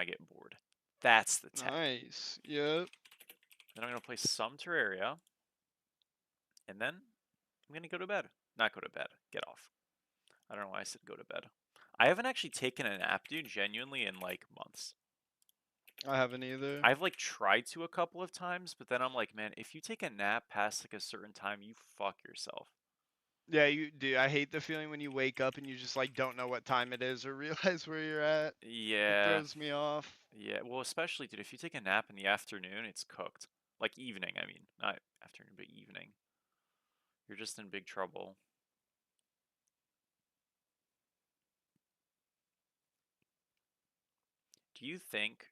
I get bored. That's the tech. Nice. Yep. Then I'm going to play some Terraria, and then I'm going to go to bed. Not go to bed. Get off. I don't know why I said go to bed. I haven't actually taken a nap, dude, genuinely in like months. I haven't either. I've like tried to a couple of times, but then I'm like, man, if you take a nap past like a certain time, you fuck yourself. Yeah, you do. I hate the feeling when you wake up and you just like don't know what time it is or realize where you're at. It Yeah, throws me off. yeah. Well, especially, dude, if you take a nap in the afternoon, it's cooked. Like evening, I mean, not afternoon, but evening. You're just in big trouble. Do you think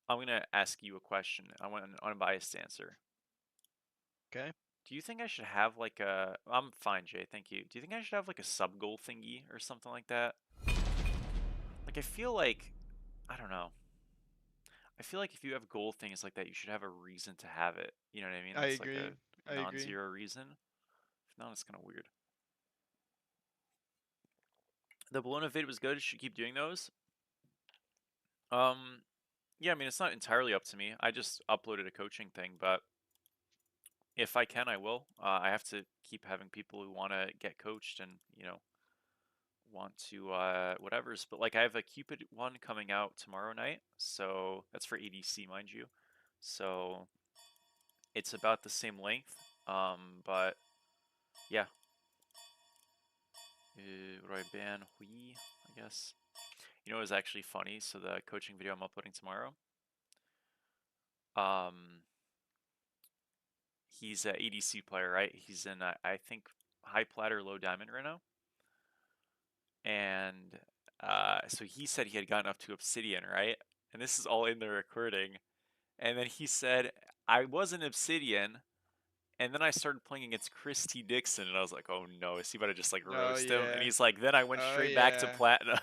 I'm gonna ask you a question? I want an unbiased answer. Okay. Do you think I should have like a? I'm fine, Jay. Thank you. Do you think I should have like a sub goal thingy or something like that? Like I feel like I don't know. I feel like if you have goal things like that, you should have a reason to have it. You know what I mean? I That's like a agree. I agree. non-zero reason. If not, it's kind of weird. The balloon vid was good. Should keep doing those. Um, yeah. I mean, it's not entirely up to me. I just uploaded a coaching thing, but if I can, I will. I have to keep having people who want to get coached and want to whatever's. But like I have a Cupid one coming out tomorrow night, so that's for ADC, mind you. So it's about the same length, but yeah. What do I ban? We, I guess. You know, it was actually funny. So the coaching video I'm uploading tomorrow. Um, he's a ADC player, right? He's in I think high plat or low diamond right now, and so he said he had gotten up to Obsidian, right? And this is all in the recording. And then he said, I was an Obsidian, and then I started playing against Chris T. Dixon, and I was like, oh no, is he about to just like Oh roast him? And yeah. he's like, then I went Oh straight back to yeah. Platinum.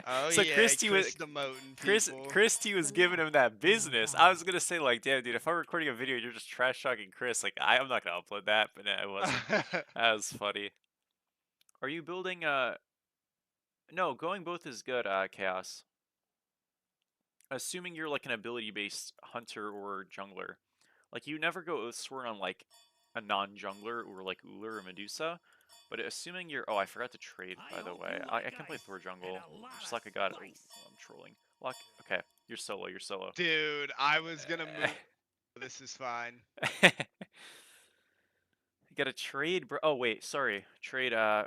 Oh So yeah. Chris the Moten people. Christy was giving him that business. I was gonna say like, damn dude, if I'm recording a video, you're just trash talking Chris. Like I'm not gonna upload that, but no, it wasn't. That was funny. Are you building No, going both is good, Chaos. Assuming you're like an ability based hunter or jungler. Like you never go Oathsworn on like a non-jungler or like Uller or Medusa. But assuming you're I forgot to trade by the way. I can play Thor jungle. Just like I got I'm trolling. Luck okay, you're solo, you're solo. Dude, I was gonna move. This is fine. You gotta trade bro wait, sorry. Trade yeah.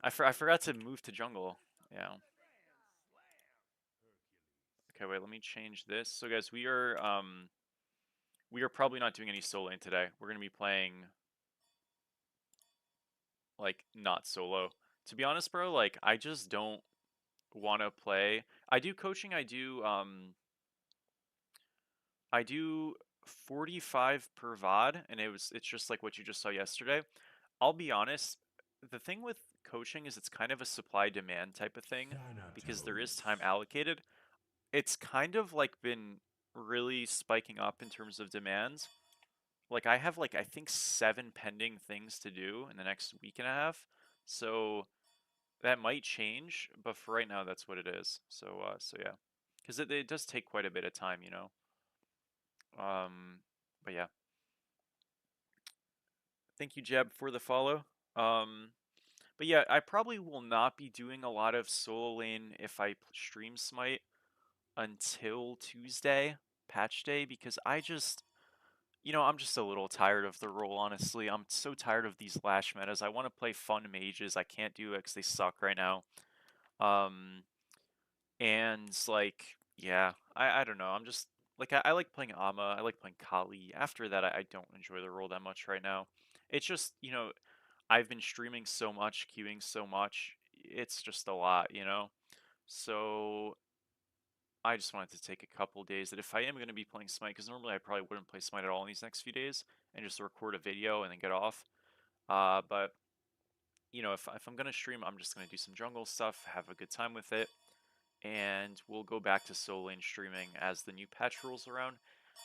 I forgot to move to jungle. Yeah. Okay, wait, let me change this. So guys, we are probably not doing any soloing today. We're gonna be playing like not solo. To be honest, bro, like I just don't want to play. I do coaching, I do 45 per VOD and it's just like what you just saw yesterday. I'll be honest, the thing with coaching is it's kind of a supply demand type of thing because there is time allocated. It's kind of like been really spiking up in terms of demands. Like I have like I think 7 pending things to do in the next week and a half. So that might change, but for right now that's what it is. So yeah. Cuz it does take quite a bit of time, you know. But yeah. Thank you Jeb for the follow. Um but yeah, I probably will not be doing a lot of solo lane if I stream Smite until Tuesday, patch day because I'm just a little tired of the role, honestly. I'm so tired of these Lash metas. I want to play fun mages. I can't do it because they suck right now. Um, and like, yeah, I don't know. I'm just like I like playing Ama. I like playing Kali. After that, I don't enjoy the role that much right now. It's just I've been streaming so much, queuing so much. It's just a lot, you know. So I just wanted to take a couple days that if I am going to be playing Smite, because normally I probably wouldn't play Smite at all in these next few days, and just record a video and then get off. But if I'm going to stream, I'm just going to do some jungle stuff, have a good time with it, and we'll go back to solo lane streaming as the new patch rolls around.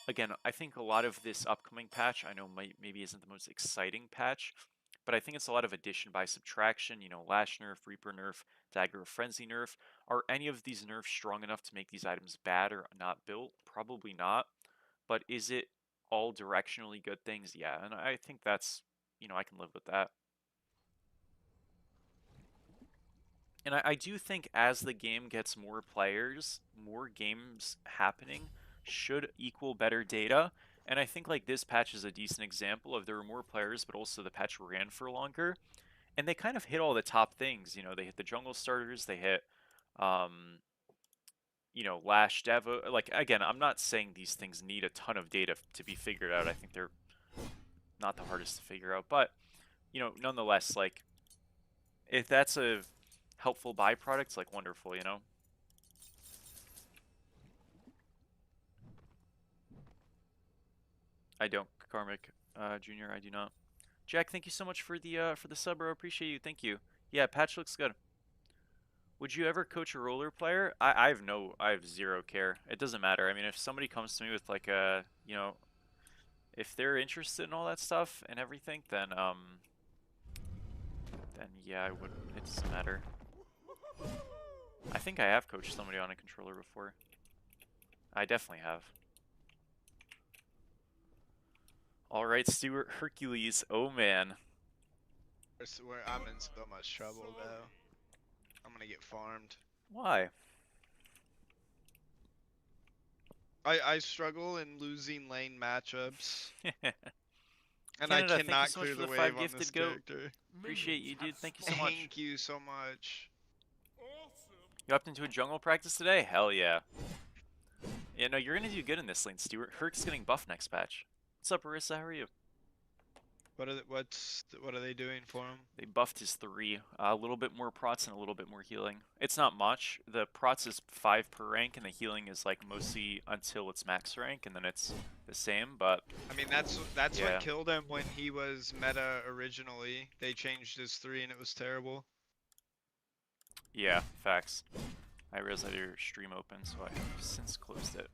Again, I think a lot of this upcoming patch, I know maybe isn't the most exciting patch, but I think it's a lot of addition by subtraction, Lash nerf, Reaper nerf, Dagger of Frenzy nerf. Are any of these nerfs strong enough to make these items bad or not built? Probably not. But is it all directionally good things? Yeah, and I think that's, I can live with that. And I do think as the game gets more players, more games happening should equal better data. And I think like this patch is a decent example of there were more players, but also the patch ran for longer. And they kind of hit all the top things. They hit the jungle starters, they hit, um, Lash Devo. Like, again, I'm not saying these things need a ton of data to be figured out. I think they're not the hardest to figure out. But, nonetheless, like, if that's a helpful byproduct, it's like wonderful. I don't, Karmic Junior. I do not. Jack, thank you so much for the sub, bro. Appreciate you. Thank you. Yeah, patch looks good. Would you ever coach a roller player? I have zero care. It doesn't matter. I mean, if somebody comes to me with like if they're interested in all that stuff and everything, then yeah, I would. It doesn't matter. I think I have coached somebody on a controller before. I definitely have. All right, Stuart Hercules. Oh man. I'm in so much trouble, though. I'm gonna get farmed. Why? I struggle in losing lane matchups, and I Canada, thank you cannot so much clear for the the 5 wave on this gifted goat. character. Appreciate you, dude. Thank you so much. Thank you so much. You opted into a jungle practice today? Hell yeah. Yeah, no, you're gonna do good in this lane, Stuart. Herc's getting buffed next patch. What's up, Arissa? How are you? What are they doing for him? They buffed his 3. A little bit more prots and a little bit more healing. It's not much. The prots is 5 per rank, and the healing is like mostly until it's max rank, and then it's the same, but... I mean, that's yeah. what killed him when he was meta originally. They changed his 3 and it was terrible. Yeah, facts. I realized I had your stream open, so I've since closed it.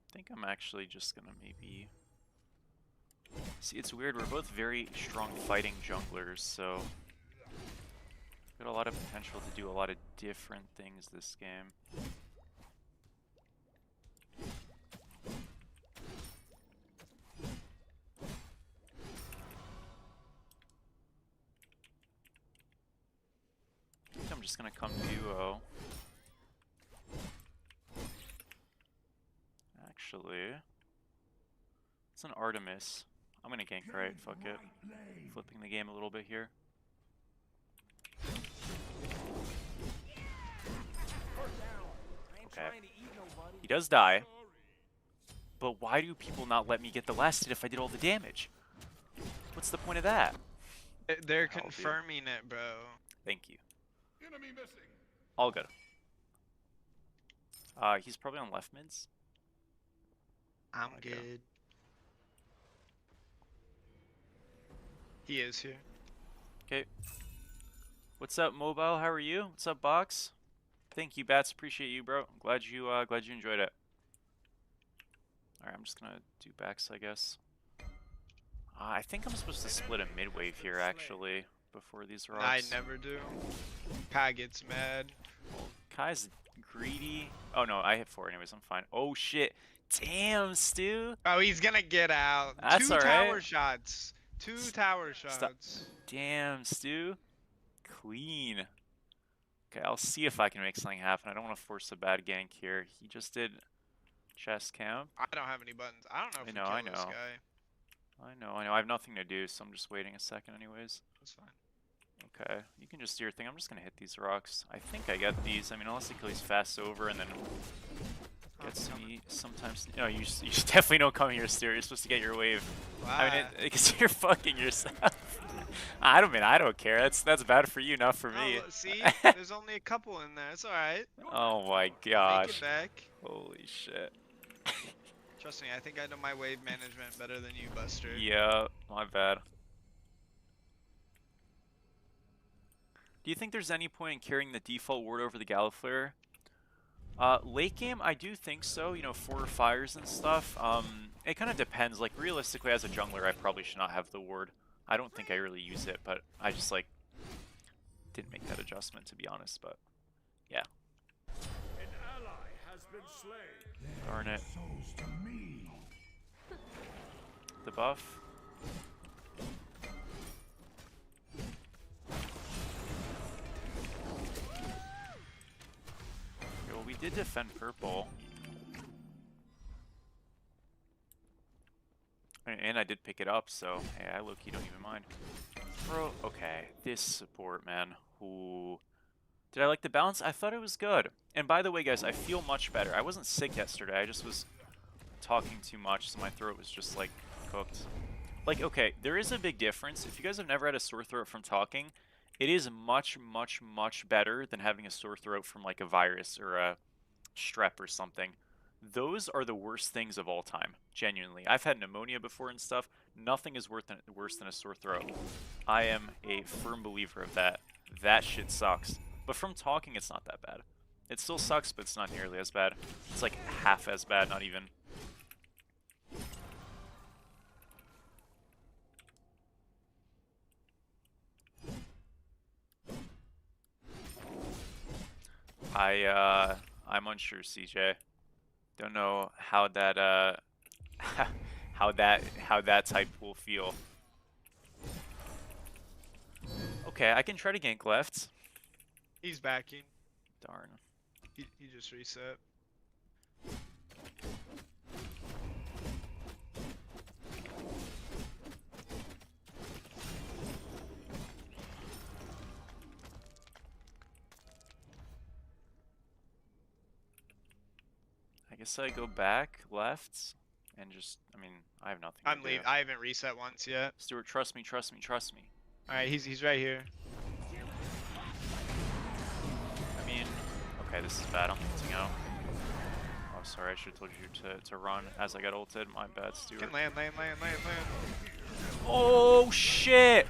I think I'm actually just gonna maybe... See, it's weird, we're both very strong fighting junglers, so... got a lot of potential to do a lot of different things this game. I think I'm just gonna come duo. Actually, it's an Artemis. I'm gonna gank right, fuck it. Flipping the game a little bit here. Okay. He does die. But why do people not let me get the last hit if I did all the damage? What's the point of that? They're confirming it, bro. Thank you. All good. He's probably on left mids. I'm good. He is here. Okay. What's up, Mobile? How are you? What's up, Box? Thank you, Bats. Appreciate you, bro. Glad you enjoyed it. Alright, I'm just gonna do backs, I guess. I think I'm supposed to split a mid wave here, actually, before these rocks. I never do. Kai gets mad. Well, Kai's greedy. Oh no, I hit 4 anyways. I'm fine. Oh shit. Damn, Stu. Oh, he's gonna get out. That's Two all tower right. shots. Two tower shots. Stop. Damn, Stu. Clean. Okay, I'll see if I can make something happen. I don't want to force a bad gank here. He just did chest camp. I don't have any buttons. I don't know if we kill this guy. I know. I have nothing to do, so I'm just waiting a second anyways. That's fine. Okay, you can just do your thing. I'm just gonna hit these rocks. I think I get these. I mean, unless he kills fast over and then gets to me sometimes. No, you just definitely don't come here, Stu. You're supposed to get your wave. Wow. I mean, because you're fucking yourself. I don't care. That's bad for you, not for me. Oh, see, there's only a couple in there. It's all right. Oh my gosh. Take it back. Holy shit. Trust me, I think I know my wave management better than you, Buster. Yeah, my bad. Do you think there's any point in carrying the default ward over the Galliflare? Late game, I do think so. You know, 4 fires and stuff. It kind of depends. Like, realistically, as a jungler, I probably should not have the ward. I don't think I really use it, but I just, like, didn't make that adjustment, to be honest, but yeah. An ally has been slain. Darn it. The buff. Okay, well, we did defend purple. And I did pick it up, so hey, I low-key don't even mind. Bro, okay, this support, man. Ooh. Did I like the balance? I thought it was good. And by the way, guys, I feel much better. I wasn't sick yesterday. I just was talking too much, so my throat was just, like, cooked. Like, okay, there is a big difference. If you guys have never had a sore throat from talking, it is much, much, much better than having a sore throat from, like, a virus or a strep or something. Those are the worst things of all time, genuinely. I've had pneumonia before and stuff. Nothing is worse than a sore throat. I am a firm believer of that. That shit sucks. But from talking, it's not that bad. It still sucks, but it's not nearly as bad. It's like half as bad, not even. I'm unsure, CJ. Don't know how that how that type will feel. Okay, I can try to gank left. He's backing. Darn. He just reset. I guess I go back left and just, I mean, I have nothing I'm to do. leaving. I haven't reset once yet. Stuart, trust me, trust me, trust me. All right, he's right here. I mean, okay, this is bad. I'm ulting out. Oh, sorry, I should have told you to run as I got ulted. My bad, Stuart. Can land. Oh, shit!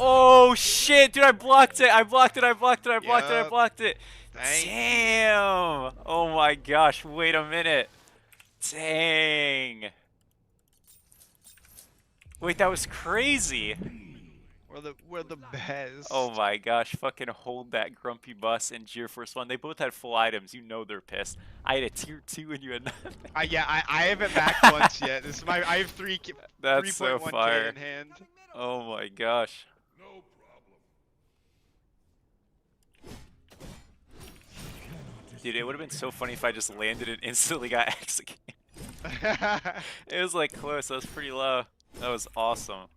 Oh, shit! Dude, I blocked it! I blocked it! Thank Damn! Oh my gosh, wait a minute. Dang. Wait, that was crazy. We're the best. Oh my gosh, fucking hold that grumpy bus and Gear Force 1. They both had full items. You know they're pissed. I had a tier 2 and you had nothing. Yeah, I haven't backed once yet. This is I have That's so 3.1k fire. in hand. Oh my gosh. No problem. Dude, it would have been so funny if I just landed and instantly got executed. It was like close. That was pretty low. That was awesome.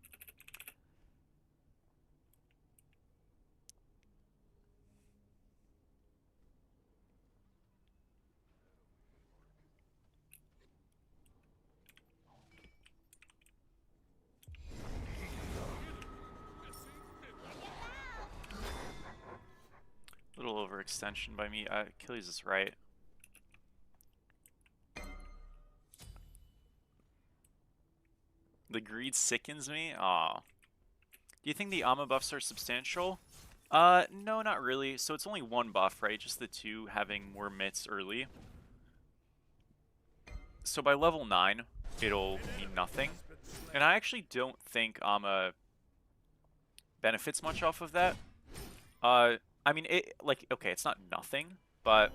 Little overextension by me. Achilles is right. The greed sickens me? Aw. Do you think the Amma buffs are substantial? No, not really. So it's only one buff, right? Just the two having more mitts early. So by level 9, it'll mean nothing. And I actually don't think Amma benefits much off of that. I mean, okay, it's not nothing, but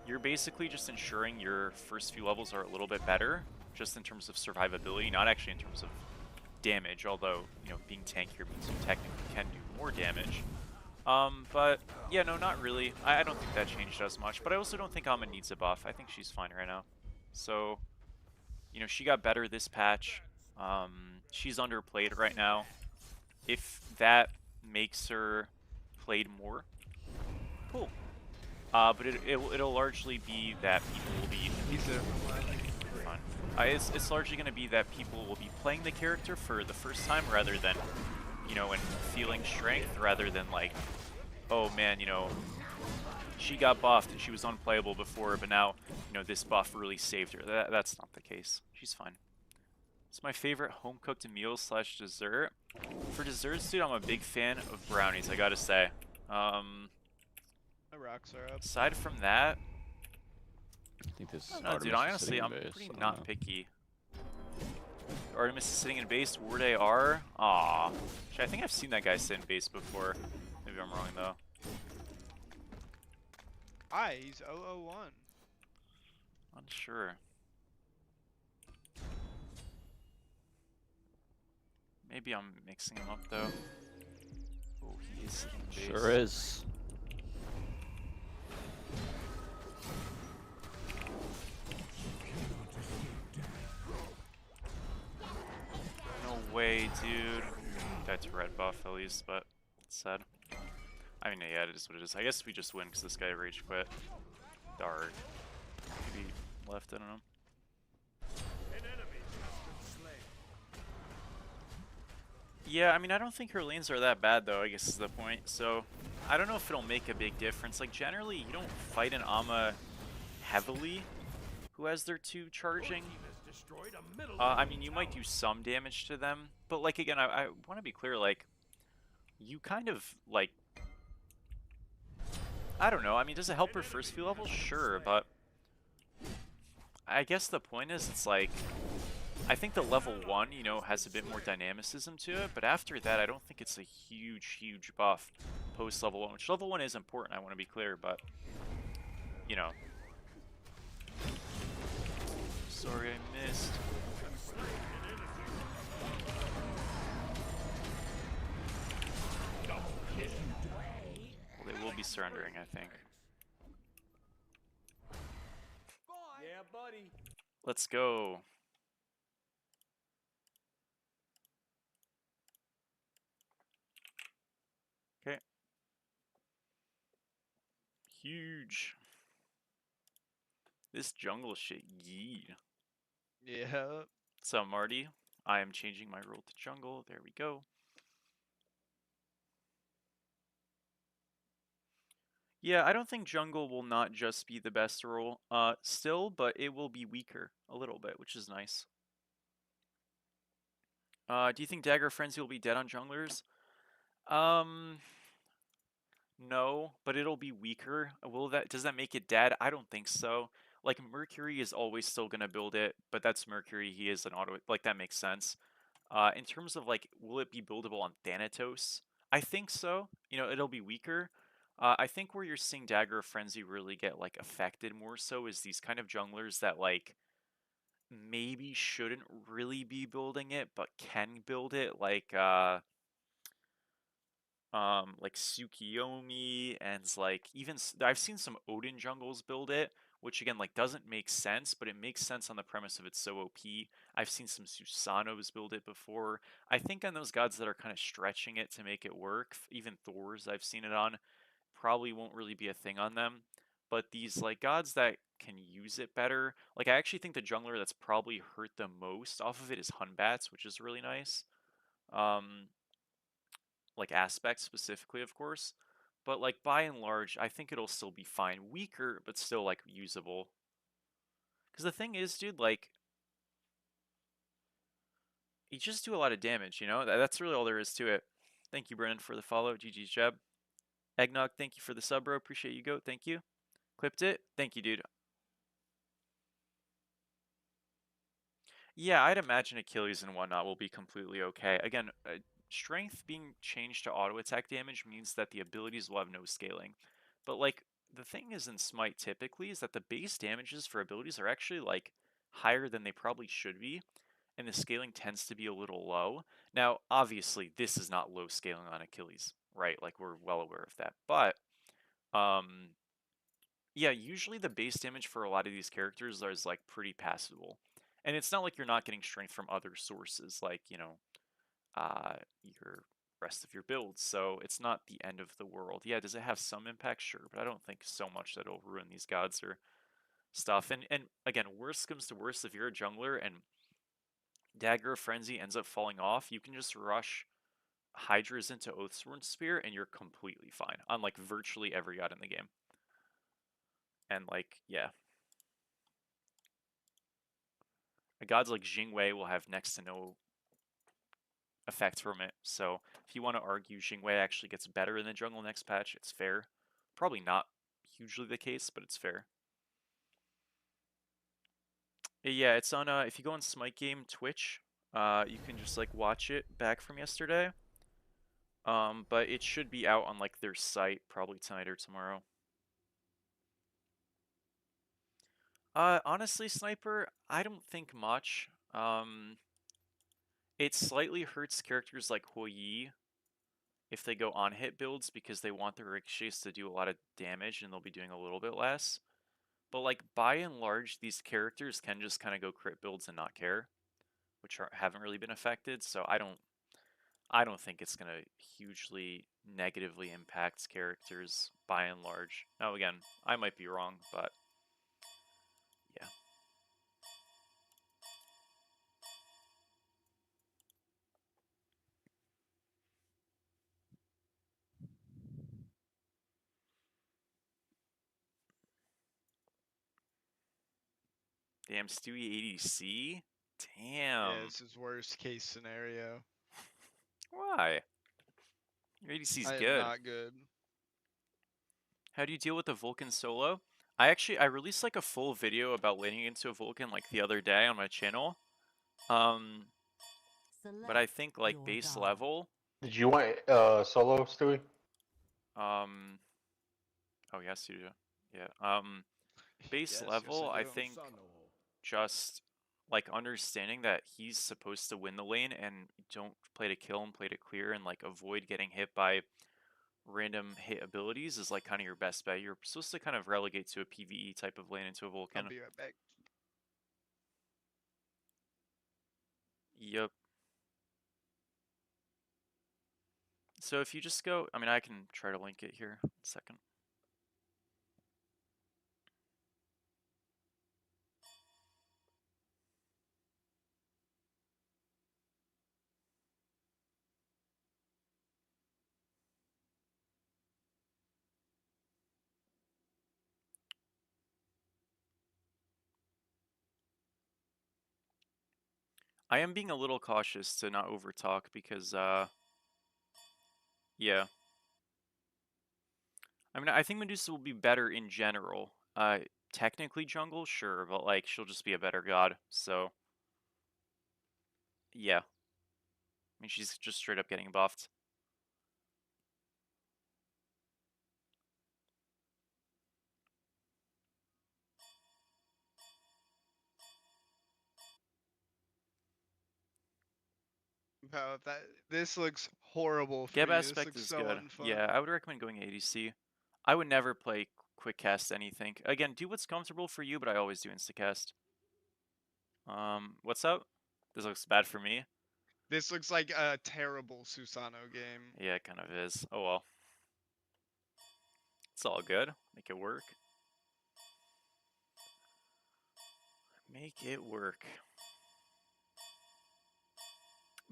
you're basically just ensuring your first few levels are a little bit better, just in terms of survivability, not actually in terms of damage, although, you know, being tankier means you technically can do more damage. But, yeah, no, not really. I don't think that changed as much, but I also don't think Amma needs a buff. I think she's fine right now. So, you know, she got better this patch. She's underplayed right now. If that makes her played more, cool. But it'll largely be that people will be. He's there. Fun. It's largely going to be that people will be playing the character for the first time rather than, you know, and feeling strength rather than like, oh man, you know, she got buffed and she was unplayable before, but now, this buff really saved her. That's not the case. She's fine. It's my favorite home-cooked meal slash dessert. For desserts, dude, I'm a big fan of brownies, I gotta say. My rocks are up. Aside from that, I think this I don't know, dude. Artemis is sitting Honestly, in I'm base. pretty I don't not know. picky. Artemis is sitting in base. Ward AR. Aw. Actually, I think I've seen that guy sit in base before. Maybe I'm wrong, though. He's 001. Unsure. Maybe I'm mixing him up, though. Oh, he is sitting in base. Sure is. No way, dude. That's red buff, at least, but it's sad. I mean, yeah, it is what it is. I guess we just win because this guy rage quit. Dark. Maybe left, I don't know. An enemy has been slain. Yeah, I mean, I don't think her lanes are that bad, though, I guess is the point. So, I don't know if it'll make a big difference. Like, generally, you don't fight an Amma heavily who has their 2 charging. Your team has destroyed a middle I lane mean, you might tower. do some damage to them. But, like, again, I want to be clear, like, you kind of, like, I don't know. I mean, does it help her first few levels? Sure, but I guess the point is, it's like, I think the level 1, has a bit more dynamicism to it, but after that, I don't think it's a huge, huge buff post level 1, which level 1 is important, I want to be clear, but, Sorry I missed. Well, they will be surrendering, I think. Yeah, buddy. Let's go. Okay. Huge. This jungle shit, yee. Yeah. So, Marty, I am changing my role to jungle. There we go. Yeah, I don't think jungle will not just be the best role, still, but it will be weaker a little bit, which is nice. Do you think Dagger Frenzy will be dead on junglers? Um, no, but it'll be weaker. Does that make it dead? I don't think so. Like, Mercury is always still gonna build it, but that's Mercury. He is an auto, like, that makes sense. In terms of, like, will it be buildable on Thanatos? I think so. It'll be weaker. I think where you're seeing Dagger of Frenzy really get, like, affected more so is these kind of junglers that, like, maybe shouldn't really be building it, but can build it, like Tsukiyomi and like even I've seen some Odin jungles build it, which again like doesn't make sense, but it makes sense on the premise of it's so OP. I've seen some Susanos build it before. I think on those gods that are kind of stretching it to make it work, even Thor's I've seen it on, probably won't really be a thing on them. But these like gods that can use it better, like I actually think the jungler that's probably hurt the most off of it is Hunbats, which is really nice. Um, like aspects specifically, of course. But like by and large, I think it'll still be fine. Weaker, but still like usable. Because the thing is, dude, like you just do a lot of damage. That's really all there is to it. Thank you, Brennan, for the follow. GG's Jeb. Eggnog, thank you for the sub, bro. Appreciate you, goat. Thank you. Clipped it. Thank you, dude. Yeah, I'd imagine Achilles and whatnot will be completely okay. Again, strength being changed to auto attack damage means that the abilities will have no scaling. But like the thing is in Smite typically is that the base damages for abilities are actually like higher than they probably should be, and the scaling tends to be a little low. Now, obviously, this is not low scaling on Achilles, right? Like we're well aware of that. But um yeah, usually the base damage for a lot of these characters is like pretty passable. And it's not like you're not getting strength from other sources, like, your rest of your builds. So it's not the end of the world. Yeah, does it have some impact? Sure, but I don't think so much that it'll ruin these gods or stuff. And again, worst comes to worst, if you're a jungler and Dagger of Frenzy ends up falling off, you can just rush Hydras into Oathsworn Spear and you're completely fine on like virtually every god in the game. And like, yeah. Gods like Jingwei will have next to no effect from it. So if you want to argue Jingwei actually gets better in the jungle next patch, it's fair. Probably not hugely the case, but it's fair. Yeah, it's on if you go on Smite Game Twitch, you can just like watch it back from yesterday. But it should be out on like their site probably tonight or tomorrow. Honestly, Sniper, I don't think much. It slightly hurts characters like Hou Yi if they go on hit builds because they want their ricochets to do a lot of damage and they'll be doing a little bit less. But like by and large, these characters can just kind of go crit builds and not care, which haven't really been affected. So I don't think it's gonna hugely negatively impact characters by and large. Now again, I might be wrong, but yeah. Damn, Stewie ADC? Yeah, Damn. this is worst case scenario. Why? Your ADC's I am good. not good. How do you deal with the Vulcan solo? I released like a full video about laning into a Vulcan like the other day on my channel. Um, but I think like base level, Did you want solo, Stewie? um, oh yes you do. Yeah. Base Yes, I level, I do. think just like understanding that he's supposed to win the lane and don't play to kill and play to clear and like avoid getting hit by random hit abilities is like kind of your best bet. You're supposed to kind of relegate to a PvE type of lane into a I'll Vulcan. be right back. Yep. So if you just go, I mean, I can try to link it here. 1 second. I am being a little cautious to not overtalk because, yeah. I mean, I think Medusa will be better in general. Technically jungle, sure, but like she'll just be a better god. So, yeah. I mean, she's just straight up getting buffed. Wow, this looks horrible for Geb you. This aspect looks is so good. unfun. Yeah, I would recommend going ADC. I would never play quick cast anything. Again, do what's comfortable for you, but I always do instacast. What's up? This looks bad for me. This looks like a terrible Susano game. Yeah, it kind of is. Oh well. It's all good. Make it work. Make it work.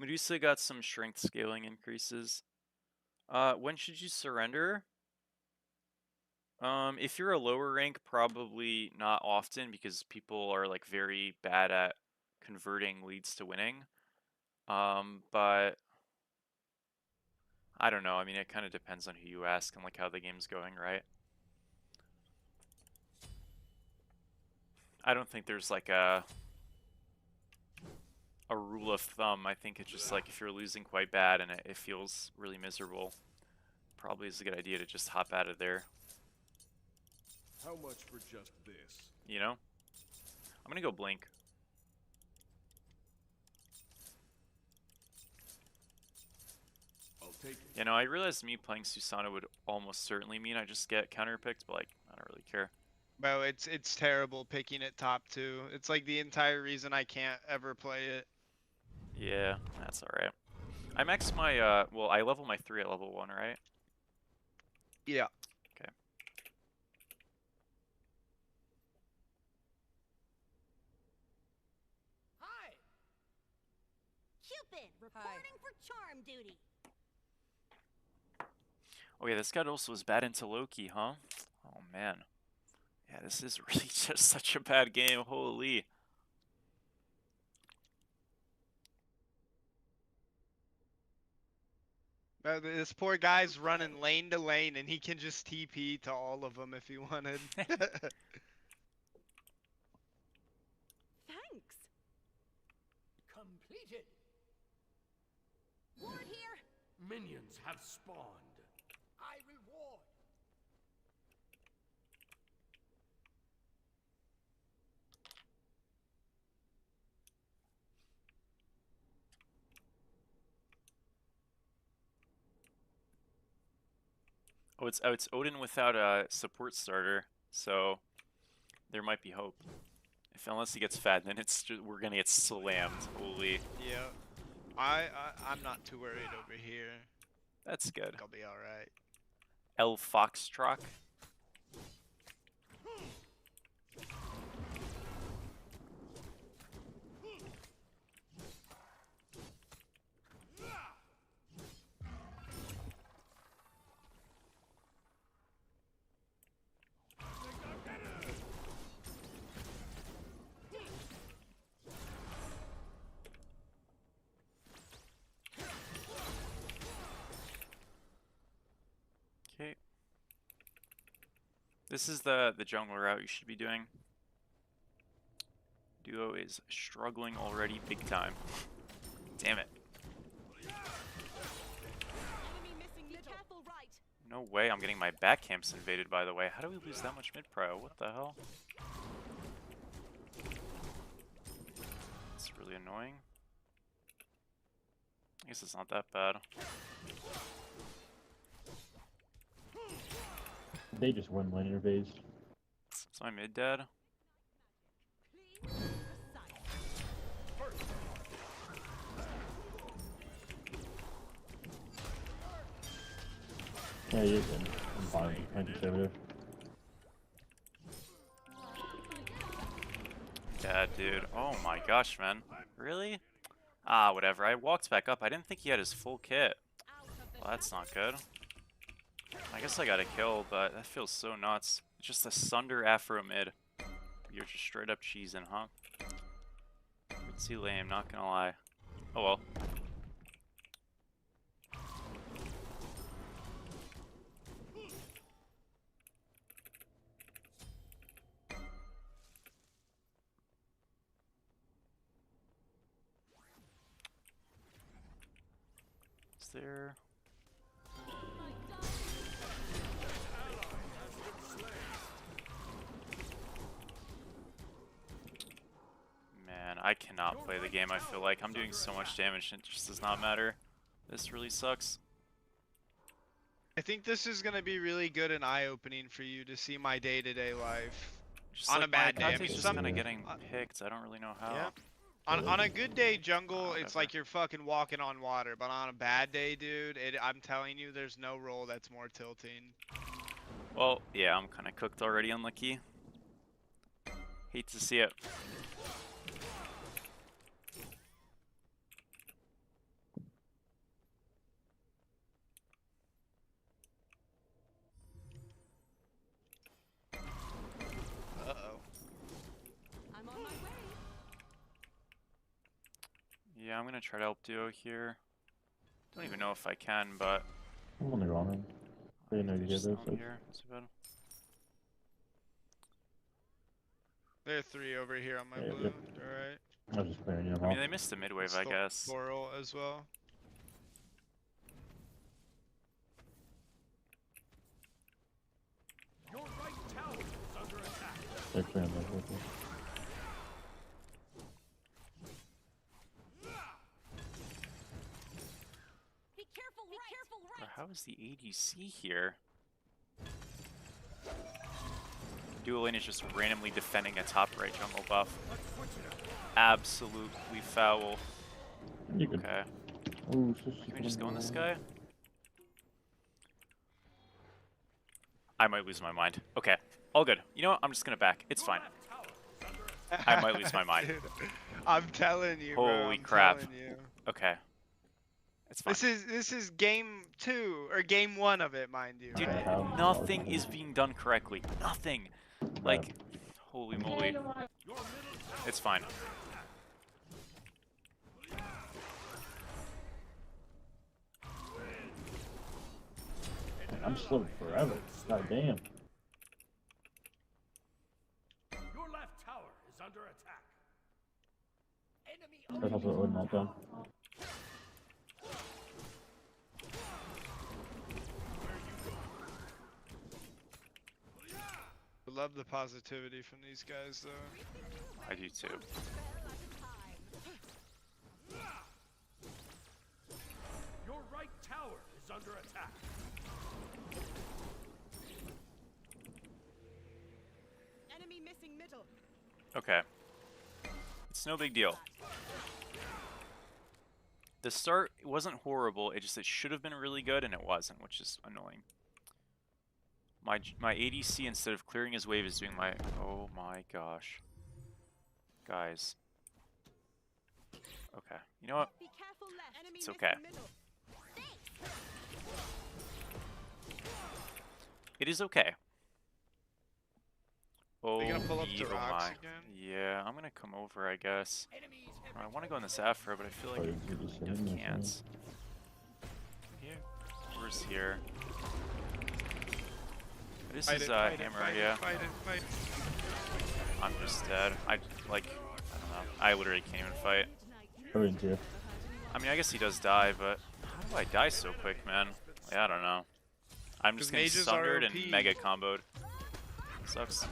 Medusa got some strength scaling increases. When should you surrender? If you're a lower rank, probably not often because people are like very bad at converting leads to winning. But I don't know. I mean, it kind of depends on who you ask and like how the game's going, right? I don't think there's like a rule of thumb. I think it's just like if you're losing quite bad and it feels really miserable, probably is a good idea to just hop out of there. How much for just this? You know? I'm gonna go blink. I'll take it. You know, I realized me playing Susana would almost certainly mean I just get counterpicked, but like, I don't really care. Bro, it's terrible picking it top 2. It's like the entire reason I can't ever play it. Yeah, that's alright. I max my, well, I level my 3 at level 1, right? Yeah. Okay. Hi. Cupid reporting for charm duty. Oh yeah, this guy also was bad into Loki, huh? Oh man. Yeah, this is really just such a bad game. Holy. This poor guy's running lane to lane, and he can just TP to all of them if he wanted. Thanks. Completed. Ward here. Minions have spawned. I will ward. Oh, it's Odin without a support starter, so there might be hope. Unless he gets fed, then we're gonna get slammed. Holy. Yeah. I'm not too worried over here. That's good. I'll be alright. El Foxtrot. Okay. This is the jungle route you should be doing. Duo is struggling already big time. Damn it. Enemy missing middle. Be careful right. No way I'm getting my back camps invaded, by the way. How do we lose that much mid-pro? What the hell? It's really annoying. I guess it's not that bad. They just win linear based. Is my mid dead? Clean and precise. Yeah, he is in. I'm fine. I'm conservative. Dead, dude. Oh my gosh, man. Really? Ah, whatever. I walked back up. I didn't think he had his full kit. Out of the Well, that's not good. I guess I got a kill, but that feels so nuts. It's just a Sunder Afro mid. You're just straight up cheesing, huh? Pretty lame, not gonna lie. Oh well. Is there... Man, I cannot play the game, I feel like. I'm doing so much damage and it just does not matter. This really sucks. I think this is gonna be really good and eye-opening for you to see my day-to-day life. Just On like a bad my day, I Kate's mean, just some- kind of getting picked. I don't really know how. Yeah. On a good day, jungle, it's Whatever. like you're fucking walking on water. But on a bad day, dude, I'm telling you, there's no role that's more tilting. Well, yeah, I'm kind of cooked already, unlucky. Hate to see it. Uh-oh. I'm on my way. Yeah, I'm gonna try to help Duo here. Don't even know if I can, but I'm on the wrong end. I didn't know you just did down this. here. Too bad. There are 3 over here on my Yeah, blue. yep. Alright. I was just clearing you I off. mean, they missed the mid wave, I guess. Floral as well. Your right tower is under attack. They're clearing this with me. Be careful right. Be careful Bro, right. how is the ADC here? Duo lane is just randomly defending a top right jungle buff. Let's switch it up. Absolutely foul. You could. Okay. Ooh, Can we just go on this guy? I might lose my mind. Okay. All good. You know what? I'm just gonna back. It's fine. I might lose my mind. Dude, I'm telling you, bro. Holy I'm crap. telling you. Okay. It's fine. This is game 2 or game 1 of it, mind you. Dude, right? How- nothing is being done correctly. Nothing. Like, holy moly. It's fine. I'm slow forever. God damn. Your left tower is under attack. Enemy That's also Odin all done. I love the positivity from these guys, though. I do too. Your right tower is under attack. Enemy missing middle. Okay. It's no big deal. The start wasn't horrible, it should have been really good, and it wasn't, which is annoying. My ADC, instead of clearing his wave, is doing my... Oh my gosh. Guys. Okay. You know what? Be careful left. Enemy It's okay. missing middle. It is okay. Oh, Are you gonna pull up ye- to oh rocks my. again? Yeah, I'm gonna come over, I guess. Enemies I want to go in this Afro, but I feel like Oh, you just I sitting there, can't. Here. Where's here? This Fight is it, fight it, hammer, fight it, yeah. fight it, fight it. I'm just dead. I don't know. I literally can't even fight. Odin's here. I mean, I guess he does die, but how do I die so quick, man? Yeah, I don't know. I'm just 'Cause getting mages are sundered and OP. mega comboed. Sucks.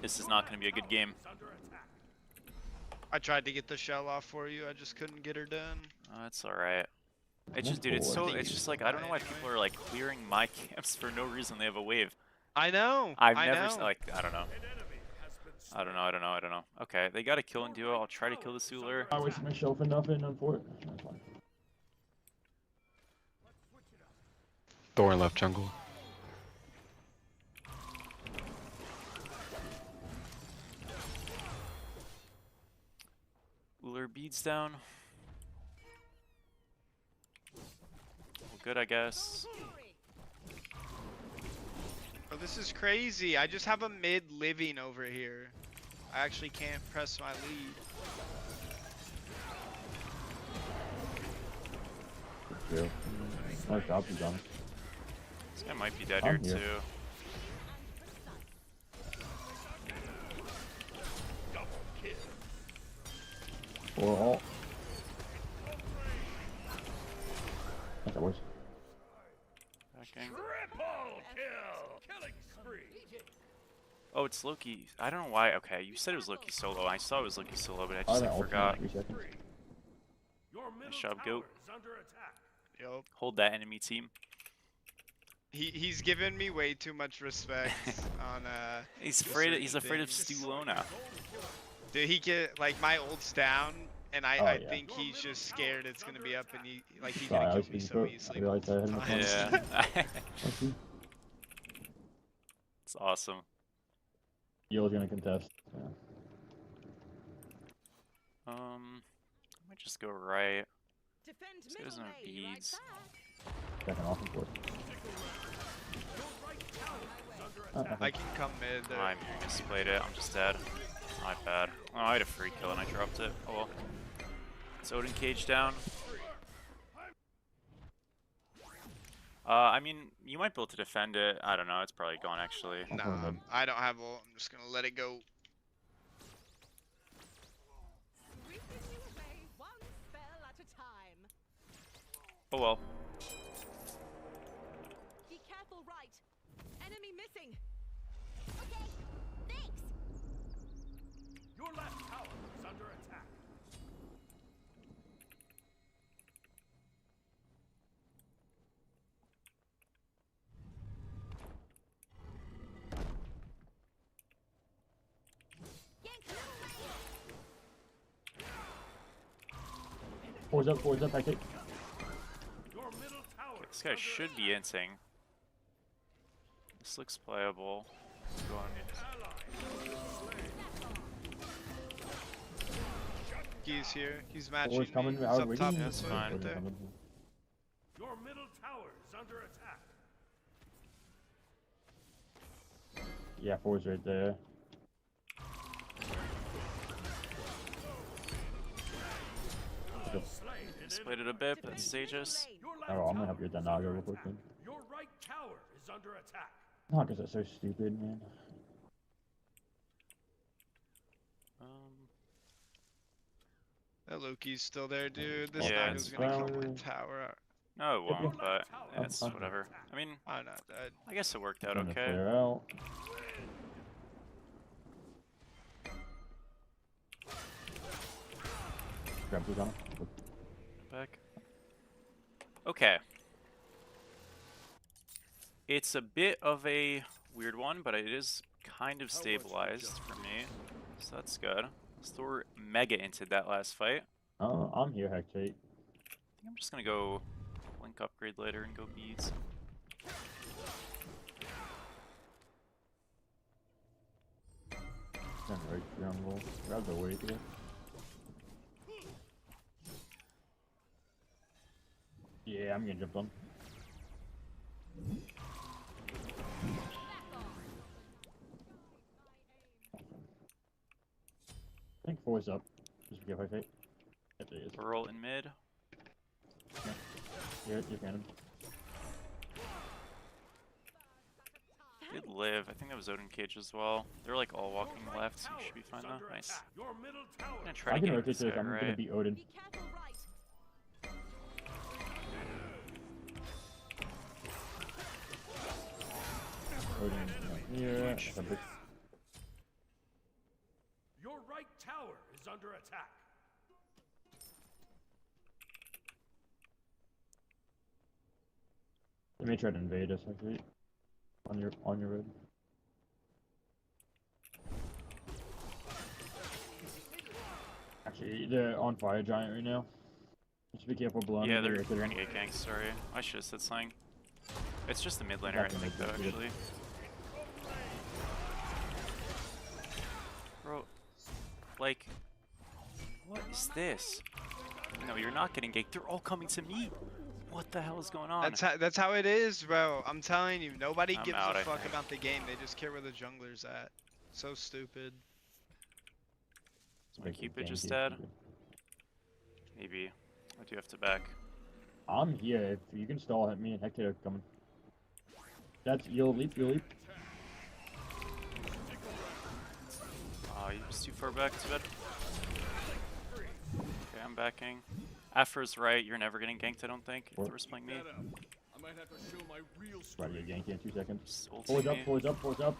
This is not going to be a good game. I tried to get the shell off for you, I just couldn't get her done. It's alright. It's just, dude, it's so, it's just like, I don't know why people are like clearing my camps for no reason. They have a wave. I know. I've I never, know. like, I don't know. I don't know. Okay, they got a kill and duo. I'll try to kill the Suler. I wasted my shell for nothing, unfortunately. That's fine. Thor left jungle. Uller beads down. Well, good, I guess. Oh, this is crazy. I just have a mid living over here. I actually can't press my lead. Good kill. Nice job, he's on. This guy might be dead I'm here here. too. Or all. That's the worst. Backing. triple kill. Killing spree. Oh, it's Loki. I don't know why. Okay, you said it was Loki solo. I saw it was Loki solo, but I I just got like, ult in forgot. 3 seconds. Your middle job, tower goat. is under attack. Yup. Hold that enemy team. He's given me way too much respect on He's afraid. He's certain afraid of things. Stu Lona. Dude, he get like my ult's down, and I Oh, I yeah. think he's just scared it's gonna be up, and he's Sorry, gonna I was kill me being so put. easily. I realized I had him multiple in times. Yeah. Okay. It's awesome. Yo's gonna contest. Yeah. I might just go right. Defend This middle doesn't have lane. Right beads. back. Second off and forth. I can come mid. There. I'm misplayed it. I'm just dead. My bad. Oh, I had a free kill and I dropped it. Oh well. Is Odin cage down? I mean, you might be able to defend it. I don't know. It's probably gone actually. I'm Nah, going mid. I don't have ult. I'm just gonna let it go. Sweeping you away, one spell at a time. Oh well. Be careful right. Enemy missing. Okay, thanks. Your left tower is under attack. Yank middle lane. Forwards up, back eight. Your middle tower. This guy should be inting. This looks playable. Go on it. He's here. He's matching Forwards me. coming He's out up rigging. top Yeah, this that's way, fine. right there. Your middle tower is under attack. Yeah, 4's right there. Split it a bit, but it's Aegis. Your left Oh, I'm gonna tower help you with that is Naga under real quick, attack. man. Your right tower is under attack. Nagas are so stupid, man. That Loki's still there, dude. This Yeah, Naga's it's gonna kill my fine. tower. No, it Yep, won't, but I'm it's fine. whatever. I mean, I know. I guess it worked out Trying to okay. clear out. Grab these on him. Back. Okay. It's a bit of a weird one, but it is kind of stabilized for me, so that's good. Thor mega inted that last fight. I'm here, Hectate. I think I'm just gonna go link upgrade later and go beads. Turn right jungle. Grab the weight here. Yeah, I'm getting jumped on. I think 4's up. Just be careful, Hectate. Yep, there he is. Roll in mid. Here, you can. Did live. I think that was Odin Cage as well. They're like all walking left, so you should be fine though. Nice. Your middle tower. I'm gonna try I to can get rotate this this. guy I'm gonna right. beat Odin. Be careful, right. Odin here. That's a big. Your right tower is under attack. They may try to invade us, actually. On your road. Actually, they're on fire giant right now. Just be careful blowing. Yeah, them, they're gonna gonna get ganked, sorry. I should have said something. It's just the mid laner, I Back in think, mid, though, yeah. actually. Bro, like, what is this? No, you're not getting ganked. They're all coming to me. What the hell is going on? That's how it is, bro. I'm telling you, nobody I'm gives out, a I fuck think. about the game. They just care where the jungler's at. So stupid. Is my Cupid just dead? Maybe. I do have to back. I'm here. If you can stall at me and Hector are coming. That's you'll leap. You just too far back, too bad. Okay, I'm backing. Afro's right, you're never getting ganked, I don't think. If What? Thor's playing me. I might have to show my real Try to get ganky in 2 seconds. Just ulting 4's up. me. 4's up. 4's up.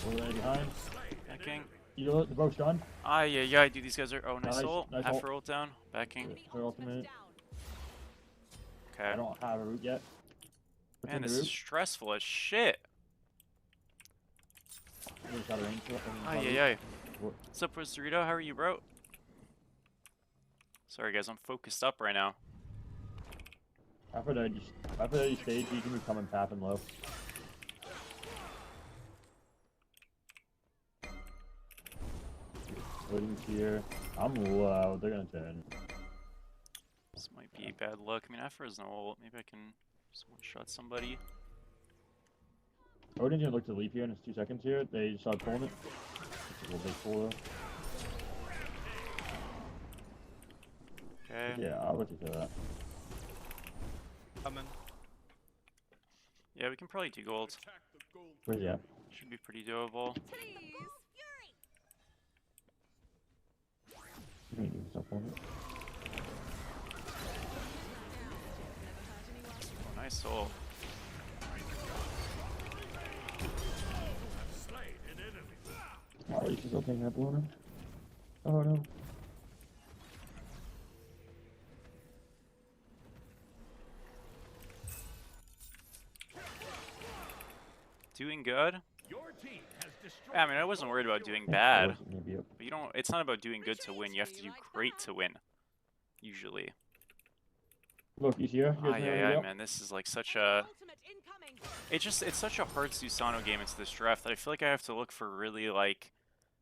Over there behind. Backing. You know the boat's done. Ah, yeah, dude, these guys are. Oh, nice Nice, ult. nice Afro ult down. Backing. Yeah, her ultimate. Down. Okay. I don't have a root yet. What's Man, in the this is root? stressful as shit. You just got a range for it, Ah, and yeah. What? What's up, Dorito? How are you, bro? Sorry, guys, I'm focused up right now. After you stage, you can be coming path and low. Waiting here. I'm low. They're gonna turn. This might be bad luck. I mean, Afro's no ult. Maybe I can just one-shot somebody. Odin's gonna look to leap here in his 2 seconds here. They start pulling it. It's a little big pull though. Okay. Yeah, I'll let you do that. Coming. Yeah, we can probably do gold. attack the gold. Where's he at? Should be pretty doable. Please, fury. You can do stuff on it. Oh, nice ult. Slain an enemy. Oh, he's still taking that balloon. Oh no. Doing good? Your team has destroyed. Yeah, I mean, I wasn't worried about doing Yeah, bad. Wilson may be up. But you don't. It's not about doing good to win. You have to do great to win. Usually. Look, he's here. Ah, yeah, man. This is like such a. Ultimate incoming. It's such a hard Susano game into this draft that I feel like I have to look for really like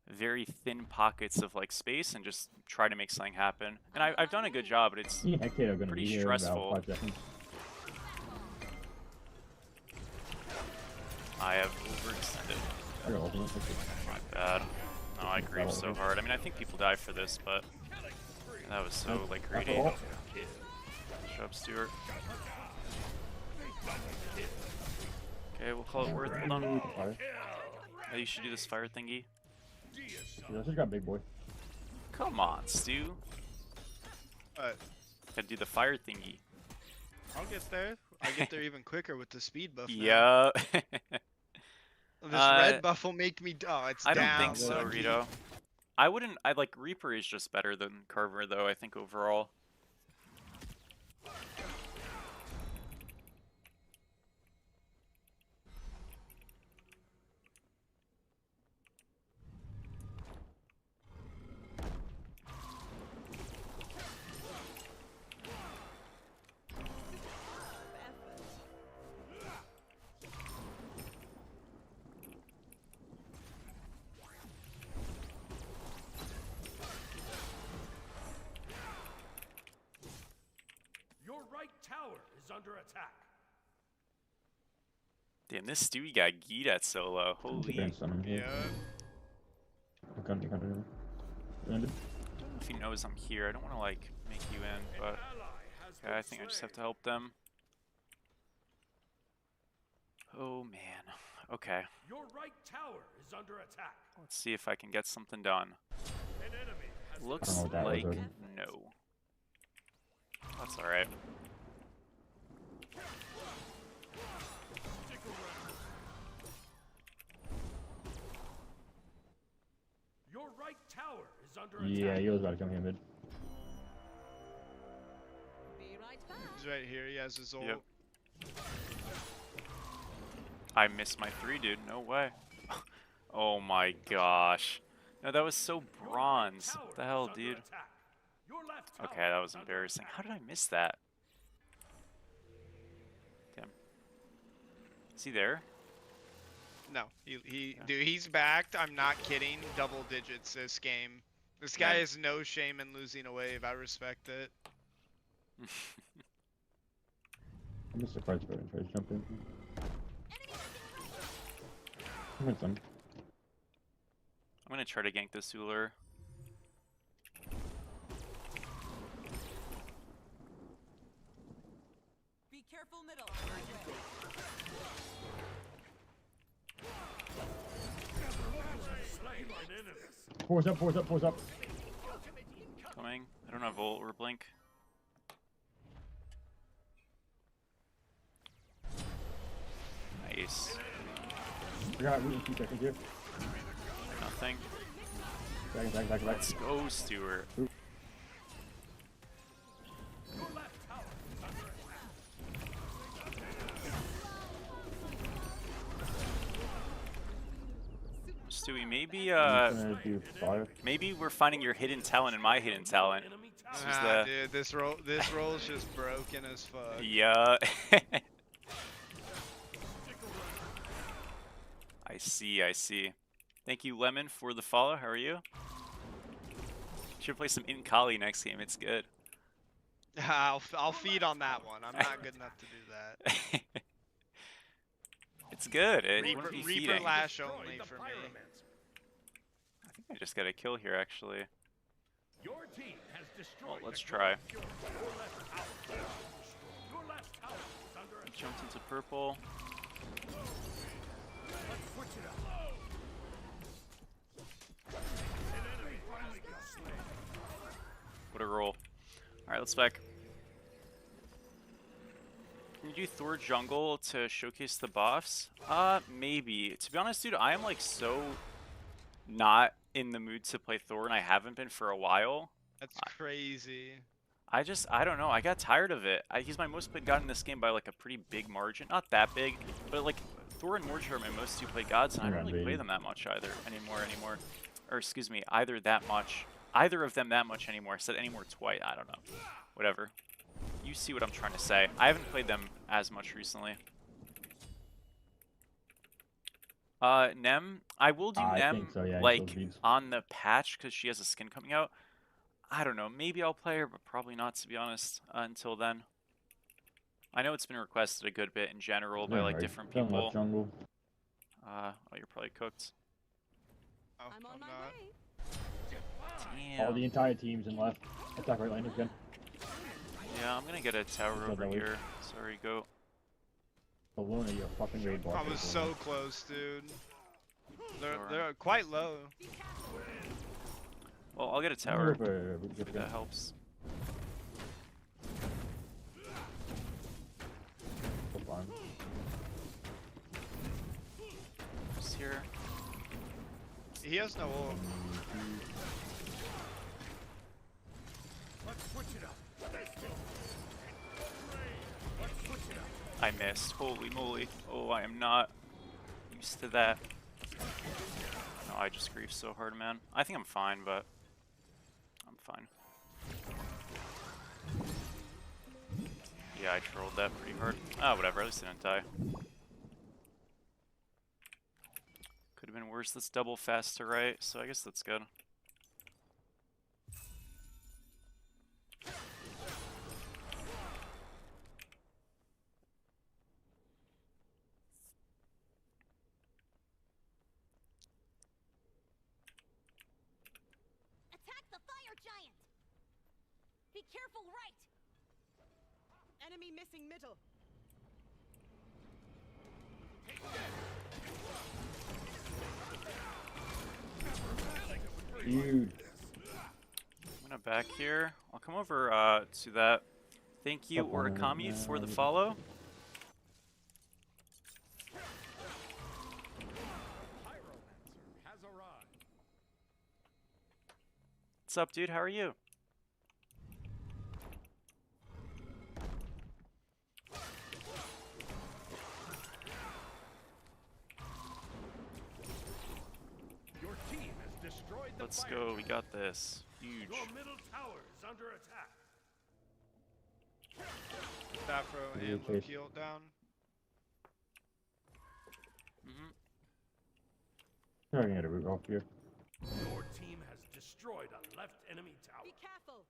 very thin pockets of like space and just try to make something happen. And I've done a good job, but it's Me and Hector are gonna pretty be here in stressful. about 5 seconds. I have overextended. I got ultimate. My bad. No, I grieve so hard. I mean, I think people die for this, but that was so like greedy. All. Shut up, Stuart. Okay, we'll call it worth. Hold on. Fire. Oh, you should do this fire thingy. Yeah, this just got big boy. Come on, Stu. Gotta do the fire thingy. I'll get there. I get there even quicker with the speed buff. Now. Yeah. This red buff will make me. Oh, it's I down. don't think so, lucky. Rito. I wouldn't. I like Reaper is just better than Carver, though. I think overall. Your right tower is under attack. Damn, this Stewie got geed at solo. Holy. Bang summon here. Yeah. I can't do it. Landed. I don't know if he knows I'm here. I don't want to like make you in, but okay, I think I just have to help them. Oh man. Okay. Your right tower is under attack. Let's see if I can get something done. An enemy has Looks I don't know what that was, like Odin. no. That's all right. stick around. Your right tower is under Yeah, attack. he was about to come here mid. Be right back. He's right here. He has his ult. Yep. I missed my 3, dude. No way. Oh my gosh. No, that was so Your bronze. right What the tower hell, is under dude? attack. Your left tower Okay, that was is under embarrassing. attack. How did I miss that? Damn. Is he there? No, he Yeah. dude, he's backed. I'm not kidding. Double digits this game. This guy Man. has no shame in losing a wave. I respect it. I'm just surprised if I tries to jump in. I'm in some. I'm gonna try to gank this Uller. Be careful, middle. Slain an enemy. Force up, force up, force up. Coming. I don't have ult or blink. Nice. I got root in 2 seconds here. Nothing. Back. Let's go, Stuart. Stewie, maybe I'm gonna do fire. maybe we're finding your hidden talent and my hidden talent. Enemy tower. This is Ah, the dude, this roll is just broken as fuck. yeah. I see. Thank you, Lemon, for the follow. How are you? Should play some Inkali next game. It's good. I'll feed on that one. I'm not good enough to do that. It's good. It Reaper, wouldn't be Reaper feeding. Lash Destroy only the for me. pyramid. I think I just got a kill here, actually. Your team has destroyed Well, let's the try. Your left tower. Your left tower is under attack. Jumped into purple. Let's switch it up. An enemy finally got slain. What a roll. Alright, let's back. Can you do Thor jungle to showcase the buffs? Maybe. To be honest, dude, I am like so not in the mood to play Thor, and I haven't been for a while. That's crazy. I don't know. I got tired of it. He's my most played god in this game by like a pretty big margin. Not that big, but like Thor and Mordor are my most 2 played gods, and I don't really play them that much either anymore. Or excuse me, either of them that much anymore. I said anymore twice. I don't know. Whatever. You see what I'm trying to say. I haven't played them as much recently. Nem, I will do I Nem think so, yeah, he like still beats. on the patch because she has a skin coming out. I don't know. Maybe I'll play her, but probably not, to be honest, until then. I know it's been requested a good bit in general by like different Left people. jungle. Oh, you're probably cooked. Oh, I'm on I'm my not. way. All the Damn. entire team's in left. Attack right lane again. Yeah, I'm gonna get a tower What's up, over Ellie? here. Sorry, goat. Balloon, you're a fucking raid boss. I was so close, dude. Sure. They're quite low. Well, I'll get a tower. If that helps. Just here. He has no ult. Let's switch it up. Let's switch it up. I missed. Holy moly. Oh, I am not used to that. No, I just grief so hard, man. I think I'm fine, but I'm fine. Yeah, I trolled that pretty hard. Ah, whatever. At least I didn't die. Could have been worse. That's double fast to right, so I guess that's good. Attack the fire giant. Be careful, right. Enemy missing middle. Dude. I'm gonna back here. I'll come over to that. Thank you, Up on it, Origami, for the yeah. follow. Pyromancer has arrived. What's up, dude? How are you? Your team has destroyed the Let's fire go. We giant. got this. Huge. Your middle tower is under attack. Afro Yeah, and chase. Loki ult down. Mm-hmm. I'm gonna get a root off here. Your team has destroyed a left enemy tower. Be careful.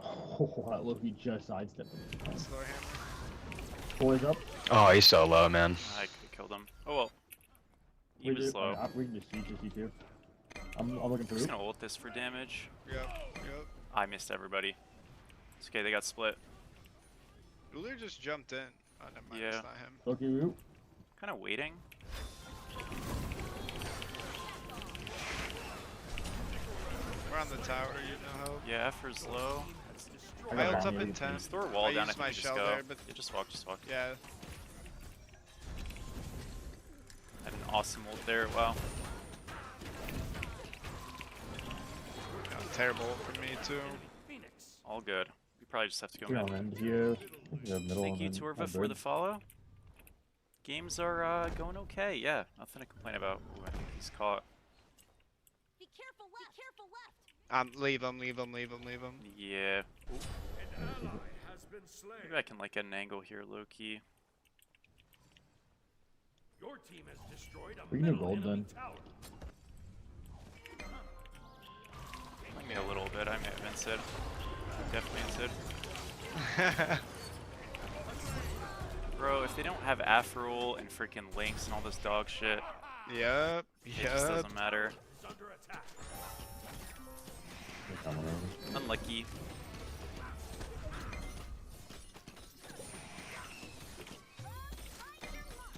Oh, that Loki just sidestepped him. Slow hammer. Boys up. Oh, he's so low, man. I could have killed him. Oh well. He was low. We can just siege this E2. I'm looking for I'm just root. gonna ult this for damage. Yep. I missed everybody. It's okay, they got split. Ruler just jumped in. Oh, never mind. Yeah. It's not him. Loki root. Kind of waiting. We're on the tower. You know how. Yeah, Effer's low. I My got ult's up bomb in here. 10. Just throw a wall I down. I used think my you just shell go. there, but Yeah, just walk, just walk. yeah. Had an awesome ult there. Wow. Terrible ult for me too. Phoenix. All good. We probably just have to go Here mid. on end here. Yeah, middle Thank you, and then Torva, on for bird. the follow. Games are going okay. Yeah, nothing to complain about. Ooh, I think he's caught. Be careful left. Be careful left. Leave him, leave him, leave him, leave him. Yeah. An ally has been slain. Maybe I can like get an angle here, low key. Your team has destroyed a We can do middle gold enemy then. tower. Like me a little bit. I may have insid. Definitely insid. Bro, if they don't have Afrol and freaking Lynx and all this dog shit, Yep. it just Yep. doesn't matter. Is under attack. They're coming over. Unlucky.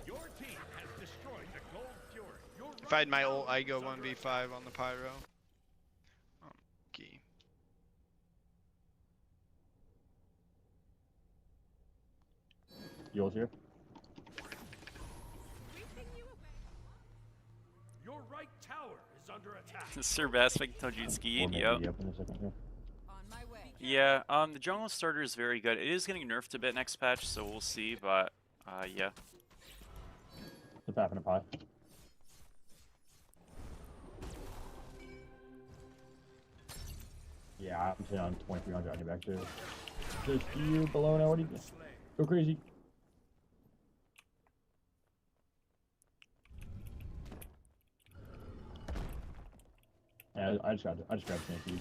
Your team has destroyed the Gold Fury. Your If I had my right ult, tower I go is under 1v5 on the pyro. Key. Yours here. Sweeping you away. Your right tower is under attack. Sir Basfik Tojitski, Or yep. maybe up in a second here. On my way. Yeah, the jungle starter is very good. It is getting nerfed a bit next patch, so we'll see, but, yeah. The path and a pie. Yeah, I'm sitting on 2300 on your back too. Just you below now, what do you Slain. go crazy? Yeah, I just grabbed Stampede.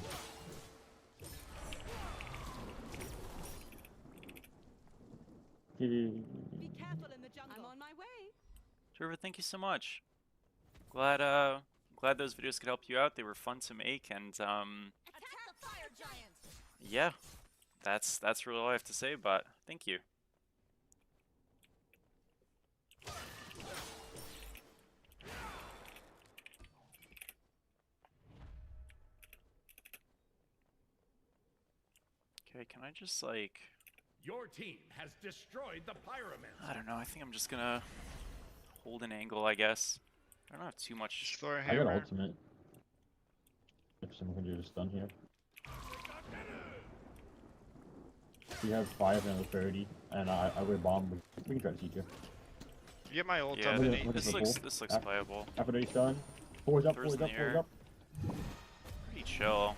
Be careful in the jungle. I'm on my way. Trevor, thank you so much. Glad those videos could help you out. They were fun to make, and Attack the fire giant! yeah, that's really all I have to say. But thank you. Okay, can I just like? Your team has destroyed the pyramid. I don't know. I think I'm just gonna hold an angle, I guess. I don't have too much. Just throw a I got hammer. ultimate. If someone can do a stun here. We have 5 and a 30, and I would bomb. We can try to siege you. You get my ult Yeah, up in Look at- 8. look at this the looks pool. this looks playable. After they stun. 4's up, Throws 4's in up, the 4's air. up. Pretty chill.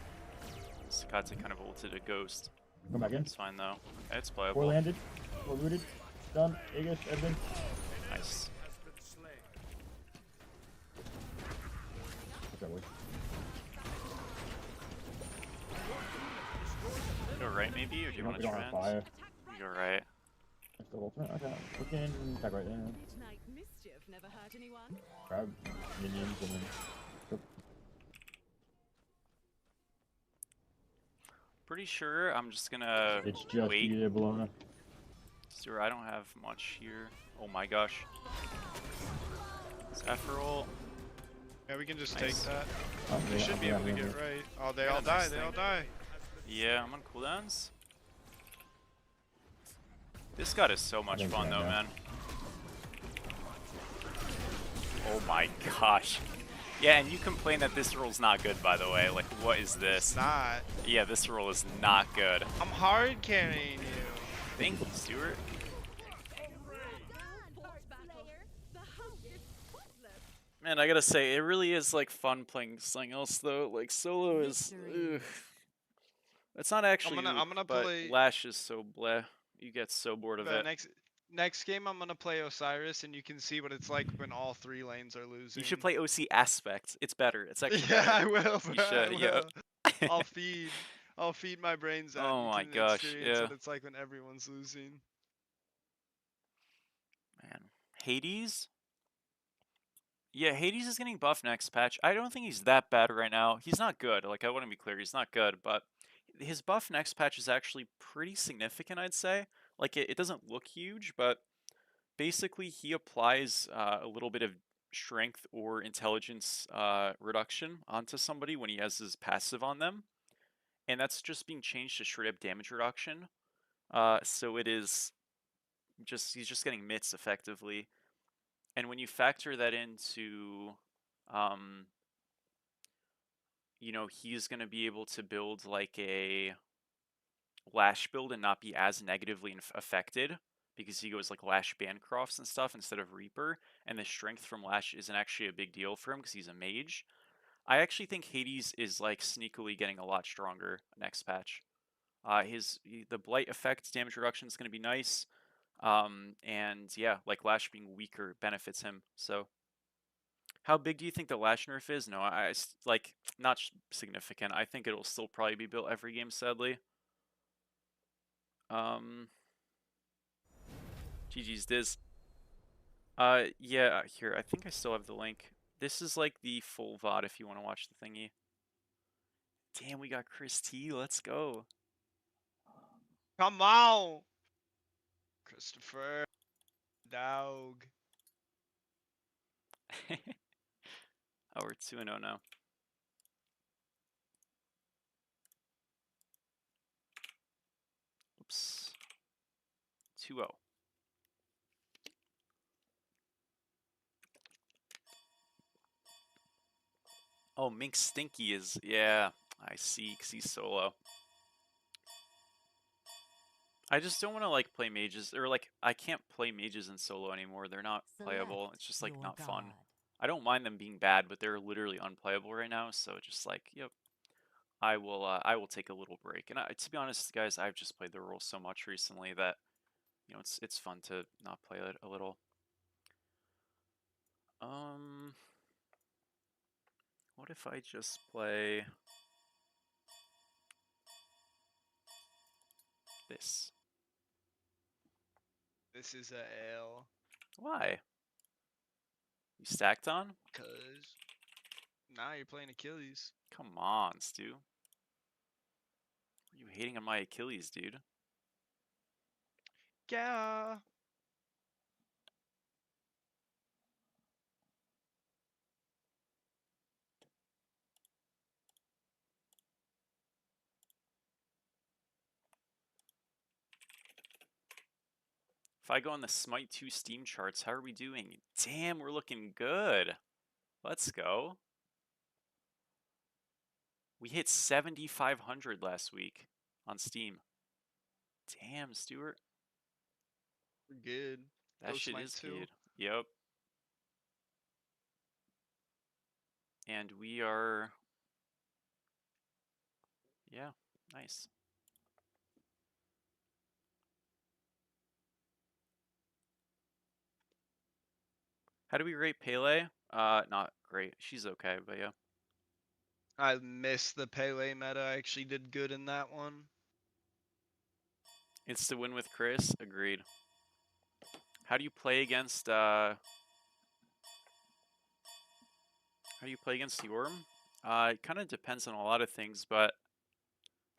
Sakatsu kind of ulted a ghost. Come back in. It's fine though. It's 4 playable. landed. 4 rooted. Stun. Aegis, everything. Nice. Has been slain. That way. Go right maybe, or do you want We to don't have trans? fire. You go right. That's the ultimate. Okay. We can attack right there. Midnight mischief never hurt anyone. Grab minions and then. Pretty sure I'm just gonna It's just wait. you there, Bologna. Sir, I don't have much here. Oh my gosh. Zephyral. Yeah, we can just Nice. take that. Oh, We yeah, should be yeah, able to yeah, get yeah. right. Oh, they Yeah, all nice die. They thing. all die. Yeah, I'm on cooldowns. This god is so much think fun so, though, yeah. man. Oh my gosh. Yeah, and you complain that this roll's not good, by the way. Like, what is It's this? not. Yeah, this roll is not good. I'm hard carrying you. Thank you, Stuart. The hunt is pointless. Man, I gotta say, it really is like fun playing something else though. Like solo is, Victory. ugh. It's not actually. I'm gonna but play Lash is so bleh. You get so bored of the it. next game. I'm gonna play Osiris, and you can see what it's like when all 3 lanes are losing. You should play OC Aspect. It's better. It's actually Yeah, better. I will. You Bro, I should, yeah. will. I'll feed my brains out. Oh and my you can gosh, experience yeah. what it's like when everyone's losing. Man, Hades. Yeah, Hades is getting buffed next patch. I don't think he's that bad right now. He's not good. Like, I want to be clear, he's not good, but his buff next patch is actually pretty significant, I'd say. Like, it doesn't look huge, but basically he applies a little bit of strength or intelligence reduction onto somebody when he has his passive on them. And that's just being changed to straight up damage reduction. So it is just, he's just getting mitts effectively. And when you factor that into, you know, he's going to be able to build like a Lash build and not be as negatively affected because he goes like Lash Bancrofts and stuff instead of Reaper, and the strength from Lash isn't actually a big deal for him because he's a mage. I actually think Hades is like sneakily getting a lot stronger next patch. The blight effect damage reduction is going to be nice, and yeah, like Lash being weaker benefits him. So, how big do you think the Lash nerf is? No, like not significant. I think it'll still probably be built every game, sadly. GG's Diz. Yeah, here, I think I still have the link. This is like the full VOD if you want to watch the thingy. Damn, we got Chris T. Let's go. Come on, Christopher. Dog. Oh, we're 2-0 now. Oops. 2-0. Oh, Mink Stinky is, yeah, I see, because he's solo. I just don't want to like play mages, or like I can't play mages in solo anymore. They're not playable. It's just like not fun. I don't mind them being bad, but they're literally unplayable right now. So just like, yep, I will take a little break. And to be honest, guys, I've just played the rules so much recently that you know it's fun to not play it a little. What if I just play this? This is a L. Why? You stacked on? Cause now you're playing Achilles. Come on, Stu. Are you hating on my Achilles, dude? Yeah. If I go on the Smite 2 Steam charts, how are we doing? Damn, we're looking good. Let's go. We hit 7,500 last week on Steam. Damn, Stuart. We're good. That Go shit Smite is 2. good. Yep. And we are... Yeah, nice. How do we rate Pele? Not great. She's okay, but yeah. I missed the Pele meta. I actually did good in that one. Insta win with Chris? Agreed. How do you play against, How do you play against Yorm? It kind of depends on a lot of things, but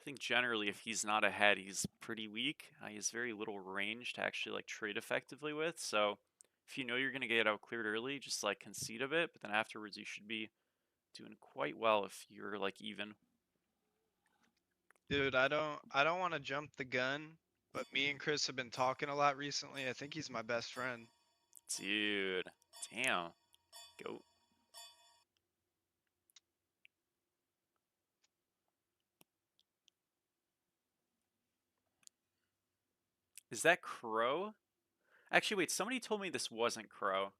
I think generally if he's not ahead, he's pretty weak. He has very little range to actually like trade effectively with. So if you know you're gonna get out cleared early, just like concede a bit, but then afterwards you should be doing quite well if you're like even. Dude, I don't want to jump the gun, but me and Chris have been talking a lot recently. I think he's my best friend. Dude, damn. Go. Is that Crow? Actually, wait, somebody told me this wasn't Crow.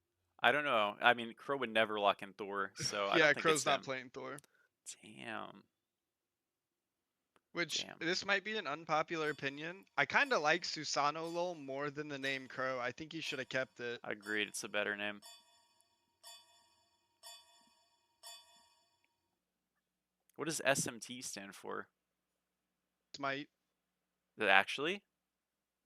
I don't know. I mean, Crow would never lock in Thor, so I don't Yeah, think it's Crow's not him. playing Thor. Damn. Which, Damn. this might be an unpopular opinion. I kind of like Susano lol more than the name Crow. I think he should have kept it. Agreed, it's a better name. What does SMT stand for? Smite. Is it actually? Oh,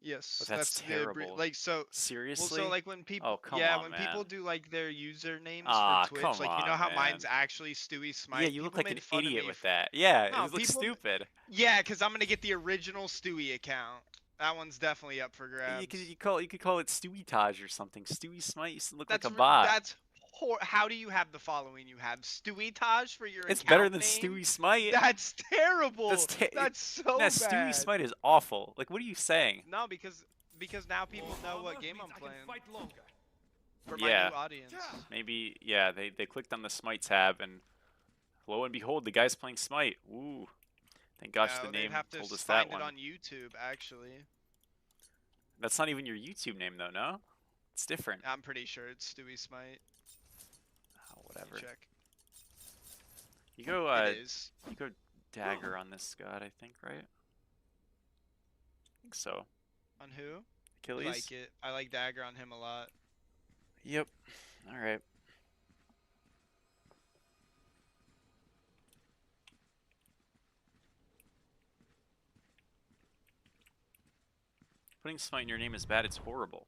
Yes, that's that's the terrible. like so. Well, so Seriously? like when people, Oh, come yeah, on, when people man. do like their usernames for Ah, Twitch, come like you know on, how man. mine's actually Stewie Yeah, Smite. you look People like an made fun of idiot me. with that. Yeah, No, it looks people. stupid. Yeah, because I'm gonna get the original Stewie account. That one's definitely up for grabs. You could call it Stewie Taj or something. Stewie Smite used to look like That's a bot. that's how do you have the following? You have Stewie Taj for your It's better account than name. Stewie Smite. That's That's terrible. That's Nah, so Stewie bad. Smite is awful. Like, what are you saying? No, because now people More know what armor game means I'm I can playing fight longer. for my Yeah, new audience. maybe. Yeah, they clicked on the Smite tab and lo and behold, the guy's playing Smite. Ooh, thank gosh the No, they'd name have to told us that find it one. on YouTube actually. That's not even your YouTube name though, no? It's different. I'm pretty sure it's Stewie Smite. Oh, Let me whatever. check. You go It is. you go dagger on this god, I think, right? I think so. On who? I Achilles? like it. I like Dagger on him a lot. Yep. Alright. Putting Smite in your name is bad, it's horrible.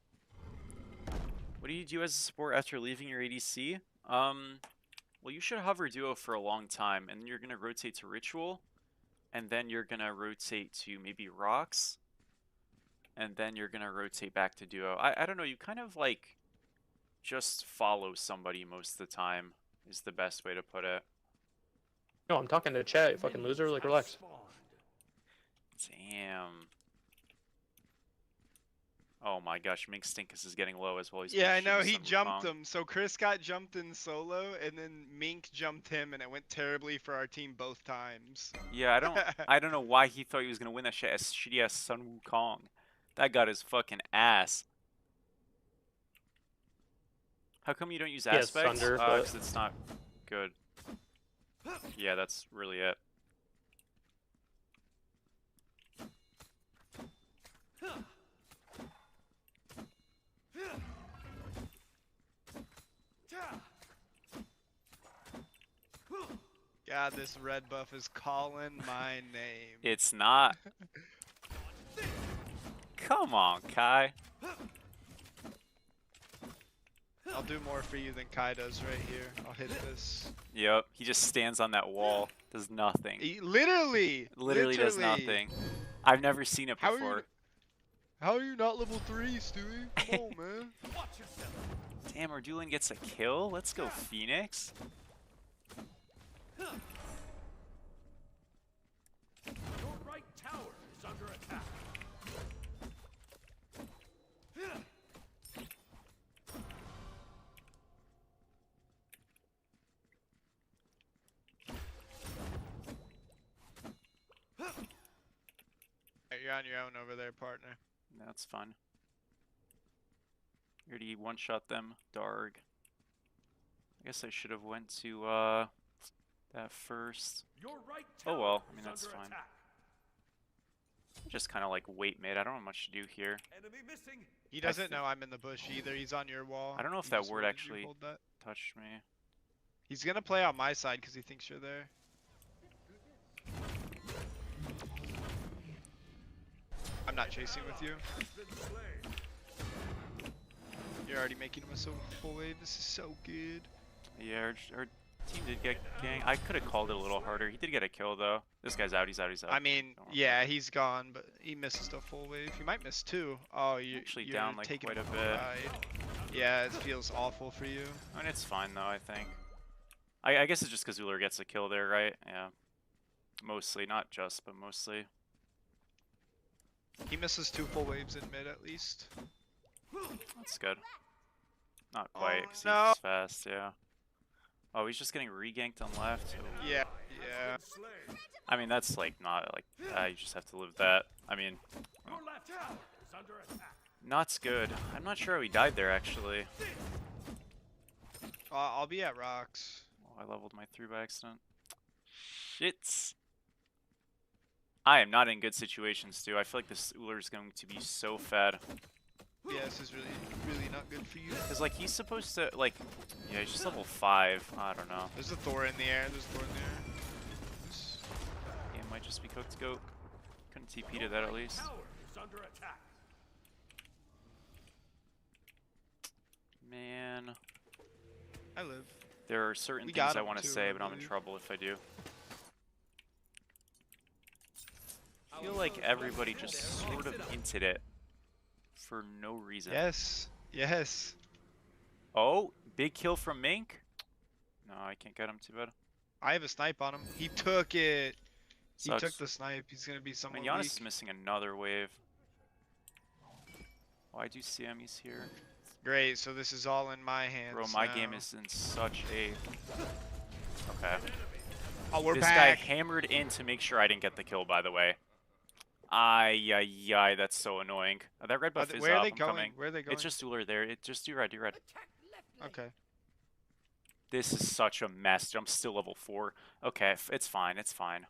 What do you do as a support after leaving your ADC? Well, you should hover duo for a long time, and then you're gonna rotate to ritual, and then you're gonna rotate to maybe rocks, and then you're gonna rotate back to duo. I don't know, you kind of like just follow somebody most of the time is the best way to put it. No, I'm talking to chat, you fucking loser. Like, relax. Damn. Oh my gosh, Mink Stinkus is getting low as well. He's Yeah, I know, he shooting some jumped Wukong. him. So Chris got jumped in solo, and then Mink jumped him, and it went terribly for our team both times. Yeah, I don't know why he thought he was gonna win that shit as shitty ass Sun Wukong. That got his fucking ass. How come you don't use He has aspects? Thunder, but- Because it's not good. Yeah, that's really it. God, this red buff is calling my name. It's not. Come on, Kai. I'll do more for you than Kai does right here. I'll hit this. Yep, he just stands on that wall, does nothing. Literally! Literally does nothing. I've never seen it before. How are you not level 3, Stewie? Come on, man. Watch yourself. Damn, Ardulin gets a kill? Let's go, Phoenix. Your right tower is under attack. You're on your own over there, partner. That's fun. You already one-shot them, Darg. I guess I should have went to that first. Your right Oh tower well, I mean is that's under fine. attack. Just kind of like wait mid. I don't have much to do here. Enemy missing. He doesn't know I'm in the bush either. He's on your wall. I don't know if He that just word wanted you to actually hold that. touched me. He's gonna play on my side because he thinks you're there. I'm not chasing with you. Has been slain. You're already making him a full wave. This is so good. Yeah, our team did get gang. I could have called it a little harder. He did get a kill though. This guy's out. He's out. He's out. I mean, Don't worry yeah, he's gone, but he misses the full wave. He might miss 2. Oh, Actually you're down, like, taking quite a him on bit. ride. Yeah, it feels awful for you. I mean, it's fine though. I think. I guess it's just because Uller gets a kill there, right? Yeah. Mostly, not just, but mostly. He misses 2 full waves in mid at least. That's good. Not quite, Oh, 'cause no. he's fast, yeah. Oh, he's just getting re-ganked on left. Yeah, yeah. Slain. I mean, that's like not like you just have to live that. I mean, Your left tower is under attack. not's good. I'm not sure how he died there actually. I'll be at rocks. Oh, I leveled my 3 by accident. Shits. I am not in good situations, dude. I feel like this Uller is going to be so fed. Yeah, this is really not good for you. Cause like he's supposed to like, yeah, he's just level 5. I don't know. There's a Thor in the air. There's a Thor in the air. Game might just be cooked goat. Couldn't TP to that at least. Tower is under attack. Man, I live. there are certain We things got I him want to too, say, I but I'm in believe. trouble if I do. I feel like everybody just sort of hinted it for no reason. Yes. Yes. Oh, big kill from Mink? No, I can't get him too bad. I have a snipe on him. He took it. He Sucks. took the snipe. He's gonna be I somewhat mean, Giannis weak. is missing another wave. Oh, I do see him. He's here. Great. So this is all in my hands. Bro, my now. game is in such a... Okay. Oh, we're This back. guy hammered in to make sure I didn't get the kill, by the way. Ay, that's so annoying. That red buff is Where are up. they I'm going? coming. Where are they going? It's just Uller there. It just do red, do red. Attack left lane. Okay. This is such a mess. I'm still level 4. Okay, it's fine. It's fine.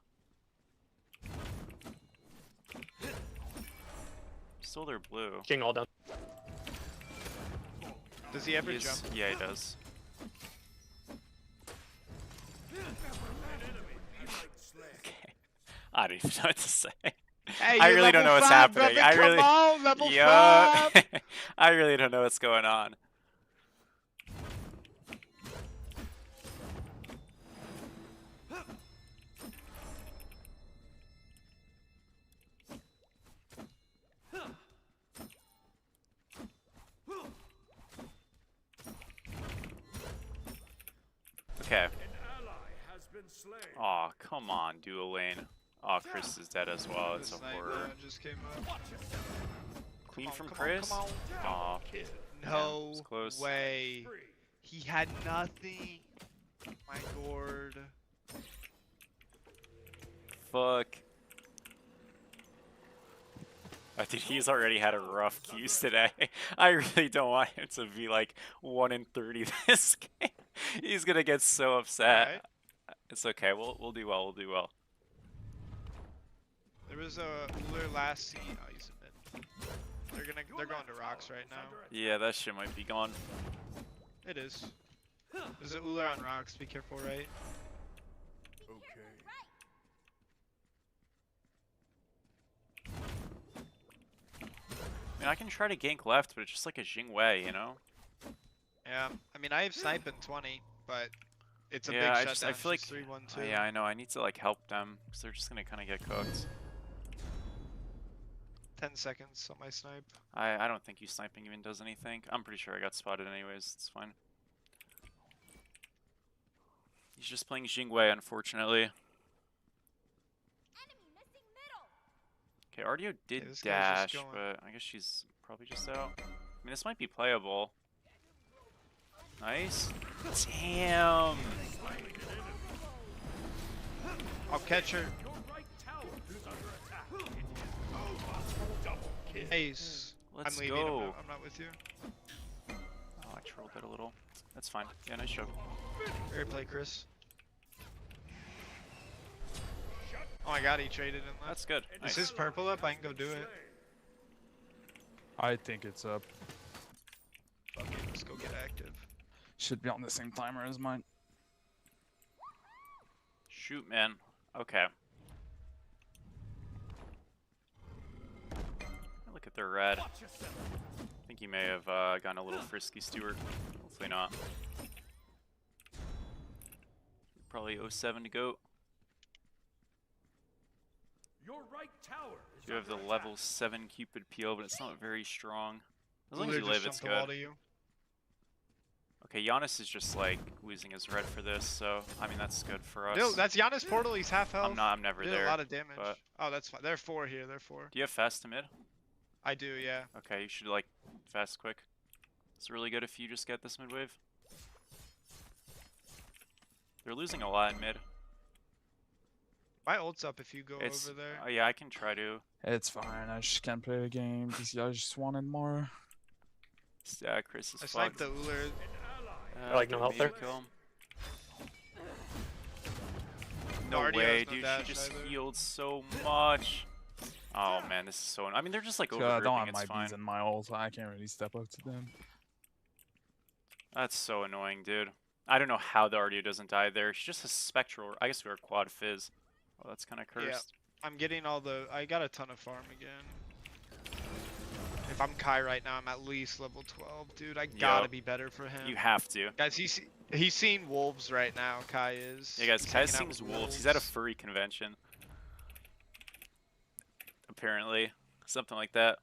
Still they're blue. King all down. Does he ever He is- jump? Yeah, he does. Okay. I don't even know what to say. Hey, I you're really don't know level what's 5, happening. brother. I Come really, on, level yeah, 5. I really don't know what's going on. Okay. An ally has been slain. Aw, come on, dual lane. Aw, Chris is dead as well. It's The a snipe, horror. just came up. Watch yourself. Clean Come on, from come on, Chris? come on. Aw. Kill. No it's close. way. Free. He had nothing. My lord. Fuck. I think he's already had a rough queues today. I really don't want him to be like 1 in 30 this game. He's gonna get so upset. Alright. It's okay. We'll do well. We'll do well. There was a Uller last scene. Oh, he's a mid. They're going to rocks right now. Yeah, that shit might be gone. It is. There's a Uller on rocks. Be careful, right? Okay. I mean, I can try to gank left, but it's just like a Jing Wei, you know? Yeah, I mean I have snipe in 20, but it's a Yeah, big I shutdown. feel like She's 3-1-2. yeah, I know. I need to like help them because they're just gonna kind of get cooked. 10 seconds on my snipe. I don't think you sniping even does anything. I'm pretty sure I got spotted anyways. It's fine. He's just playing Jingwei, unfortunately. Enemy missing middle. Okay, Ardio did this guy's just dash, going. but I guess she's probably just out. I mean, this might be playable. Nice. Damn. I'll catch her. Your right tower is under attack. Double kill. Ace. Let's I'm leaving. go. I'm not with you. Oh, I trolled it a little. That's fine. Yeah, nice job. Great play, Chris. Oh my god, he traded in that. That's good. Is Nice. his purple up? I can go do it. I think it's up. Okay, let's go get active. Should be on the same timer as mine. Shoot, man. Okay. Look at their red. Watch yourself. I think he may have gotten a little frisky, Stewart. Hopefully not. Probably 07 to go. Your right tower is You have the under level attack. 7 Cupid PO, but it's not very strong. As long as Uller you just live, it's jumped the wall good. to you. Okay, Giannis is just like losing his red for this, so I mean that's good for us. No, that's Giannis Portal. He's half health. I'm never Did there. a lot of damage. but- Oh, that's fine. They're 4 here. They're 4. Do you have fast to mid? I do, yeah. Okay, you should like fast quick. It's really good if you just get this mid wave. They're losing a lot in mid. My ult's up if you go It's over there. yeah, I can try to. It's fine. I just can't play the game. These guys just wanted more. Yeah, Chris is I fucked. sniped the Uller. Like, no okay, help maybe there? kill him. No Ardio way, has no dude. dash She just either. healed so much. Oh man, this is so. I mean, they're just like I overgrouping. don't have It's my fine. bees and my ult. I can't really step up to them. That's so annoying, dude. I don't know how the Ardio doesn't die there. She just has spectral. I guess we are quad fizz. Oh, that's kind of cursed. I'm getting all the. I got a ton of farm again. If I'm Kai right now, I'm at least level 12, dude. I gotta Yup. be better for him. You have to. Guys, he's seeing wolves right now. Kai is. Yeah, guys. He's Kai hanging out sings with wolves. He's at a furry convention. Apparently, something like that.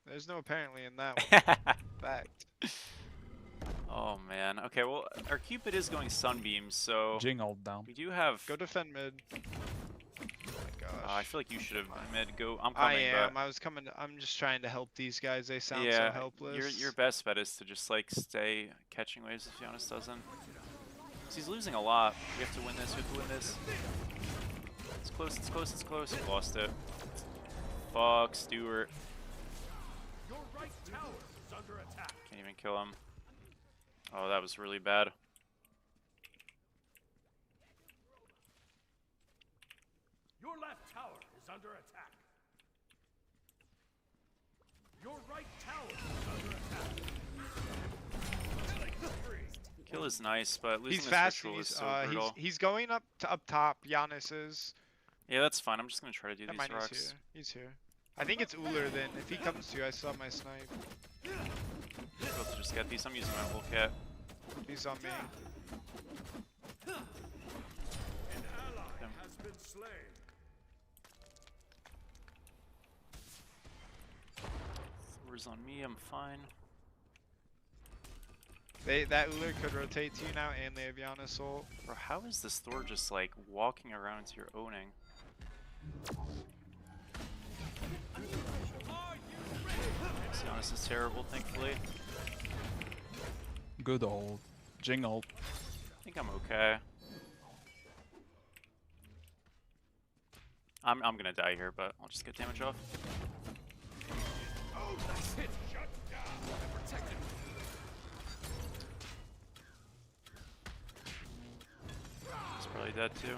There's no apparently in that one. Fact. Oh man. Okay, well, our Cupid is going sunbeam, so Jing ult down. we do have. Go defend mid. Oh my gosh. I feel like you should have mid go. I'm I coming, am. I was coming. I'm just trying to help these guys. They but sound yeah, so helpless. your best bet is to just like stay catching waves if Giannis doesn't. 'Cause he's losing a lot. We have to win this. We have to win this. It's close. It's close. It's close. We lost it. Fuck, Stewart. Your right tower is under attack. Can't even kill him. Oh, that was really bad. Your left tower is under attack. Your right tower is under attack. Killing spree. Kill is nice, but losing He's this fast. ritual is He's, so brutal. he's going up top. Giannis is. Yeah, that's fine. I'm just gonna try to do Never these mind, rocks. he's here. He's here. I think it's Uller then. If he comes to you, I saw my snipe. Both to just get these. I'm using my whole cat. He's on me. An ally Damn. has been slain. Thor's on me. I'm fine. That Uller could rotate to you now, and they have Giannis ult. Bro, how is this Thor just like walking around to your owning? Giannis is terrible, thankfully. Good ult. Jing ult. I think I'm okay. I'm gonna die here, but I'll just get damage off. Hit shut down. Protected. He's probably dead too.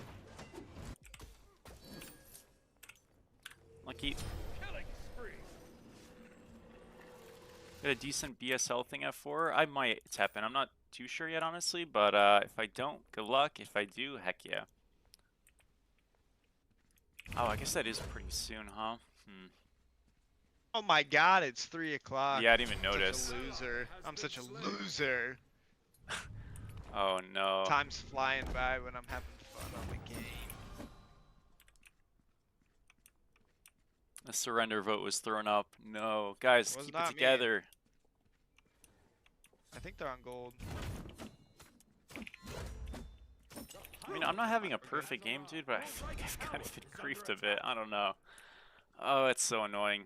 Lucky. Killing spree. Got a decent BSL thing at 4. I might tap in. I'm not too sure yet, honestly, but if I don't, good luck. If I do, heck yeah. Oh, I guess that is pretty soon, huh? Oh my god, it's 3 o'clock. Yeah, I didn't even I'm notice. such a loser. I'm such a loser. Oh no. Time's flying by when I'm having fun on the game. A surrender vote was thrown up. No. Guys, Was keep it not me. together. I think they're on gold. I mean, I'm not having a perfect game, dude, but I feel like I've kind of been griefed a bit. I don't know. Oh, it's so annoying.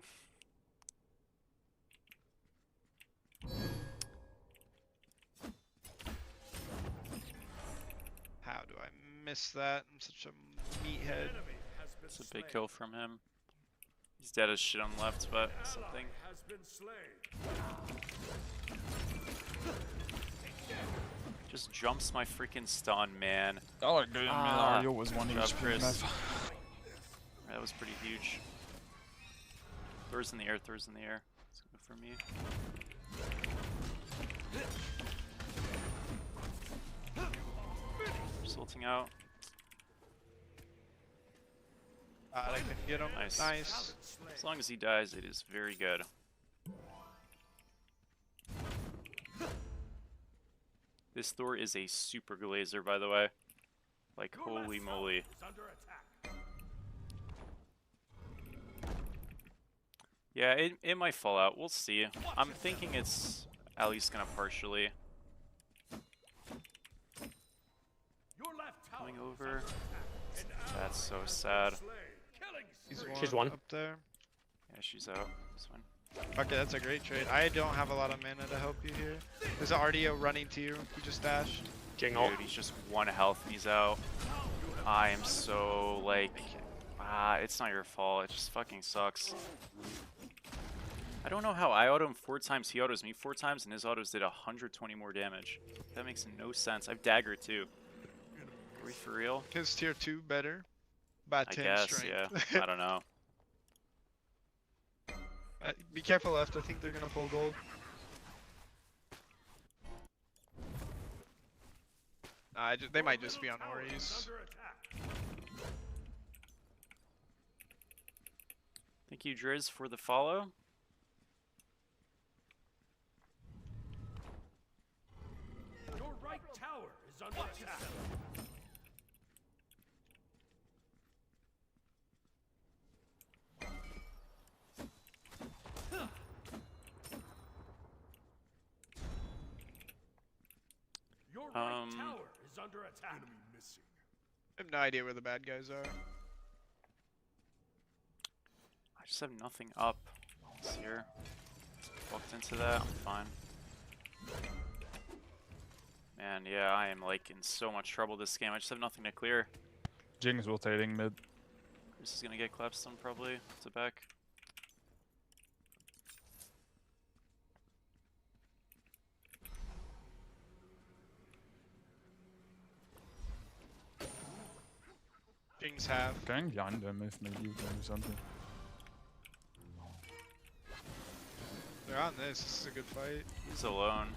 How do I miss that? I'm such a meathead. Enemy has been It's a slain. big kill from him. He's dead as shit on left, but something. Has been slain. Just jumps my freaking stun, man. All I good Ah, Mario was 1 good job, HP. Chris. That was pretty huge. Throws in the air, throws in the air. It's good for me. Just ulting out. I can get him. Nice. Nice. As long as he dies, it is very good. This Thor is a super glazer, by the way. Like, Your left holy tower moly. is under attack. Yeah, it might fall out. We'll see. I'm thinking it's at least gonna partially. Your left tower Coming is over. under attack. An That's ally so has sad. been slain. Killing He's spree. She's one. up there. Yeah, she's out. This one. Okay, that's a great trade. I don't have a lot of mana to help you here. There's an RDO running to you. He just dashed. Jingle. Dude, he's just 1 health and he's out. I am so, like... it's not your fault. It just fucking sucks. I don't know how I autoed him 4 times, he autos me 4 times, and his autos did 120 more damage. That makes no sense. I've dagger too. Are we for real? His tier 2 better. By I 10 guess, strength. yeah. I don't know. Be careful left. I think they're gonna pull gold. They might just be on Tower is Ori's. under attack. Thank you, Driz, for the follow. Your right tower is under attack. Your right tower is under attack. Enemy missing. I have no idea where the bad guys are. I just have nothing up. It's here. Walked into that, I'm fine. Man, yeah, I am like in so much trouble this game. I just have nothing to clear. Jing's rotating mid. Chris is gonna get Clapstone probably to back. Kings have. Going behind him if maybe you can do something. They're on this. This is a good fight. He's alone.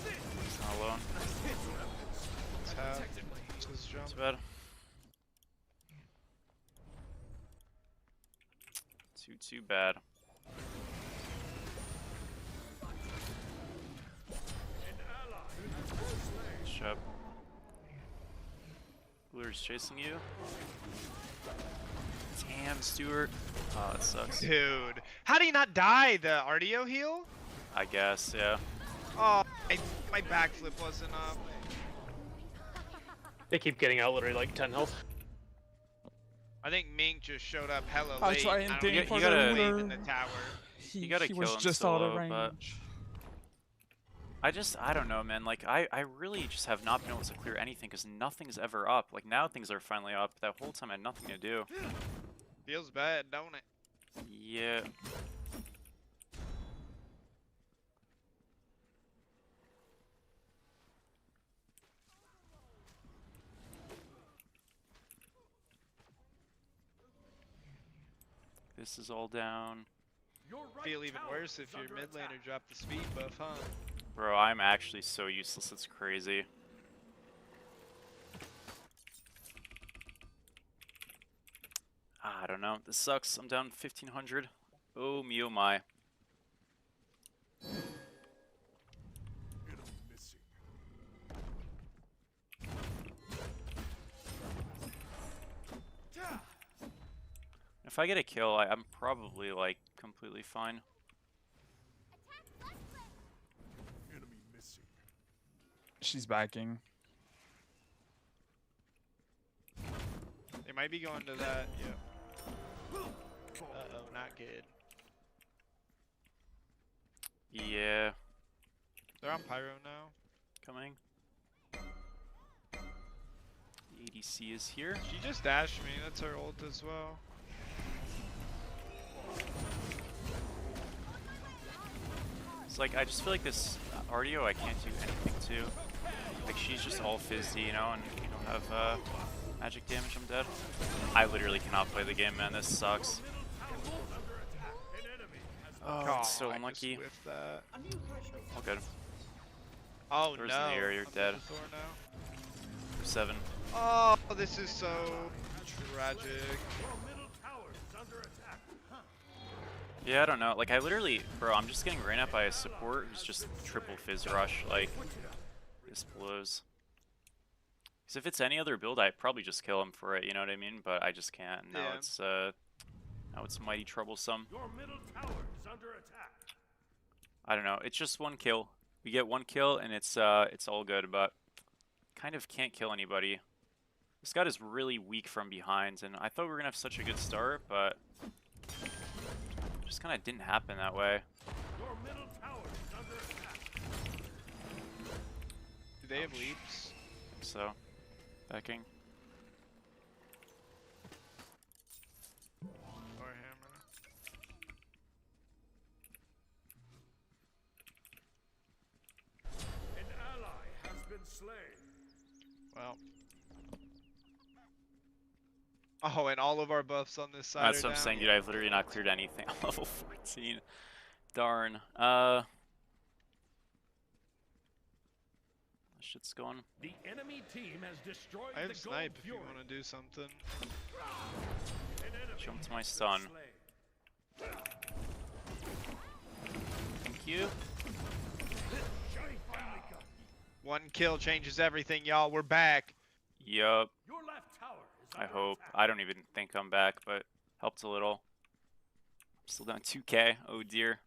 He's not alone. Kings have. It's his jump. Too bad. Too bad. Shep. Bluer's chasing you. Damn, Stuart. Oh, that sucks. Dude, how do you not die? The RDO heal? I guess, yeah. Oh, my backflip wasn't up. They keep getting out literally like 10 health. I think Mink just showed up hella I late. try and I don't think think for he the was ruler. in the tower. He, gotta he kill was him just out of solo, but- range. I don't know, man. Like, I really just have not been able to clear anything because nothing's ever up. Like, now things are finally up. That whole time I had nothing to do. Feels bad, don't it? Yeah. This is all down. Your right Feel even tower worse is if your under mid attack. laner dropped the speed buff, huh? Bro, I'm actually so useless, it's crazy. I don't know. This sucks. I'm down 1,500. Oh me, oh my. Enemy missing. If I get a kill, I'm probably like completely fine. Enemy missing. She's backing. They might be going to that. Yeah. Uh-oh, not good. Yeah, They're on Pyro now. coming. The ADC is here. She just dashed me. That's her ult as well. It's like, I just feel like this RDO I can't do anything to. Like, she's just all fizzy, you know, and you don't have magic damage, I'm dead. I literally cannot play the game, man. This sucks. Oh, it's so I unlucky. just whiffed that. All good. Oh Thor's no. in the air, you're I'm dead. Thor now. For 7. Oh, this is so tragic. Your middle tower is under attack. Yeah, I don't know. Like, I literally, bro, I'm just getting ran at by a support who's just triple fizz rush. Like, this blows. Because if it's any other build, I'd probably just kill him for it, you know what I mean? But I just can't. Now Yeah. now it's mighty troublesome. Your middle tower is under attack. I don't know. It's just one kill. We get one kill and it's all good, but kind of can't kill anybody. This guy is really weak from behind, and I thought we were gonna have such a good start, but it just kind of didn't happen that way. Your middle tower is under attack. Do they have leaps? So, backing. Or hammer? An ally has been slain. Well. Oh, and all of our buffs on this side That's are what I'm down. saying, dude. I've literally not cleared anything. I'm level 14. Darn. Shit's going. The enemy team has destroyed I the have snipe gold if you fury. want to do something. An enemy Jump to my has been stun. slain. Thank you. Shiny finally got you. One kill changes everything, y'all. We're back. Yup. Your left tower is I under hope. attack. I don't even think I'm back, but helped a little. I'm still down 2k. Oh dear.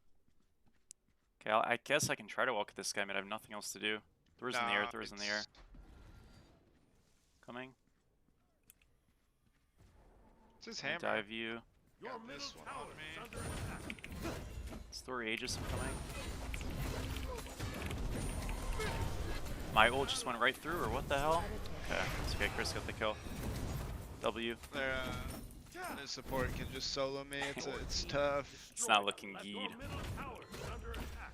Okay, I guess I can try to walk at this guy, but I have nothing else to do. Thor's in the air. Nah, Thor's in the air. it's- Coming. It's his I hammer. dive you. Your Got middle this one tower on is me. under attack. Thor Aegis coming. My ult just went right through, or what the hell? Okay, it's okay. Chris got the kill. W. Their support can just solo me. It's tough. It's not looking Your geed. middle tower is under attack.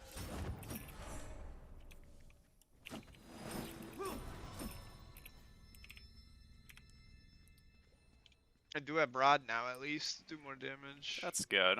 I do have broad now at least. Do more damage. That's good.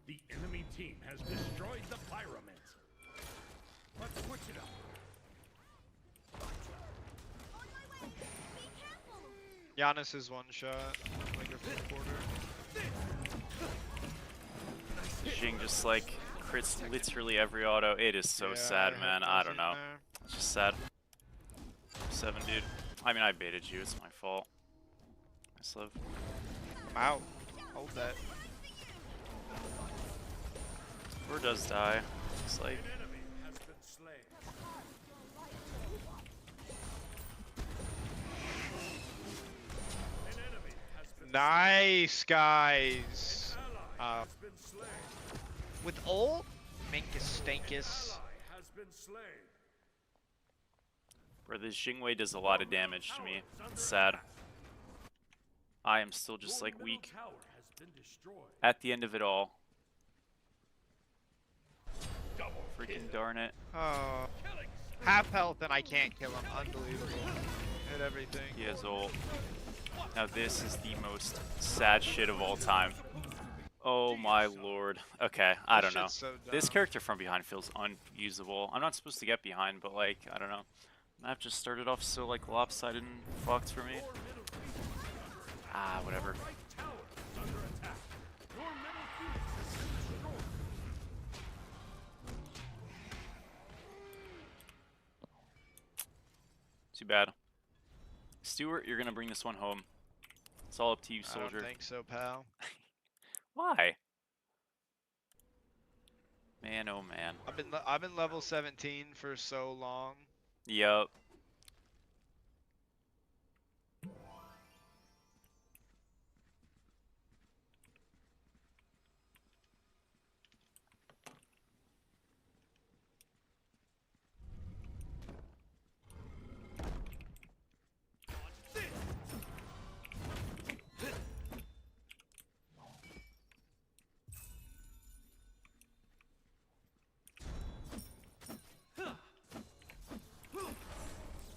The enemy team has destroyed the pyramid. Let's switch it up. Giannis is one shot. Like a full quarter. Jing just like crits literally every auto. It is so Yeah, sad, I man. have I don't nothing know. there. It's just sad. 7, dude. I mean, I baited you. It's my fault. Nice love. I'm out. Hold that. Thor does die. Looks like. An enemy has been slain. An enemy has been Nice, guys. ally has been slain. With ult, Minkus Stankus. Ally has been slain. Bro, this Jingwei does a lot of damage to me. It's sad. I am still just Your like middle weak tower has been destroyed. at the end of it all. Double Freaking darn it. Oh. killing Half health and I can't kill him. Unbelievable. Hit everything. He has ult. Now this is the most sad shit of all time. Oh my lord. Okay, I This don't know. shit's so This dumb. character from behind feels unusable. I'm not supposed to get behind, but like, I don't know. Map just started off so like lopsided and fucked for me. Ah, whatever. Right tower is under attack. Your middle Phoenix has been destroyed. Too bad. Stuart, you're gonna bring this one home. It's all up to you, I don't soldier. think so, pal. Why? Man, oh man. I've been level 17 for so long. Yup.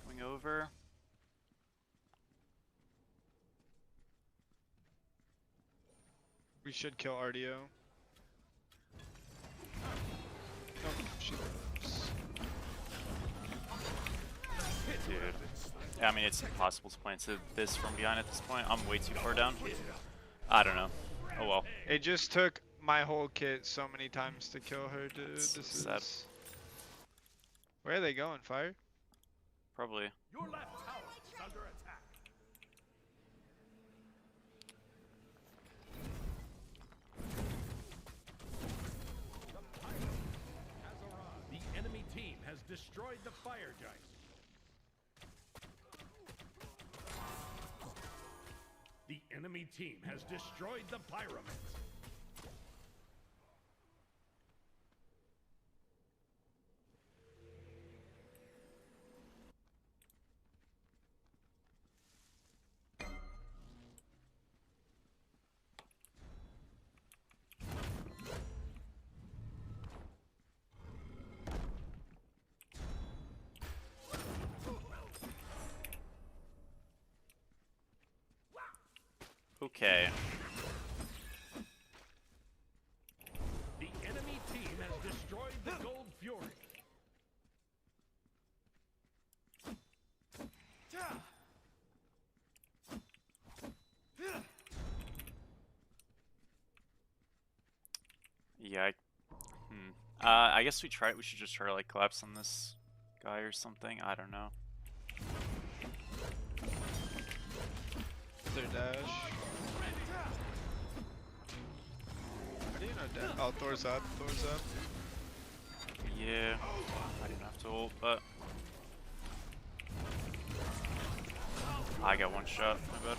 Going over. We should kill RDO. Nope, she lives. Dude. Yeah, I mean, it's impossible to play into this from behind at this point. I'm way too far down. I don't know. Oh well. It just took my whole kit so many times to kill her, dude. It's This so sad. is. Where are they going? Fire? Probably. Your left tower is under attack. The pirate has arrived. The enemy team has destroyed the fire giant. The enemy team has destroyed the pyramid. Okay. The enemy team has destroyed the gold fury. Yeah. I guess we should just try to like collapse on this guy or something. I don't know. Their dash. How do you know dash? Oh, Thor's up. Thor's up. Yeah. I didn't have to ult, but I got one shot. My bad.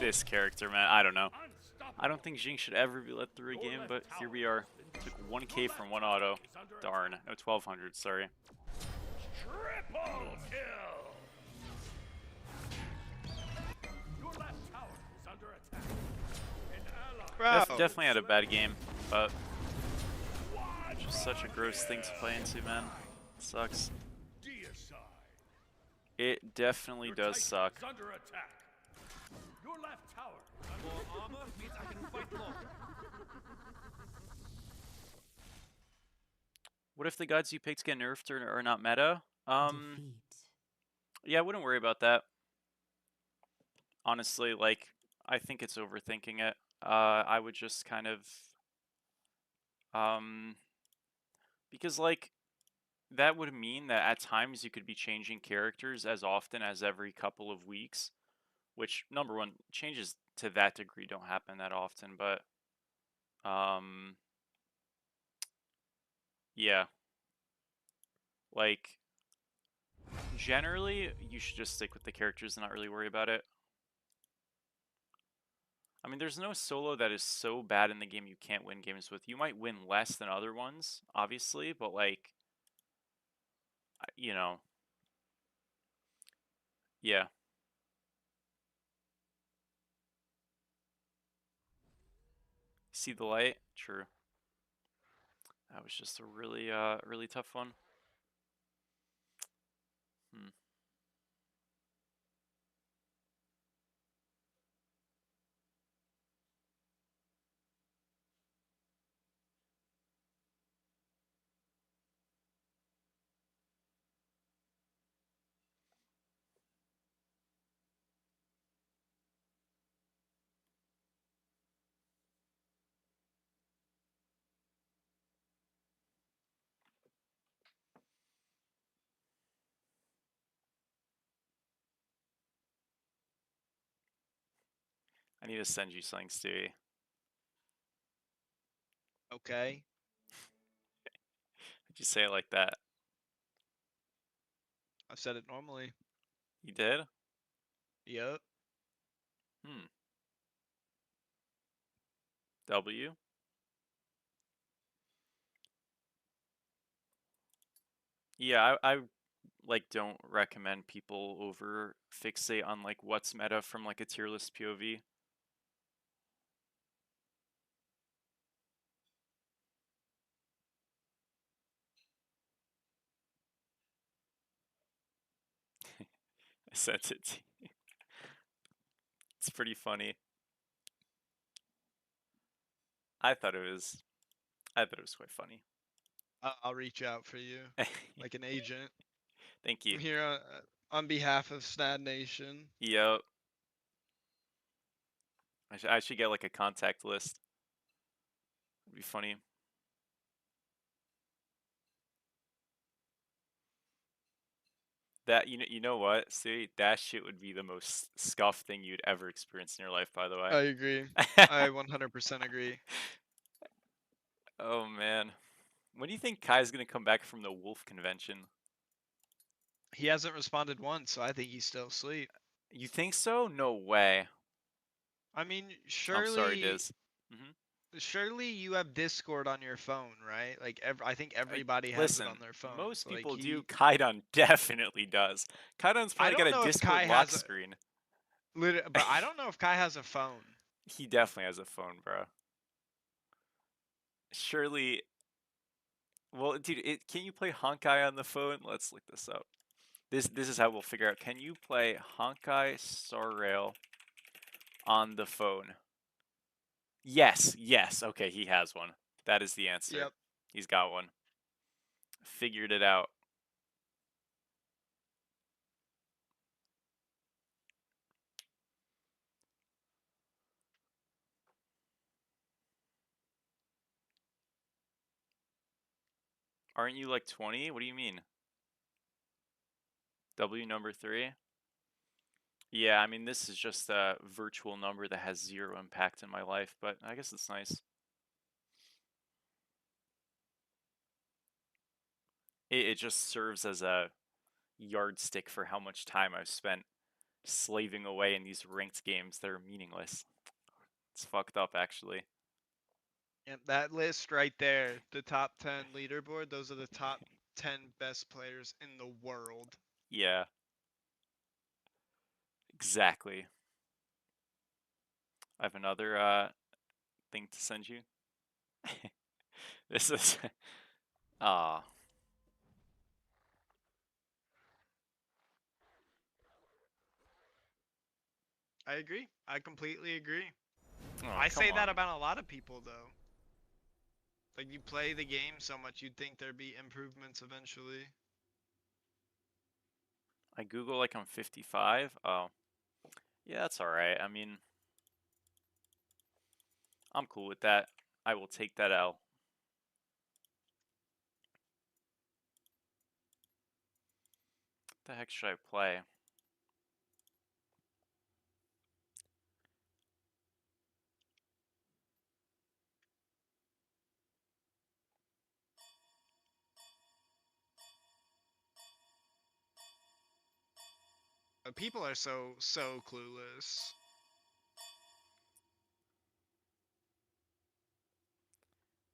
This character, man. I don't know. I don't think Jing should ever be let through a game, but here we are. Took 1k from one auto. Darn. No, 1200, sorry. Triple kill! Your left tower is under attack. An ally. Bro. Definitely had a bad game, but just such a gross thing to play into, man. It sucks. Deicide. It definitely Your does Titan suck. is under attack. Your left tower is under more armor means I can fight longer. What if the gods you picked get nerfed or are not meta? Yeah, I wouldn't worry about that. Honestly, like, I think it's overthinking it. I would just kind of, because like, that would mean that at times you could be changing characters as often as every couple of weeks, which, number one, changes to that degree don't happen that often, but, yeah. Like, generally, you should just stick with the characters and not really worry about it. I mean, there's no solo that is so bad in the game you can't win games with. You might win less than other ones, obviously, but like, you know, yeah. See the light? True. That was just a really, really tough one. Hmm. I need to send you something, Stewie. Okay. Did you say it like that? I've said it normally. You did? Yep. Hmm. W? Yeah, I like don't recommend people over fixate on like what's meta from like a tier list POV. I sent it to you. It's pretty funny. I thought it was I thought it was quite funny. I'll reach out for you like an agent. Thank I'm you. here on behalf of Snad Nation. Yep. I should get like a contact list. It'd be funny. That you know what? See, that shit would be the most scuffed thing you'd ever experience in your life, by the way. I agree. I 100% agree. Oh man. When do you think Kai's gonna come back from the Wolf convention? He hasn't responded once, so I think he's still asleep. You think so? No way. I mean, I'm sorry, surely, Diz. hmm surely you have Discord on your phone, right? Like, I think everybody has it Listen, on their phone. most So, like, people do. Kaidon definitely does. Kaidon's I probably got don't a know if Kai Discord has lock a, screen. but I don't know if Kai has a phone. He definitely has a phone, bro. Surely. Well, dude, can you play Honkai on the phone? Let's look this up. This is how we'll figure out. Can you play Honkai Star Rail on the phone? Yes, yes. Okay, he has one. That is the answer. Yep. He's got one. Figured it out. Aren't you like 20? What do you mean? W number 3? Yeah, I mean, this is just a virtual number that has zero impact in my life, but I guess it's nice. It just serves as a yardstick for how much time I've spent slaving away in these ranked games that are meaningless. It's fucked up, actually. Yep, that list right there, the top 10 leaderboard, those are the top 10 best players in the world. Yeah, exactly. I have another thing to send you. This is ah. I agree. I completely agree. Oh, I come say that on. about a lot of people, though. Like, you play the game so much, you'd think there'd be improvements eventually. I Google like I'm 55. Oh, yeah, that's all right. I mean, I'm cool with that. I will take that L. What the heck should I play? But people are so clueless.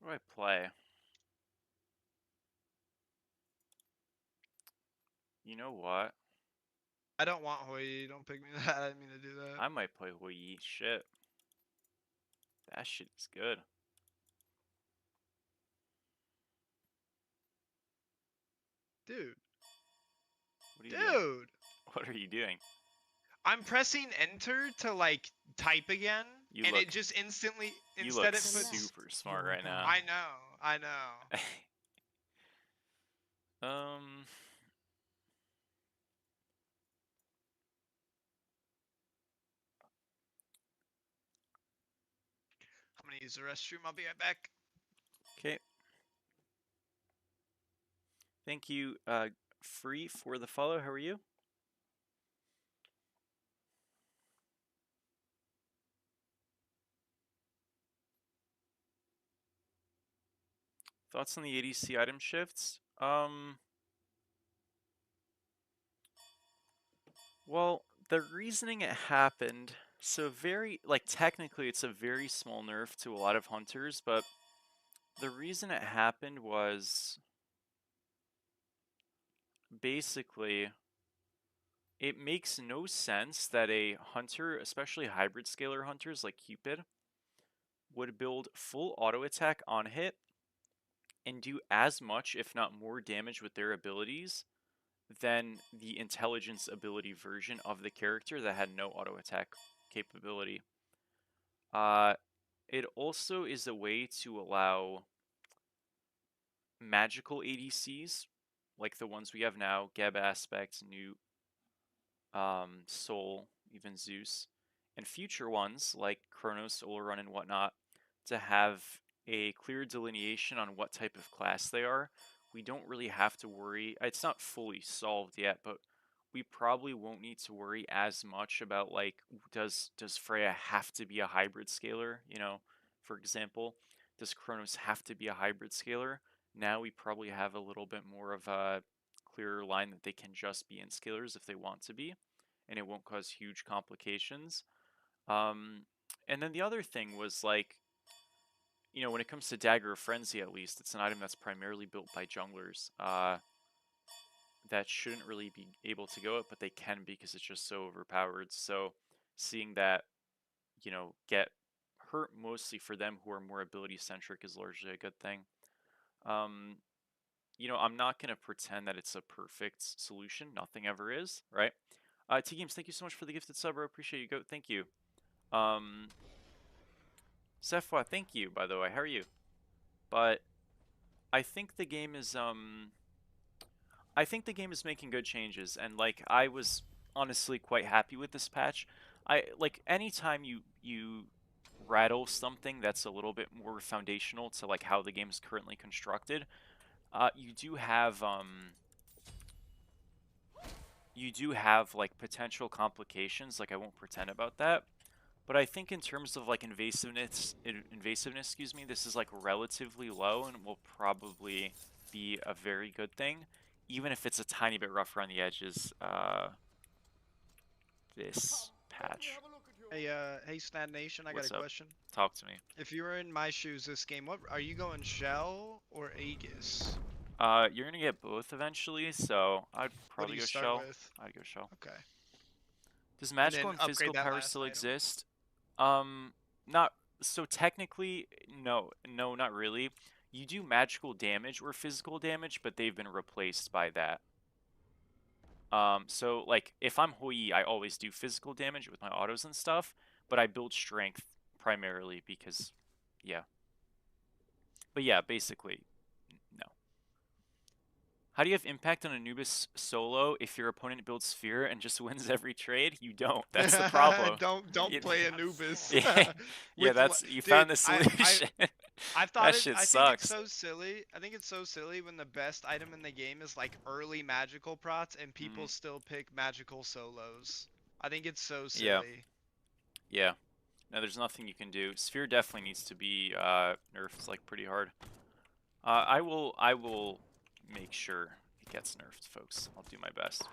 What do I play? You know what? I don't want Hoi. Don't pick me that. I didn't mean to do that. I might play Hoi. Shit. That shit is good. Dude. What are you doing? Dude, What are you doing? I'm pressing enter to like type again, You and look. it just instantly You instead look it puts. super smart right now. I know. um. I'm gonna use the restroom. I'll be right back. Okay. Thank you, Free, for the follow. How are you? Thoughts on the ADC item shifts? Well, the reasoning it happened, so technically it's a very small nerf to a lot of hunters, but the reason it happened was basically it makes no sense that a hunter, especially hybrid scalar hunters like Cupid, would build full auto attack on hit and do as much, if not more, damage with their abilities than the intelligence ability version of the character that had no auto attack capability. It also is a way to allow magical ADCs, like the ones we have now, Geb Aspect, Newt, Soul, even Zeus, and future ones like Chronos, Olorun, and whatnot, to have a clear delineation on what type of class they are. We don't really have to worry. It's not fully solved yet, but we probably won't need to worry as much about like does Freya have to be a hybrid scaler? You know, for example, does Chronos have to be a hybrid scaler? Now we probably have a little bit more of a clearer line that they can just be in scalers if they want to be, and it won't cause huge complications. And then the other thing was like, you know, when it comes to Dagger of Frenzy, at least, it's an item that's primarily built by junglers. That shouldn't really be able to go up, but they can because it's just so overpowered. So seeing that, you know, get hurt mostly for them who are more ability centric is largely a good thing. You know, I'm not going to pretend that it's a perfect solution. Nothing ever is, right? T Games, thank you so much for the gifted sub, bro. Appreciate you. Go, thank you. Sefwa, thank you, by the way. How are you? But I think the game is I think the game is making good changes, and like I was honestly quite happy with this patch. I like anytime you rattle something that's a little bit more foundational to like how the game is currently constructed. You do have like potential complications. Like I won't pretend about that. But I think in terms of like invasiveness, excuse me, this is like relatively low and will probably be a very good thing, even if it's a tiny bit rough around the edges. This patch. Hey, Snad Nation, I got What's a up? question. Talk to me. If you were in my shoes this game, what are you going, Shell or Aegis? You're gonna get both eventually, so I'd What do probably you go start Shell. with? I'd go Shell. Okay. Does And magical then and upgrade physical that power last still item. exist? Not so technically, no, not really. You do magical damage or physical damage, but they've been replaced by that. So like if I'm Hoi, I always do physical damage with my autos and stuff, but I build strength primarily because, yeah. But yeah, basically, no. How do you have impact on Anubis solo if your opponent builds Sphere and just wins every trade? You don't. That's the problem. Don't play Anubis. Yeah, yeah. With That's you dude, found the solution. I thought That it. shit I think it's sucks. so silly. I think it's so silly when the best item in the game is like early magical prots and people still pick magical solos. I think it's so Yeah, silly. yeah. No, there's nothing you can do. Sphere definitely needs to be nerfed like pretty hard. I will make sure it gets nerfed, folks. I'll do my best.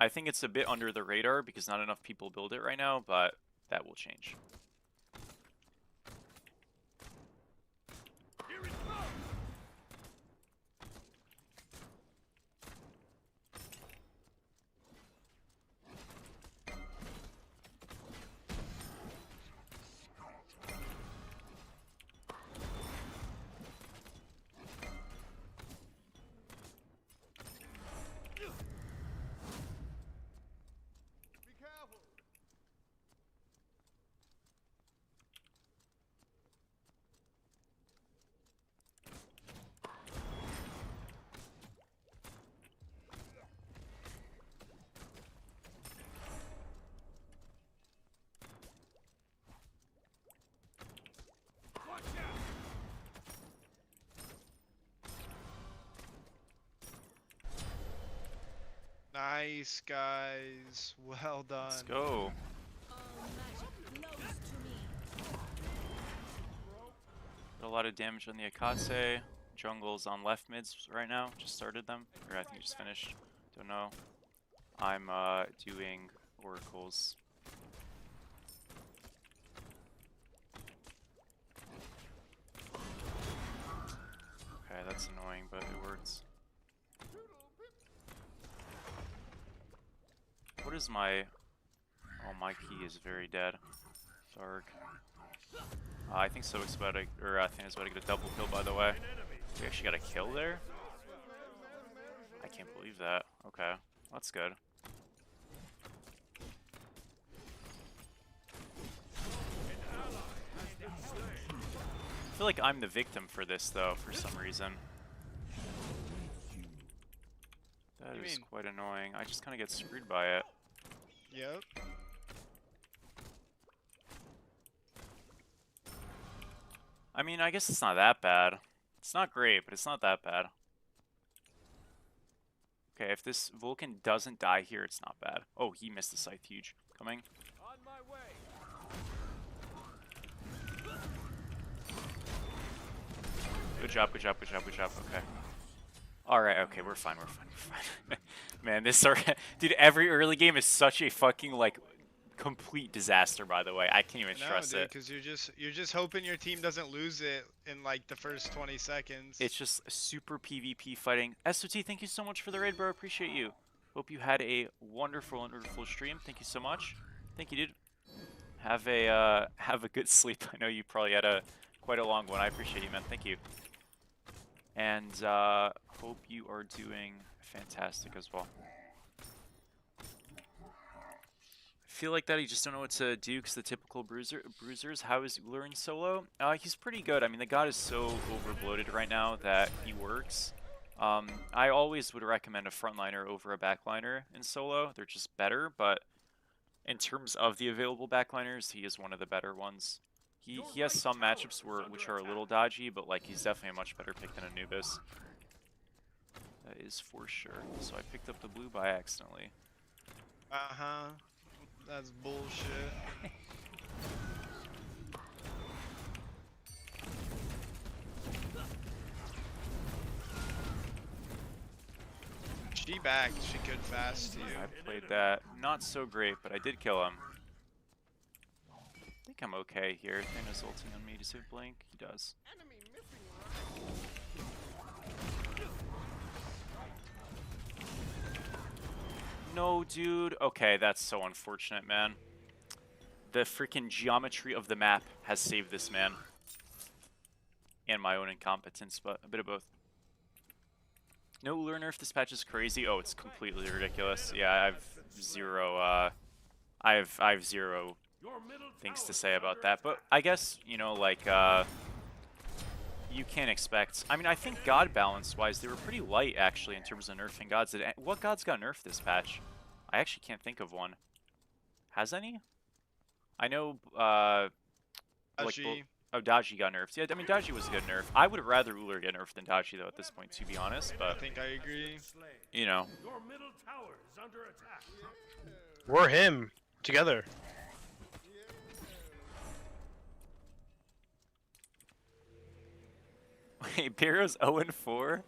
I think it's a bit under the radar because not enough people build it right now, but that will change. Nice, guys. Well done. Let's go. All magic flows to me. Did a lot of damage on the Akatse. Jungle's on left mids right now. Just started them. Or I think just finished. Don't know. I'm doing oracles. Okay, that's annoying, but it works. What is my... Oh, my key is very dead. Dark. I think Soak's about to... Or I think it's about to get a double kill, by the way. We actually got a kill there? I can't believe that. Okay, that's good. I feel like I'm the victim for this, though, for some reason. That is quite annoying. I just kind of get screwed by it. Yep. I mean, I guess it's not that bad. It's not great, but it's not that bad. Okay, if this Vulcan doesn't die here, it's not bad. Oh, he missed the scythe. Huge. Coming. On my way. Good job, good job, good job, good job. Okay. Alright, okay, we're fine, we're fine, we're fine. Man, this dude, every early game is such a fucking, like, complete disaster, by the way. I can't even stress dude, it. because you're just hoping your team doesn't lose it in like the first 20 seconds. It's just super PvP fighting. SOT, thank you so much for the raid, bro. Appreciate you. Hope you had a wonderful, wonderful stream. Thank you so much. Thank you, dude. Have a good sleep. I know you probably had quite a long one. I appreciate you, man. Thank you. And hope you are doing fantastic as well. I feel like that you just don't know what to do because the typical bruisers. How is Uller in solo? He's pretty good. I mean, the god is so overbloated right now that he works. I always would recommend a frontliner over a backliner in solo. They're just better, but in terms of the available backliners, he is one of the better ones. He has some matchups which are a little dodgy, but like he's definitely a much better pick than Anubis. That is for sure. So I picked up the blue by accidentally. Uh-huh. That's bullshit. She backed. She could fast you. I played that not so great, but I did kill him. I think I'm okay here. Thanos ulting on me to save Blink. He does. No, dude. Okay, that's so unfortunate, man. The freaking geometry of the map has saved this man. And my own incompetence, but a bit of both. No Uller nerf this patch is crazy. Oh, it's completely ridiculous. Yeah, I have zero things to say about that. But I guess, you know, like, you can't expect... I mean, I think god balance-wise, they were pretty light, actually, in terms of nerfing gods. What gods got nerfed this patch? I actually can't think of one. Has any? I know, Daji. Oh, Daji got nerfed. Yeah, I mean, Daji was a good nerf. I would rather Uller get nerfed than Daji, though, at this point, to be honest, I but, think I agree. you know. Your middle tower is under attack. We're him together. Wait, Barrow's 0-4?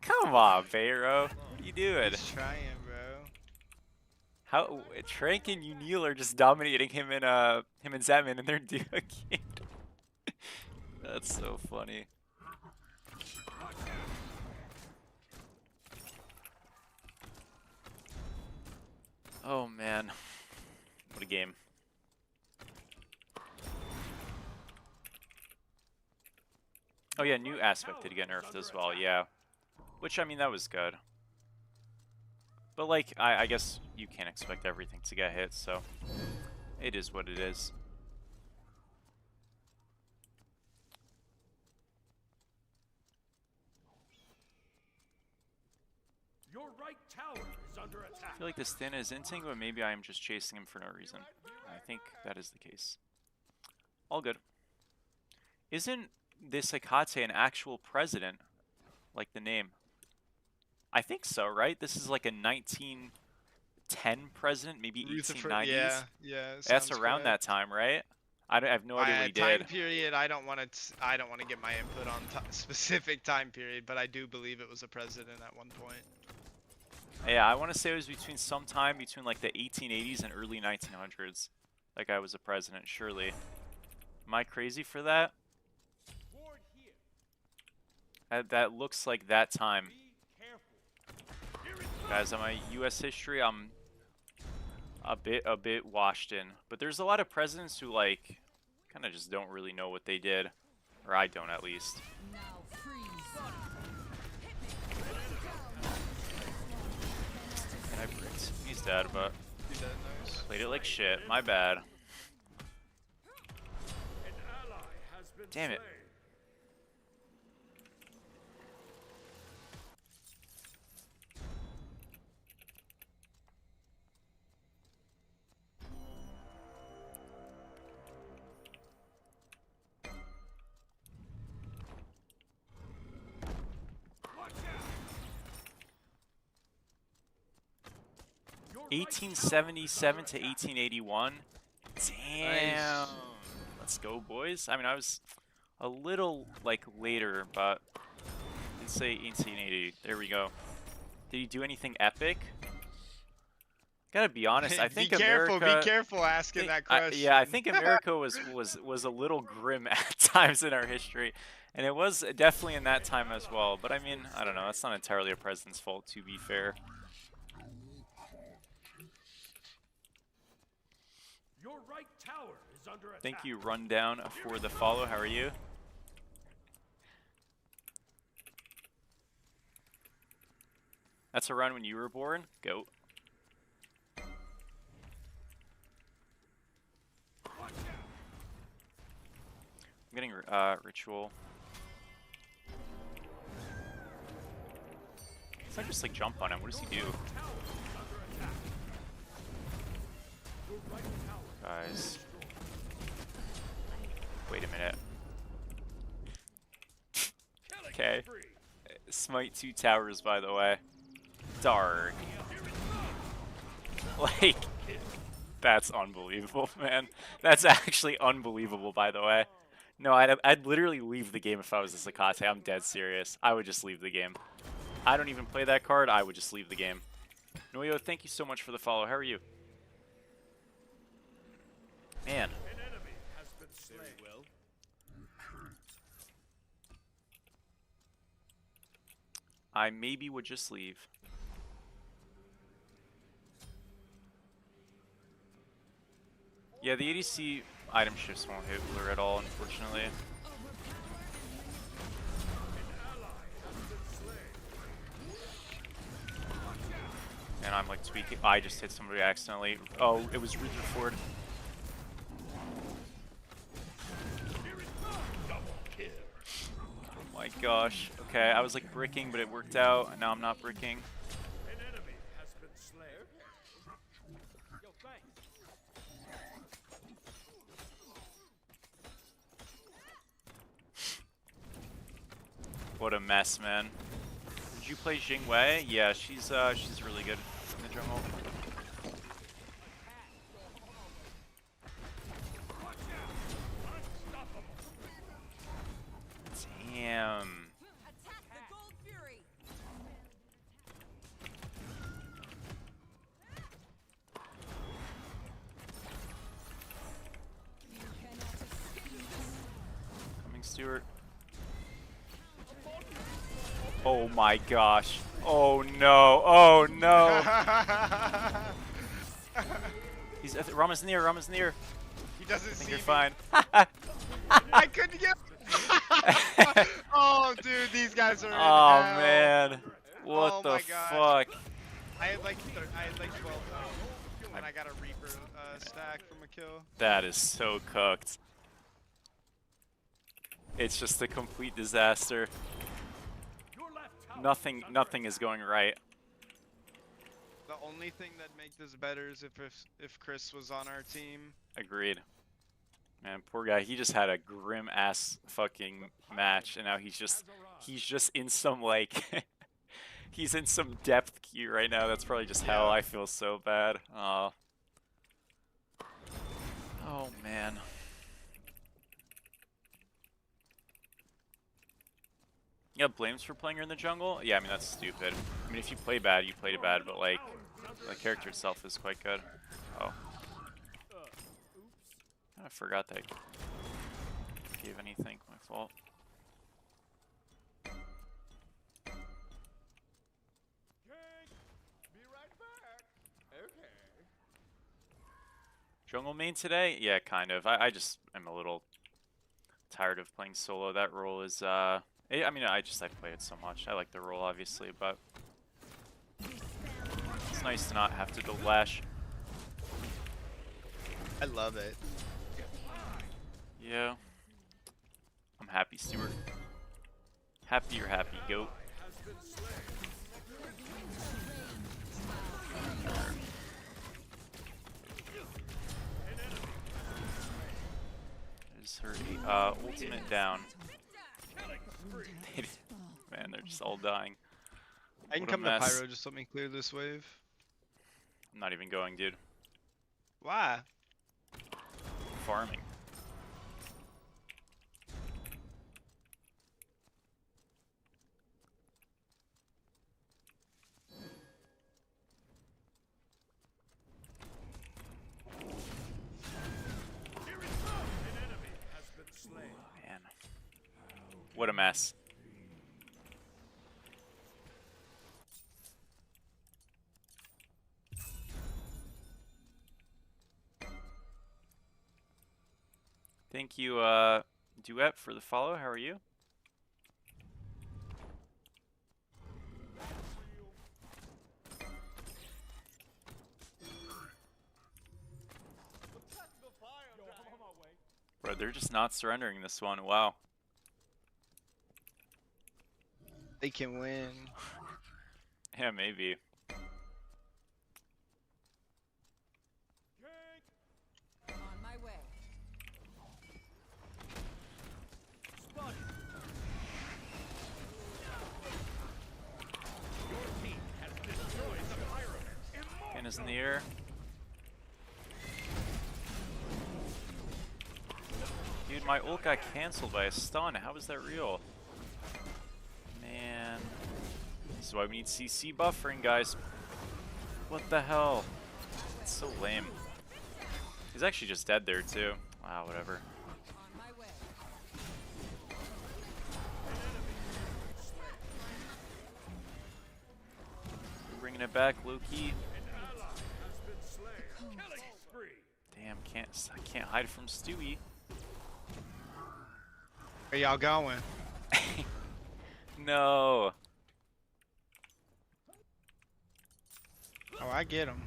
Come on, Barrow. What are you doing? He's trying, bro. How Trank and Unil are just dominating him and Zetman, and they're duking. That's so funny. Oh man, what a game. Oh yeah, new aspect did get nerfed as well, yeah. Which, I mean, that was good. But like, I guess you can't expect everything to get hit, so it is what it is. Your right tower is under attack. I feel like this Thin is inting, but maybe I am just chasing him for no reason. I think that is the case. All good. Isn't this Hekate an actual president? Like the name? I think so, right? This is like a 1910 president, maybe Rutherford, 1890s. yeah, it That's sounds around that correct. time, right? I have no idea what he Time did. period, I don't want to. I don't want to get my input on specific time period, but I do believe it was a president at one point. Yeah, I want to say it was between sometime between like the 1880s and early 1900s. That guy was a president, surely. Am I crazy for that? That looks like that time. Guys, on my U.S. history, I'm a bit washed in. But there's a lot of presidents who like kind of just don't really know what they did, or I don't at least. And I bricked. He's dead, but Be dead, nice. played it like shit. My bad. Damn it. Your 1877 to 1881. Damn. Nice. Let's go, boys. I mean, I was a little like later, but let's say 1880. There we go. Did he do anything epic? Gotta be honest. I think be careful. America. Be careful asking that question. Yeah, I think America was a little grim at times in our history, and it was definitely in that time as well. But I mean, I don't know. That's not entirely a president's fault, to be fair. Your right tower is under attack. Thank you, Rundown, for the follow. How are you? That's around when you were born? Goat. I'm getting ritual. It's not just like jump on him. What does he do? Guys. Wait a minute. Okay. Smite 2 towers, by the way. Dark. Like, that's unbelievable, man. That's actually unbelievable, by the way. No, I'd literally leave the game if I was a Sakate. I'm dead serious. I would just leave the game. I don't even play that card. I would just leave the game. Noyo, thank you so much for the follow. How are you? Man. An enemy has been slain. Well. I maybe would just leave. Yeah, the ADC item shifts won't hit Uller at all, unfortunately. And I'm like tweaking. I just hit somebody accidentally. Oh, it was Rutherford. Oh my gosh. Okay, I was like bricking, but it worked out. And now I'm not bricking. An enemy has been slain. Yo, thanks. What a mess, man. Did you play Jingwei? Yeah, she's really good in the jungle. Damn. Attack the Gold Fury. Coming, Stuart. Oh my gosh. Oh no. Oh no. He's Rama's near. Rama's near. He doesn't I think see you're me. fine. I couldn't get. Oh, dude, these guys are in Oh hell. man. What Oh the my gosh. fuck? I had like 12 and I got a Reaper stack from a kill. That is so cooked. It's just a complete disaster. Your left tower Nothing is going right. The only thing that make this better is if Chris was on our team. Agreed. Man, poor guy. He just had a grim ass fucking match, and now he's just in some like He's in some depth queue right now. That's probably just hell. Yeah. I feel so bad. Oh man. You got blames for playing her in the jungle? Yeah, I mean that's stupid. I mean if you play bad, you played bad, but like the character itself is quite good. Oh. I forgot that I gave anything. My fault. Jungle main today? Yeah, kind of. I just am a little tired of playing solo. That role is I mean I play it so much. I like the role obviously, but it's nice to not have to build Lash. I love it. Yeah. I'm happy, Stuart. Happy you're happy, goat. Is her ultimate down. Man, they're just all dying. I can What a come to mess. Pyro, just let me clear this wave. I'm not even going, dude. Why? Farming. Man. What a mess. Thank you, Duet, for the follow. How are you? Bro, they're just not surrendering this one. Wow. They can win. Yeah, maybe. On my way. Ken is in the air. Dude, my ult got cancelled by a stun. How is that real? Man. This is why we need CC buffering, guys. What the hell? It's so lame. He's actually just dead there, too. Wow, whatever. On my way. Bringing it back, low-key. Damn, I can't hide from Stewie. Where y'all going? No. Oh, I get him.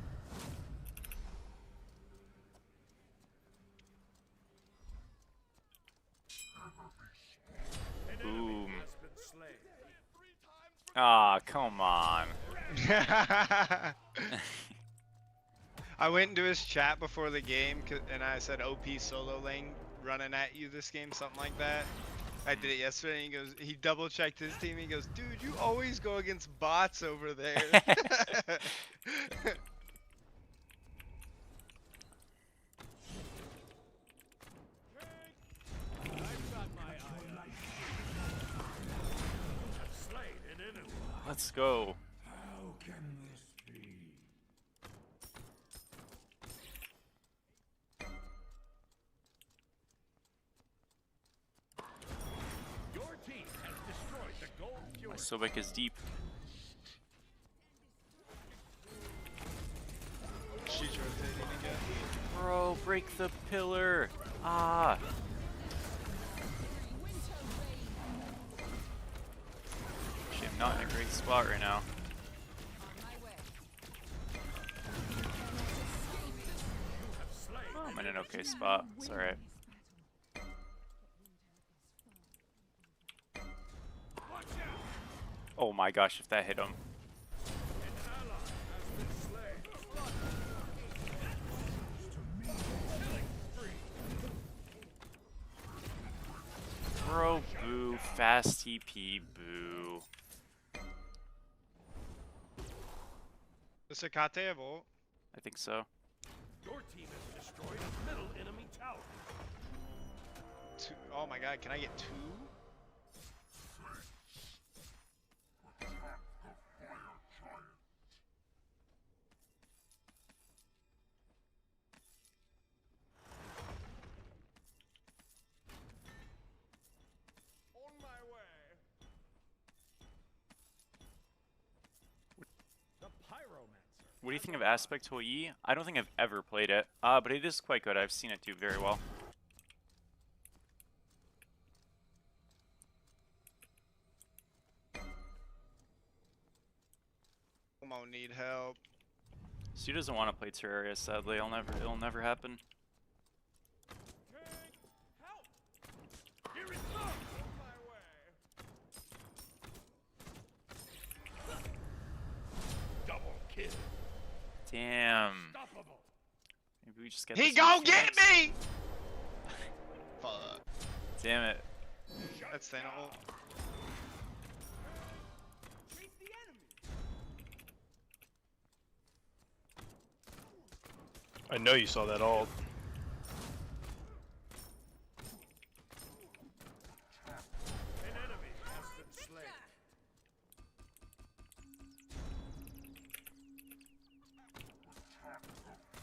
Boom. Ah, come on. I went into his chat before the game and I said OP solo lane running at you this game, something like that. I did it yesterday and he double checked his team and he goes, dude, you always go against bots over there. Let's go. My Sobek is deep. She's rotating again. Bro, break the pillar. Ah. Actually, I'm not in a great spot right now. Oh, I'm in an okay spot. It's alright. Oh my gosh, if that hit him. Bro, boo. Fast TP, boo. Sakate Volt. I think so. Your team has destroyed a middle enemy tower. Oh my god, can I get 2? On my way. The Pyromancer. What do you think of Aspect Hoi? I don't think I've ever played it, but it is quite good. I've seen it do very well. Momo need help. Stu doesn't want to play Terraria, sadly. It'll never happen. Help! Here it comes! On my way. Double kill. Damn. Unstoppable. Maybe we just get He this in gon' get Phoenix? me! Fuck. Damn it. That's Thanos. Face the enemy. I know you saw that ult. An enemy has been slain.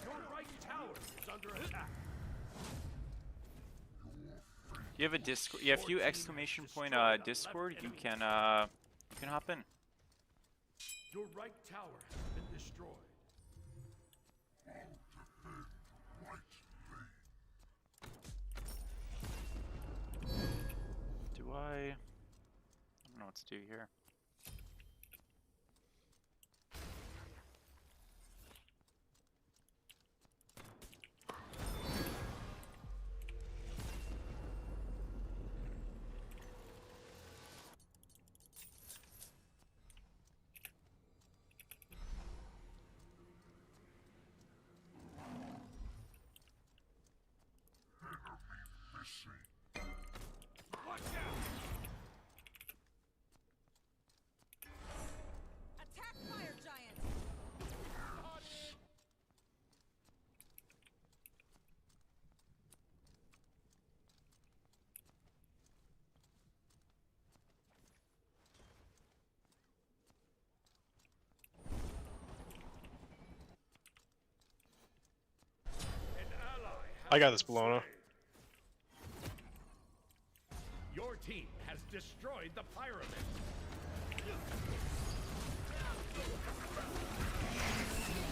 Your right tower is under attack. You have a Discord. Yeah, if you exclamation point Discord, you can hop in. Your right tower has been destroyed. Do I don't know what to do here. Watch out! Attack fire giant. An ally has I got this, been Bologna. slain. Your team has destroyed the pyramid.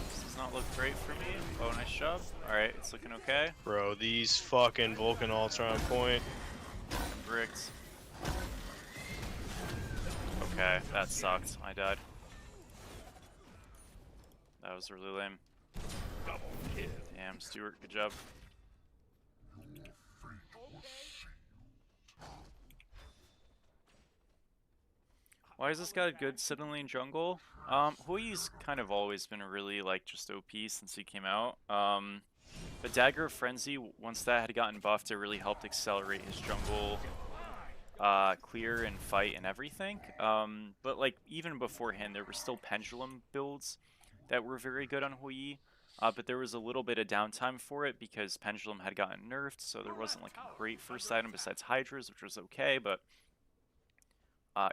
This does not look great for me. Oh, nice job. Alright, it's looking okay. Bro, these fucking Vulcan ults are on point. Bricked. Okay, that sucked. I died. That was really lame. Double kill. Damn, Stuart, good job. Why is this guy good suddenly in jungle? Hui's kind of always been really like just OP since he came out. But Dagger of Frenzy, once that had gotten buffed, it really helped accelerate his jungle clear and fight and everything. But like even beforehand, there were still pendulum builds that were very good on Hui. But there was a little bit of downtime for it because pendulum had gotten nerfed, so there wasn't like a great first item besides Hydras, which was okay, but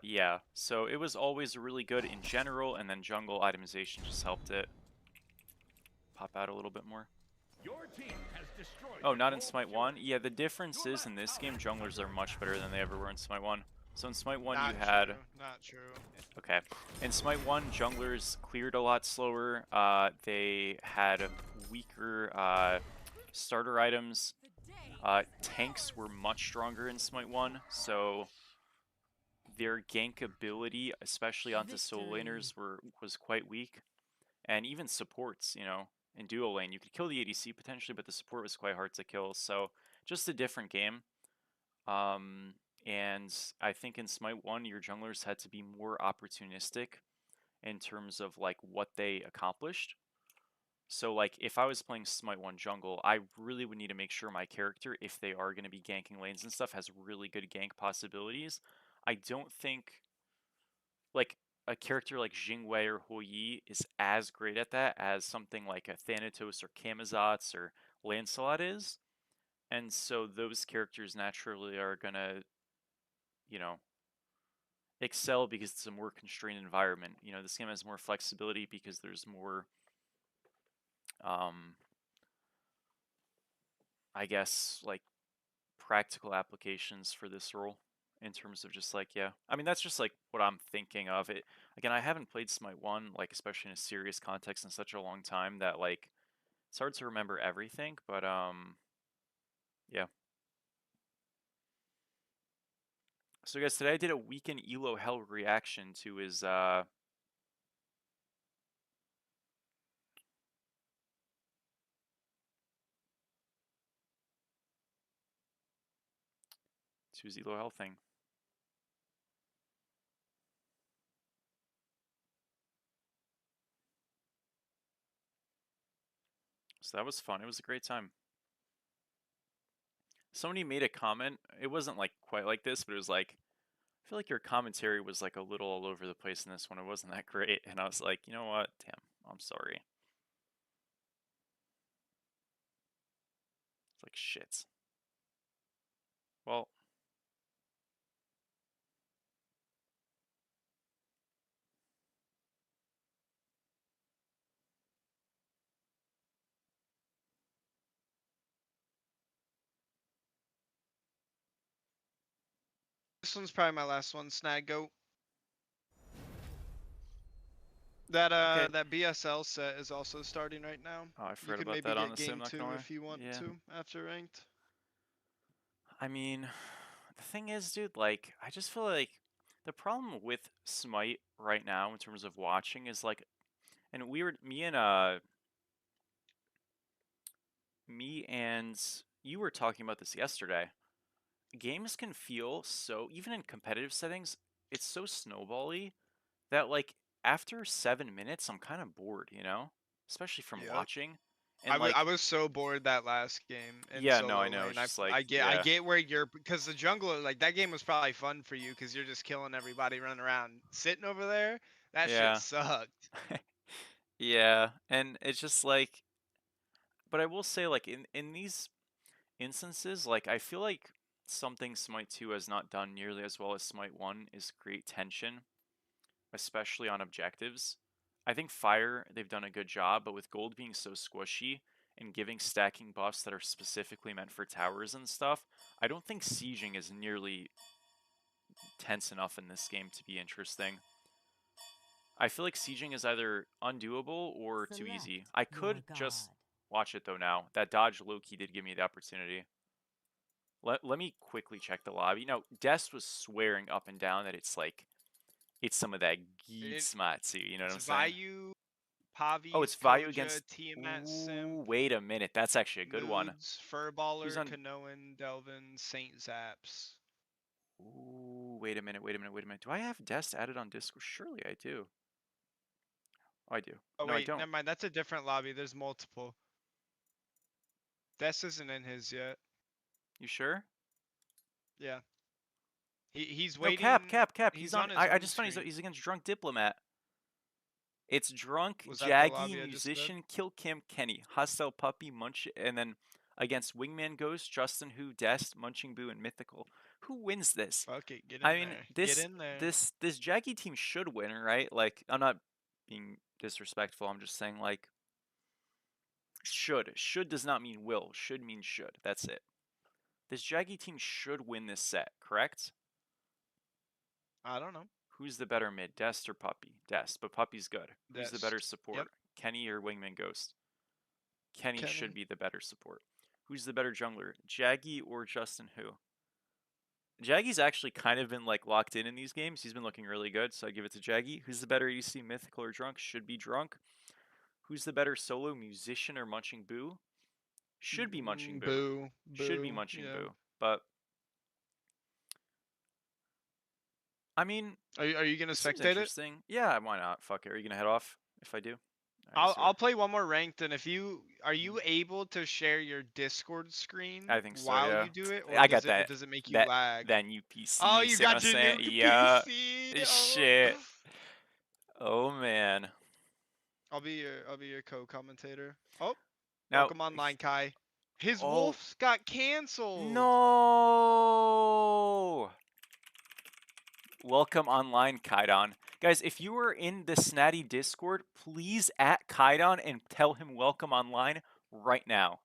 yeah, so it was always really good in general, and then jungle itemization just helped it pop out a little bit more. Your team has destroyed. Oh, the not in gold Smite turret. 1? Yeah, the difference is in this game, junglers are much better than they ever were in Smite 1. So in Smite 1 Not you had... true. Not true. Okay. In Smite 1, junglers cleared a lot slower. They had weaker starter items. The day Tanks were much stronger in Smite 1, so their gank ability, especially onto solo laners, was quite weak. And even supports, you know, in duo lane, you could kill the ADC potentially, but the support was quite hard to kill. So just a different game. And I think in Smite 1, your junglers had to be more opportunistic in terms of like what they accomplished. So like if I was playing Smite 1 jungle, I really would need to make sure my character, if they are going to be ganking lanes and stuff, has really good gank possibilities. I don't think like a character like Jingwei or Huoyi is as great at that as something like a Thanatos or Camazotz or Lancelot is. And so those characters naturally are gonna, you know, excel because it's a more constrained environment. You know, this game has more flexibility because there's more, I guess, like practical applications for this role in terms of just like, yeah. I mean, that's just like what I'm thinking of it. Again, I haven't played Smite 1, like, especially in a serious context in such a long time that, like, it's hard to remember everything, but, yeah. So, guys, today I did a weekend Elo Hell reaction to his, Elo Hell thing. So that was fun. It was a great time. Somebody made a comment. It wasn't like quite like this, but it was like, I feel like your commentary was like a little all over the place in this one. It wasn't that great. And I was like, you know what? Damn, I'm sorry. It's like shit. Well, This one's probably my last one, Snag Goat. That okay. that BSL set is also starting right now. Oh, I You forgot could about maybe that, get honestly. I'm game not gonna 2 lie. if you want Yeah. to after ranked. I mean, the thing is, dude, like, I just feel like the problem with Smite right now in terms of watching is like, and me and you were talking about this yesterday. Games can feel so, even in competitive settings, it's so snowbally that like after 7 minutes, I'm kind of bored, you know, especially from Yep. watching. I And was I like, was so bored that last game in yeah, no, I solo know. lane. It's just like, I yeah, get where you're because the jungler like that game was probably fun for you because you're just killing everybody running around sitting over there. That shit yeah, sucked. yeah. And it's just like, but I will say, like, in these instances, like, I feel like something Smite 2 has not done nearly as well as Smite 1 is create tension, especially on objectives. I think Fire, they've done a good job, but with Gold being so squishy and giving stacking buffs that are specifically meant for towers and stuff, I don't think sieging is nearly tense enough in this game to be interesting. I feel like sieging is either undoable or too easy. I could just watch it though now. That dodge low-key did give me the opportunity. Let me quickly check the lobby. No, Dest was swearing up and down that it's like, it's some of that geet It, smatsu, you know what it's I'm saying? Vayu, Oh, Pavi, it's Vayu Koja, against. Tiamat Simp, Ooh, wait a minute. That's actually a good one. Moods, Who's Furballer, on? Kanoan, Delvin, Saint Zaps. Ooh, wait a minute. Wait a minute. Wait a minute. Do I have Dest added on Discord? Surely I do. Oh, I do. Oh No, I wait, don't. never mind. That's a different lobby. There's multiple. Des isn't in his yet. You sure? Yeah. He's No, waiting. Cap. He's He's on. on his I home just found screen. he's against Drunk Diplomat. It's Drunk, Was that the Jaggy, lobby I just said? Musician, Kill Kim, Kenny, Hostile Puppy, Munch, and then against Wingman Ghost, Justin Who, Dest, Munching Boo, and Mythical. Who wins this? Fuck it, get I in mean, there. Get this in there. this this Jaggy team should win, right? Like, I'm not being disrespectful. I'm just saying, like, should. Should does not mean will. Should means should. That's it. This Jaggy team should win this set, correct? I don't know. Who's the better mid, Dest or Puppy? Dest, but Puppy's good. Who's the better Dest. Yep. support, Kenny or Wingman Ghost? Kenny should Kenny. be the better support. Who's the better jungler, Jaggy or Justin Who? Jaggy's actually kind of been like locked in these games. He's been looking really good, so I give it to Jaggy. Who's the better ADC, Mythical or Drunk? Should be Drunk. Who's the better solo, Musician or Munching Boo? Should be Munching Boo. Boo. Should be Boo. Munching Yeah. Boo. But I mean, Are you gonna this seems spectate it? interesting. Yeah, why not? Fuck it. Are you gonna head off if I do? I'll play one more ranked, and if you are you able to share your Discord screen I think so, while yeah. you do it, or I got that. does it make you That lag? that new PC. Oh, You you see what I'm got your saying? new Yeah. PC. Oh. Shit. Oh man. I'll be your co-commentator. Oh, Now, welcome online, Kai. His oh wolves got canceled. no! Welcome online, Kaidon. Guys, if you are in the Snatty Discord, please at Kaidon and tell him welcome online right now.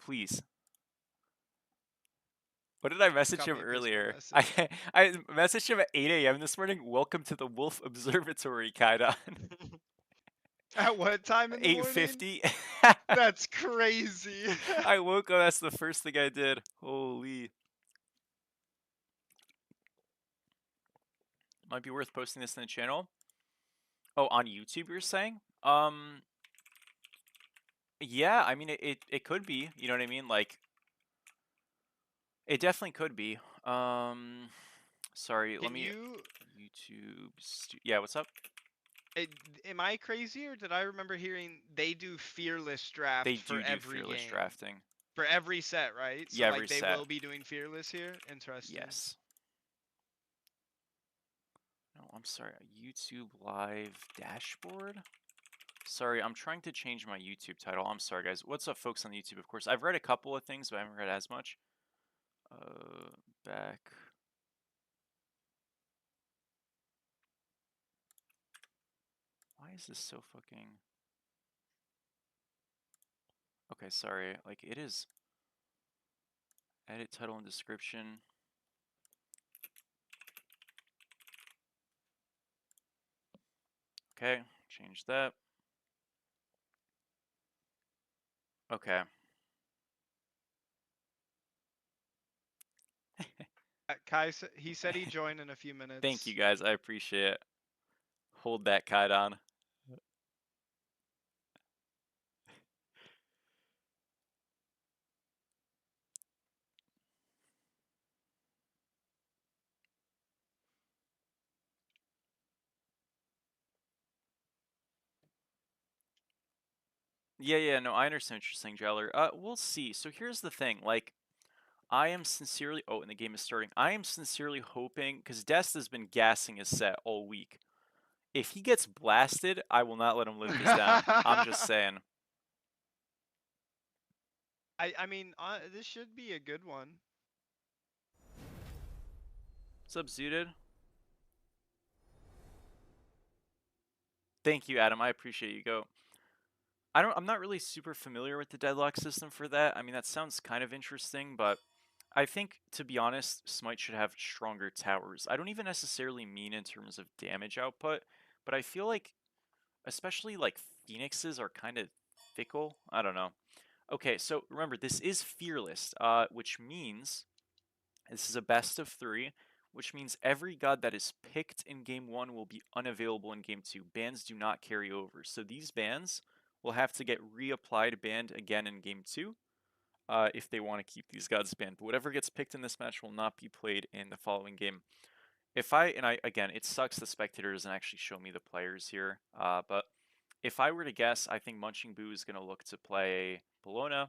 Please. What did I message him Copy and paste my earlier? message. I messaged him at 8 a.m. this morning. Welcome to the Wolf Observatory, Kaidon. At what time in the morning? 8:50. That's crazy. I woke up. That's the first thing I did. Holy. Might be worth posting this in the channel. Oh, on YouTube, you're saying? Yeah. I mean, it could be. You know what I mean? Like, it definitely could be. Sorry. Let Can me you? YouTube. Yeah. What's up? Am I crazy or did I remember hearing they do fearless They draft for do every fearless game? drafting. For every set, right? So Yeah, like every they set. will be doing fearless here. Interesting. Yes. No, I'm sorry. YouTube live dashboard. Sorry, I'm trying to change my YouTube title. I'm sorry, guys. What's up, folks on YouTube? Of course, I've read a couple of things, but I haven't read as much. Back. Why is this so fucking? Okay, sorry. Like it is. Edit title and description. Okay, change that. Okay. He said he'd join in a few Thank you, minutes. guys. I appreciate it. Hold that kite on. Yeah, no, I understand what you're saying, Jowler. We'll see. So here's the thing, like, I am sincerely, oh, and the game is starting. I am sincerely hoping, because Dest has been gassing his set all week. If he gets blasted, I will not let him live this down. I'm just saying. I mean, this should be a good one. What's up, Zooted? Thank you, Adam. I appreciate you. Go. I'm not really super familiar with the deadlock system for that. I mean, that sounds kind of interesting, but I think, to be honest, Smite should have stronger towers. I don't even necessarily mean in terms of damage output, but I feel like, especially like Phoenixes are kind of fickle. I don't know. Okay, so remember, this is Fearless, which means this is a best of 3, which means every god that is picked in game 1 will be unavailable in game 2. Bans do not carry over. So these bans will have to get reapplied banned again in game 2 if they want to keep these gods banned. But whatever gets picked in this match will not be played in the following game. Again, it sucks the spectator doesn't actually show me the players here, but if I were to guess, I think Munching Boo is going to look to play Bologna.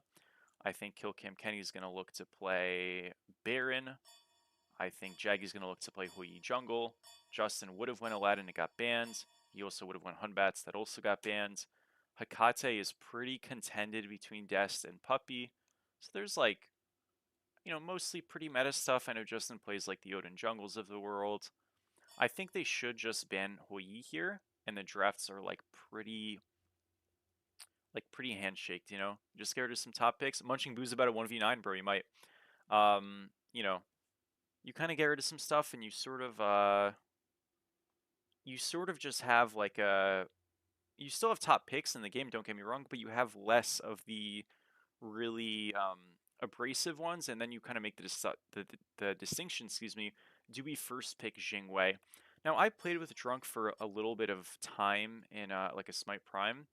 I think Kill Cam Kenny is going to look to play Baron. I think Jaggy's going to look to play Hui Jungle. Justin would have went Aladdin and got banned. He also would have went Hunbats that also got banned. Hakate is pretty contended between Dest and Puppy. So there's like, mostly pretty meta stuff. I know Justin plays like the Odin Jungles of the world. I think they should just ban Hui here, and the drafts are pretty handshaked. Just get rid of some top picks. Munching Boo's about a 1v9, bro. You might. Um, you know, you kind of get rid of some stuff, and you sort of just have like you still have top picks in the game. Don't get me wrong, but you have less of the really abrasive ones, and then you kind of make the distinction. Excuse me. Do we first pick Jingwei? Now I played with Drunk for a little bit of time in like a Smite Prime.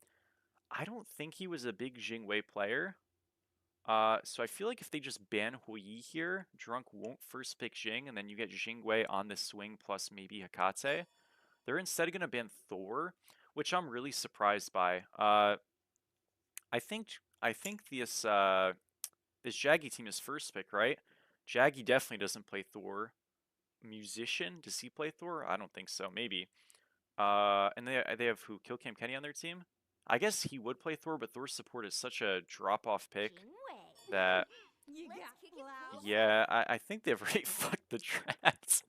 I don't think he was a big Jingwei player. So I feel like if they just ban Hui here, Drunk won't first pick Jing, and then you get Jingwei on the swing plus maybe Hakate. They're instead going to ban Thor, which I'm really surprised by. I think this Jaggy team is first pick, right? Jaggy definitely doesn't play Thor. Musician. Does he play Thor? I don't think so. Maybe. And they have who? Kill Cam Kenny on their team. I guess he would play Thor, but Thor's support is such a drop-off pick that You got loud. yeah, I think they've already fucked the drafts.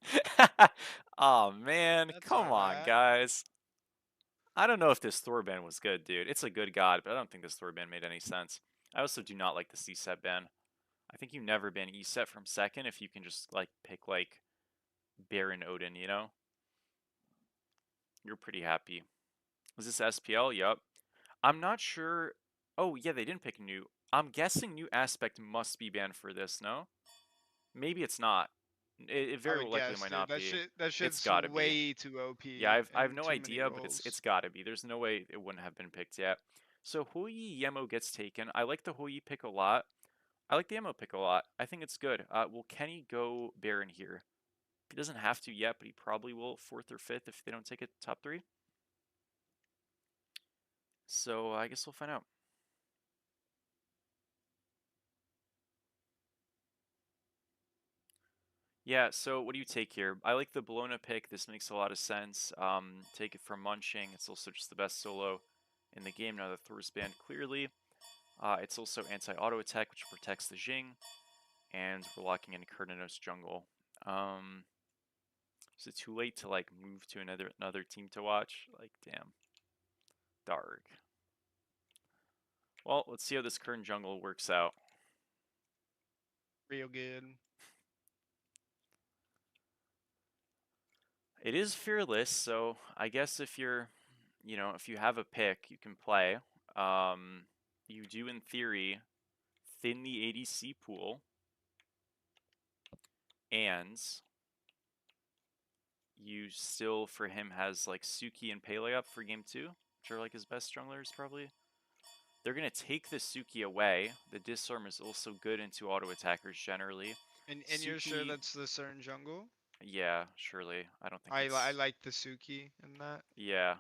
Oh man, That's come on, alright. guys. I don't know if this Thor ban was good, dude. It's a good god, but I don't think this Thor ban made any sense. I also do not like the C-set ban. I think you never ban E-set from second if you can just like pick like Baron Odin, you know? You're pretty happy. Is this SPL? Yup. I'm not sure. Oh, yeah, they didn't pick new. I'm guessing new aspect must be banned for this, no? Maybe it's not. It I very would well likely guess, might dude. not That be. shit that It's shit's gotta be. way too Yeah, OP I have in no too many idea, but it's roles. gotta be. There's no way it wouldn't have been picked yet. So Huyi Yemo gets taken. I like the Huyi pick a lot. I like the Yemo pick a lot. I think it's good. Will Kenny go Baron here? He doesn't have to yet, but he probably will 4th or 5th if they don't take it top 3. So I guess we'll find out. Yeah, so what do you take here? I like the Bologna pick. This makes a lot of sense. Take it from Munching. It's also just the best solo in the game now that Thor's banned clearly. It's also anti-auto attack, which protects the Jing. And we're locking in Kurnanos jungle. Is it too late to like move to another team to watch? Like, damn. Dark. Well, let's see how this current jungle works out. Real good. It is fearless, so I guess if you're, if you have a pick, you can play. You do, in theory, thin the ADC pool, and you still, for him, has like Suki and Pele up for game 2, which are like his best junglers, probably. They're going to take the Suki away. The disarm is also good into auto attackers generally. And you're sure Suki, that's the certain jungle? yeah, surely. I don't think I it's... like the Suki in that. Yeah.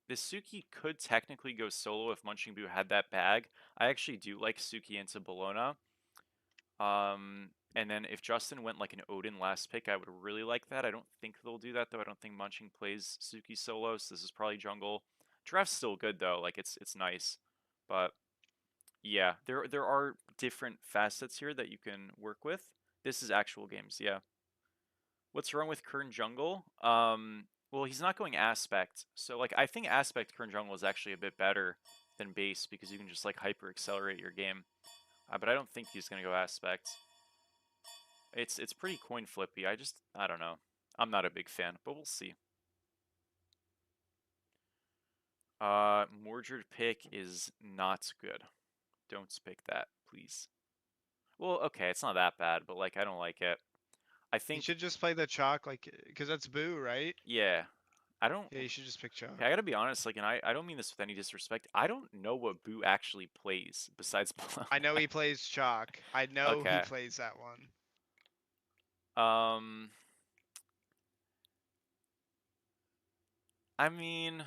This Suki could technically go solo if Munching Boo had that bag. I actually do like Suki into Bologna. And then if Justin went like an Odin last pick, I would really like that. I don't think they'll do that though. I don't think Munching plays Suki solo, so this is probably jungle. Draft's still good though. Like it's nice, but yeah, there are different facets here that you can work with. This is actual games, yeah. What's wrong with Kern Jungle? Well, he's not going Aspect. So, like, I think Aspect Kern Jungle is actually a bit better than Base because you can just, like, hyper accelerate your game. But I don't think he's going to go Aspect. It's pretty coin flippy. I don't know. I'm not a big fan, but we'll see. Mordred pick is not good. Don't pick that, please. Well, okay, it's not that bad, but, like, I don't like it. I You think, should just play the chalk, like, because that's Boo, right? yeah. I don't... Yeah, you should just pick chalk. Okay, I gotta be honest, like, and I don't mean this with any disrespect. I don't know what Boo actually plays besides Bologna. I know he plays chalk. I know he Okay. plays that one. I mean,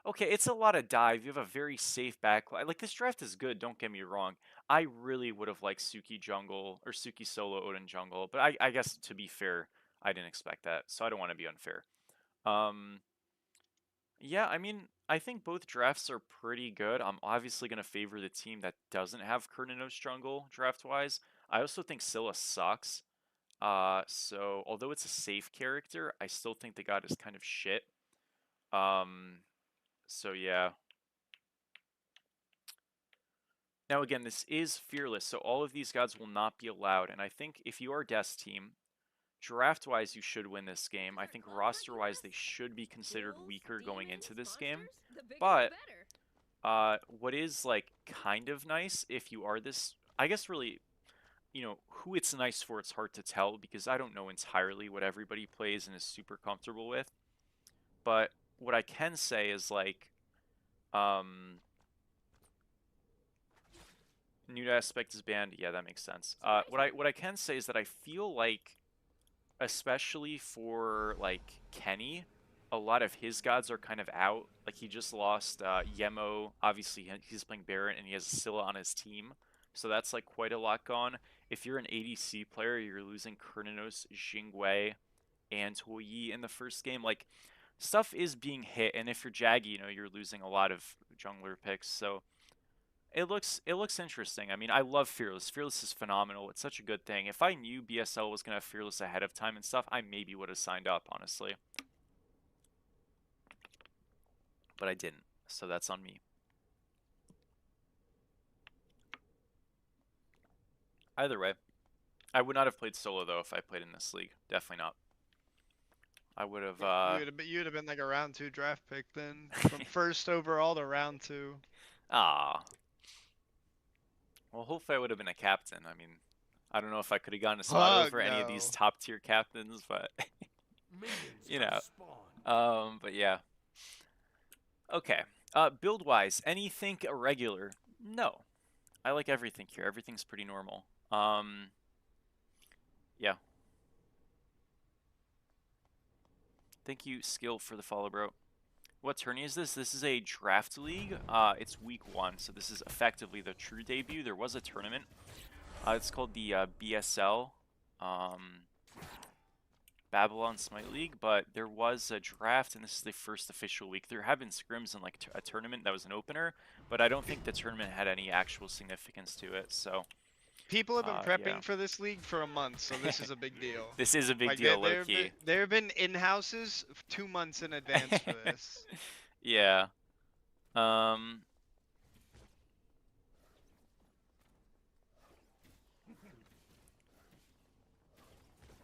okay, it's a lot of dive. You have a very safe backline. Like, this draft is good, don't get me wrong. I really would have liked Suki jungle, or Suki solo Odin jungle, but I guess, to be fair, I didn't expect that, so I don't want to be unfair. Yeah, I mean, I think both drafts are pretty good. I'm obviously going to favor the team that doesn't have Kurnanos jungle draft-wise. I also think Scylla sucks. So although it's a safe character, I still think the god is kind of shit. So yeah. Now again, this is fearless, so all of these gods will not be allowed. And I think if you are Death's team, draft-wise, you should win this game. I think roster-wise, they should be considered weaker going into this game. But what is like kind of nice if you are this, I guess really, who it's nice for, it's hard to tell because I don't know entirely what everybody plays and is super comfortable with. But what I can say is like, new aspect is banned. Yeah, that makes sense. What I can say is that I feel like, especially for like Kenny, a lot of his gods are kind of out. Like he just lost Yemo. Obviously, he's playing Baron and he has Scylla on his team, so that's like quite a lot gone. If you're an ADC player, you're losing Kurnanos, Jingwei, and Toyi in the first game. Like, stuff is being hit, and if you're Jaggy, you know, you're losing a lot of jungler picks, so it looks interesting. I mean, I love Fearless. Fearless is phenomenal. It's such a good thing. If I knew BSL was gonna have Fearless ahead of time and stuff, I maybe would have signed up, honestly. But I didn't, so that's on me. Either way, I would not have played solo though if I played in this league. Definitely not. I would have. You would have been like a round 2 draft pick then, from first overall to round 2. Ah. Well, hopefully I would have been a captain. I mean, I don't know if I could have gotten a spot Fuck over any of these no. top tier captains, but Minions you have know. spawned. But yeah. Okay. Build wise, anything irregular? No. I like everything here. Everything's pretty normal. Yeah. Thank you, Skill, for the follow, bro. What tourney is this? This is a draft league. It's week 1, so this is effectively the true debut. There was a tournament. It's called the BSL, Babylon Smite League, but there was a draft, and this is the first official week. There have been scrims and like a tournament that was an opener, but I don't think the tournament had any actual significance to it. So People have been prepping yeah. for this league for a month, so this is a big deal. This is a big Like deal, low key. there have been in-houses 2 months in advance for this. Yeah.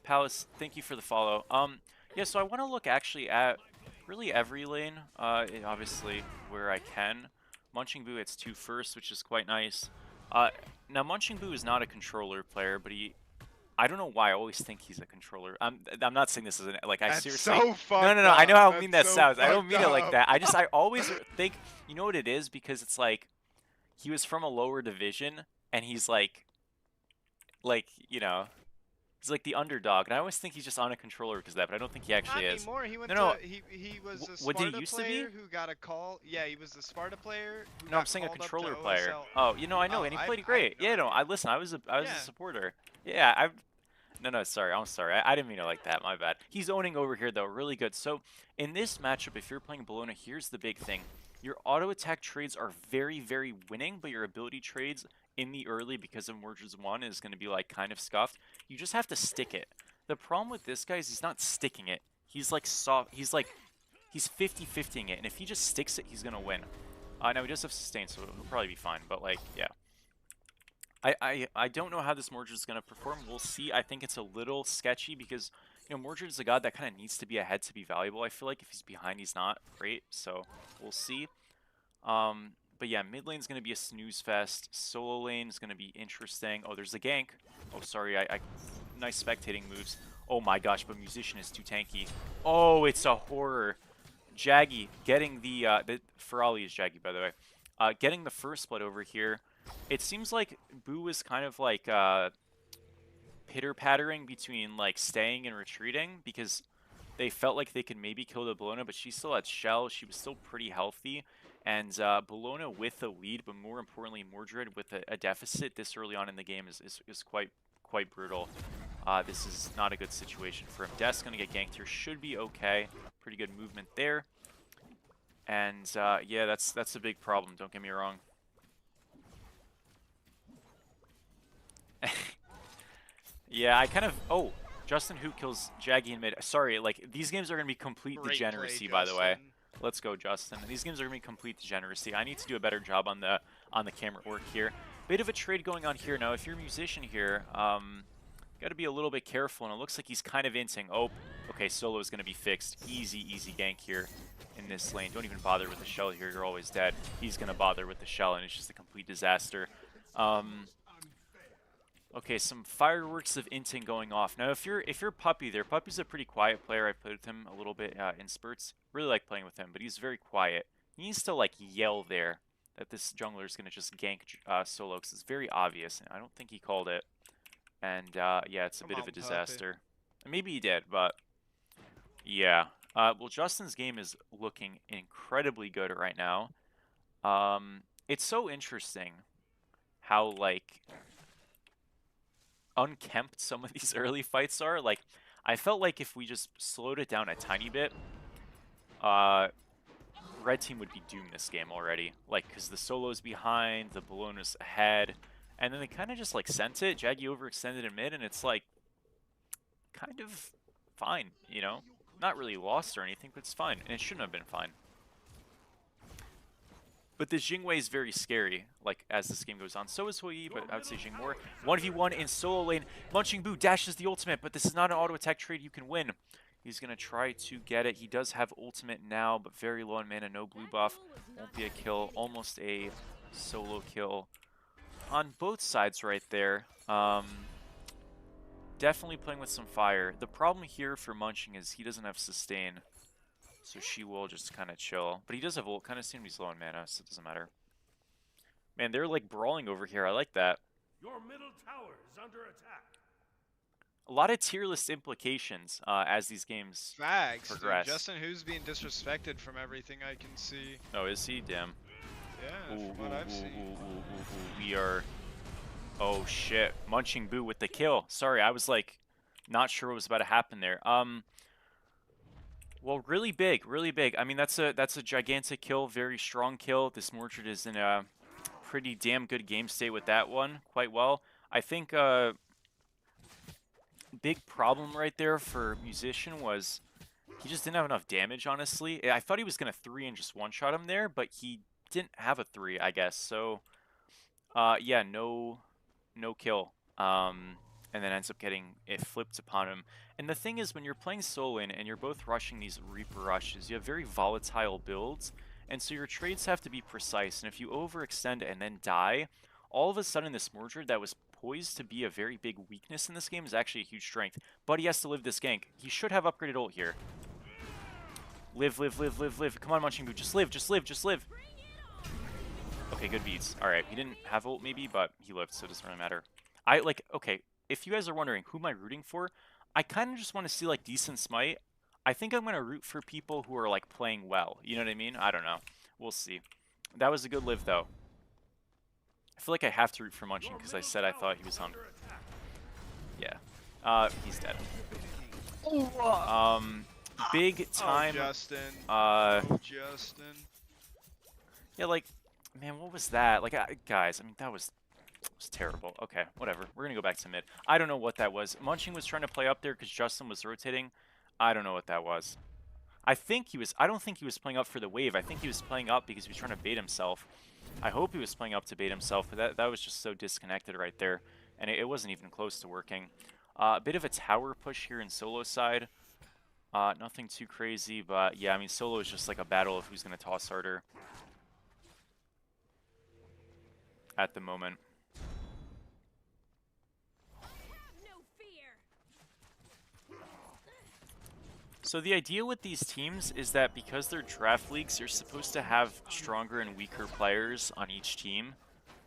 Palace, thank you for the follow. Yeah, so I want to look actually at really every lane, obviously where I can. Munching Boo hits 2 first, which is quite nice. Now Munching Boo is not a controller player, but I don't know why I always think he's a controller. I'm not saying this as an like I That's seriously so fucked no, I know up. how mean That's that so sounds. I don't fucked mean it like up. that. I always think, you know what it is, because it's like he was from a lower division and he's like you know, he's like the underdog, and I always think he's just on a controller because of that, but I don't think he actually Not is. anymore. He went No, to he was a what did he Sparta used to be? player who got a call. Yeah, he was the Sparta player who No, I'm got saying a called up to controller player. OSL. Oh, you know, I know, Oh, and he I played have great. no Yeah, no, idea. I listen. I was a Yeah. supporter. Yeah, no, sorry, I'm sorry. I didn't mean it like that. My bad. He's owning over here though, really good. So in this matchup, if you're playing Bologna, here's the big thing: your auto attack trades are very, very winning, but your ability trades in the early, because of Merges 1, is going to be like kind of scuffed. You just have to stick it. The problem with this guy is he's not sticking it. He's like soft. He's 50-50ing it, and if he just sticks it, he's gonna win. Now he does have sustain, so he'll probably be fine. But like, yeah. I don't know how this Mordred is going to perform. We'll see. I think it's a little sketchy because, you know, Mordred is a god that kind of needs to be ahead to be valuable. I feel like if he's behind, he's not great. So we'll see. But yeah, mid lane is going to be a snooze fest. Solo lane is going to be interesting. Oh, there's a gank. Oh, sorry. Nice spectating moves. Oh my gosh, but Musician is too tanky. Oh, it's a horror. Jaggy getting the Ferali is Jaggy, by the way. Getting the first blood over here. It seems like Boo is kind of like pitter-pattering between like staying and retreating, because they felt like they could maybe kill the Bologna, but she still had Shell. She was still pretty healthy. And Bologna with a lead, but more importantly, Mordred with a deficit this early on in the game is quite brutal. This is not a good situation for him. Death's going to get ganked here. Should be okay. Pretty good movement there. And yeah, that's a big problem. Don't get me wrong. Yeah, I kind of... Oh, Justin Who kills Jaggy in mid. Sorry, like, these games are going to be complete Great degeneracy, play, by the way. Justin. Let's go, Justin. These games are going to be complete degeneracy. I need to do a better job on the camera work here. Bit of a trade going on here now. If you're a musician here, got to be a little bit careful, and it looks like he's kind of inting. Oh, okay, solo is going to be fixed. Easy gank here in this lane. Don't even bother with the shell here. You're always dead. He's going to bother with the shell, and it's just a complete disaster. Okay, some fireworks of inting going off. Now, if you're Puppy there, Puppy's a pretty quiet player. I played with him a little bit in spurts. Really like playing with him, but he's very quiet. He needs to like yell there that this jungler is gonna just gank solo, because it's very obvious. And I don't think he called it. And yeah, it's a bit of a disaster. Maybe he did, but yeah. Well, Justin's game is looking incredibly good right now. It's so interesting how, like, unkempt some of these early fights are. Like, I felt like if we just slowed it down a tiny bit, red team would be doomed this game already. Like, because the solo's behind, the Bologna's ahead, and then they kind of just, like, sent it. Jaggy overextended in mid, and it's, like, kind of fine, you know? Not really lost or anything, but it's fine, and it shouldn't have been fine. But the Jingwei is very scary, like, as this game goes on. So is Hui, but I would say Jing more. 1v1 in solo lane. Munching Boo dashes the ultimate, but this is not an auto attack trade you can win. He's going to try to get it. He does have ultimate now, but very low on mana, no blue buff. Won't be a kill, almost a solo kill on both sides right there. Definitely playing with some fire. The problem here for Munching is he doesn't have sustain. So she will just kind of chill. But he does have ult. Kind of seems he's low on mana, so it doesn't matter. Man, they're like brawling over here. I like that. Your middle tower is under attack. A lot of tier list implications as these games Facts, progress. dude. Justin Who's being disrespected from everything I can see. Oh, is he? Damn. Yeah, Ooh, from what I've seen. We are... Oh, shit. Munching Boo with the kill. Sorry, I was like not sure what was about to happen there. Well, really big, really big. I mean, that's a gigantic kill, very strong kill. This Mordred is in a pretty damn good game state with that one, quite well. I think big problem right there for Musician was he just didn't have enough damage, honestly. I thought he was going to 3 and just one-shot him there, but he didn't have a 3, I guess. So, yeah, no kill. And then ends up getting it flipped upon him. And the thing is, when you're playing solo lane and you're both rushing these Reaper rushes, you have very volatile builds, and so your trades have to be precise. And if you overextend and then die, all of a sudden this Mordred that was poised to be a very big weakness in this game is actually a huge strength. But he has to live this gank. He should have upgraded ult here. Live, live, live, live, live. Come on, Munching Boo. Just live, just live, just live. Okay, good beats. Alright, he didn't have ult maybe, but he lived, so it doesn't really matter. Okay, if you guys are wondering who am I rooting for, I kind of just want to see like decent smite. I think I'm going to root for people who are like playing well. You know what I mean? I don't know. We'll see. That was a good live though. I feel like I have to root for Munching because I said I thought he was on. Yeah. He's dead. Big time. Oh, Justin. Justin. Yeah, like, man, what was that? Like, guys, I mean, that was terrible. Okay, whatever. We're going to go back to mid. I don't know what that was. Munching was trying to play up there because Justin was rotating. I don't know what that was. I don't think he was playing up for the wave. I think he was playing up because he was trying to bait himself. I hope he was playing up to bait himself, but that was just so disconnected right there. And it wasn't even close to working. A bit of a tower push here in solo side. Nothing too crazy, but yeah, I mean, solo is just like a battle of who's going to toss harder at the moment. So the idea with these teams is that because they're draft leagues, you're supposed to have stronger and weaker players on each team,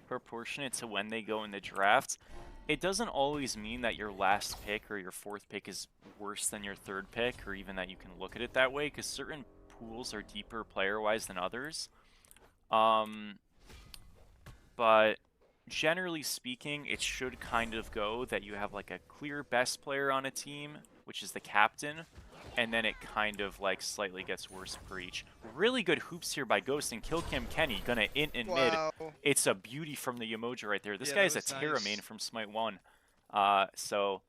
proportionate to when they go in the draft. It doesn't always mean that your last pick or your fourth pick is worse than your third pick, or even that you can look at it that way, because certain pools are deeper player-wise than others. But generally speaking, it should kind of go that you have like a clear best player on a team, which is the captain, and then it kind of like slightly gets worse for each. Really good hoops here by Ghost and Kill Kim Kenny, gonna int in mid. It's a beauty from the Emoji right there. This guy is a Terra main from Smite 1. So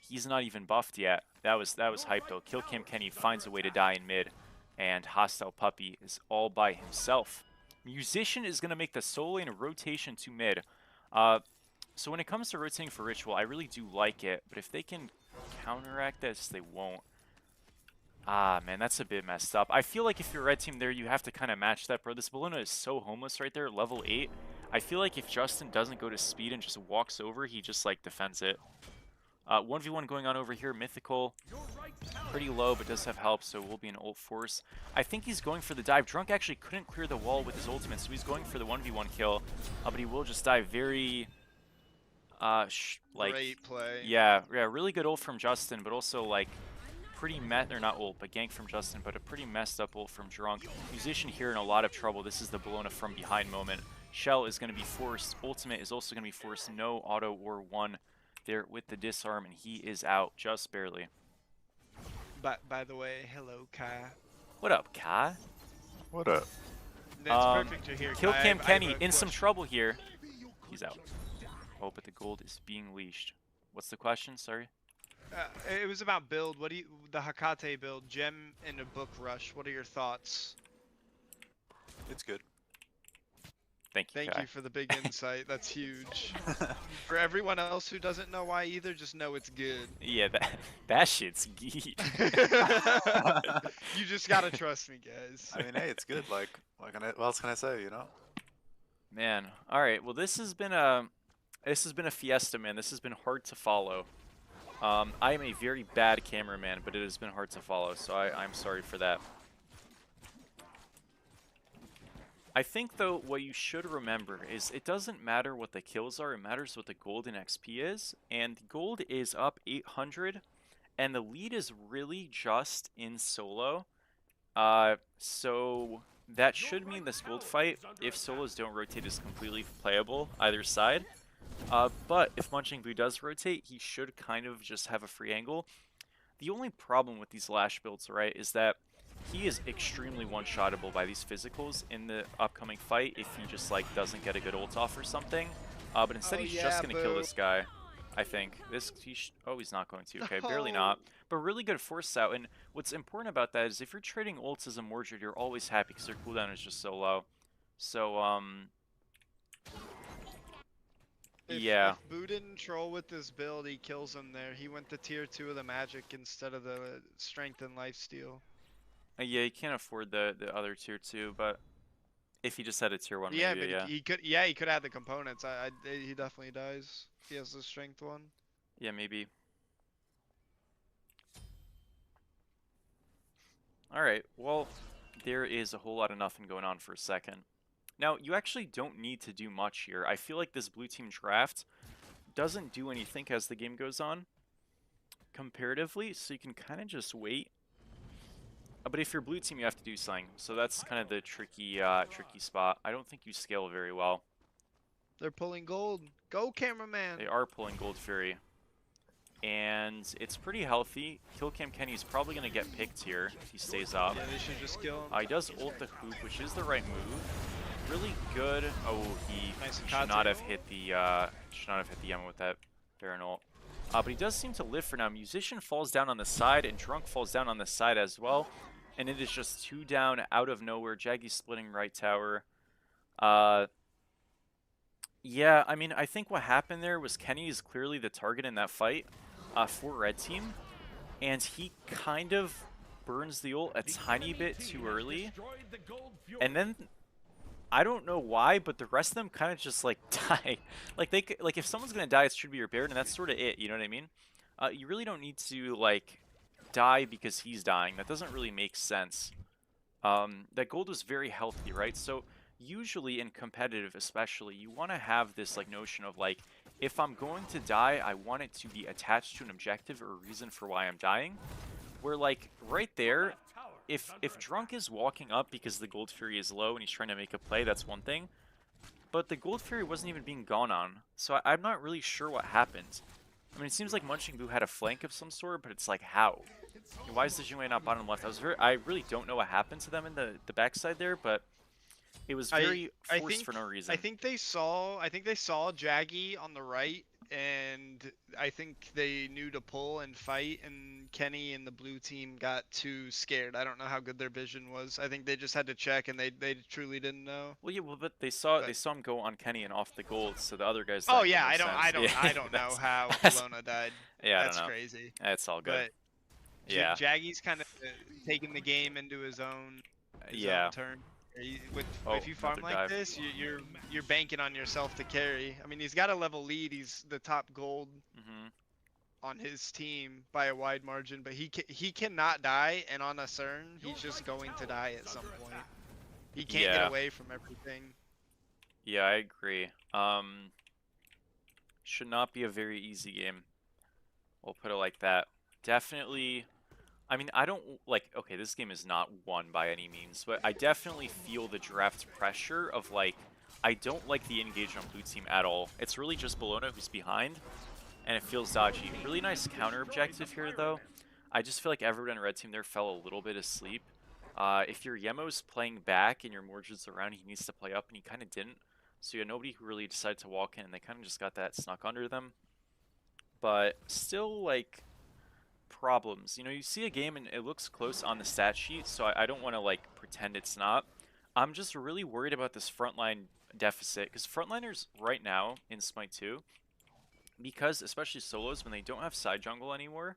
he's not even buffed yet. That was hype though. Kill Kim Kenny finds a way to die in mid, and Hostile Puppy is all by himself. Musician is gonna make the solo lane rotation to mid. So when it comes to rotating for Ritual, I really do like it, but if they can counteract this, they won't. Ah, man, that's a bit messed up. I feel like if you're red team there, you have to kind of match that, bro. This Bologna is so homeless right there, level 8. I feel like if Justin doesn't go to speed and just walks over, he just, like, defends it. 1v1 going on over here. Mythical, pretty low, but does have help, so will be an ult force. I think he's going for the dive. Drunk actually couldn't clear the wall with his ultimate, so he's going for the 1v1 kill. But he will just die very... Great play. Yeah, really good ult from Justin, but also, like... pretty or not ult, but gank from Justin, but a pretty messed up ult from Drunk. Musician here in a lot of trouble. This is the Bologna from behind moment. Shell is going to be forced. Ultimate is also going to be forced. No auto or one there with the disarm, and he is out just barely. But by the way, hello, Kai. What up, Kai? What up? That's perfect to hear. Kill Kai. Cam I have Kenny a in some question. trouble here. He's out. Oh, but the gold is being leashed. What's the question? Sorry. It was about build. What do you the Hakate build? Gem and a book rush. What are your thoughts? It's good. Thank you, Thank Kai. you for the big insight. That's huge. For everyone else who doesn't know why either, just know it's good. Yeah, that shit's geek. You just gotta trust me, guys. I mean, hey, it's good. Like, what else can I say? You know? Man, all right. Well, this has been a fiesta, man. This has been hard to follow. I am a very bad cameraman, but it has been hard to follow, so I'm sorry for that. I think, though, what you should remember is it doesn't matter what the kills are, it matters what the gold and XP is, and gold is up 800, and the lead is really just in solo. So that should mean this gold fight, if solos don't rotate, is completely playable either side. But if Munching Blue does rotate, he should kind of just have a free angle. The only problem with these Lash builds, right, is that he is extremely one-shottable by these physicals in the upcoming fight if he just, like, doesn't get a good ult off or something. But instead he's just going to kill this guy, I think. Oh, he's not going to. Okay, barely not. But really good force out. And what's important about that is if you're trading ults as a Mordred, you're always happy because their cooldown is just so low. So, yeah. If Boo didn't troll with this build, he kills him there. He went to tier 2 of the magic instead of the strength and lifesteal. Yeah, he can't afford the other tier 2, but if he just had a tier 1, Yeah, maybe, but yeah. he could. Yeah, he could add the components. He definitely does. He has the strength one. Yeah, maybe. Alright, well, there is a whole lot of nothing going on for a second. Now, you actually don't need to do much here. I feel like this blue team draft doesn't do anything as the game goes on, comparatively, so you can kind of just wait. But if you're blue team, you have to do something. So that's kind of the tricky spot. I don't think you scale very well. They're pulling gold. Go, cameraman. They are pulling Gold Fury. And it's pretty healthy. Killcam Kenny's probably going to get picked here if he stays up. Yeah, they should just kill him. He does ult the hoop, which is the right move. Really good. Oh, he Nice should not have hit the Yama with that Baron ult. But he does seem to live for now. Musician falls down on the side, and Drunk falls down on the side as well. And it is just 2 down out of nowhere. Jaggy splitting right tower. Yeah, I mean, I think what happened there was Kenny is clearly the target in that fight for Red Team. And he kind of burns the ult a tiny bit too early. And then, I don't know why, but the rest of them kind of just, like, die. Like, if someone's going to die, it should be your Baron, and that's sort of it, you know what I mean? You really don't need to, like, die because he's dying. That doesn't really make sense. That gold was very healthy, right? So usually in competitive especially, you want to have this like notion of like, if I'm going to die, I want it to be attached to an objective or a reason for why I'm dying. Where like right there, if Drunk is walking up because the Gold Fury is low and he's trying to make a play, that's one thing. But the Gold Fury wasn't even being gone on, so I'm not really sure what happened. I mean, it seems like Munching Boo had a flank of some sort, but it's like, how? Why is the Jingwei not bottom left? I really don't know what happened to them in the backside there, but it was very forced for no reason. I think they saw Jaggy on the right, and I think they knew to pull and fight, and Kenny and the blue team got too scared. I don't know how good their vision was. I think they just had to check, and they truly didn't know. Well, yeah, but they saw him go on Kenny and off the gold, so the other guys. Oh yeah, I don't know how Lona died. Yeah, that's I don't know. Crazy. That's all good. But yeah, Jaggy's kind of taking the game into his own turn. If you farm like this, you're banking on yourself to carry. I mean, he's got a level lead. He's the top gold on his team by a wide margin, but he cannot die. And on a CERN, he's just going to die at some point. He can't get away from everything. Yeah, I agree. Should not be a very easy game. We'll put it like that. Definitely. I mean, I don't, like, okay, this game is not won by any means, but I definitely feel the draft pressure of, like, I don't like the engage on blue team at all. It's really just Bologna who's behind, and it feels dodgy. Really nice counter objective here, though. I just feel like everyone in red team there fell a little bit asleep. If your Yemo's playing back and your Mordred's around, he needs to play up, and he kind of didn't. So you had nobody who really decided to walk in, and they kind of just got that snuck under them. But still, like, problems. You know, you see a game and it looks close on the stat sheet, so I don't want to, like, pretend it's not. I'm just really worried about this frontline deficit, because frontliners right now in Smite 2, because especially solos, when they don't have side jungle anymore,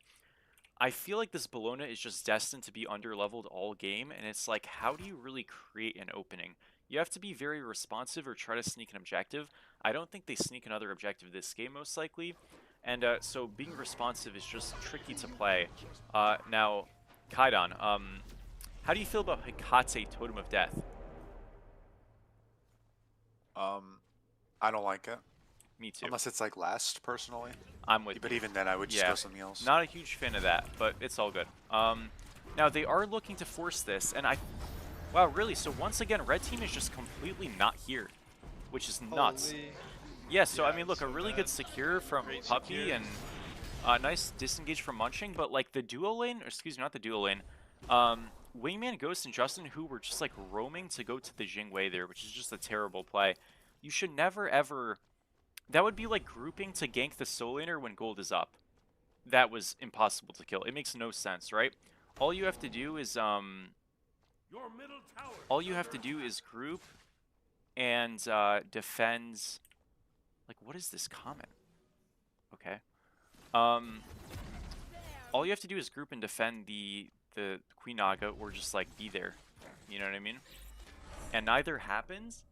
I feel like this Bologna is just destined to be under-leveled all game, and it's like, how do you really create an opening? You have to be very responsive or try to sneak an objective. I don't think they sneak another objective this game, most likely. And so being responsive is just tricky to play. Now, Kaidan, how do you feel about Hekate Totem of Death? I don't like it. Me too. Unless it's like last, personally. I'm with But you. even then, I would just go something else. Not a huge fan of that, but it's all good. Now they are looking to force this, and wow, really? So once again, red team is just completely not here, which is nuts. Holy. Yeah. So Yeah, I mean, look, a really good secure from Great Puppy secure. and nice disengage from Munching, but like the duo lane, or excuse me, not the duo lane. Wingman, Ghost, and Justin, who were just like roaming to go to the Jingwei there, which is just a terrible play. You should never ever. That would be like grouping to gank the soul laner when gold is up. That was impossible to kill. It makes no sense, right? All you have to do is Your middle tower. all you have to do is group and defend. Like, what is this comment? Okay. All you have to do is group and defend the Queen Naga, or just like be there. You know what I mean? And neither happens.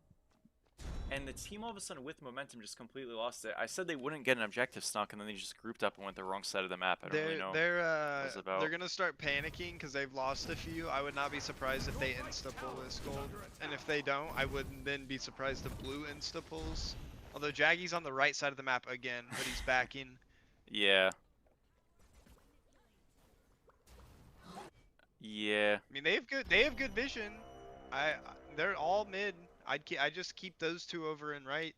And the team all of a sudden with momentum just completely lost it. I said they wouldn't get an objective snuck, and then they just grouped up and went the wrong side of the map. I don't really know. They're gonna start panicking because they've lost a few. I would not be surprised if they insta pull this gold, and if they don't, I wouldn't then be surprised if blue insta pulls. Although Jaggy's on the right side of the map again, but he's backing. Yeah. Yeah. I mean, they have good vision. They're all mid. I just keep those two over and right.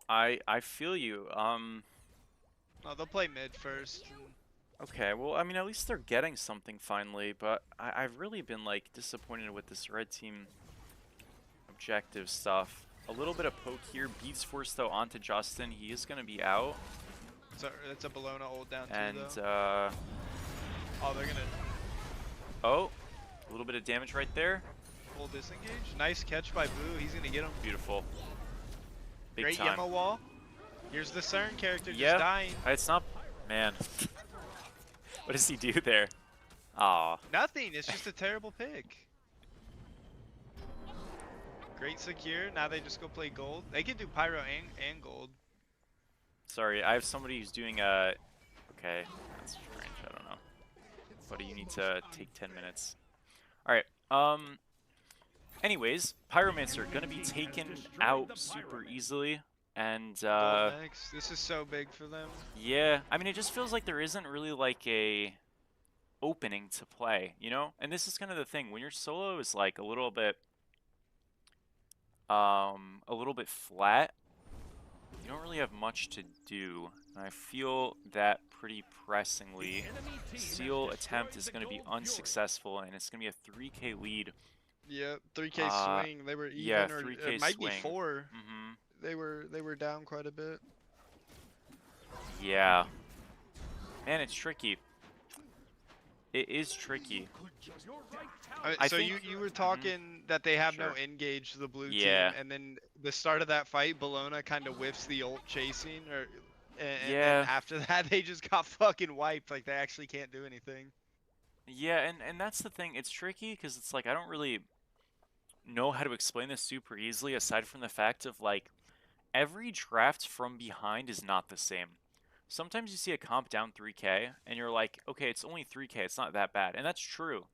I feel you. No, they'll play mid first. Okay, well, I mean, at least they're getting something finally, but I've really been, like, disappointed with this red team objective stuff. A little bit of poke here. Beats Force, though, onto Justin. He is going to be out. It's a Bologna ult down And, too, though. Oh, they're gonna oh, a little bit of damage right there. full disengage. Nice catch by Boo. He's gonna get him. Beautiful. Big Great time. Yemo wall. Here's the CERN character Yeah, just dying. it's not... Man. What does he do there? Aw. Nothing. It's just a terrible pick. Great secure. Now they just go play gold. They can do pyro and gold. Sorry, I have somebody who's doing a... Okay, that's strange. I don't know. Buddy, you need to take 10 minutes. Alright, anyways, Pyromancer gonna be taken out super easily. And, Gold next. This is so big for them. yeah, I mean, it just feels like there isn't really, like, a opening to play, you know? And this is kind of the thing. When your solo is, like, a little bit flat, you don't really have much to do. And I feel that pretty pressingly. Seal attempt is going to be unsuccessful, and it's going to be a 3k lead. Yep, 3k swing. They were even, yeah, or 3k it might swing. be 4. Mm-hmm. They were down quite a bit. Yeah. Man, it's tricky. It is tricky. I So think- you were talking that they have no Sure. engage the blue Yeah. team, and then the start of that fight, Bologna kind of whiffs the ult chasing, and Yeah. then after that they just got fucking wiped. Like they actually can't do anything. Yeah, and that's the thing. It's tricky because it's like I don't really know how to explain this super easily aside from the fact of like every draft from behind is not the same. Sometimes you see a comp down 3k and you're like, okay, it's only 3k, it's not that bad. And that's true.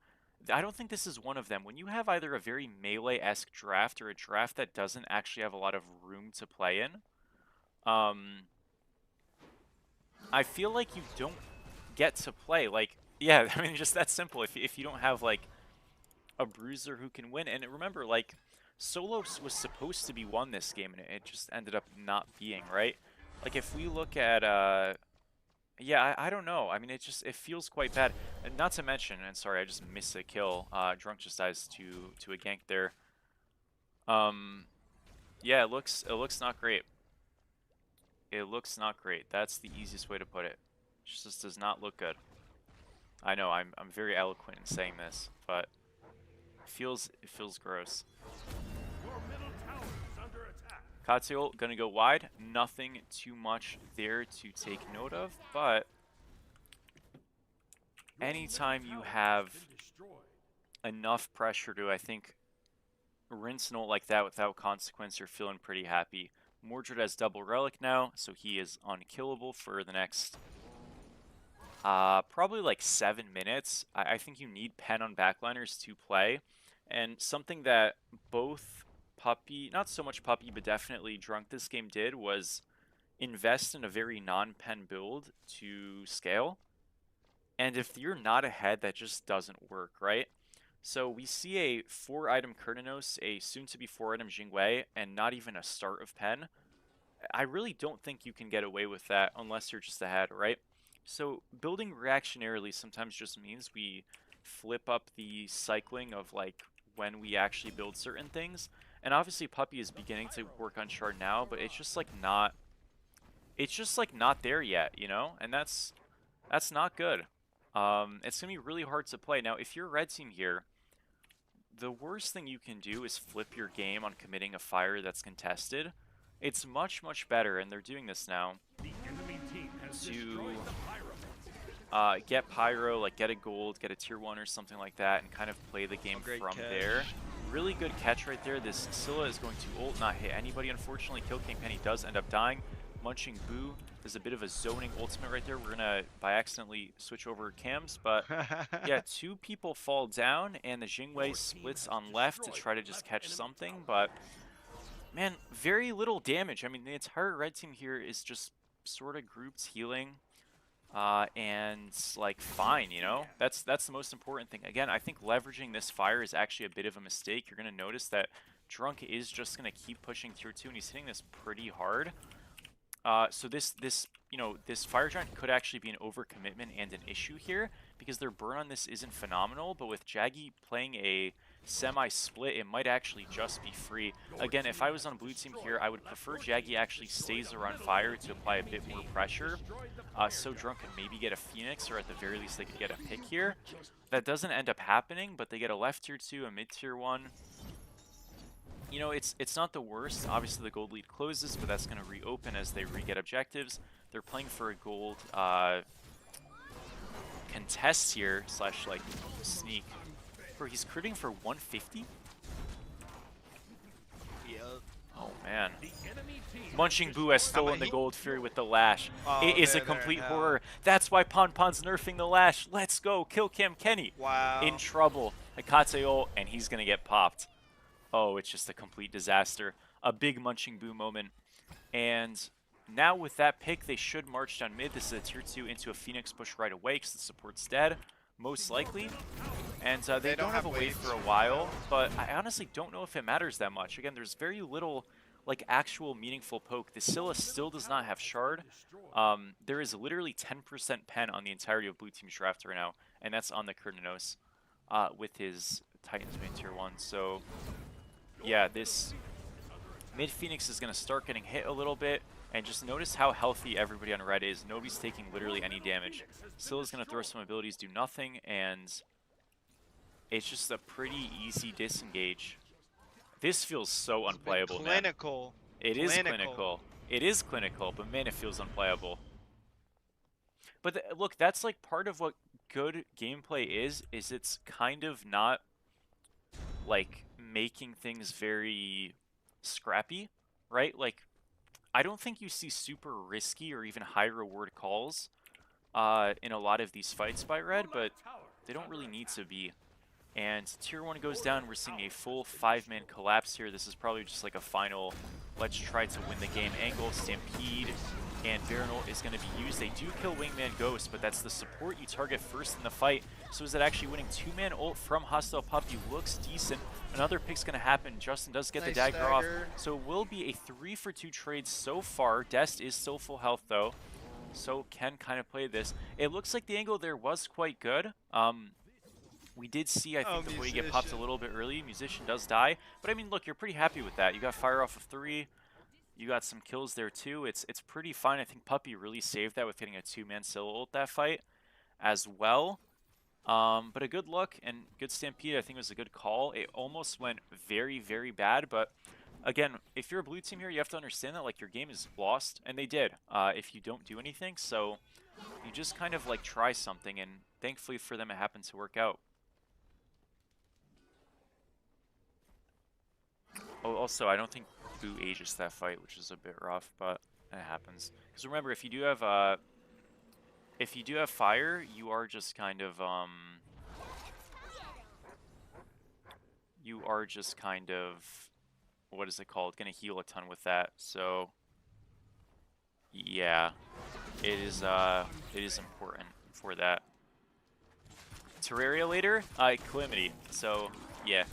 I don't think this is one of them. When you have either a very melee-esque draft or a draft that doesn't actually have a lot of room to play in, I feel like you don't get to play. Like, yeah, I mean, just that simple. If you don't have, like, a bruiser who can win. And remember, like, Solo was supposed to be won this game, and it just ended up not being, right? Like, if we look at, yeah, I don't know. I mean, it feels quite bad. And not to mention, and sorry, I just missed a kill. Drunk just dies to a gank there. Yeah, it looks not great. It looks not great. That's the easiest way to put it. It just does not look good. I know I'm very eloquent in saying this, but it feels gross. Your middle tower is under attack. Katsuyol gonna go wide. Nothing too much there to take note of, but anytime you have enough pressure to, I think, rinse an ult like that without consequence, you're feeling pretty happy. Mordred has double relic now, so he is unkillable for the next probably like 7 minutes. I think you need pen on backliners to play, and something that both Puppy, not so much Puppy, but definitely Drunk this game did was invest in a very non-pen build to scale. And if you're not ahead, that just doesn't work, right? So we see a 4-item Kurnanos, a soon-to-be 4-item Jingwei, and not even a start of pen. I really don't think you can get away with that unless you're just ahead, right? So building reactionarily sometimes just means we flip up the cycling of like when we actually build certain things. And obviously Puppy is beginning to work on Shard now, but it's just like not there yet, you know? And that's not good. It's gonna be really hard to play. Now, if you're red team here, the worst thing you can do is flip your game on committing a fire that's contested. It's much, much better, and they're doing this now, The enemy team has to destroyed the pyro. get pyro, like get a gold, get a tier 1 or something like that, and kind of play the game Great from catch. there. Really good catch right there. This Scylla is going to ult, not hit anybody, unfortunately. Kill King Penny does end up dying. Munching Boo, there's a bit of a zoning ultimate right there. We're gonna, by accidentally, switch over cams, but yeah, 2 people fall down, and the Jingwei splits on left to try to just catch something, but man, very little damage. I mean, the entire red team here is just sort of grouped healing, and like fine, you know? That's the most important thing. Again, I think leveraging this fire is actually a bit of a mistake. You're gonna notice that Drunk is just gonna keep pushing tier 2, and he's hitting this pretty hard. So this fire giant could actually be an overcommitment and an issue here, because their burn on this isn't phenomenal, but with Jaggy playing a semi-split, it might actually just be free. Again, if I was on blue team here, I would prefer Jaggy actually stays around fire to apply a bit more pressure, so Drunk can maybe get a Phoenix, or at the very least they could get a pick here. That doesn't end up happening, but they get a left tier 2, a mid tier 1. You know, it's not the worst. Obviously, the gold lead closes, but that's going to reopen as they re-get objectives. They're playing for a gold contest here, slash, like, sneak. Bro, he's critting for 150? Yep. Oh, man. The enemy team Munching Boo has stolen the gold fury with the lash. Oh, It is a they're complete in hell. horror. That's why Pon's nerfing the lash. Let's go. Kill Cam Kenny. Wow. In trouble. Akate ult, and he's going to get popped. Oh, it's just a complete disaster. A big Munching Boo moment. And now with that pick, they should march down mid. This is a tier 2 into a Phoenix push right away because the support's dead, most likely. And they don't have a wave for a while, but I honestly don't know if it matters that much. Again, there's very little like actual meaningful poke. The Scylla still does not have Shard. There is literally 10% pen on the entirety of blue team's draft right now, and that's on the Kurnanos with his Titans main tier 1. So yeah, this mid Phoenix is going to start getting hit a little bit, and just notice how healthy everybody on red is. Nobody's taking literally any damage. Scylla's going to throw some abilities, do nothing, and it's just a pretty easy disengage. This feels so unplayable, man. Clinical. It is clinical. It is clinical, but man, it feels unplayable. But look, that's like part of what good gameplay is it's kind of not like making things very scrappy, right? Like, I don't think you see super risky or even high reward calls in a lot of these fights by red, but they don't really need to be. And tier 1 goes down. We're seeing a full 5-man collapse here. This is probably just like a final let's try to win the game angle. Stampede and Baron ult is going to be used. They do kill Wingman Ghost, but that's the support you target first in the fight. So is it actually winning 2-man ult from Hostile Puppy? Looks decent. Another pick's going to happen. Justin does get Nice the dagger off. stagger. So it will be a 3-for-2 trade so far. Dest is still full health though, so can kind of play this. It looks like the angle there was quite good. We did see, I think, the boy get popped a little bit early. Musician does die. But I mean, look, you're pretty happy with that. You got fire off of 3. You got some kills there too. It's pretty fine. I think Puppy really saved that with getting a 2-man solo ult that fight as well. But a good look and good Stampede, I think, was a good call. It almost went very, very bad. But again, if you're a blue team here, you have to understand that like your game is lost. And they did if you don't do anything. So you just kind of like try something. And thankfully for them, it happened to work out. Oh, also, I don't think Boo ages that fight, which is a bit rough, but it happens. Because remember, if you do have fire, you are just kind of what is it called? Gonna heal a ton with that. So yeah, it is important for that. Terraria later, Calamity. So yeah.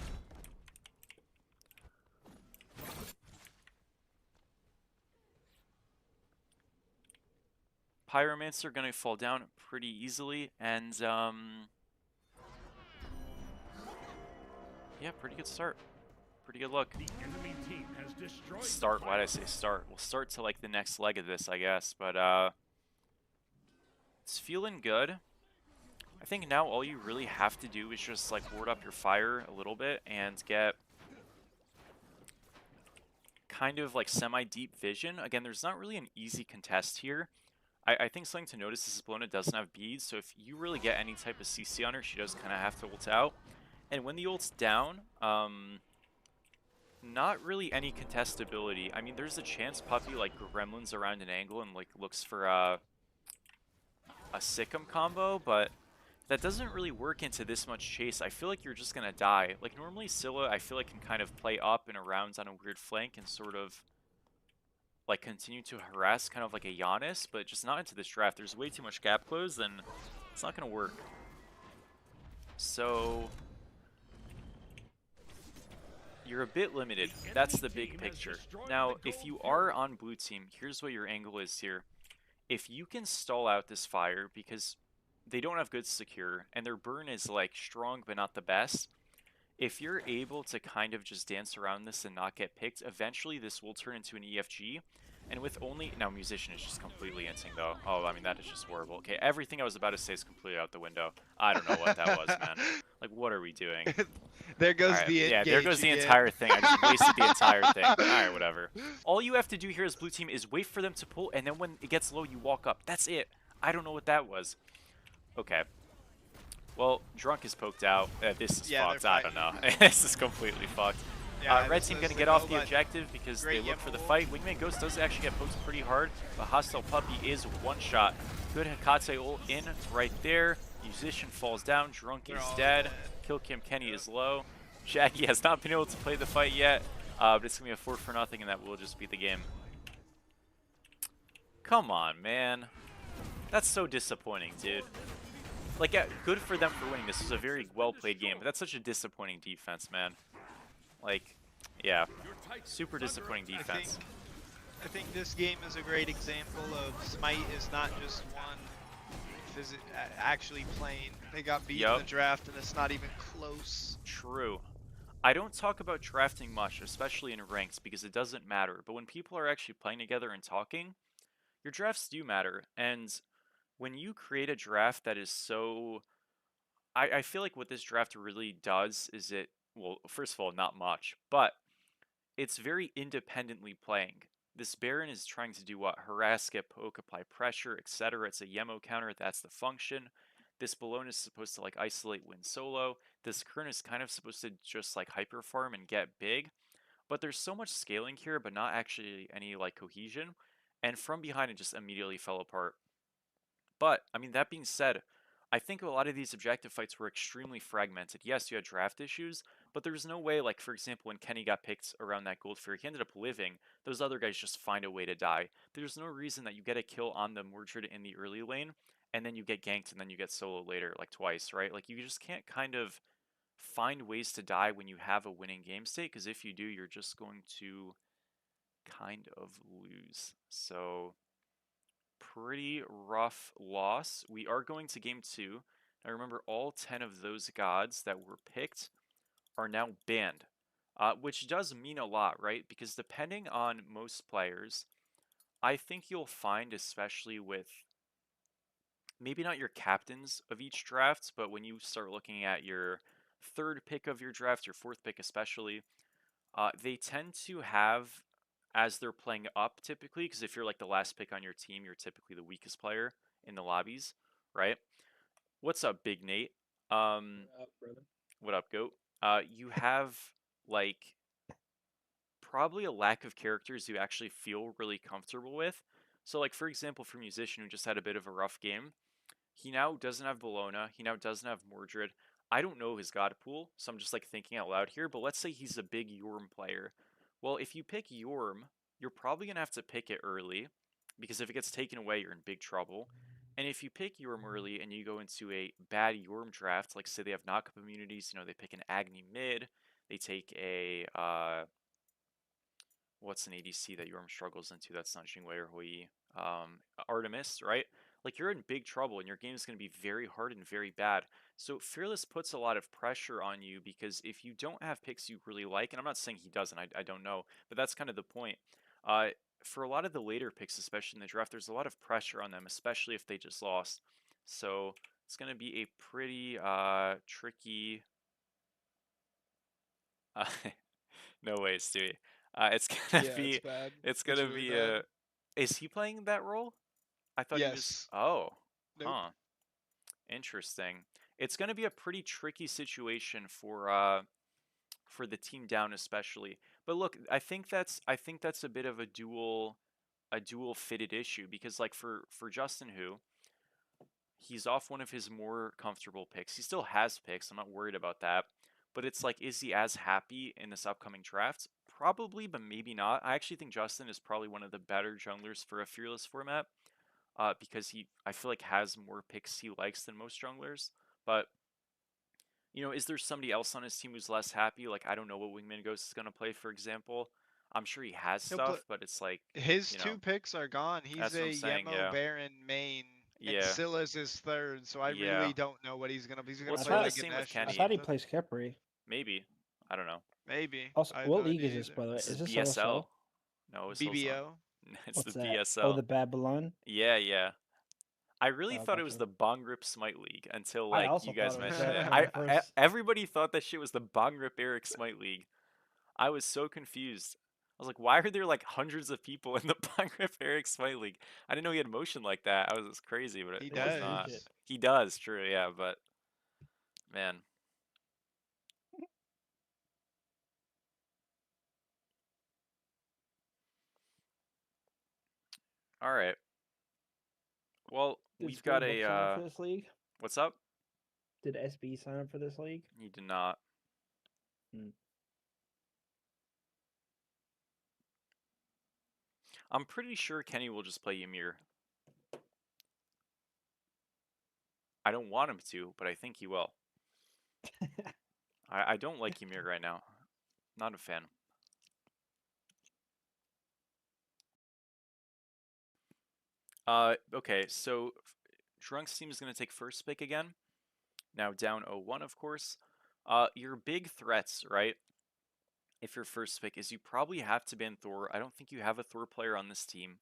Pyromancer gonna fall down pretty easily, and yeah, pretty good start. Pretty good look. The enemy team has destroyed Start, the why'd I say start? We'll start to like the next leg of this, I guess, but it's feeling good. I think now all you really have to do is just like ward up your fire a little bit and get kind of like semi-deep vision. Again, there's not really an easy contest here. I think something to notice is Blona doesn't have beads, so if you really get any type of CC on her, she does kind of have to ult out. And when the ult's down, not really any contestability. I mean, there's a chance Puppy like gremlins around an angle and like looks for a Sikkim combo, but that doesn't really work into this much chase. I feel like you're just gonna die. Like normally Scylla, I feel like can kind of play up and around on a weird flank and sort of like continue to harass kind of like a Giannis, but just not into this draft. There's way too much gap close, and it's not gonna work. So you're a bit limited. That's the big picture. Now, if you are on blue team, here's what your angle is here. If you can stall out this fire, because they don't have good secure, and their burn is like strong but not the best, if you're able to kind of just dance around this and not get picked, eventually this will turn into an EFG. And with only... Now, Musician is just completely inting, though. Oh, I mean, that is just horrible. Okay, everything I was about to say is completely out the window. I don't know what that was, man. Like, what are we doing? There goes Right, the yeah, there goes the again. entire thing. I just wasted the entire thing. Alright, whatever. All you have to do here as blue team is wait for them to pull, and then when it gets low, you walk up. That's it. I don't know what that was. Okay. Well, Drunk is poked out. This is fucked. I don't know. This is completely fucked. Yeah, Red team gonna get off the objective because they great look for the Yemple. fight. Wingman Ghost does actually get poked pretty hard, but Hostile Puppy is one shot. Good Hekate ult in right there. Musician falls down. Drunk is dead. Kill Kim Kenny is low. Shaggy has not been able to play the fight yet, but it's gonna be a 4-0, and that will just be the game. Come on, man. That's so disappointing, dude. Like, good for them for winning. This was a very well-played game, but that's such a disappointing defense, man. Like, yeah, super disappointing defense. I think this game is a great example of Smite is not just one actually playing. They got beat in the draft, and it's not even close. True. I don't talk about drafting much, especially in ranks, because it doesn't matter. But when people are actually playing together and talking, your drafts do matter. And when you create a draft that is so... I feel like what this draft really does is it... Well, first of all, not much, but it's very independently playing. This Baron is trying to do what? Harass, get poke, apply pressure, etc. It's a Yemo counter, that's the function. This Balone is supposed to like isolate, win solo. This Kern is kind of supposed to just like hyper farm and get big. But there's so much scaling here, but not actually any like cohesion. And from behind it just immediately fell apart. But, I mean, that being said, I think a lot of these objective fights were extremely fragmented. Yes, you had draft issues, but there's no way, like, for example, when Kenny got picked around that Gold Fury, he ended up living. Those other guys just find a way to die. There's no reason that you get a kill on the Mordred in the early lane, and then you get ganked, and then you get solo later, like twice, right? Like, you just can't kind of find ways to die when you have a winning game state, because if you do, you're just going to kind of lose. So pretty rough loss. We are going to game 2. Now remember, all 10 of those gods that were picked are now banned, which does mean a lot, right? Because depending on most players, I think you'll find, especially with maybe not your captains of each draft, but when you start looking at your third pick of your draft, your fourth pick especially, they tend to have, as they're playing up typically, because if you're like the last pick on your team, you're typically the weakest player in the lobbies, right? What's up, Big Nate? What up, Goat? You have like probably a lack of characters you actually feel really comfortable with. So, like for example, for Musician who just had a bit of a rough game, he now doesn't have Bologna. He now doesn't have Mordred. I don't know his god pool, so I'm just like thinking out loud here, but let's say he's a big Yorm player. Well, if you pick Yorm, you're probably going to have to pick it early, because if it gets taken away, you're in big trouble. And if you pick Yorm early and you go into a bad Yorm draft, like say they have knockup immunities, they pick an Agni mid, they take a what's an ADC that Yorm struggles into that's not Jingwei or Hui? Artemis, right? Like you're in big trouble and your game is going to be very hard and very bad. So Fearless puts a lot of pressure on you because if you don't have picks you really like, and I'm not saying he doesn't, I don't know, but that's kind of the point. Uh, for a lot of the later picks, especially in the draft, there's a lot of pressure on them, especially if they just lost. So it's going to be a pretty tricky. Uh, no way, Stewie. It's gonna Yeah, it's be, bad. it's It's gonna really be bad. a. Is he playing that role? I thought he was. Yes. Oh, Nope. huh. Interesting. It's gonna be a pretty tricky situation for the team down especially. But look, I think that's a bit of a dual fitted issue because like for Justin who he's off one of his more comfortable picks. He still has picks. I'm not worried about that. But it's like, is he as happy in this upcoming draft? Probably, but maybe not. I actually think Justin is probably one of the better junglers for a fearless format, because I feel like has more picks he likes than most junglers. But is there somebody else on his team who's less happy? Like I don't know what Wingman Ghost is gonna play, for example. I'm sure he has He'll play. stuff, but it's like, His you know, two picks are gone. He's that's what I'm a saying. Yemo Yeah, Baron main, and yeah, Scylla's his third. So I yeah. really don't know what he's gonna. He's Well, gonna it's play probably the like same with Ganesh or I Kenny. thought he something. plays Khepri. Maybe. I don't know. Maybe. Also, I have what no league is idea this, either. by the way? This Is is this BSL. OSL? No, it's also BBO. it's the What's that? Oh, BSL. the Babylon. Yeah, yeah. I really Oh, thought it was gotcha. the Bong Rip Smite League until I like also you thought guys it was mentioned that it. at first. Everybody thought that shit was the Bong Rip Eric Smite League. I was so confused. I was like, why are there like hundreds of people in the Bong Rip Eric Smite League? I didn't know he had motion like that. I was crazy, but He it was Just leak not. it. does. He does, true, yeah, but man. All right. Well, Did we've got Sportbook a sign up for this league? what's up? Did SB sign up for this league? He did not. Hmm. I'm pretty sure Kenny will just play Ymir. I don't want him to, but I think he will. I don't like Ymir right now. Not a fan. Okay, so Drunk's team is going to take first pick again. Now down 0-1, of course. Your big threats, right? If your first pick is you probably have to ban Thor. I don't think you have a Thor player on this team.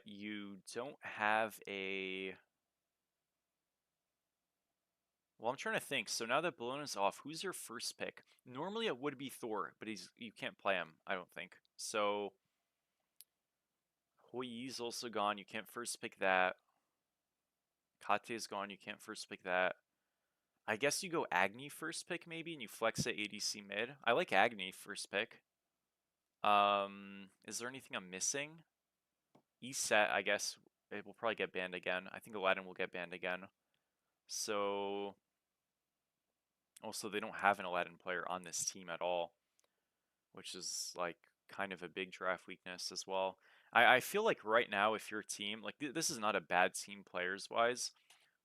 You don't have a... Well, I'm trying to think. So now that Balloon is off, who's your first pick? Normally it would be Thor, but you can't play him, I don't think. So Hui's also gone. You can't first pick that. Kate's gone. You can't first pick that. I guess you go Agni first pick maybe, and you flex at ADC mid. I like Agni first pick. Is there anything I'm missing? Eset, I guess, it will probably get banned again. I think Aladdin will get banned again. So also they don't have an Aladdin player on this team at all, which is like kind of a big draft weakness as well. I feel like right now if your team like this is not a bad team players wise,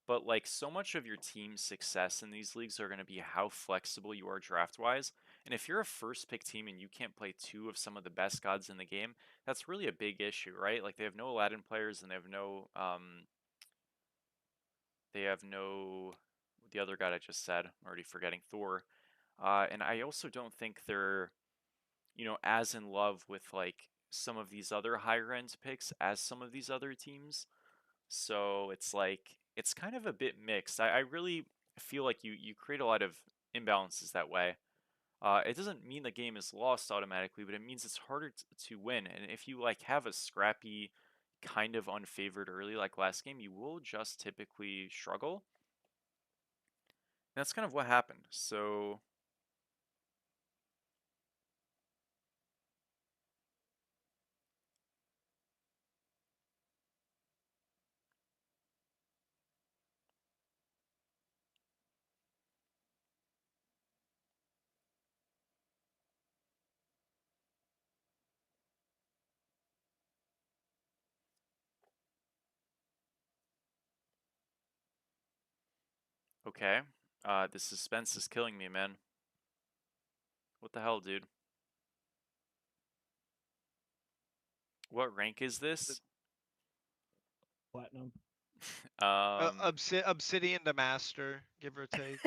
but like so much of your team's success in these leagues are going to be how flexible you are draft wise. And if you're a first pick team and you can't play two of some of the best gods in the game, that's really a big issue, right? Like they have no Aladdin players and they have no the other god I just said. I'm already forgetting Thor. And I also don't think they're as in love with like some of these other higher end picks as some of these other teams. So it's like it's kind of a bit mixed. I really feel like you create a lot of imbalances that way. It doesn't mean the game is lost automatically, but it means it's harder to win. And if you like have a scrappy, kind of unfavored early like last game, you will just typically struggle. And that's kind of what happened. So okay, the suspense is killing me, man. What the hell, dude? What rank is this? Platinum. um, Obsidian to master, give or take.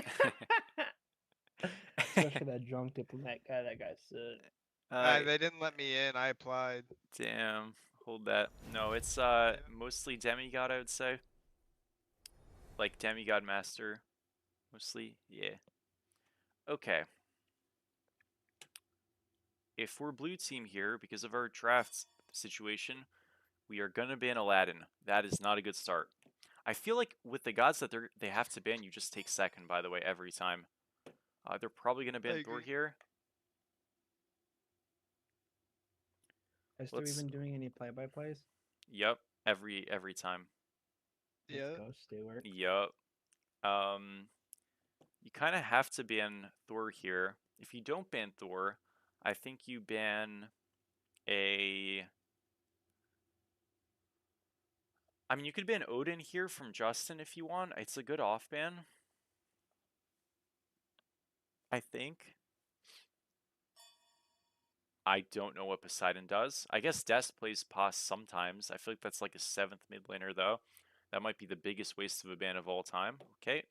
Especially that drunk diplomat guy. That guy said. They didn't let me in. I applied. damn, hold that. No, it's Yeah. mostly demigod, I would say. Like demigod master, mostly. Yeah. Okay. If we're blue team here, because of our draft situation, we are gonna ban Aladdin. That is not a good start. I feel like with the gods that they have to ban, you just take second. By the way, every time. They're probably gonna I ban Thor agree. here. Are still Let's. even doing any play-by-plays? Yep. Every time. Let's Yeah. go, Stewart. Yep. Um. You kind of have to ban Thor here. If you don't ban Thor, I think you ban a. I mean, you could ban Odin here from Justin if you want. It's a good off ban. I think. I don't know what Poseidon does. I guess Dest plays Pos sometimes. I feel like that's like a 7th mid laner, though. That might be the biggest waste of a ban of all time. Okay.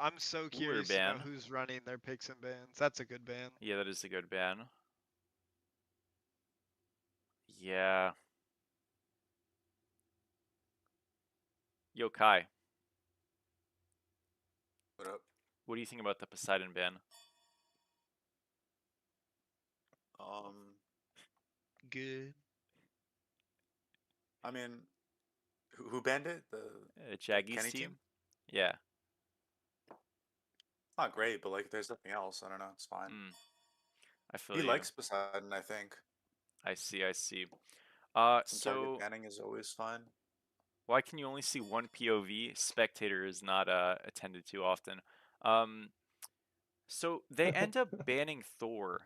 I'm so Cooler curious to know ban. who's running their picks and bans. That's a good ban. Yeah, that is a good ban. Yeah. Yo, Kai, What up? what do you think about the Poseidon ban? Um, Good. I mean, who banned it? The Jaggy's Kenny team? team? Yeah. Not great, but like, there's nothing else. I don't know. It's fine. Mm, I feel He you. likes Poseidon, I think. I see, I see. Some target So banning is always fine. why can you only see one POV? Spectator is not attended to often. Um, so they end up banning Thor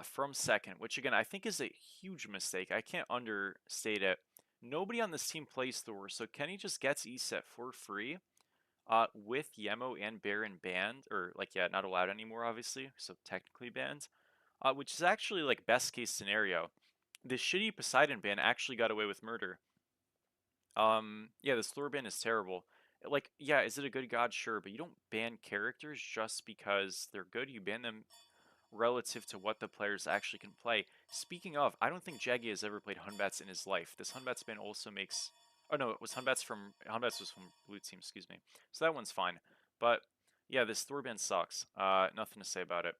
from second, which again I think is a huge mistake. I can't understate it. Nobody on this team plays Thor, so Kenny just gets ESET for free. With Yemo and Baron banned, or like yeah, not allowed anymore, obviously, so technically banned. Which is actually like best case scenario. This shitty Poseidon ban actually got away with murder. Yeah, this Thor ban is terrible. Like, yeah, is it a good god? Sure, but you don't ban characters just because they're good. You ban them relative to what the players actually can play. Speaking of, I don't think Jaggy has ever played Hunbats in his life. This Hunbats ban also makes. Oh no, it was Hunbats was from Blue Team. Excuse me. So that one's fine. But yeah, this Thor ban sucks. Nothing to say about it.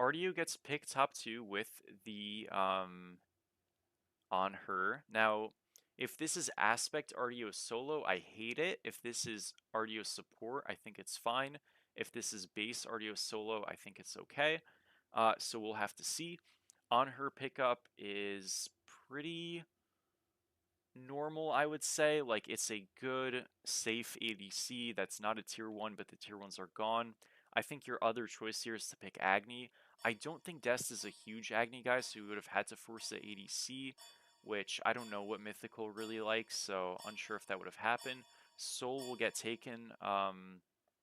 RDU gets picked top two with the on her. Now, if this is aspect RDO solo, I hate it. If this is RDO support, I think it's fine. If this is base RDO solo, I think it's okay. So we'll have to see. On her pickup is pretty normal, I would say. Like, it's a good, safe ADC that's not a tier 1, but the tier 1s are gone. I think your other choice here is to pick Agni. I don't think Dest is a huge Agni guy, so you would have had to force the ADC, which I don't know what Mythical really likes, so unsure if that would have happened. Soul will get taken.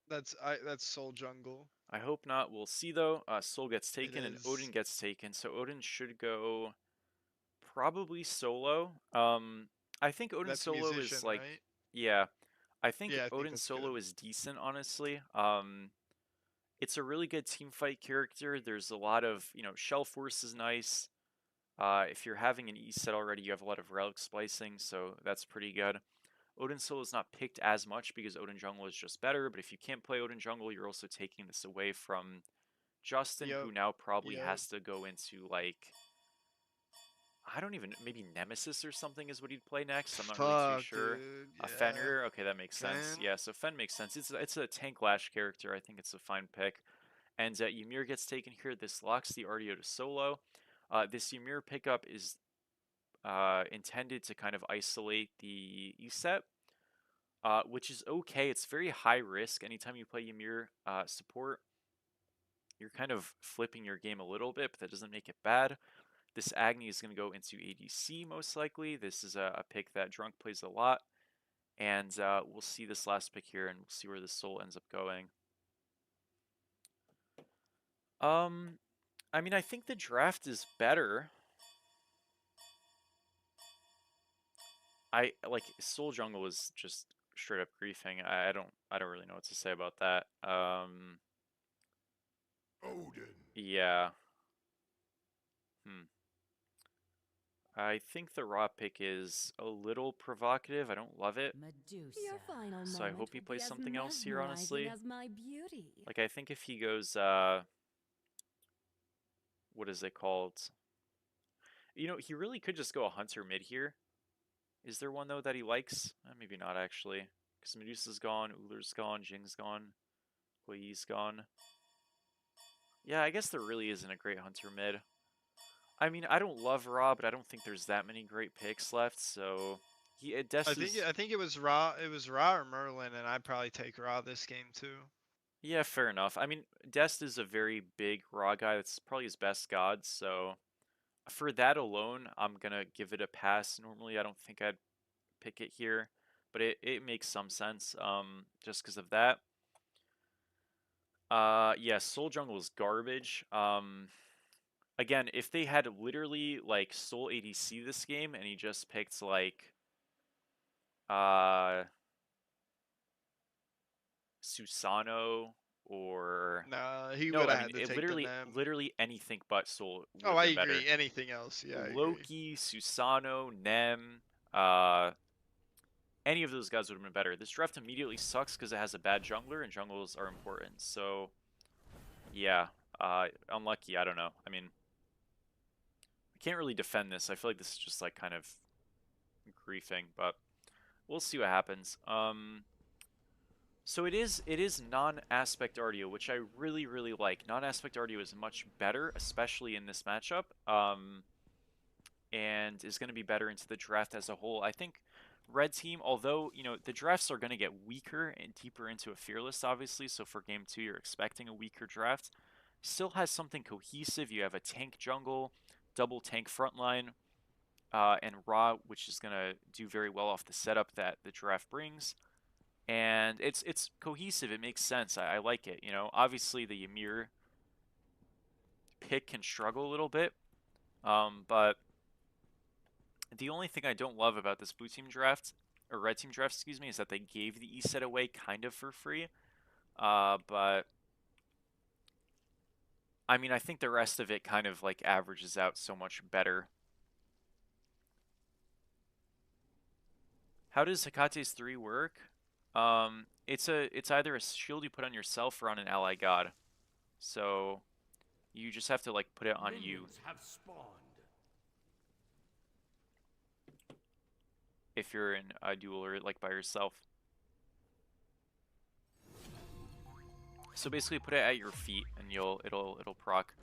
That's Soul Jungle. I hope not. We'll see, though. Soul gets It taken, and is. Odin gets taken, so Odin should go probably solo. I think Odin That's solo musician, is like, right? yeah, I think Yeah, I think Odin that's solo good. is decent, honestly. It's a really good team fight character. There's a lot of, Shell Force is nice. If you're having an E set already, you have a lot of relic splicing, so that's pretty good. Odin solo is not picked as much because Odin jungle is just better, but if you can't play Odin jungle, you're also taking this away from Justin, Yep. who now probably Yep. has to go into, like, I don't even, maybe Nemesis or something is what he'd play next. I'm not really too Fuck, sure. dude. A Yeah. Fenrir, okay, that makes sense. Fen. Yeah, so Fen makes sense. It's a tank lash character. I think it's a fine pick. And Ymir gets taken here. This locks the RDO to solo. This Ymir pickup is intended to kind of isolate the E-set, which is okay. It's very high risk. Anytime you play Ymir support, you're kind of flipping your game a little bit, but that doesn't make it bad. This Agni is going to go into ADC most likely. This is a pick that Drunk plays a lot. And we'll see this last pick here, and we'll see where the soul ends up going. I mean, I think the draft is better. I like Soul Jungle is just straight up griefing. I don't really know what to say about that. Odin. Yeah. I think the raw pick is a little provocative. I don't love it. Medusa. Your final So I hope he plays something else here, honestly. As my beauty. Like, I think if he goes, what is it called? He really could just go a Hunter mid here. Is there one, though, that he likes? Maybe not, actually. Because Medusa's gone, Ullr's gone, Jing's gone, Hui's gone. Yeah, I guess there really isn't a great Hunter mid. I mean, I don't love Ra, but I don't think there's that many great picks left, so... I think it was Ra. It was Ra or Merlin, and I'd probably take Ra this game too. Yeah, fair enough. I mean, Dest is a very big Ra guy. That's probably his best god, so... For that alone, I'm gonna give it a pass. Normally, I don't think I'd pick it here, but it makes some sense, just because of that. Yeah, Soul Jungle is garbage. Again, if they had literally, like, Soul ADC this game, and he just picked, like, Susano, or... Nah, he No, would I have mean, had to it take the Nem. literally anything but Soul would Oh, have I been better. agree. Anything else, yeah, I agree. Loki, Susano, Nem, any of those guys would have been better. This draft immediately sucks because it has a bad jungler, and junglers are important. So, yeah, unlucky. I don't know. I mean, I can't really defend this. I feel like this is just like kind of griefing, but we'll see what happens. So it is non-aspect RDO, which I really like. Non-aspect RDO is much better, especially in this matchup. And is going to be better into the draft as a whole. I think red team, although, the drafts are going to get weaker and deeper into a fearless, obviously, so for game 2 you're expecting a weaker draft, still has something cohesive. You have a tank jungle, double tank frontline, and Ra, which is going to do very well off the setup that the draft brings. And it's cohesive. It makes sense. I like it. Obviously the Ymir pick can struggle a little bit, but the only thing I don't love about this blue team draft, or red team draft, excuse me, is that they gave the E set away kind of for free. But I mean, I think the rest of it kind of like averages out so much better. How does Hecate's 3 work? It's either a shield you put on yourself or on an ally god. So you just have to like put it on you. Have spawned. If you're in a duel or like by yourself. So basically put it at your feet and it'll proc.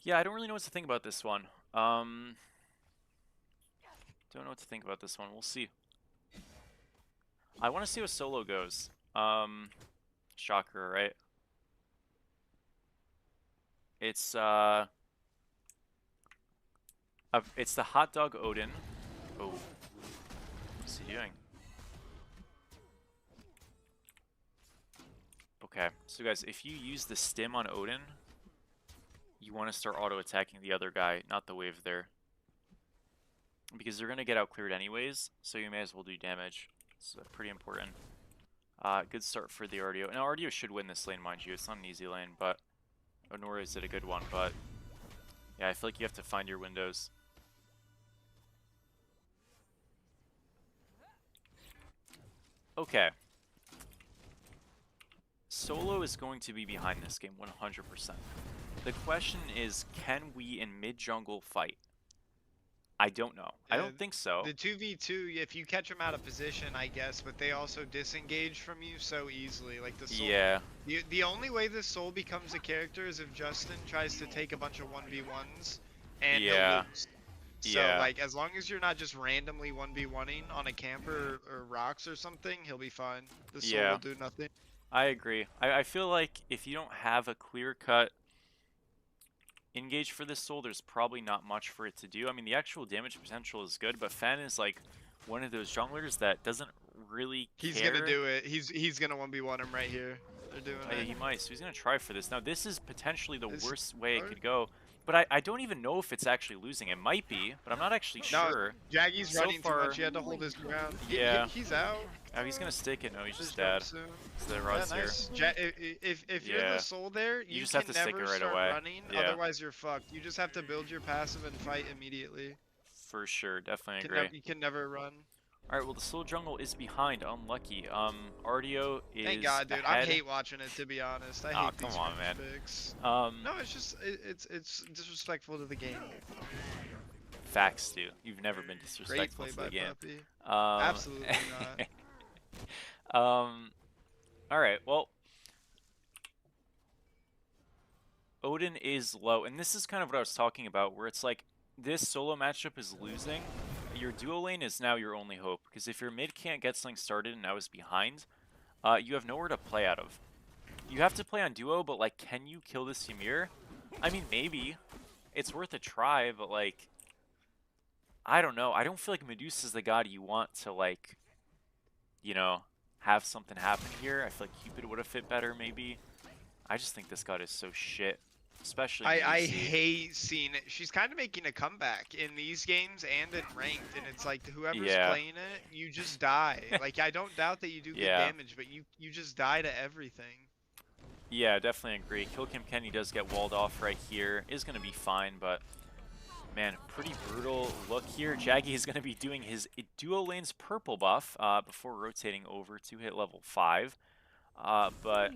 Yeah, I don't really know what to think about this one. Don't know what to think about this one. We'll see. I want to see how solo goes. Shocker, right? It's the hot dog Odin. Oh, what's he doing? Okay, so guys, if you use the stim on Odin, you want to start auto-attacking the other guy, not the wave there. Because they're going to get out-cleared anyways, so you may as well do damage. It's pretty important. Good start for the RDO. Now, RDO should win this lane, mind you. It's not an easy lane, but Honorius did a good one, but yeah, I feel like you have to find your windows. Okay. Solo is going to be behind this game 100%. The question is, can we in mid-jungle fight? I don't know. I don't think so. The 2v2, if you catch them out of position, I guess, but they also disengage from you so easily. Like the soul. Yeah. The only way the soul becomes a character is if Justin tries to take a bunch of 1v1s and he'll lose. So like as long as you're not just randomly 1v1ing on a camper or rocks or something, he'll be fine. The soul will do nothing. I agree. I feel like if you don't have a clear-cut engage for this soul, there's probably not much for it to do. I mean, the actual damage potential is good, but Fen is like one of those junglers that doesn't really care. He's gonna do it. He's gonna 1v1 him right here. They're doing it. Yeah, he might. So he's gonna try for this. Now, this is potentially the worst way it could go. But I don't even know if it's actually losing. It might be, but I'm not actually sure. Jaggy's running too much. He had to hold his ground. Yeah. He's out. Oh, he's gonna stick it. No, he's just dead. So the rod's here. If you're the soul there, you just can have to stick it never right start away. running. Otherwise, you're fucked. You just have to build your passive and fight immediately. For sure, definitely agree. You can never run. All right, well, the soul jungle is behind. Unlucky. RDO is Thank God, dude. ahead. I hate watching it, to be honest. I hate these picks. No, it's just it's disrespectful to the game. Facts, dude. You've never been disrespectful to the game. Puppy. Absolutely not. All right. Well, Odin is low, and this is kind of what I was talking about, where it's like this solo matchup is losing. Your duo lane is now your only hope, because if your mid can't get something started and now is behind, you have nowhere to play out of. You have to play on duo, but like, can you kill this Ymir? I mean, maybe. It's worth a try, but like, I don't know. I don't feel like Medusa's the god you want to like, you know, have something happen here. I feel like Cupid would have fit better, maybe. I just think this god is so shit. Especially I hate seeing it. She's kind of making a comeback in these games and in ranked, and it's like whoever's playing it, you just die. Like I don't doubt that you do good damage, but you just die to everything. Yeah, definitely agree. Kill Kim Kenny does get walled off right here. Is going to be fine, but man, pretty brutal look here. Jaggy is going to be doing his duo lane's purple buff before rotating over to hit level 5. But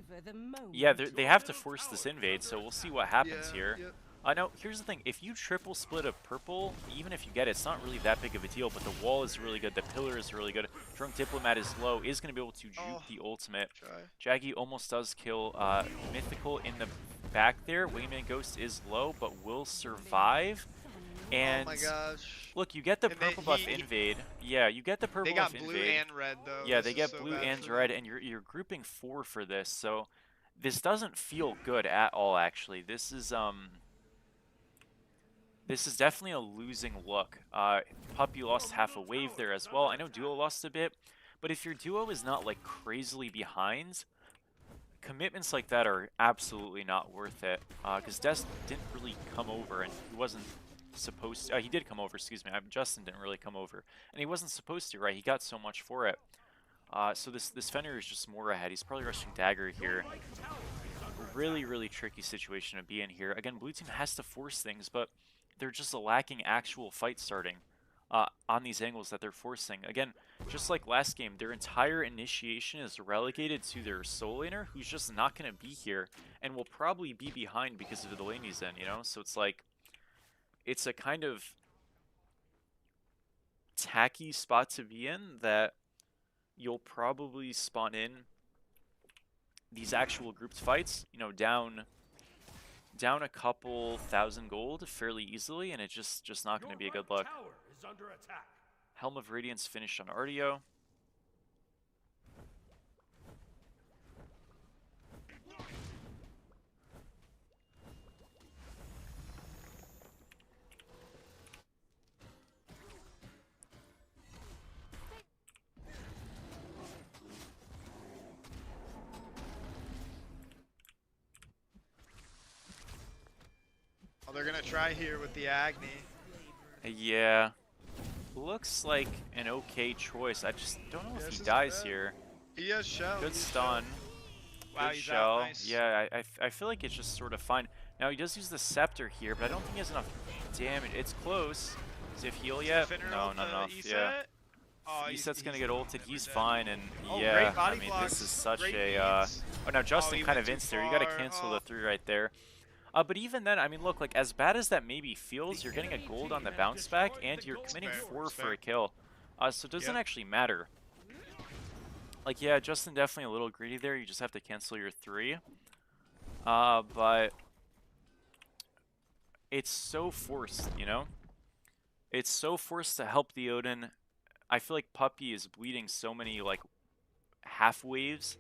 yeah, they have to force this invade, so we'll see what happens here. Now, here's the thing. If you triple split a purple, even if you get it, it's not really that big of a deal, but the wall is really good. The pillar is really good. Drunk Diplomat is low, is going to be able to juke the ultimate. Jaggy almost does kill Mythical in the back there. Wingman Ghost is low, but will survive. And oh my gosh. Look, you get the purple buff invade. Yeah, you get the purple buff invade. They got blue and red though. Yeah, they get blue and red, and you're grouping 4 for this. So this doesn't feel good at all. Actually, this is definitely a losing look. Puppy lost half a wave there as well. I know Duo lost a bit, but if your duo is not like crazily behind, commitments like that are absolutely not worth it. Because Des didn't really come over, and he wasn't supposed to. He did come over, excuse me. Justin didn't really come over, and he wasn't supposed to, right? He got so much for it. So this Fenrir is just more ahead. He's probably rushing Dagger here. Really, really tricky situation to be in here. Again, blue team has to force things, but they're just lacking actual fight starting on these angles that they're forcing. Again, just like last game, their entire initiation is relegated to their soul laner, who's just not going to be here and will probably be behind because of the lane he's in, you know? So it's like, it's a kind of tacky spot to be in that you'll probably spawn in these actual grouped fights, you know, down a couple thousand gold fairly easily, and it's just not going to be a good look. Helm of Radiance finished on Artio. Oh, they're gonna try here with the Agni. Yeah. Looks like an okay choice. I just don't know if This he is dies bad. here. He has shell. Good he has stun. Shell. Wow, Good he's shell. out. Nice. Yeah, I feel like it's just sort of fine. Now he does use the scepter here, but I don't think he has enough damage. It's close. Does he have heal yet? Finner No, ult not the enough. Eset? Yeah. Oh, Eset's gonna he's get ulted. never He's dead. fine, and Oh, yeah, great body I mean blocks. this is such Great a. beads. Oh, now Justin he kind went of too insta there. You gotta far. cancel Oh. the 3 right there. But even then, I mean, look, like as bad as that maybe feels, you're getting a gold on the bounce back, and you're committing Fair, 4 for fair. a kill. So it doesn't Yep. actually matter. Like, yeah, Justin definitely a little greedy there. You just have to cancel your 3. But it's so forced, you know? It's so forced to help the Odin. I feel like Puppy is bleeding so many, like, half waves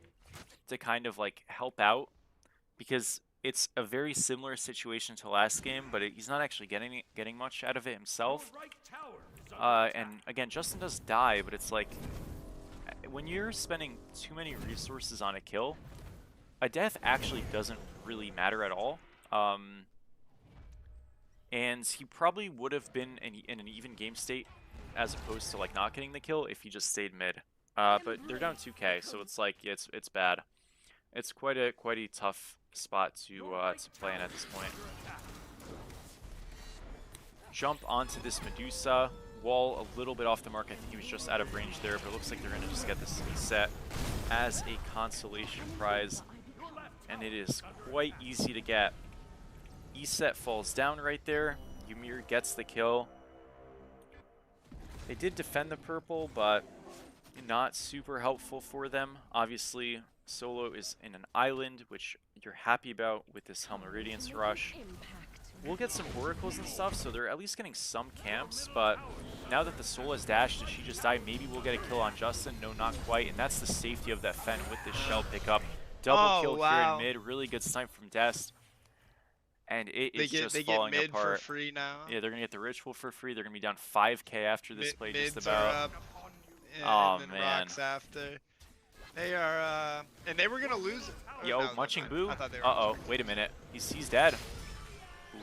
to kind of, like, help out. Because it's a very similar situation to last game, but he's not actually getting much out of it himself. And again, Justin does die, but it's like when you're spending too many resources on a kill, a death actually doesn't really matter at all. And he probably would have been in an even game state as opposed to like not getting the kill if he just stayed mid. But they're down 2k, so it's like it's bad. It's quite a tough spot to play in at this point. Jump onto this Medusa. Wall a little bit off the mark. I think he was just out of range there, but it looks like they're going to just get this set as a consolation prize. And it is quite easy to get. Eset falls down right there. Ymir gets the kill. They did defend the purple, but not super helpful for them. Obviously, Solo is in an island, which you're happy about with this Helm of Radiance rush. We'll get some oracles and stuff, so they're at least getting some camps, but now that the Soul has dashed and she just died, maybe we'll get a kill on Justin. No, not quite, and that's the safety of that Fen with this shell pickup. Double kill here in mid, really good snipe from Dest. And it is just falling mid apart. for free now. Yeah, they're going to get the ritual for free. They're going to be down 5k after this play, just Mids about. are up, Oh, and then man. Rocks after. They are, and they were gonna lose. Yo, no, Munching I Boo. thought they were Uh-oh, wait a minute. He's dead. Ooh.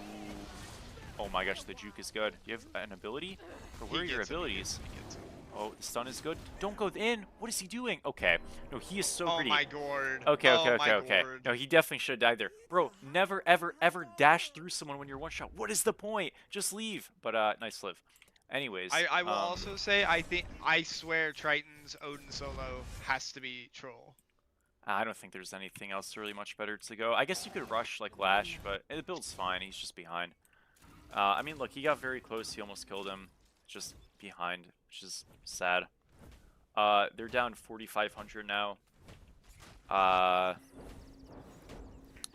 Oh my gosh, the juke is good. You have an ability? Or where are your abilities? Oh, the stun is good. Don't go in. What is he doing? Okay. No, he is so greedy. Oh my god. Okay. No, he definitely should have died there. Bro, never, ever, ever dash through someone when you're one shot. What is the point? Just leave. But, nice live. Anyways. I will also say, I swear Triton's Odin solo has to be troll. I don't think there's anything else really much better to go. I guess you could rush like Lash, but the build's fine. He's just behind. I mean, look, he got very close. He almost killed him. Just behind, which is sad. They're down 4,500 now.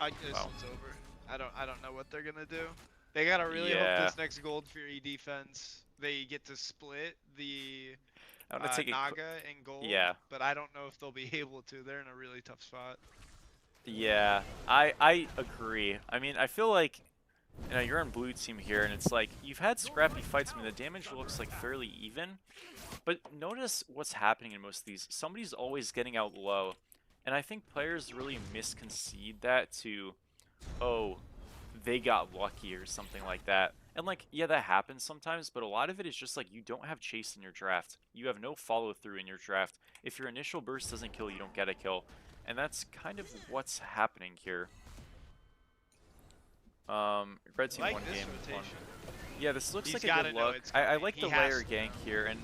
This one's over. I don't know what they're gonna do. They gotta really hope this next Gold Fury defense, they get to split the Naga and Gold. Yeah. But I don't know if they'll be able to. They're in a really tough spot. Yeah, I agree. I mean, I feel like, you know, you're on blue team here, and it's like, you've had scrappy fights. I mean, the damage looks like fairly even. But notice what's happening in most of these. Somebody's always getting out low. And I think players really misconcede that to, oh, they got lucky or something like that. And like, yeah, that happens sometimes, but a lot of it is just like you don't have chase in your draft. You have no follow through in your draft. If your initial burst doesn't kill, you don't get a kill. And that's kind of what's happening here. Red team Like one this game. rotation. Yeah, this looks He's like a gotta good know look. it's I coming. like He the has layer to. gank here, and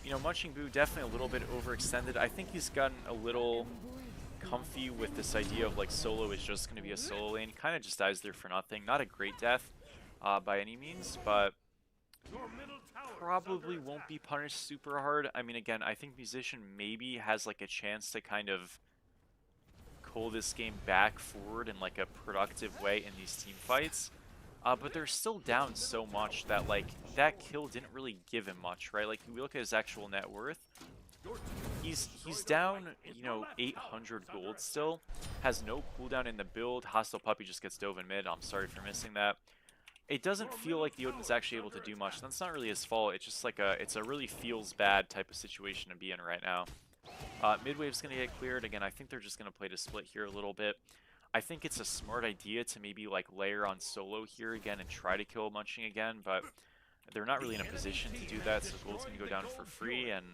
you know, Munching Boo definitely a little bit overextended. I think he's gotten a little comfy with this idea of like solo is just going to be a solo lane. Kind of just dies there for nothing. Not a great death by any means, but probably won't be punished super hard. I mean, again, I think Musician maybe has like a chance to kind of pull this game back forward in like a productive way in these team fights. But they're still down so much that, like, that kill didn't really give him much, right? Like, if we look at his actual net worth, he's down, you know, 800 gold still, has no cooldown in the build. Hostile Puppy just gets dove in mid. I'm sorry for missing that. It doesn't feel like the Odin is actually able to do much. That's not really his fault. It's just like it's a really feels bad type of situation to be in right now. Mid wave's going to get cleared. Again, I think they're just going to play to split here a little bit. I think it's a smart idea to maybe like layer on solo here again and try to kill Munching again, but they're not really in a position to do that, so gold's going to go down for free. And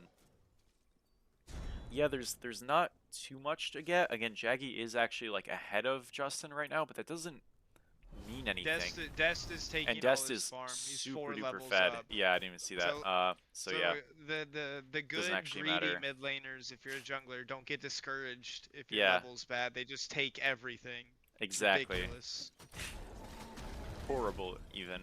yeah, there's not too much to get. Again, Jaggy is actually like ahead of Justin right now, but that doesn't mean anything. Dest is taking and Dest all his is farm. He's super 4 duper levels fed. up. Yeah, I didn't even see that. So yeah, the good actually greedy matter. mid laners, if you're a jungler, don't get discouraged if your Yeah. level's bad. They just take everything. It's exactly. ridiculous. Horrible even.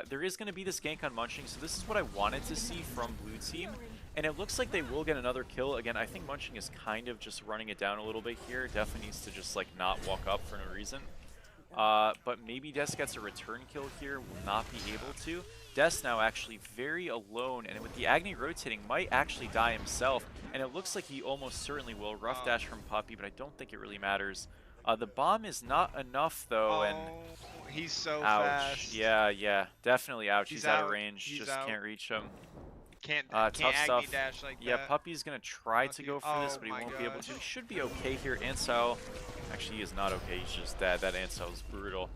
There is going to be this gank on Munching, so this is what I wanted to see from blue team. And it looks like they will get another kill. Again, I think Munching is kind of just running it down a little bit here. Definitely needs to just like not walk up for no reason. But maybe Des gets a return kill here, will not be able to. Des now actually very alone, and with the Agni rotating, might actually die himself. And it looks like he almost certainly will. Rough dash from Puppy, but I don't think it really matters. The bomb is not enough though, and he's so ouch. fast. Yeah, definitely ouch. He's out of out. range, He's just out. can't reach him. Can't Tough Agni stuff. dash like Yeah, that. Puppy's gonna try to go for this, Oh but he my won't be able to. gosh. He should be okay here. Ansel, actually, he is not okay. He's just dead. That Ansel is brutal.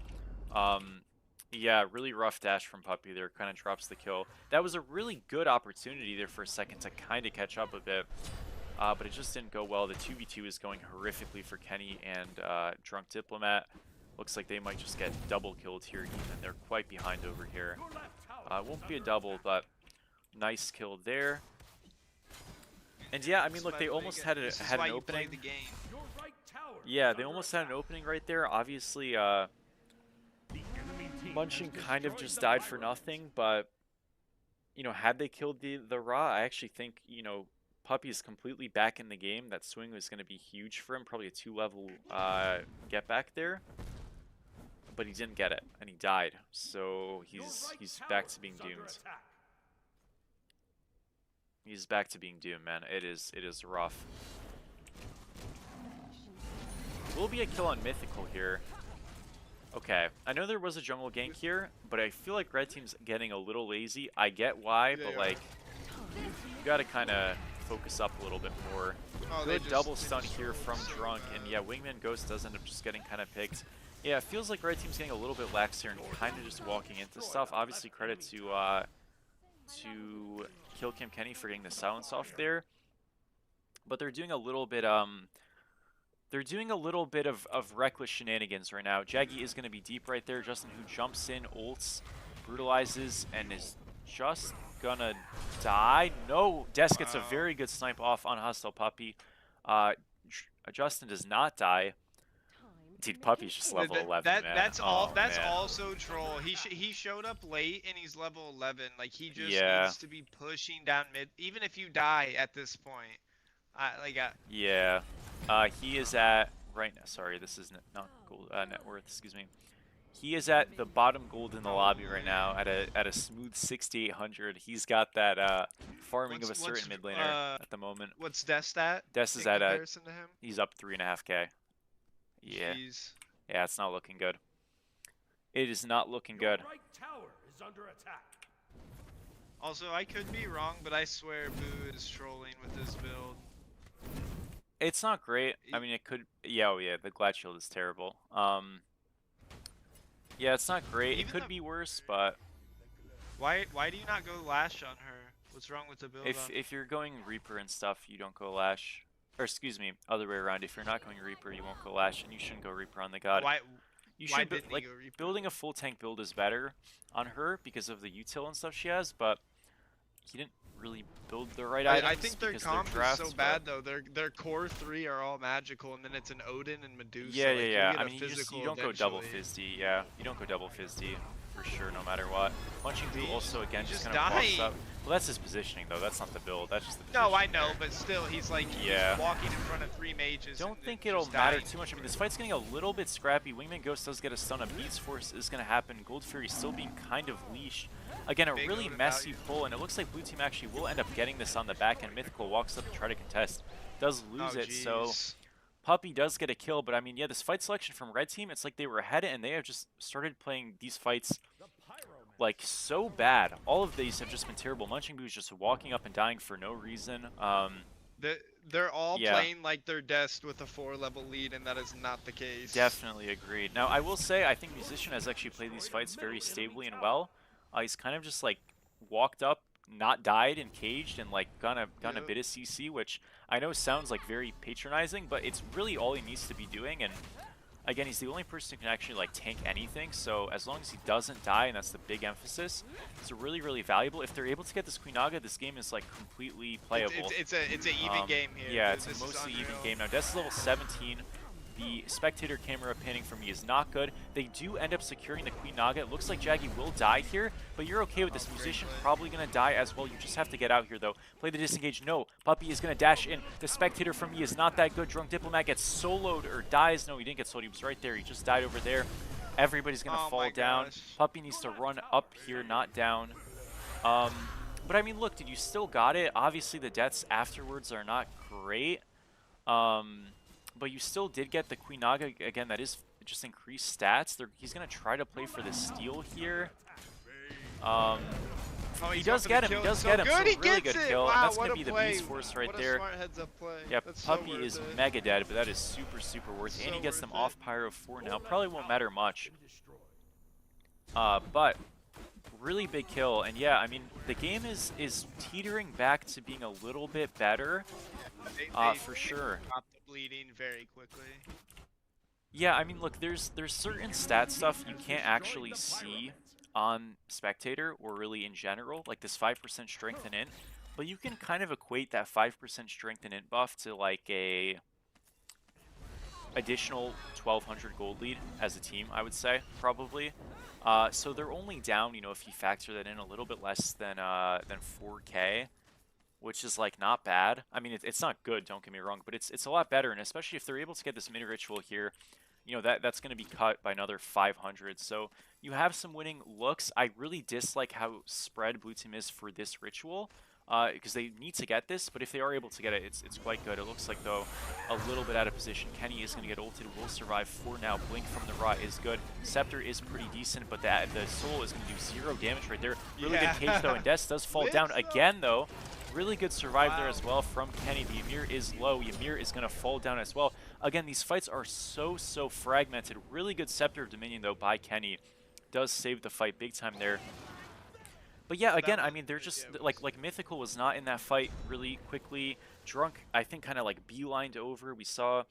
Yeah, really rough dash from Puppy there. Kind of drops the kill. That was a really good opportunity there for a second to kind of catch up a bit. But it just didn't go well. The 2v2 is going horrifically for Kenny and Drunk Diplomat. Looks like they might just get double killed here even. They're quite behind over here. Won't be a double, but nice kill there. And yeah, I mean, look, they almost had an opening. Yeah, they almost had an opening right there. Obviously, Munching kind of just died for nothing, but, you know, had they killed the Ra, I actually think, you know, Puppy is completely back in the game. That swing was going to be huge for him, probably a 2-level get back there. But he didn't get it, and he died. So he's back to being doomed. He's back to being doomed, man. It is rough. Will be a kill on Mythical here. Okay, I know there was a jungle gank here, but I feel like red team's getting a little lazy. I get why, but like, you gotta kind of focus up a little bit more. Good double stun here from Drunk, and yeah, Wingman Ghost does end up just getting kind of picked. Yeah, it feels like red team's getting a little bit lax here and kind of just walking into stuff. Obviously, credit to Kill Cam Kenny for getting the silence off there, but they're doing a little bit of reckless shenanigans right now. Jaggy is going to be deep right there. Justin, who jumps in, ults, brutalizes, and is just gonna die. No, Des gets a very good snipe off on Hostile Puppy. Justin does not die. Dude, Puppy's just level 11, man. That's also troll. He showed up late and he's level 11. Like, he just needs to be pushing down mid. Even if you die at this point, yeah. He is at right now. Sorry, this is not gold net worth. Excuse me. He is at the bottom gold in the lobby right now at a smooth 6,800. He's got that farming of a certain mid laner at the moment. What's Des at? Des is at he's up 3.5k. Yeah. Jeez. Yeah, it's not looking good. It is not looking good. Right tower is under attack. Also, I could be wrong, but I swear Boo is trolling with this build. It's not great. I mean, it could. Yeah, oh yeah, the Glad Shield is terrible. Yeah, it's not great. It could be worse, but why do you not go Lash on her? What's wrong with the build? If you're going Reaper and stuff, you don't go Lash. Or excuse me, other way around. If you're not going Reaper, you won't go Lash, and you shouldn't go Reaper on the God. You should like building a full tank build is better on her because of the util and stuff she has, but he didn't really build the right items. I think their comp is so but bad though. Their core 3 are all magical, and then it's an Odin and Medusa. Yeah. I mean, you don't go double Fizzdy. Yeah, you don't go double Fizzdy for sure, no matter what. Munching Boo also again just kind of walks up. Well, that's his positioning, though. That's not the build. That's just the No, positioning I know, there. but still, he's like Yeah. he's walking in front of 3 mages. Don't and think just it'll matter dying. too much. I mean, this fight's getting a little bit scrappy. Wingman Ghost does get a stun. A Beats Force is going to happen. Gold Fury still being kind of leashed. Again, a Big really Odin messy value. pull, and it looks like blue team actually will end up getting this on the back end. Mythical walks up to try to contest. Does lose Oh, it, so jeez. Puppey does get a kill. But I mean, yeah, this fight selection from red team, it's like they were ahead, and they have just started playing these fights like so bad. All of these have just been terrible. Munching Boo's just walking up and dying for no reason. They're all Yeah. playing like they're Dest with a 4-level lead, and that is not the case. Definitely agreed. Now, I will say, I think Musician has actually played these fights very stably and well. He's kind of just like walked up, not died, and caged, and like gone a bit of CC, which I know sounds like very patronizing, but it's really all he needs to be doing. And again, he's the only person who can actually like tank anything. So as long as he doesn't die, and that's the big emphasis, it's really, really valuable. If they're able to get this Queen Naga, this game is like completely playable. It's an even game here. Yeah, it's This a is mostly even unreal. game. Now, Death is level 17. The spectator camera panning for me is not good. They do end up securing the Queen Naga. It looks like Jaggy will die here, but you're okay with this. Musician probably going to die as well. You just have to get out here, though. Play the disengage. No, Puppey is going to dash in. The spectator from me is not that good. Drunk Diplomat gets soloed or dies. No, he didn't get soloed. He was right there. He just died over there. Everybody's going to Oh fall my down. gosh. Puppey needs to run up here, not down. But I mean, look, dude, you still got it. Obviously, the deaths afterwards are not great. But you still did get the Queen Naga. Again, that is just increased stats. He's going to try to play for the steal here. Oh, He he's does going get for the him. He kill. does So get him. good, So he really gets good it. kill. Wow, And that's what going to a be the play. Beast Force right What there. a smart heads-up play. Yeah, That's so Puppey worth is it. mega dead, but that is super, super worth it. And he So gets them worth off Pyro 4 now. Probably won't matter much. But really big kill. And yeah, I mean, the game is teetering back to being a little bit better. For sure. Stop the bleeding very quickly. Yeah, I mean, look, there's certain stat stuff you can't actually see on Spectator or really in general, like this 5% strength and int, but you can kind of equate that 5% strength and int buff to like a additional 1,200 gold lead as a team, I would say, probably. So they're only down, you know, if you factor that in, a little bit less than 4K, which is like not bad. I mean, it's not good, don't get me wrong, but it's a lot better, and especially if they're able to get this mini ritual here, you know, that's going to be cut by another 500. So you have some winning looks. I really dislike how spread blue team is for this ritual, because they need to get this, but if they are able to get it, it's quite good. It looks like, though, a little bit out of position. Kenny is going to get ulted, will survive for now. Blink from the Ra is good. Scepter is pretty decent, but the Soul is going to do 0 damage right there. Really good cage, though, and Des does fall down again, though. Really good survive there as well from Kenny. The Ymir is low. Ymir is going to fall down as well. Again, these fights are so fragmented. Really good Scepter of Dominion, though, by Kenny. Does save the fight big time there. But yeah, again, I mean, they're just, like Mythical was not in that fight really quickly. Drunk, I think, kind of like beelined over. We saw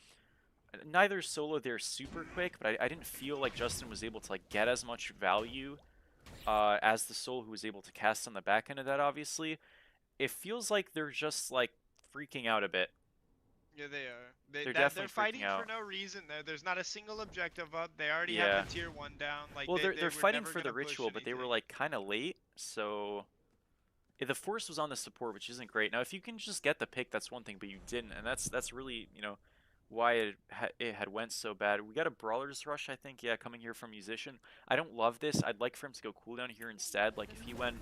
neither solo there super quick, but I didn't feel like Justin was able to like get as much value as the Soul, who was able to cast on the back end of that, obviously. It feels like they're just like freaking out a bit. Yeah, they are. They're definitely they're fighting freaking out. for no reason. There's not a single objective up. They already have the tier 1 down. Like, well, they they're were fighting never for the gonna push ritual, but they were anything. like kind of late. So the force was on the support, which isn't great. Now, if you can just get the pick, that's one thing, but you didn't, and that's really, you know, why it had went so bad. We got a Brawler's Rush, I think, yeah, coming here from Musician. I don't love this. I'd like for him to go cooldown here instead. Like, if he went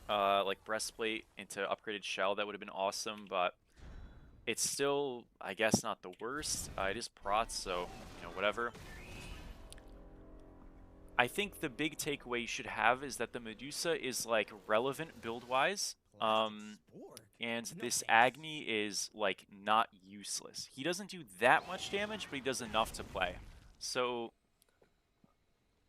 like Breastplate into Upgraded Shell, that would have been awesome, but it's still, I guess, not the worst. It is Prots, so, you know, whatever. I think the big takeaway you should have is that the Medusa is, like, relevant build-wise, and this Agni is, like, not useless. He doesn't do that much damage, but he does enough to play. So,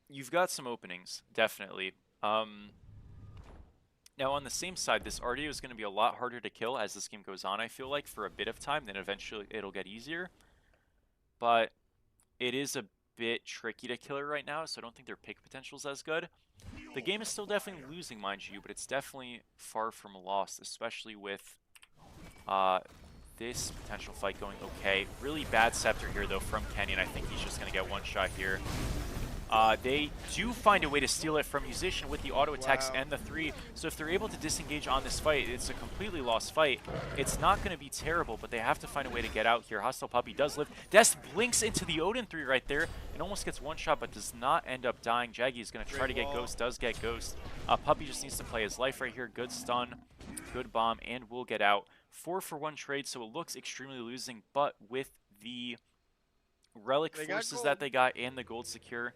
you've got some openings, definitely. Now, on the same side, this RDO is going to be a lot harder to kill as this game goes on, I feel like, for a bit of time. Then eventually it'll get easier. But it is a bit tricky to kill her right now, so I don't think their pick potential is as good. The game is still definitely losing, mind you, but it's definitely far from lost, especially with this potential fight going okay. Really bad Scepter here, though, from Kenny, and I think he's just going to get one shot here. They do find a way to steal it from Musician with the auto attacks Wow. and the 3. So if they're able to disengage on this fight, it's a completely lost fight. It's not going to be terrible, but they have to find a way to get out here. Hostile Puppy does live. Des blinks into the Odin 3 right there and almost gets one shot, but does not end up dying. Jaggy is going to try to get Ghost, does get Ghost. Puppy just needs to play his life right here. Good stun, good bomb, and will get out. 4-for-1 trade, so it looks extremely losing, but with the relic forces that they got and the gold secure,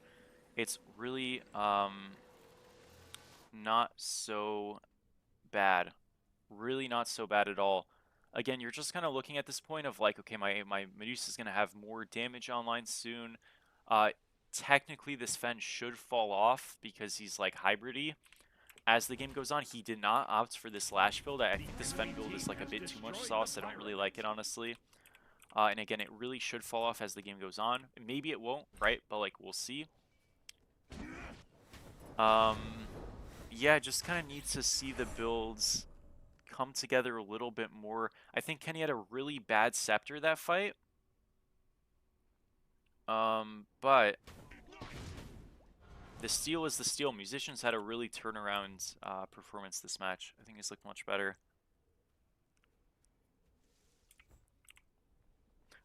it's really not so bad. Really not so bad at all. Again, you're just kind of looking at this point of like, okay, my Medusa's going to have more damage online soon. Technically, this Fen should fall off because he's like hybrid-y. As the game goes on, he did not opt for this Lash build. I think this Fen build is like a bit too much sauce. I don't really like it, honestly. And again, it really should fall off as the game goes on. Maybe it won't, right? But like, we'll see. Yeah, just kind of need to see the builds come together a little bit more. I think Kenny had a really bad Scepter that fight. But the steal is the steal. Musicians had a really turnaround performance this match. I think it's looked much better.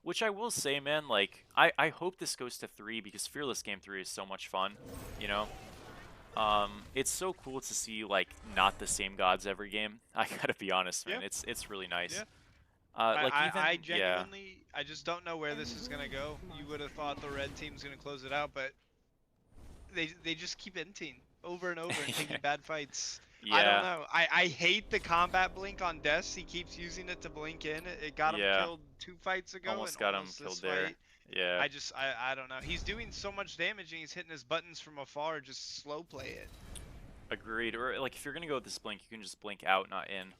Which I will say, man, like, I hope this goes to 3 because Fearless Game 3 is so much fun, you know? It's so cool to see, like, not the same gods every game. I gotta be honest, man. Yeah. It's really nice. Yeah. Like, I even, genuinely, I just don't know where this is gonna go. You would have thought the red team's gonna close it out, but they just keep inting over and over and taking bad fights. Yeah. I don't know. I hate the combat blink on Des. He keeps using it to blink in. It got him killed 2 fights ago. Almost and got him almost killed this there. fight. Yeah. I don't know. He's doing so much damage and he's hitting his buttons from afar. Just slow play it. Agreed. Or, like, if you're gonna go with this blink, you can just blink out, not in.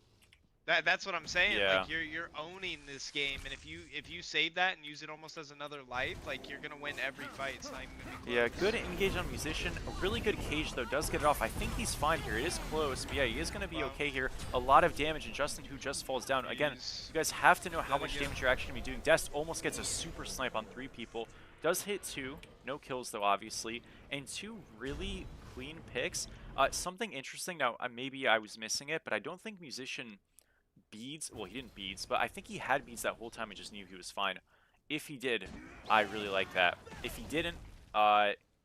That's what I'm saying. Yeah. Like you're owning this game, and if you save that and use it almost as another life, like you're gonna win every fight. It's not even gonna be close. Yeah, good engage on Musician. A really good cage though, does get it off. I think he's fine here. It is close, but yeah, he is gonna be okay here. A lot of damage, and Justin who just falls down. Again, you guys have to know how much damage you're actually gonna be doing. Dest almost gets a super snipe on 3 people. Does hit 2, no kills though, obviously, and 2 really clean picks. Something interesting now, maybe I was missing it, but I don't think Musician beads. Well, he didn't beads, but I think he had beads that whole time and just knew he was fine. If he did, I really like that. If he didn't,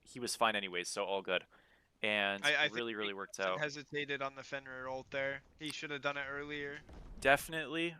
he was fine anyways, so all good. And I really think worked out. Hesitated on the Fenrir ult there. He should have done it earlier. Definitely.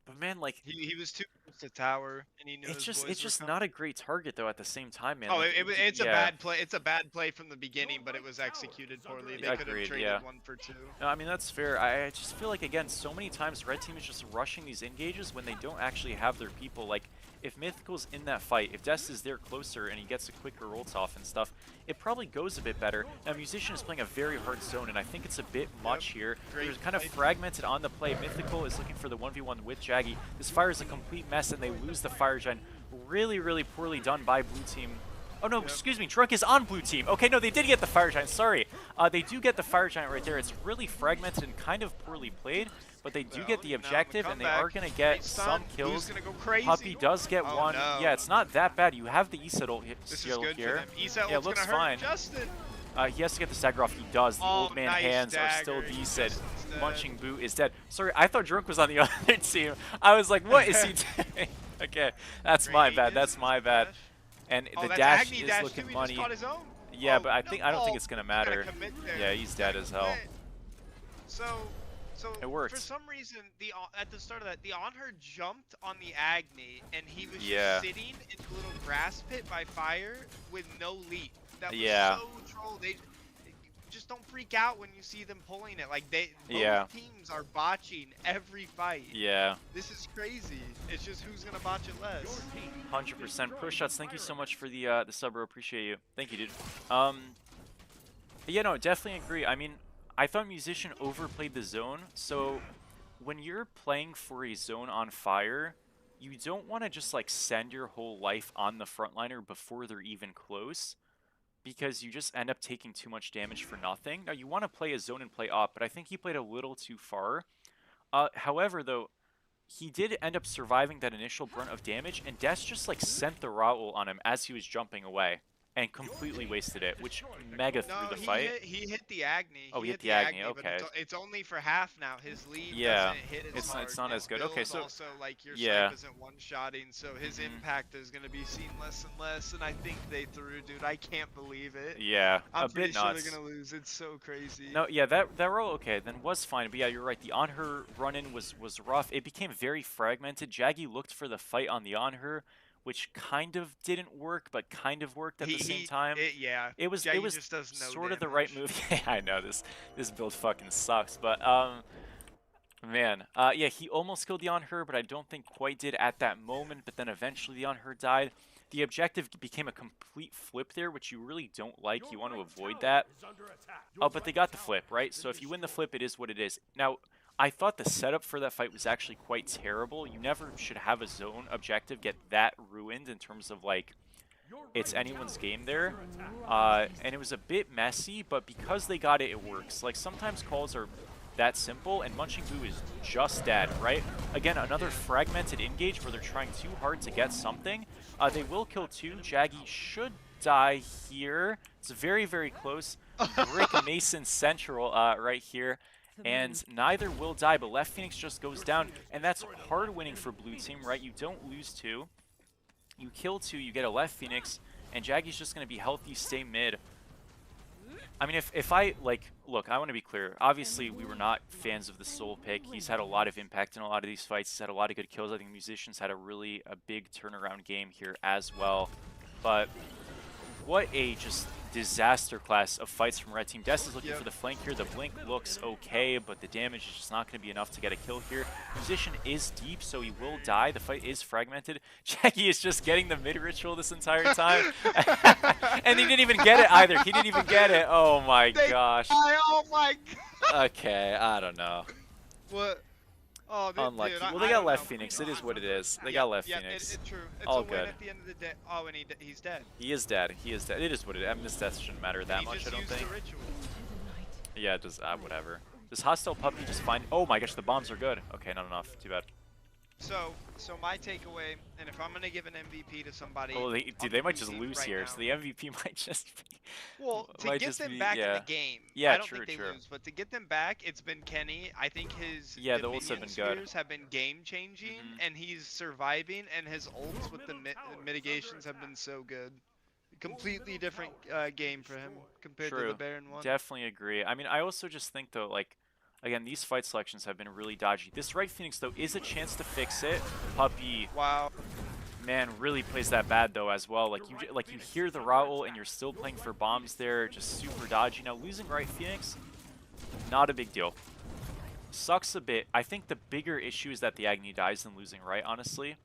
But man, like he was too close to tower, and he knew it's his boys it's were just coming. not a great target though. At the same time, man. Oh, like, it's a yeah. bad play. It's a bad play from the beginning, but it was executed poorly. They could have Agreed, traded yeah. 1 for 2. No, I mean, that's fair. I just feel like, again, so many times Red Team is just rushing these engages when they don't actually have their people. Like, if Mythical's in that fight, if Dest is there closer and he gets a quicker ult off and stuff, it probably goes a bit better. Now, Musician is playing a very hard zone, and I think it's a bit much here. They're kind of fragmented on the play. Mythical is looking for the 1v1 with Jaggy. This fire is a complete mess, and they lose the fire gen. Really poorly done by blue team. Oh no, excuse me, Drunk is on blue team. Okay, no, they did get the fire giant, sorry. They do get the fire giant right there. It's really fragmented and kind of poorly played, but they do get the objective, and they are going to get some kills. Puppy does get one. No. Yeah, it's not that bad. You have the Iset ult This is good here. for them. Iset Yeah, ult's looks gonna fine. hurt Justin. He has to get the stagger off. He does. The old man nice hands are still dagger. decent. Justin's dead. Munching boot is dead. Sorry, I thought Drunk was on the other team. I was like, what is he doing? Okay, that's my bad. That's my bad. And the that's dash Agni is dash looking too. He money. just caught his own. Yeah, Oh, but I don't think no. it's gonna You gotta matter. commit there. Yeah, he's dead as hell. Commit. So It worked. for some reason, at the start of that, the Onher jumped on the Agni, and he was Yeah. just sitting in a little grass pit by fire with no leap. That was Yeah. so troll. They just don't freak out when you see them pulling it. Like Yeah. both teams are botching every fight. Yeah, This is crazy. It's just who's gonna botch it less. 100%. Pro shots. Thank you so much for the sub, bro. Appreciate you. Thank you, dude. Yeah, no, definitely agree. I mean, I thought Musician overplayed the zone. So when you're playing for a zone on fire, you don't want to just like send your whole life on the frontliner before they're even close, because you just end up taking too much damage for nothing. Now, you want to play a zone and play up, but I think he played a little too far. However, though, he did end up surviving that initial brunt of damage, and Des just like sent the raw ult on him as he was jumping away. and completely wasted it, which mega threw No, the fight. he hit the Agni. Oh, He he hit hit the the Agni, Agni, but okay. it's only for half now. His lead Yeah, doesn't hit as hard. it's not His as good. build Okay, so also, like, your yeah. snipe isn't one-shotting, so his Mhm. impact is gonna be seen less and less. And I think they threw, dude. I can't believe it. Yeah, I'm a pretty bit sure nuts. they're gonna lose. It's so crazy. No, yeah, that roll okay, then was fine. But yeah, you're right. The on her run-in was rough. It became very fragmented. Jaggy looked for the fight on the on her, which kind of didn't work, but kind of worked at the same time. Yeah. It was Jaggy just does no sort of the right damage. move. Yeah, I know this build fucking sucks, but man, yeah, he almost killed the on her, but I don't think quite did at that moment. But then eventually the on her died. The objective became a complete flip there, which you really don't like. You want to avoid that. Oh, but they got the flip, right? So if you win the flip, it is what it is. Now, I thought the setup for that fight was actually quite terrible. You never should have a zone objective get that ruined in terms of, like, it's anyone's game there. And it was a bit messy, but because they got it, it works. Like, sometimes calls are that simple, and Munching Boo is just dead, right? Again, another fragmented engage where they're trying too hard to get something. They will kill two. Jaggy should die here. It's very, very close. Brick Mason Central right here. And neither will die, but Left Phoenix just goes down. And that's hard winning for blue team, right? You don't lose two. You kill two, you get a Left Phoenix, and Jaggy's just going to be healthy, stay mid. I mean, if I, like, look, I want to be clear. Obviously, we were not fans of the Soul pick. He's had a lot of impact in a lot of these fights. He's had a lot of good kills. I think Musicians had a big turnaround game here as well. But what a just disaster class of fights from Red Team. Des is looking for the flank here. The blink looks okay, but the damage is just not going to be enough to get a kill here. Musician is deep, so he will die. The fight is fragmented. Jackie is just getting the mid-ritual this entire time. And he didn't even get it either. He didn't even get it. Oh my gosh. Oh my god. Okay, I don't know. What? Oh, Unlucky. dude, Well, they got Left Phoenix. It is what it is. They got Left Phoenix. It's true. It's all a win good. at the end of the day. Oh, and he's dead. He is dead. He is dead. It is what it is. I mean, this death shouldn't matter that much, I don't think. Yeah, it does. Whatever. Does Hostile Puppy just find... Oh my gosh, the bombs are good. Okay, not enough. Too bad. So my takeaway, and if I'm gonna give an MVP to somebody, Oh, dude, they might just lose right here. now, So the MVP might just be... Well, to get them back in the game, yeah, I don't true, think they true. lose. But to get them back, it's been Kenny. I think his the ults have been good. spheres have been game-changing, and he's surviving, and his ults with the mitigations have been so good. Completely different game for him compared to the Baron one. Definitely agree. I mean, I also just think, though, like, again, these fight selections have been really dodgy. This right Phoenix, though, is a chance to fix it. Puppy, wow, man, really plays that bad, though, as well. Like you hear the Raul, and you're still playing for bombs there, just super dodgy. Now, losing right Phoenix, not a big deal. Sucks a bit. I think the bigger issue is that the Agni dies than losing right, honestly.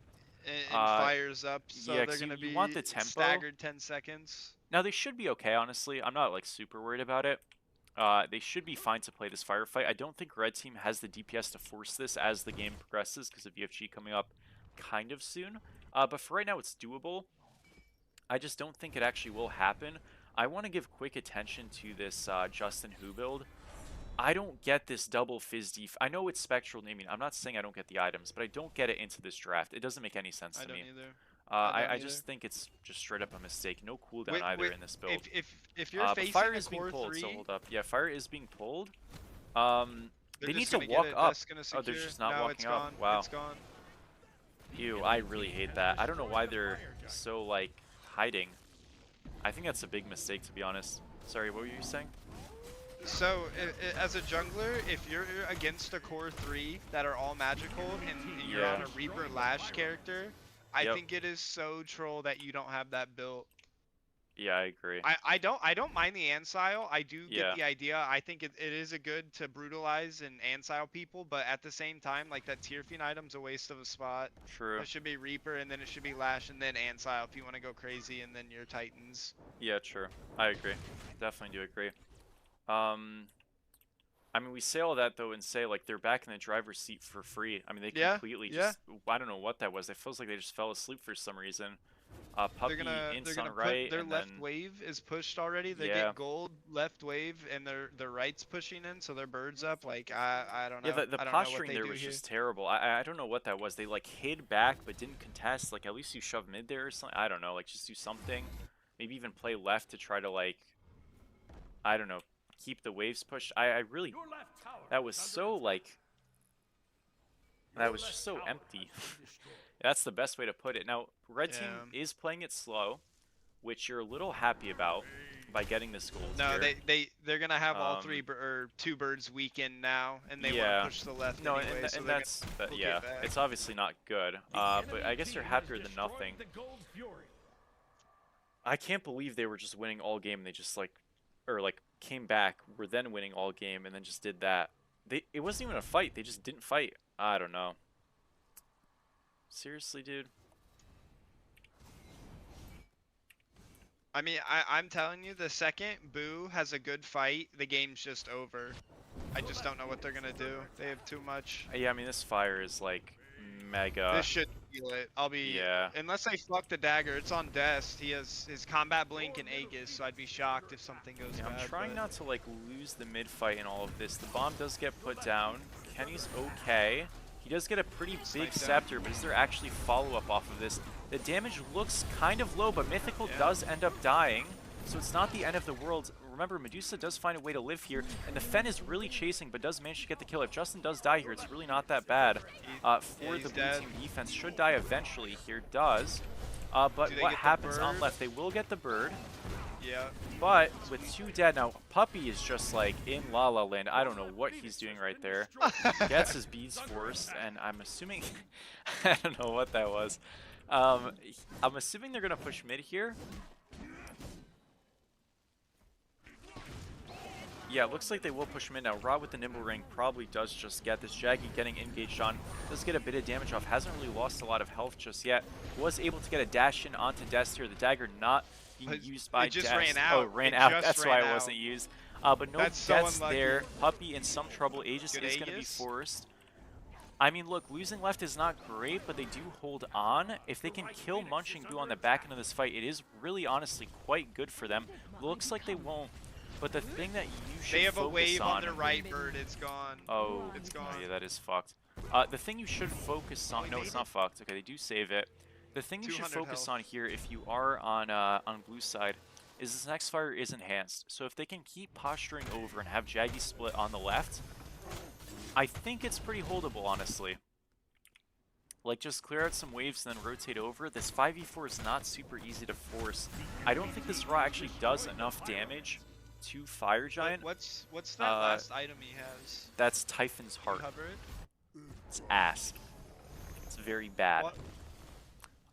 And fires up, so yeah, they're gonna be want the tempo. staggered 10 seconds. Now, they should be okay, honestly. I'm not, like, super worried about it. They should be fine to play this firefight. I don't think Red Team has the DPS to force this as the game progresses because of VFG coming up kind of soon. But for right now, it's doable. I just don't think it actually will happen. I want to give quick attention to this Justin Hu build. I don't get this double fizz def. I know it's spectral naming. I'm not saying I don't get the items, but I don't get it into this draft. It doesn't make any sense to me. I don't either. I just think it's just straight up a mistake. No cooldown either in this build. If you're facing fire a is being core pulled, 3, so hold up. Yeah, fire is being pulled. They need just to gonna walk get it. up. That's gonna Oh, they're secure. just not No, walking it's up. gone. Wow. It's gone. Ew, I really hate that. I don't know why they're so, like, hiding. I think that's a big mistake, to be honest. Sorry, what were you saying? So, as a jungler, if you're against a core 3 that are all magical and you're on a Reaper Lash character, I think it is so troll that you don't have that built. Yeah, I agree. I don't mind the Ansile. I do get the idea. I think it is a good to brutalize and Ansile people, but at the same time, like, that tier fiend item's a waste of a spot. True. It should be Reaper, and then it should be Lash, and then Ansile if you want to go crazy, and then your Titans. Yeah, true. I agree. Definitely do agree. I mean, we say all that, though, and say, like, they're back in the driver's seat for free. I mean, they completely just... I don't know what that was. It feels like they just fell asleep for some reason. Puppy, Ints on right, their and left then... wave is pushed already. They get gold left wave, and their right's pushing in, so their bird's up. Like, I don't know. Yeah, the posturing there was just terrible. I don't know what that was. They, like, hid back but didn't contest. Like, at least you shove mid there or something. I don't know. Like, just do something. maybe even play left to try to, like, I don't know, keep the waves pushed. I really, Your left tower that was is under so, attack. like, that Your was left just so tower empty. has been destroyed. That's the best way to put it. Now, red team Yeah. is playing it slow, which you're a little happy about by getting this gold No, here. they're gonna have all Um, or 2 birds weekend now, and they want Yeah. to push the left No, anyway. and, So and they're that's, gonna that, book yeah, it back. it's obviously not good. The But I guess you're enemy team happier has than nothing. destroyed the Gold Fury. I can't believe they were just winning all game. They just like, or like came back, were then winning all game, and then just did that. It wasn't even a fight. They just didn't fight. I don't know. Seriously, dude. I mean, I'm telling you, the second Boo has a good fight, the game's just over. I just don't know what they're gonna do. They have too much. Yeah, I mean this fire is like mega. This should heal it. I'll be Yeah. unless they fuck the dagger. It's on Dest. He has his combat blink and Aegis, so I'd be shocked if something goes Yeah, bad. I'm trying but- not to like lose the mid fight in all of this. The bomb does get put down. Kenny's okay. He does get a pretty big Smite down. scepter, but is there actually follow-up off of this? The damage looks kind of low, but Mythical Yeah. does end up dying, so it's not the end of the world. Remember, Medusa does find a way to live here, and the Fen is really chasing, but does manage to get the kill. If Justin does die here, it's really not that bad for he's the blue dead. team defense. Should die eventually here, does. But Do they what get the happens on bird? left? They will get the bird. Yeah. But with 2 dead now, Puppy is just like in La La Land. I don't know what he's doing right there. Gets his beads forced, and I'm assuming I don't know what that was. I'm assuming they're gonna push mid here. Yeah, it looks like they will push mid now. Rod with the Nimble Ring probably does just get this. Jaggy getting engaged on. Does get a bit of damage off. Hasn't really lost a lot of health just yet. Was able to get a dash in onto Dest here. The dagger not being used by It just Dest. ran Oh, out. it ran It out. just That's ran why it out. wasn't used. But no That's so deaths unlucky. there. Puppy in some trouble. Aegis Good is going to be Aegis. forced. I mean, look, losing left is not great, but they do hold on. If they can kill Munching Boo on the back end of this fight, it is really honestly quite good for them. Looks like they won't. But the thing that you should They have a focus wave on on their right bird. It's gone. Oh, It's gone. yeah, that is fucked. The thing you should focus on. We No, made it's not fucked. Okay, they do save it. The thing you should 200 focus health. on here, if you are on blue side, is this next fire is enhanced. So if they can keep posturing over and have Jaggy split on the left, I think it's pretty holdable, honestly. Like, just clear out some waves and then rotate over. This 5v4 is not super easy to force. I don't think this Raw actually does enough damage to Fire Giant. What's that last item he has? That's Typhon's Can you Heart. cover it? It's ass. It's very bad. What?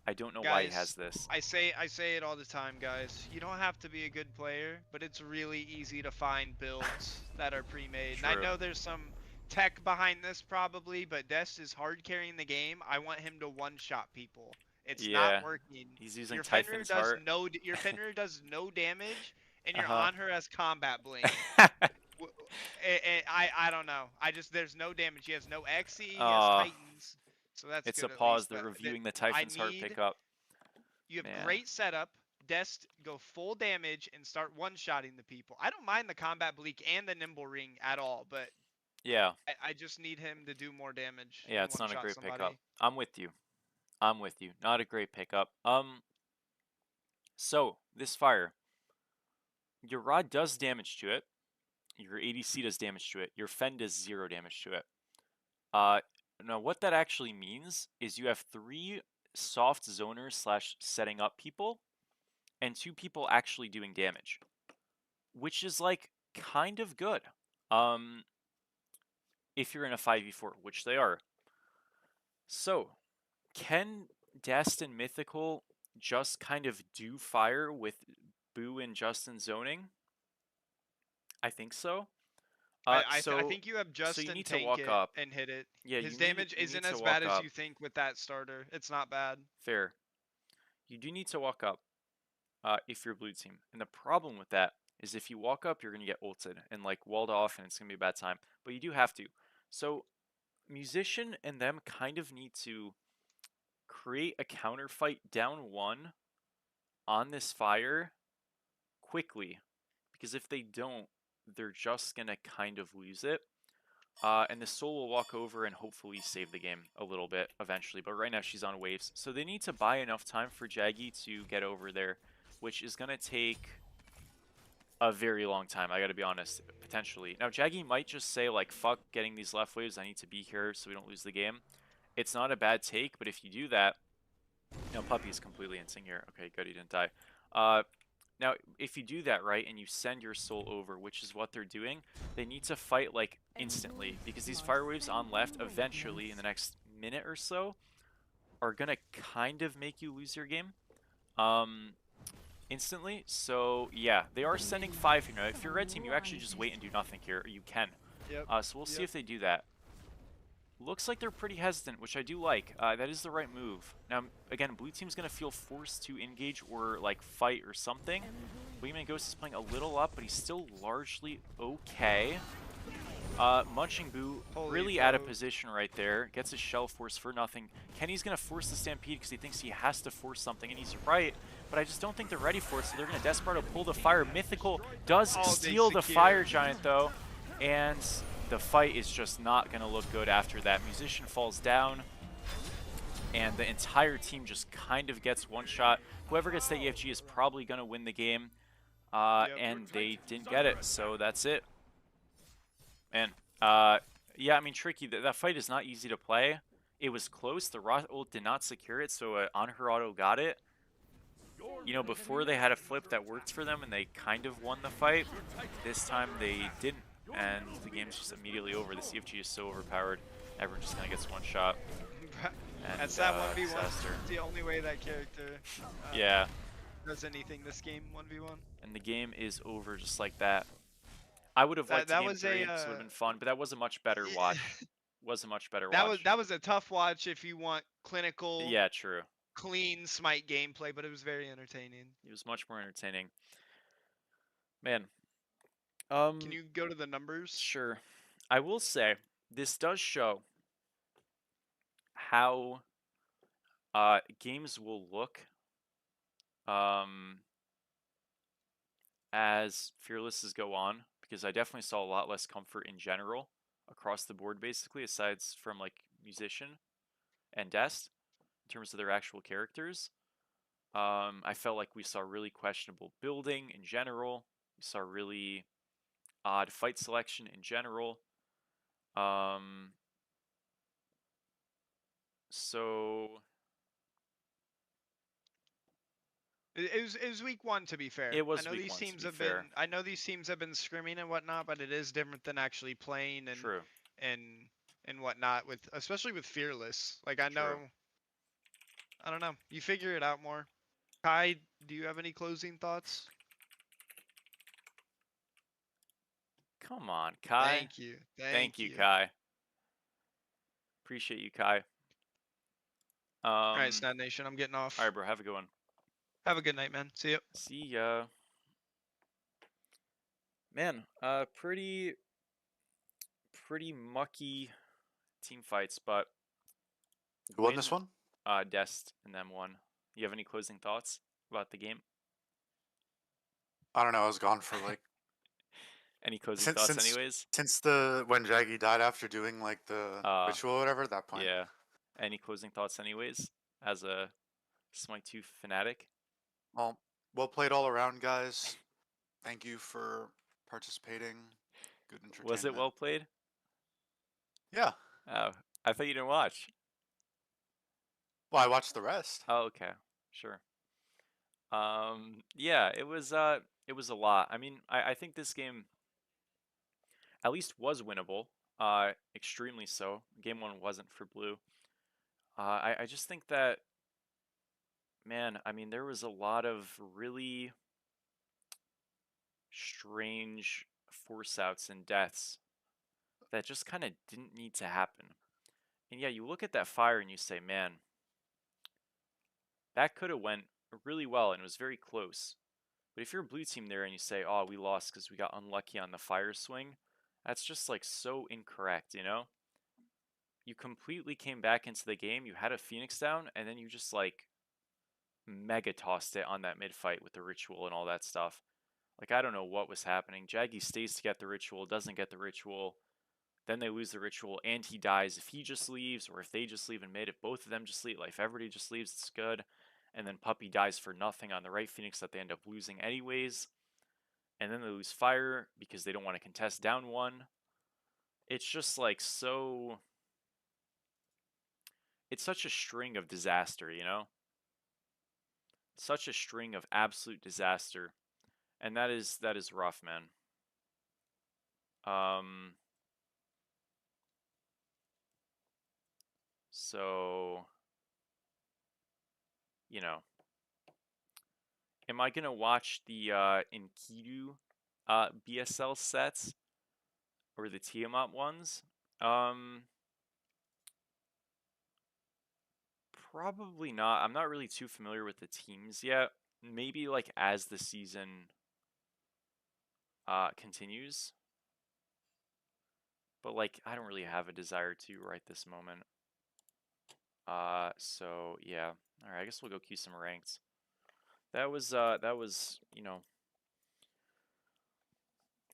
I don't know why he Guys, has this. I say it all the time, guys. You don't have to be a good player, but it's really easy to find builds that are pre-made. And I True. know there's some tech behind this probably, but Dest is hard carrying the game. I want him to one-shot people. It's Yeah, not working. he's using Your Fenrir Typhon's does Heart. your Fenrir does no damage, and you're Uh-huh. on her as combat blink. I don't know. There's no damage. He has no XE. He has Aw. Titans. So that's It's good a at pause. least, They're but reviewing the Typhon's Heart need- pickup. You have Man. great setup. Dest go full damage and start one-shotting the people. I don't mind the combat bleak and the nimble ring at all, but Yeah, I just need him to do more damage. yeah, and it's not a one-shot great somebody. pickup. I'm with you. I'm with you. Not a great pickup. So this fire, your rod does damage to it. Your ADC does damage to it. Your Fen does 0 damage to it. Now what that actually means is you have 3 soft zoners / setting up people, and 2 people actually doing damage, which is like kind of good. If you're in a 5v4, which they are. So, can Dest and Mythical just kind of do fire with Boo and Justin zoning? I think so. I think you have Justin need to tank walk it up. and hit it. Yeah, His you need- damage you need isn't to as bad walk as up. you think with that starter. It's not bad. Fair. You do need to walk up if you're blue team. And the problem with that is if you walk up, you're going to get ulted and like walled off, and it's going to be a bad time. But you do have to. So Musician and them kind of need to create a counter fight down 1 on this fire quickly. Because if they don't, they're just going to kind of lose it. And the Soul will walk over and hopefully save the game a little bit eventually. But right now she's on waves. So they need to buy enough time for Jaggy to get over there which is going to take a very long time, I gotta be honest, potentially. Now, Jaggy might just say, like, fuck getting these left waves, I need to be here so we don't lose the game. It's not a bad take, but if you do that... No, Puppy's completely in sync here. Okay, good, he didn't die. Now, if you do that, right, and you send your soul over, which is what they're doing, they need to fight, like, instantly. Because these fire waves on left, eventually, in the next minute or so, are gonna kind of make you lose your game. Instantly. So yeah, they are sending 5 here. Now, if you're red team, you actually just wait and do nothing here, or you can. Yep. So we'll see if they do that. Looks like they're pretty hesitant, which I do like. That is the right move. Now, again, blue team's going to feel forced to engage or, like, fight or something. Bohemian Ghost is playing a little up, but he's still largely okay. Munching Boo really out of position right there. Gets his shell force for nothing. Kenny's going to force the Stampede because he thinks he has to force something, and he's right. But I just don't think they're ready for it, so they're going to Desperado pull the fire. Mythical does steal the Fire Giant, though. And the fight is just not going to look good after that. Musician falls down, and the entire team just kind of gets one shot. Whoever gets that EFG is probably going to win the game. And they didn't get it, so that's it. Man, yeah, I mean, Tricky, that fight is not easy to play. It was close. The Rot ult did not secure it, so Anhur Auto got it. You know, before they had a flip that worked for them, and they kind of won the fight. This time they didn't, and the game's just immediately over. The CFG is so overpowered, everyone just kind of gets one shot. And, that's that 1v1. disaster. It's the only way that character does anything this game, 1v1. And the game is over just like that. I would have liked game 3, so it would have been fun, but that was a much better watch. Was a much better watch. That was a tough watch if you want clinical, yeah, true, clean smite gameplay, but it was very entertaining. It was much more entertaining. Man. Can you go to the numbers? Sure. I will say, this does show how games will look as Fearlesses go on, because I definitely saw a lot less comfort in general across the board, basically, aside from, like, Musician and Dest, in terms of their actual characters. I felt like we saw really questionable building in general. We saw really odd fight selection in general. So it was week 1, to be fair. It was I know week these 1, teams to be have fair. been. I know these teams have been scrimming and whatnot, but it is different than actually playing and True. and whatnot, with especially with Fearless. Like, I know. True. I don't know. You figure it out more. Kai, do you have any closing thoughts? Come on, Kai. Thank you. Thank you, Kai. Appreciate you, Kai. Alright, Snad Nation, I'm getting off. Alright, bro, have a good one. Have a good night, man. See ya. See ya. Man, pretty mucky team fights, but who won this one? Dest and them won. You have any closing thoughts about the game? I don't know. I was gone for like. Any closing thoughts, anyways? Since when Jaggy died after doing like the ritual or whatever, at that point. Yeah. Any closing thoughts, anyways? As a Smite 2 fanatic. Well played all around, guys. Thank you for participating. Good entertainment. Was it well played? Yeah. Oh, I thought you didn't watch. Well, I watched the rest. Oh, okay, sure. Yeah, it was a lot. I mean, I think this game at least was winnable. Extremely so. Game 1 wasn't for blue. I just think that, man, I mean, there was a lot of really strange force outs and deaths that just kind of didn't need to happen. And yeah, you look at that fire and you say, man, that could have went really well and it was very close. But if you're a blue team there and you say, oh, we lost because we got unlucky on the fire swing, that's just like so incorrect, you know? You completely came back into the game, you had a Phoenix down, and then you just like mega tossed it on that mid fight with the ritual and all that stuff. Like, I don't know what was happening. Jaggy stays to get the ritual, doesn't get the ritual. Then they lose the ritual and he dies. If he just leaves or if they just leave in mid, if both of them just leave, like if everybody just leaves, it's good. and then Puppy dies for nothing on the right Phoenix that they end up losing anyways, and then they lose fire because they don't want to contest down 1. It's just like so. It's such a string of disaster, you know? Such a string of absolute disaster. And that is rough, man. So, you know, am I gonna watch the Enkidu BSL sets or the Tiamat ones? Probably not. I'm not really too familiar with the teams yet. Maybe like as the season continues. But like I don't really have a desire to right this moment. So yeah. Alright, I guess we'll go queue some ranked. That was, you know,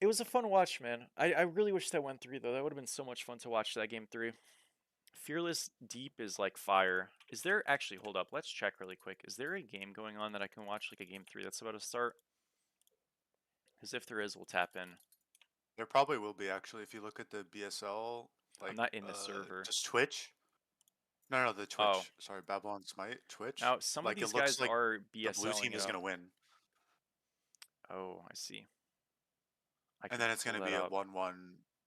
it was a fun watch, man. I really wish that went 3 though. That would have been so much fun to watch that game 3. Fearless Deep is like fire. Is there actually, hold up, let's check really quick. Is there a game going on that I can watch, like a game 3 that's about to start? Because if there is, we'll tap in. There probably will be actually if you look at the BSL, like I'm not in the server. just Twitch. No, the Twitch. Oh. Sorry, Babylon Smite Twitch. Now some of Like these it looks guys like are the blue team BSLing it is up. gonna win, Oh, I see. I and can then it's pull gonna that be a up. 1-1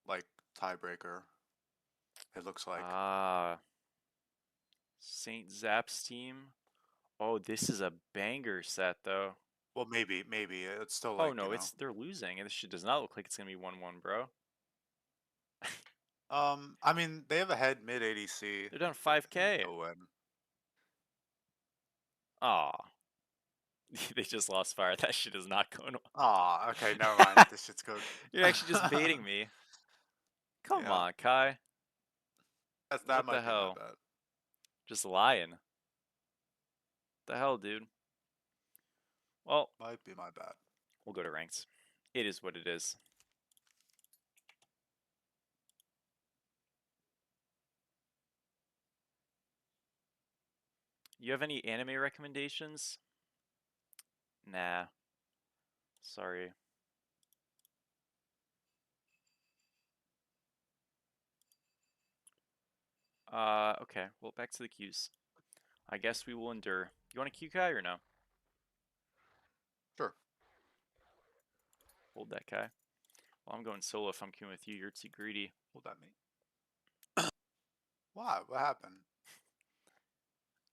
like tiebreaker. It looks like. Ah, Saint Zap's team. Oh, this is a banger set though. Well, maybe it's still Oh like no, they're losing, and this shit does not look like it's gonna be 1-1, bro. I mean they have a head mid ADC. They're down I 5K. think they'll win. Aw. They just lost fire. That shit is not going well. Aw, okay, never mind. This shit's good. You're actually just baiting me. Come Yeah. on, Kai. That What the might be my hell? bad. Just lying. The hell, dude? Well, Might be my bad. we'll go to ranks. It is what it is. You have any anime recommendations? Nah. Sorry. Okay. Well, back to the queues. I guess we will endure. You want a Q Kai or no? Sure. Hold that Kai. Well, I'm going solo if I'm queuing with you. You're too greedy. Hold that me. Why? What happened?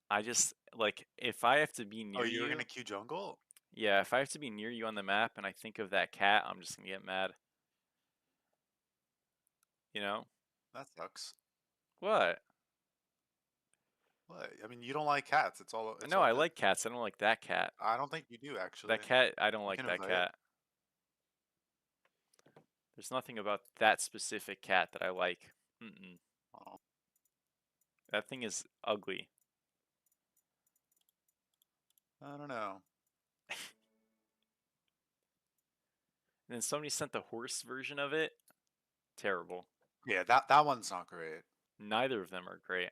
I just, like, if I have to be near Oh, you were you. gonna queue jungle? Yeah, if I have to be near you on the map and I think of that cat, I'm just gonna get mad. You know? That sucks. What? What? I mean, you don't like cats. It's all. No, all I good. like cats. I don't like that cat. I don't think you do actually. That cat, I don't You like can that invite. cat. There's nothing about that specific cat that I like. Mm-mm. Oh. That thing is ugly. I don't know. And then somebody sent the horse version of it. Terrible. Yeah, that one's not great. Neither of them are great.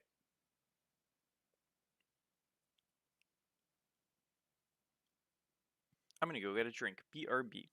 I'm gonna go get a drink. BRB.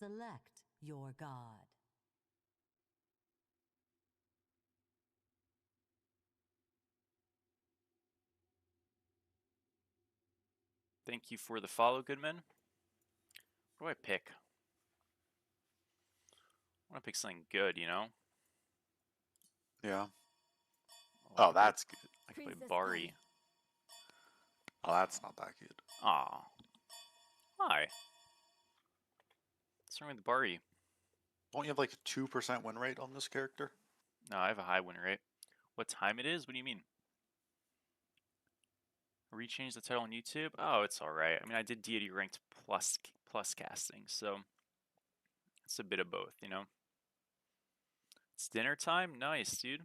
Select your god. Thank you for the follow, Goodman. What do I pick? I want to pick something good, you know? Yeah. Oh, Oh, that's good. I can play Princess Bari. Oh, that's not that good. Aw. Hi. What's wrong with Bari? Don't you have like a 2% win rate on this character? No, I have a high win rate. What time it is? What do you mean? Rechange the title on YouTube? Oh, it's alright. I mean, I did Deity ranked plus casting, so it's a bit of both, you know? It's dinner time? Nice, dude.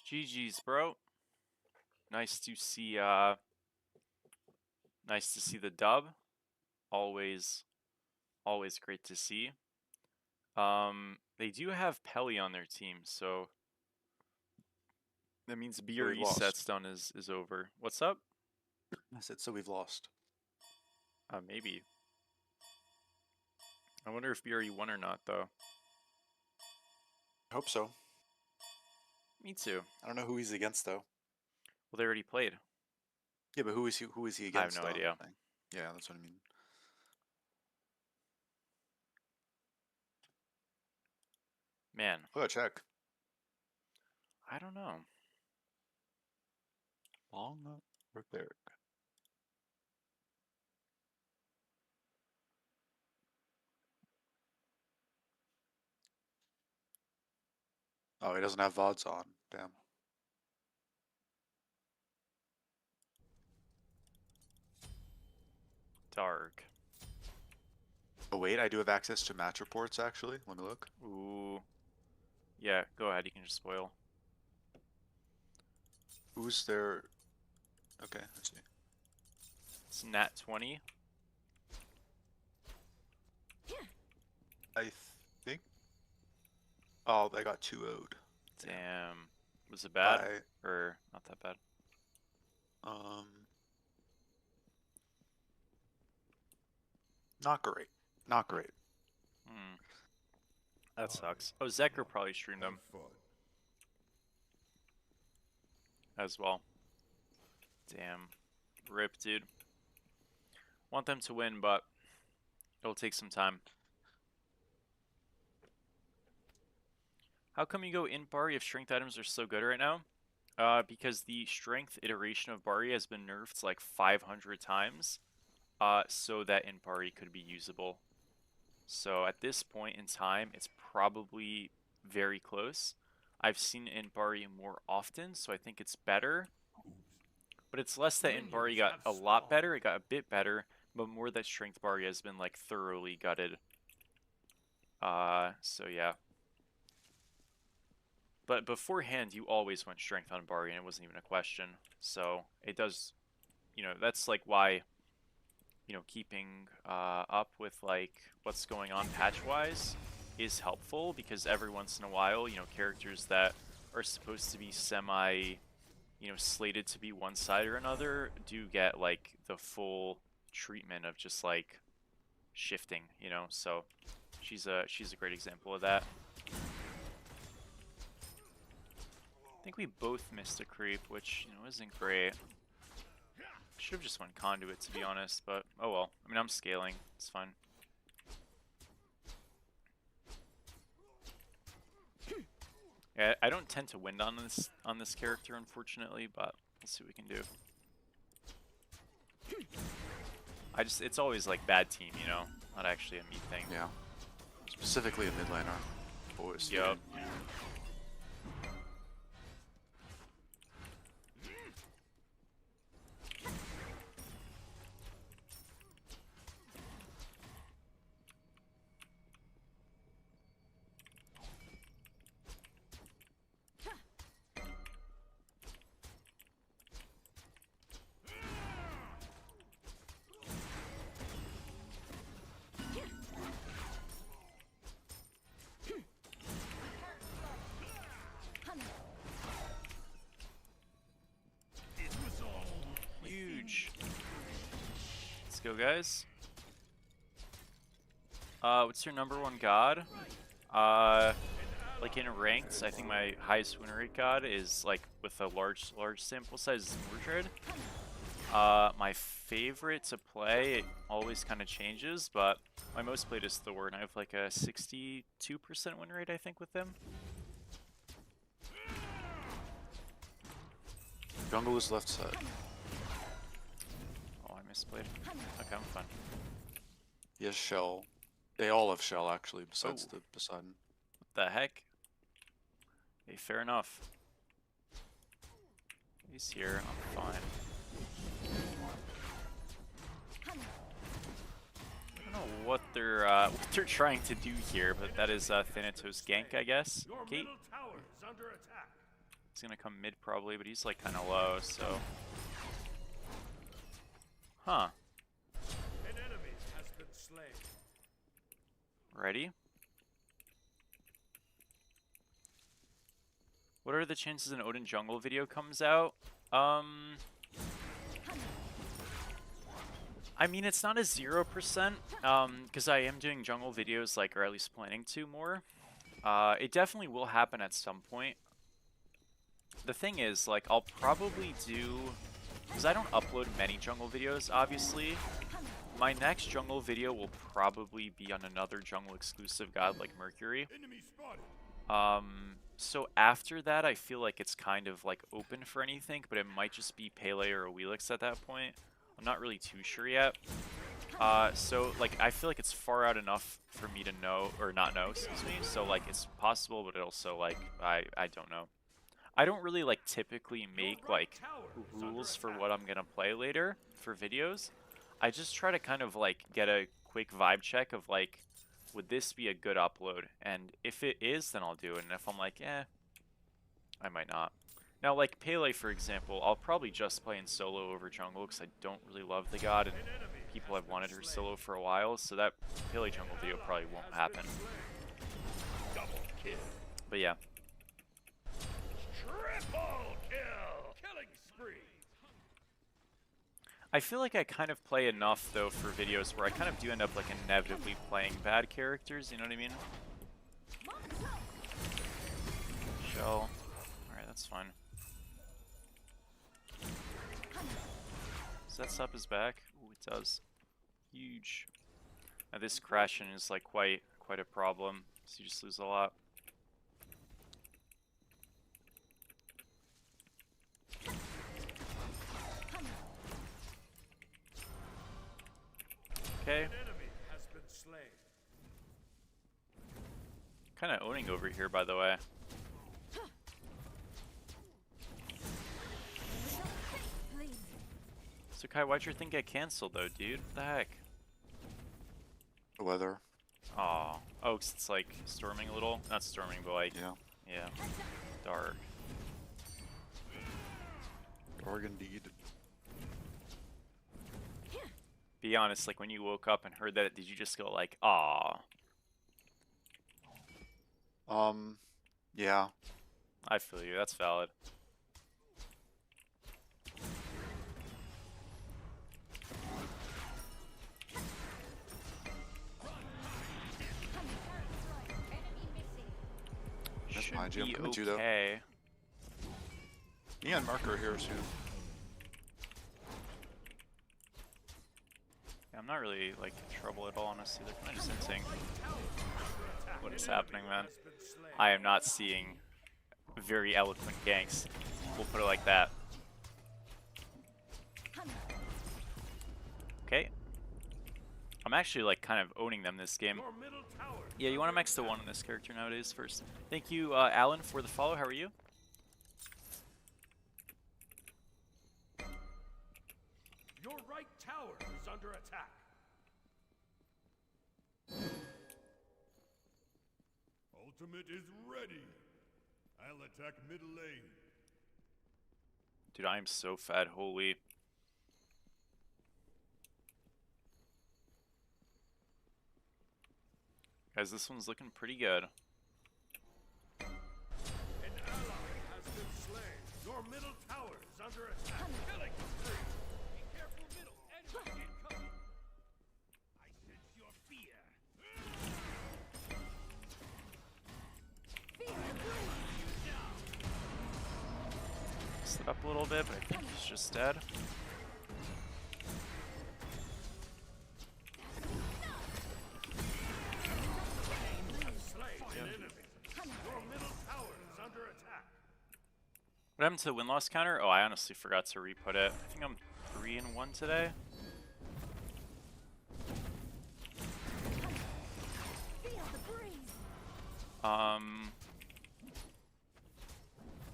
GG's, bro. Nice to see the dub. Always great to see. They do have Pelly on their team, so that means So we've BRE lost. set stun is over. What's up? I said, so we've lost. Maybe. I wonder if BRE won or not, though. I hope so. Me too. I don't know who he's against though. Well, they already played. Yeah, but who is he I have against? no idea. Yeah, that's what I mean. Man, Oh, yeah, check. I don't know. Long repair. Oh, he doesn't have VODs on. Damn. Dark. Oh wait, I do have access to match reports actually. Let me look. Ooh. Yeah, go ahead. You can just spoil. Who's there? Okay, let's see. It's Nat 20. I think. Oh, they got 2-0'd. Damn. Was it bad? By, Or not that bad? Not great. Not great. Hmm. That sucks. Oh, Zekker probably streamed them as well. Damn. Rip, dude. Want them to win, but it'll take some time. How come you go in Bari if strength items are so good right now? Because the strength iteration of Bari has been nerfed like 500 times, so that in Bari could be usable. So at this point in time, it's probably very close. I've seen Inbari more often, so I think it's better. But it's less that Inbari got a lot better, it got a bit better, but more that Strength Bari has been like thoroughly gutted. So yeah. But beforehand, you always went Strength on Bari, and it wasn't even a question. So it does, you know, that's like why, you know, keeping up with like what's going on patch-wise is helpful, because every once in a while, you know, characters that are supposed to be semi, you know, slated to be one side or another do get like the full treatment of just like shifting, you know. So she's a great example of that. I think we both missed a creep, which, you know, isn't great. Should have just went conduit, to be honest, but oh well. I mean, I'm scaling. It's fine. Yeah, I don't tend to win on this character, unfortunately, but let's see what we can do. It's always like bad team, you know, not actually a me thing. Yeah. Specifically a mid laner. Boys. Yup. Huge. Let's go, guys. What's your number one god? Like in ranked, I think my highest win rate god is like with a large sample size is Mordred. My favorite to play, it always kind of changes, but my most played is Thor, and I have like a 62% win rate, I think, with him. Jungle is left side. Oh, I misplayed. Okay, I'm fine. He has shell. They all have shell actually, besides Oh. the Poseidon. What the heck? Hey, fair enough. He's here, I'm fine. I don't know what they're trying to do here, but that is Thanatos gank, I guess. Your Kate. middle tower is under attack. He's gonna come mid probably, but he's like kind of low, so. Huh. An enemy has been slain. Ready? What are the chances an Odin jungle video comes out? I mean, it's not a 0%, because I am doing jungle videos, like, or at least planning to more. It definitely will happen at some point. The thing is, like, I'll probably do, because I don't upload many jungle videos, obviously. My next jungle video will probably be on another jungle exclusive god like Mercury. Enemy spotted. So after that, I feel like it's kind of like open for anything, but it might just be Pele or Awilix at that point. I'm not really too sure yet. So like I feel like it's far out enough for me to know, or not know, excuse me. So like it's possible, but it also like I don't know. I don't really like typically make like rules for what I'm gonna play later for videos. I just try to kind of like get a quick vibe check of like, would this be a good upload? And if it is, then I'll do it. And if I'm like, eh, I might not. Now, like Pele, for example, I'll probably just play in solo over jungle because I don't really love the god, and people have wanted her solo for a while, so that Pele jungle video probably won't happen. But yeah. Triple kill. Killing spree. I feel like I kind of play enough, though, for videos where I kind of do end up, like, inevitably playing bad characters, you know what I mean? Shell. Alright, that's fine. Does that stop his back? Ooh, it does. Huge. Now this crashing is, like, quite a problem, so you just lose a lot. Okay. Kind of owning over here, by the way. So Kai, why'd your thing get canceled though, dude? What the heck? The weather. Aw. Oh, 'cause it's like storming a little? Not storming, but like, yeah. Dark. Dark indeed. Be honest, like when you woke up and heard that, did you just go like, aw? Yeah. I feel you, that's valid. Just should behind you. I'm be coming to you, though. okay. Neon marker here soon. Yeah, I'm not really like in trouble at all, honestly. They're kind of just hinting what is happening, man. I am not seeing very eloquent ganks. We'll put it like that. Okay. I'm actually like kind of owning them this game. Yeah, you want to max to 1 on this character nowadays first. Thank you, Alan, for the follow. How are you? Your right tower is under attack. Ultimate is ready. I'll attack middle lane. Dude, I am so fat. Holy. Guys, this one's looking pretty good. An ally has been slain. Your middle tower is under attack. Killing spree. Be careful, middle. Enemy incoming. I sense your fear. Messed it up a little bit, but I think he's just dead. What happened to the win-loss counter? Oh, I honestly forgot to re-put it. I think I'm 3-1 today.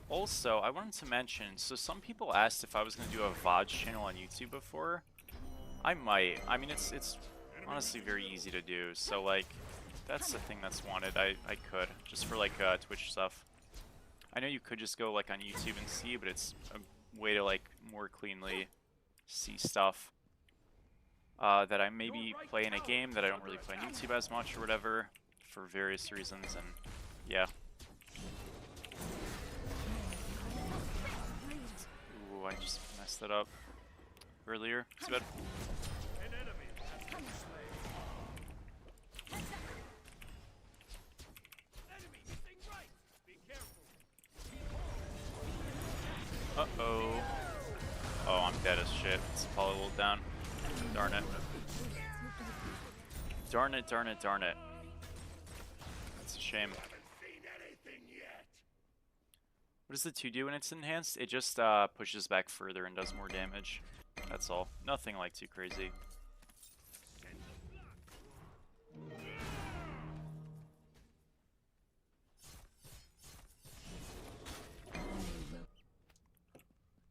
Also, I wanted to mention, so some people asked if I was going to do a VOD channel on YouTube before. I might. I mean, it's honestly very easy to do, so like, that's the thing that's wanted. I could, just for like Twitch stuff. I know you could just go like on YouTube and see, but it's a way to like more cleanly see stuff that I maybe play in a game that I don't really play on YouTube as much or whatever for various reasons, and yeah. Ooh, I just messed that up earlier. Too bad. An enemy has been slain. Enemy missing right. Be careful. Uh-oh. Oh, I'm dead as shit. It's Apollo ult down. Darn it. Darn it, darn it, darn it. That's a shame. What does the 2 do when it's enhanced? It just pushes back further and does more damage. That's all. Nothing like too crazy.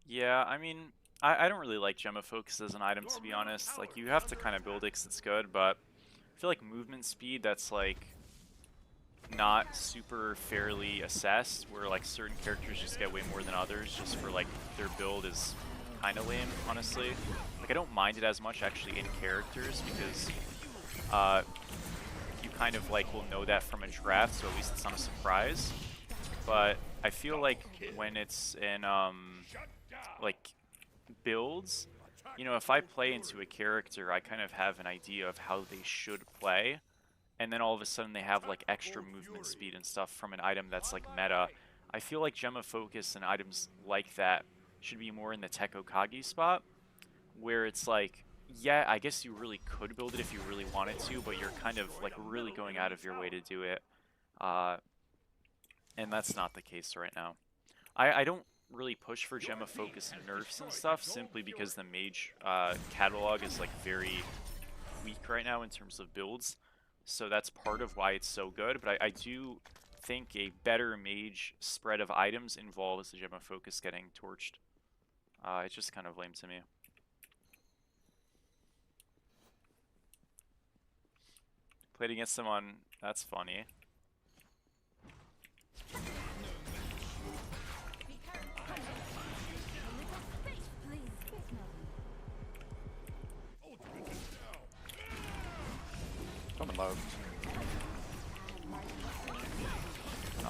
Yeah, I mean, I don't really like Gemma Focus as an item, to be honest. Like, you have to kind of build it 'cause it's good, but I feel like movement speed that's like not super fairly assessed, where like certain characters just get way more than others just for like their build is kind of lame, honestly. Like, I don't mind it as much actually in characters because you kind of like will know that from a draft, so at least it's not a surprise. But I feel like when it's in like builds, you know, if I play into a character, I kind of have an idea of how they should play, and then all of a sudden they have like extra movement speed and stuff from an item that's like meta. I feel like Gemma Focus and items like that should be more in the Tech Okage spot, where it's like, yeah, I guess you really could build it if you really wanted to, but you're kind of like really going out of your way to do it. And that's not the case right now. I don't really push for Gemma Focus nerfs and stuff simply because the mage catalog is like very weak right now in terms of builds. So that's part of why it's so good, but I do think a better mage spread of items involves the Gemma Focus getting torched. It's just kind of lame to me. Played against him on... That's funny. Coming low.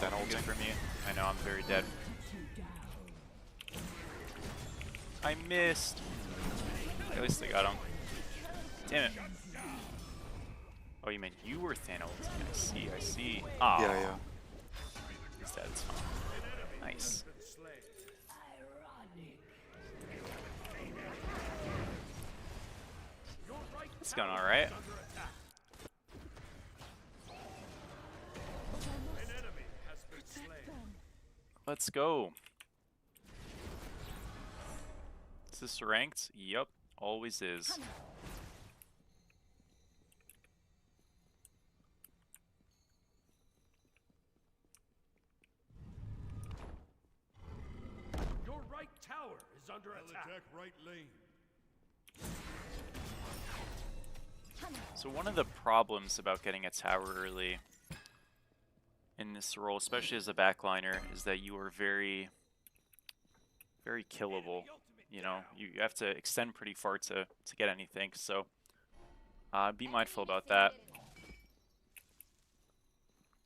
Then ulting for me. I know, I'm very dead. I missed. At least I got him. Damn it. Oh, you meant you were Thanos. I see, I see. Ah. Yeah, yeah. He's dead. It's fine. Nice. Been slain. Your right It's going tower all right. is under attack. An enemy has been slain. Let's go. Is this ranked? Yup, always is. Your right tower is under attack. Right lane. So one of the problems about getting a tower early in this role, especially as a backliner, is that you are very, very killable. You know, you have to extend pretty far to get anything, so be mindful about that.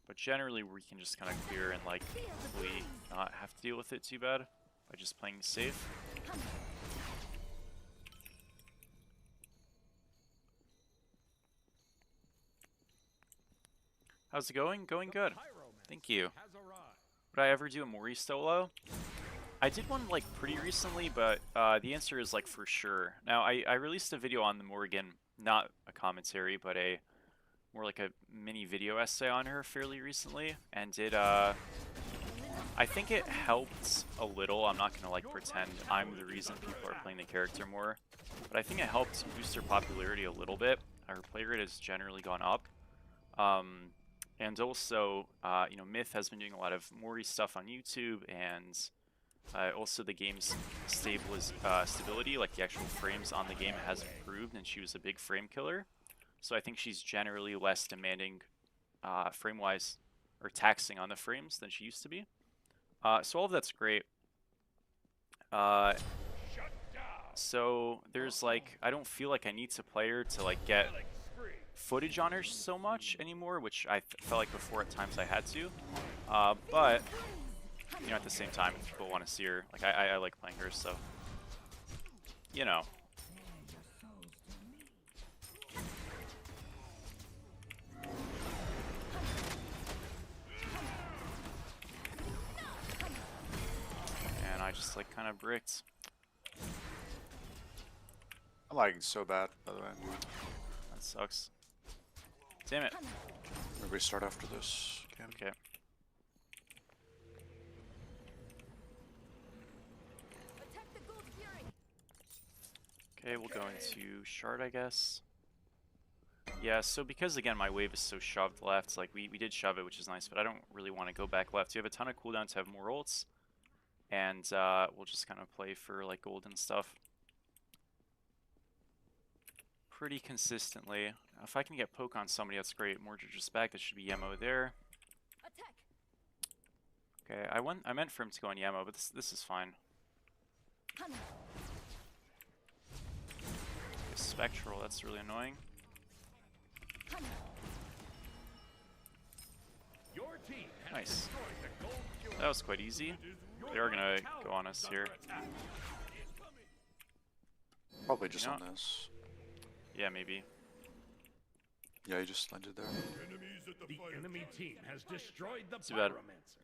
But generally, we can just kind of clear and like hopefully not have to deal with it too bad by just playing safe. How's it going? Going good. Thank you. Would I ever do a Mori solo? I did one like pretty recently, but the answer is like for sure. Now I released a video on the Morrigan, not a commentary, but a more like a mini video essay on her fairly recently, and it I think it helped a little. I'm not gonna like pretend I'm the reason people are playing the character more, but I think it helped boost her popularity a little bit. Her play rate has generally gone up. And also, you know, Myth has been doing a lot of Mori stuff on YouTube, and also the game's stability, like the actual frames on the game, has improved, and she was a big frame killer. So I think she's generally less demanding frame-wise, or taxing on the frames than she used to be. So all of that's great. So there's like, I don't feel like I need to play her to like get footage on her so much anymore, which I felt like before at times I had to. But you know, at the same time, if people want to see her, like I like playing her, so you know. And I just like kind of bricked. I'm lagging so bad, by the way. That sucks. Damn it. Maybe restart after this game. Okay. Attack the Gold Fury. Okay, we'll go into Shard, I guess. Yeah, so because, again, my wave is so shoved left, like, we did shove it, which is nice, but I don't really want to go back left. You have a ton of cooldown to have more ults, and we'll just kind of play for, like, gold and stuff pretty consistently. If I can get poke on somebody, that's great. Mordred just back, that should be Yemo there. Attack. Okay, I meant for him to go on Yemo, but this is fine. Okay, Spectral, that's really annoying. Your team has Nice. destroyed the Gold Fury. That was quite easy. They are gonna go on us here. Probably just You know on this. Yeah, maybe. Yeah, you just landed there. The enemy team has destroyed the Too bad. Pyromancer.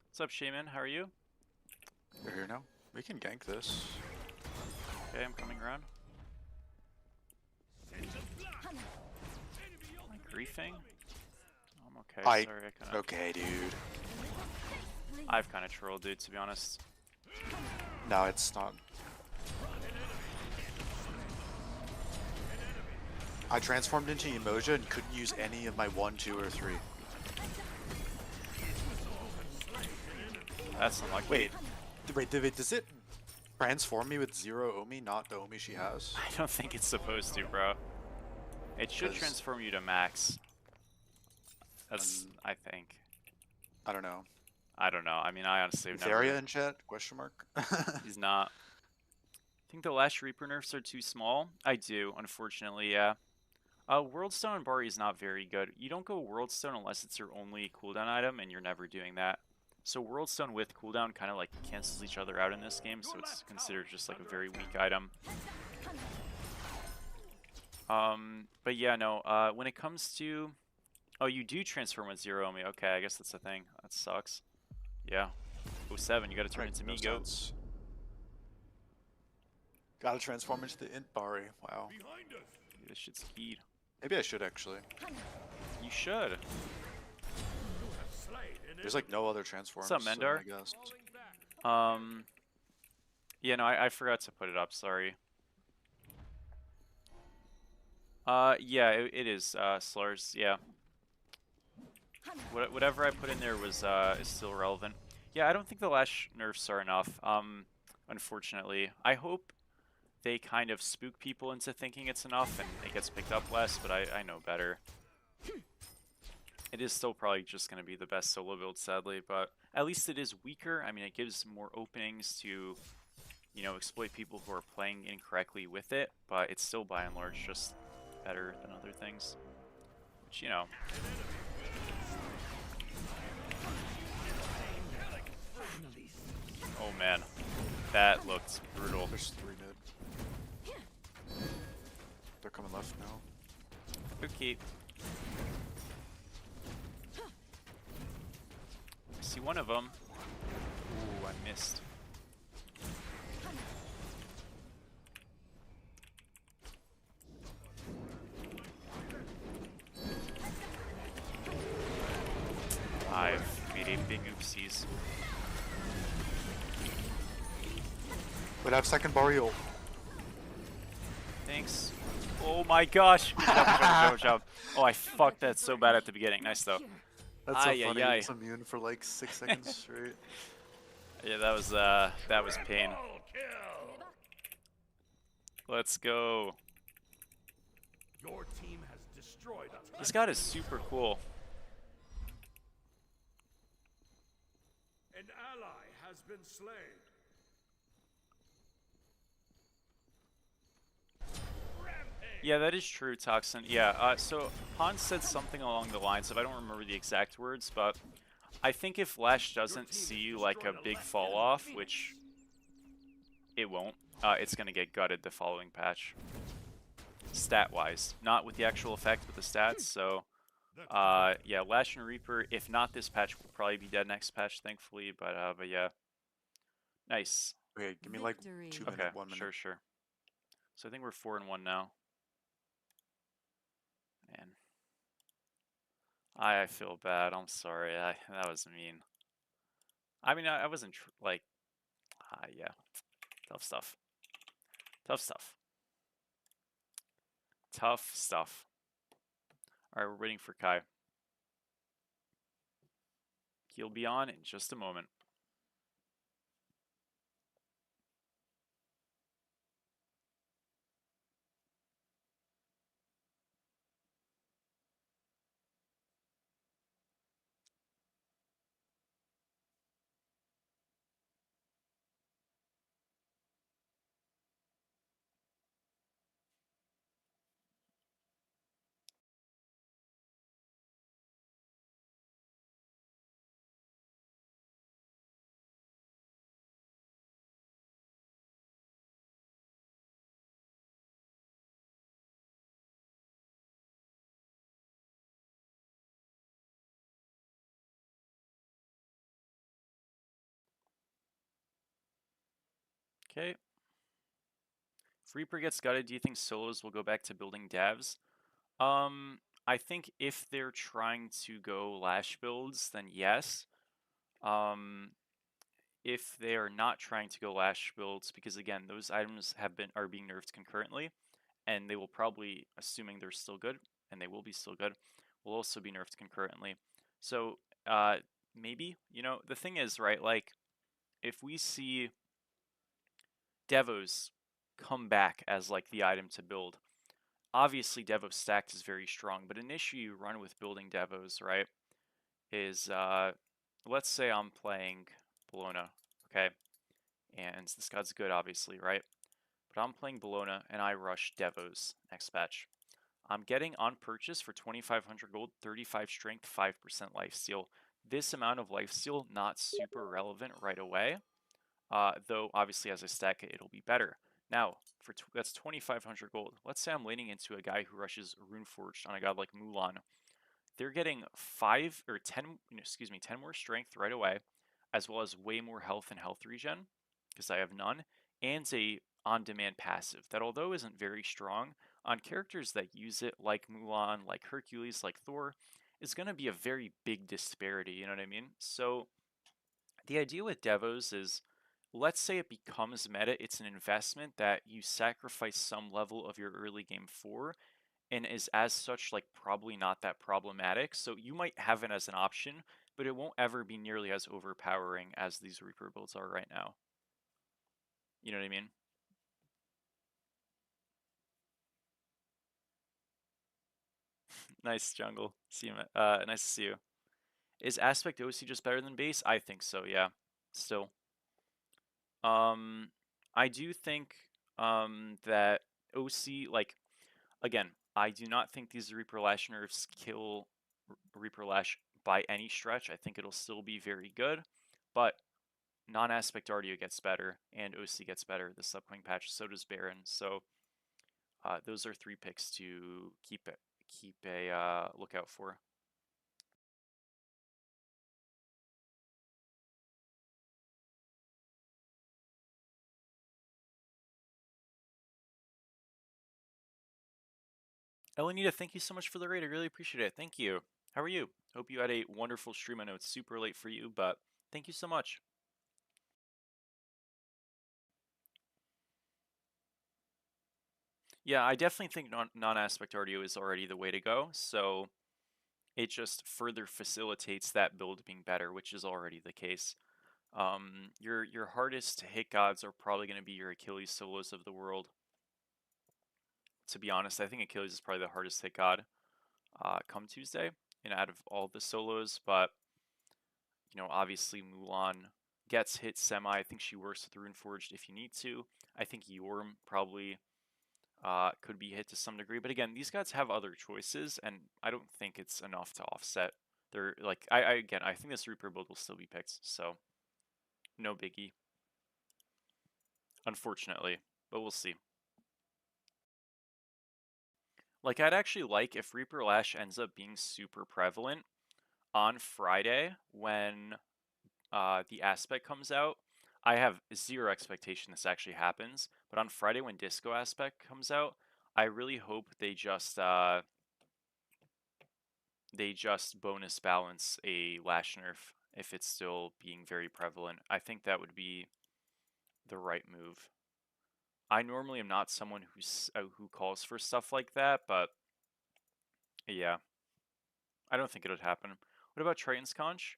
What's up, Shaman? How are you? You're here now. We can gank this. Okay, I'm coming around. Am I griefing? I'm okay. I- Sorry, I kinda, Okay, dude. I've kind of trolled, dude, to be honest. No, it's not. I transformed into Emoja and couldn't use any of my 1, 2, or 3. That's unlucky. Wait, does it transform me with 0 Omi, not the Omi she has? I don't think it's supposed to, bro. It should 'Cause- transform you to max. That's, I think. I don't know. I don't know. I mean, I honestly have Etheria never... in chat? Question mark? He's not. I think the last Reaper nerfs are too small. I do, unfortunately, yeah. Worldstone and Bari is not very good. You don't go Worldstone unless it's your only cooldown item, and you're never doing that. So Worldstone with cooldown kind of like cancels each other out in this game, so it's considered just like a very weak item. But yeah, no, when it comes to... Oh, you do transform with 0 Omi. Okay, I guess that's the thing. That sucks. Yeah. 07, you gotta turn Makes into no me, goat. sense. Gotta transform into the int Bari. Wow. Behind us. This shit's keyed. Maybe I should actually. You should. You have slain an There's like enemy. no other transforms. What's up, So Mendar? I guess. Falling back. Yeah, no, I forgot to put it up, sorry. Yeah, it is, slurs, yeah. Whatever I put in there was, is still relevant. Yeah, I don't think the lash nerfs are enough, unfortunately. I hope they kind of spook people into thinking it's enough and it gets picked up less, but I know better. It is still probably just going to be the best solo build, sadly, but at least it is weaker. I mean, it gives more openings to, you know, exploit people who are playing incorrectly with it, but it's still by and large just better than other things, which, you know. Oh man, that looked brutal. There's 3 mid. They're coming left now. Okay. I see one of them. Ooh, I missed. I've made a big oopsies. But I have second Bari ult. Thanks. Oh my gosh. Good job, good job, good job. Oh, I fucked that so bad at the beginning. Nice though. That's so Ay, funny. ay, ay. It's immune for like 6 seconds straight. Yeah, that was pain. Double kill. Let's go. Your team has destroyed a This god is super cool. An ally has been slain. Rampage. Yeah, that is true, Toxin. Yeah, so Han said something along the lines of, I don't remember the exact words, but I think if Lash doesn't see like a big fall off, which it won't, it's gonna get gutted the following patch. Stat-wise, not with the actual effect, but the stats. So, yeah, Lash and Reaper, if not this patch, will probably be dead next patch, thankfully. But yeah, nice. Okay, give me like 2 Victory. minutes, Okay, 1 minute. sure, sure. So I think we're 4-1 now. Man, I feel bad. I'm sorry. That was mean. I mean, I wasn't like, yeah, tough stuff. Tough stuff. Tough stuff. All right, we're waiting for Kai. He'll be on in just a moment. Okay. If Reaper gets gutted, do you think solos will go back to building davs? I think if they're trying to go Lash builds, then yes. If they are not trying to go Lash builds, because again, those items are being nerfed concurrently, and they will probably, assuming they're still good, and they will be still good, will also be nerfed concurrently. So, maybe, you know, the thing is, right, like, if we see Devos come back as like the item to build, obviously Devos stacked is very strong, but an issue you run with building Devos, right, is let's say I'm playing Bologna, okay, and this god's good, obviously, right, but I'm playing Bologna and I rush Devos next patch. I'm getting on purchase for 2,500 gold, 35 strength, 5% lifesteal. This amount of lifesteal not super relevant right away, though obviously as I stack it, it'll be better. Now, that's 2,500 gold. Let's say I'm laning into a guy who rushes Runeforged on a god like Mulan. They're getting 5 or 10, excuse me, 10 more strength right away, as well as way more health and health regen, because I have none, and a on-demand passive that, although isn't very strong, on characters that use it, like Mulan, like Hercules, like Thor, is going to be a very big disparity, you know what I mean? So the idea with Devos is, let's say it becomes meta, it's an investment that you sacrifice some level of your early game for, and is as such like probably not that problematic. So you might have it as an option, but it won't ever be nearly as overpowering as these Reaper builds are right now. You know what I mean? Nice jungle. See you, nice to see you. Is Aspect OC just better than base? I think so, yeah. Still. I do think that OC, like, again, I do not think these Reaper Lash nerfs kill Reaper Lash by any stretch. I think it'll still be very good, but non-aspect Ardio gets better and OC gets better this upcoming patch. So does Baron. So those are 3 picks to keep a lookout for. Elenita, thank you so much for the raid. I really appreciate it. Thank you. How are you? Hope you had a wonderful stream. I know it's super late for you, but thank you so much. Yeah, I definitely think non-aspect RDO is already the way to go. So it just further facilitates that build being better, which is already the case. Your hardest hit gods are probably going to be your Achilles solos of the world. To be honest, I think Achilles is probably the hardest hit god come Tuesday, and out of all the solos. But you know, obviously Mulan gets hit semi. I think she works with Runeforged if you need to. I think Yorm probably could be hit to some degree. But again, these gods have other choices, and I don't think it's enough to offset. They're like, I think this Reaper build will still be picked, so no biggie. Unfortunately, but we'll see. Like, I'd actually like if Reaper Lash ends up being super prevalent on Friday when the aspect comes out. I have zero expectation this actually happens, but on Friday when Disco aspect comes out, I really hope they just bonus balance a Lash nerf if it's still being very prevalent. I think that would be the right move. I normally am not someone who calls for stuff like that, but yeah, I don't think it would happen. What about Triton's Conch?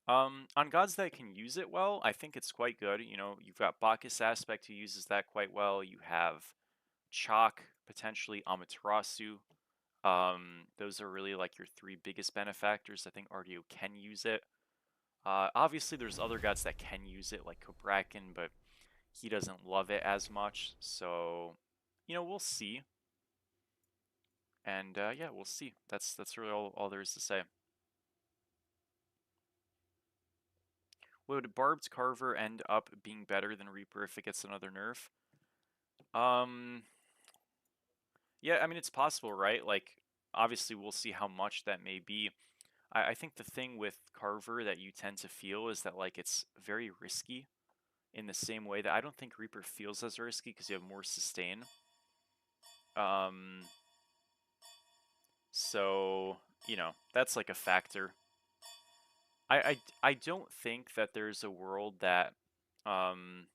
On gods that can use it well, I think it's quite good. You know, you've got Bacchus aspect who uses that quite well. You have Chalk, potentially Amaterasu. Those are really like your 3 biggest benefactors. I think RDO can use it. Obviously, there's other gods that can use it, like Kobrakin, but he doesn't love it as much. So, you know, we'll see. And yeah, we'll see. That's really all there is to say. Would Barbed Carver end up being better than Reaper if it gets another nerf? Yeah, I mean, it's possible, right? Like, obviously, we'll see how much that may be. I think the thing with Carver that you tend to feel is that, like, it's very risky in the same way that I don't think Reaper feels as risky because you have more sustain. So, you know, that's like a factor. I don't think that there's a world that Carver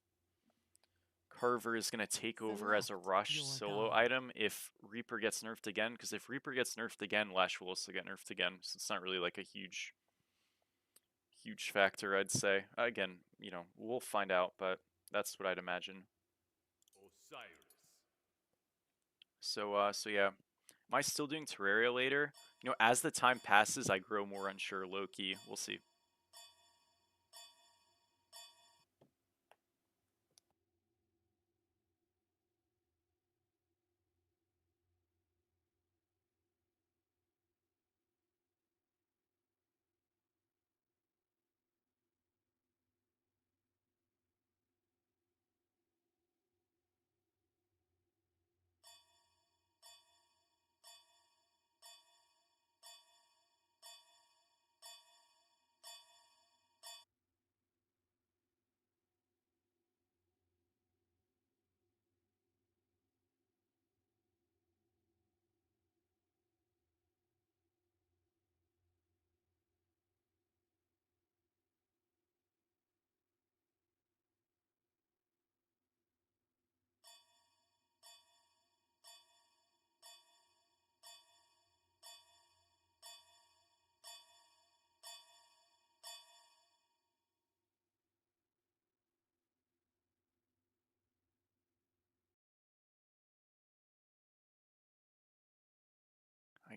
is going to take over as a rush solo item if Reaper gets nerfed again, because if Reaper gets nerfed again, Lash will also get nerfed again, so it's not really like a huge factor, I'd say. Again, you know, we'll find out, but that's what I'd imagine. Osiris. So yeah. Am I still doing Terraria later? You know, as the time passes, I grow more unsure low-key. We'll see.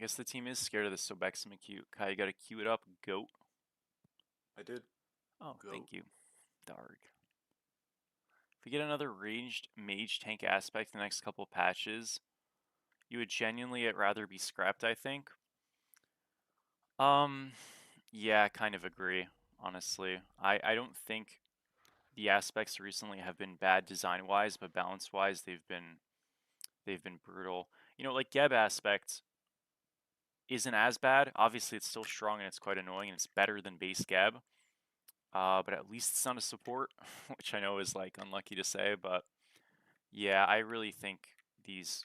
I guess the team is scared of the Sobexima Q. Kai, you gotta queue it up, goat. I did. Oh, Goat. thank you. Dark. If we get another ranged mage tank aspect in the next couple patches, you would genuinely rather be scrapped, I think. Yeah, I kind of agree, honestly. I don't think the aspects recently have been bad design-wise, but balance-wise, they've been brutal. You know, like Geb aspect isn't as bad. Obviously, it's still strong and it's quite annoying and it's better than base Geb. But at least it's not a support, which I know is like unlucky to say, but yeah, I really think these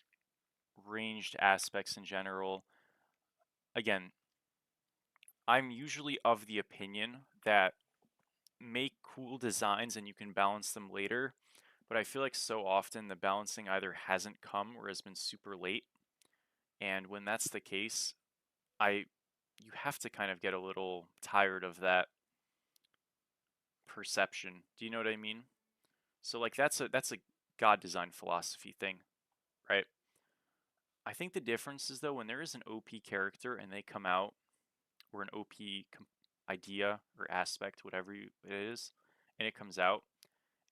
ranged aspects in general, again, I'm usually of the opinion that make cool designs and you can balance them later, but I feel like so often the balancing either hasn't come or has been super late. And when that's the case, I you have to kind of get a little tired of that perception. Do you know what I mean? So like that's a god design philosophy thing, right? I think the difference is though when there is an OP character and they come out or an idea or aspect, whatever it is, and it comes out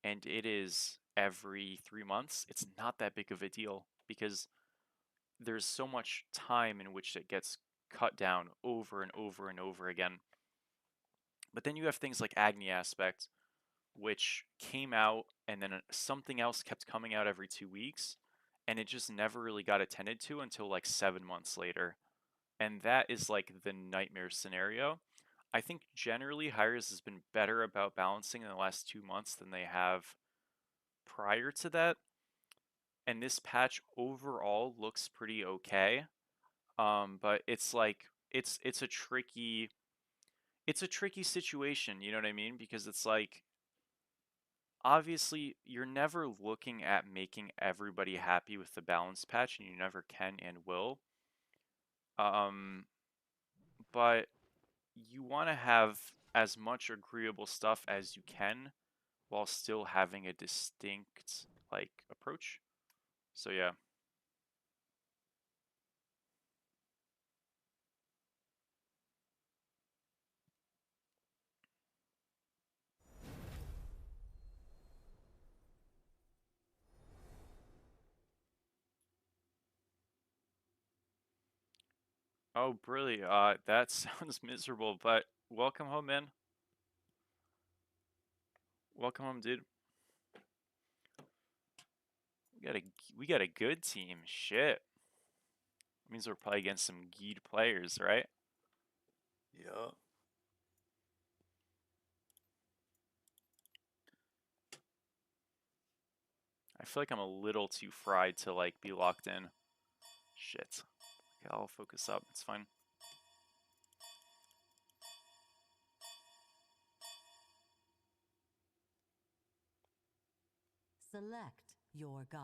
and it is every 3 months, it's not that big of a deal because there's so much time in which it gets cut down over and over and over again. But then you have things like Agni Aspect, which came out and then something else kept coming out every 2 weeks, and it just never really got attended to until like 7 months later. And that is like the nightmare scenario. I think generally Hires has been better about balancing in the last 2 months than they have prior to that. And this patch overall looks pretty okay. But it's like it's a tricky situation, you know what I mean? Because it's like obviously you're never looking at making everybody happy with the balance patch and you never can and will. Um but you want to have as much agreeable stuff as you can while still having a distinct like approach. So yeah. Oh, brilliant. That sounds miserable, but welcome home, man. Welcome home, dude. We got a good team. Shit. Means we're probably against some geed players, right? Yeah. I feel like I'm a little too fried to like be locked in. Shit. Okay, I'll focus up. It's fine. Select your god.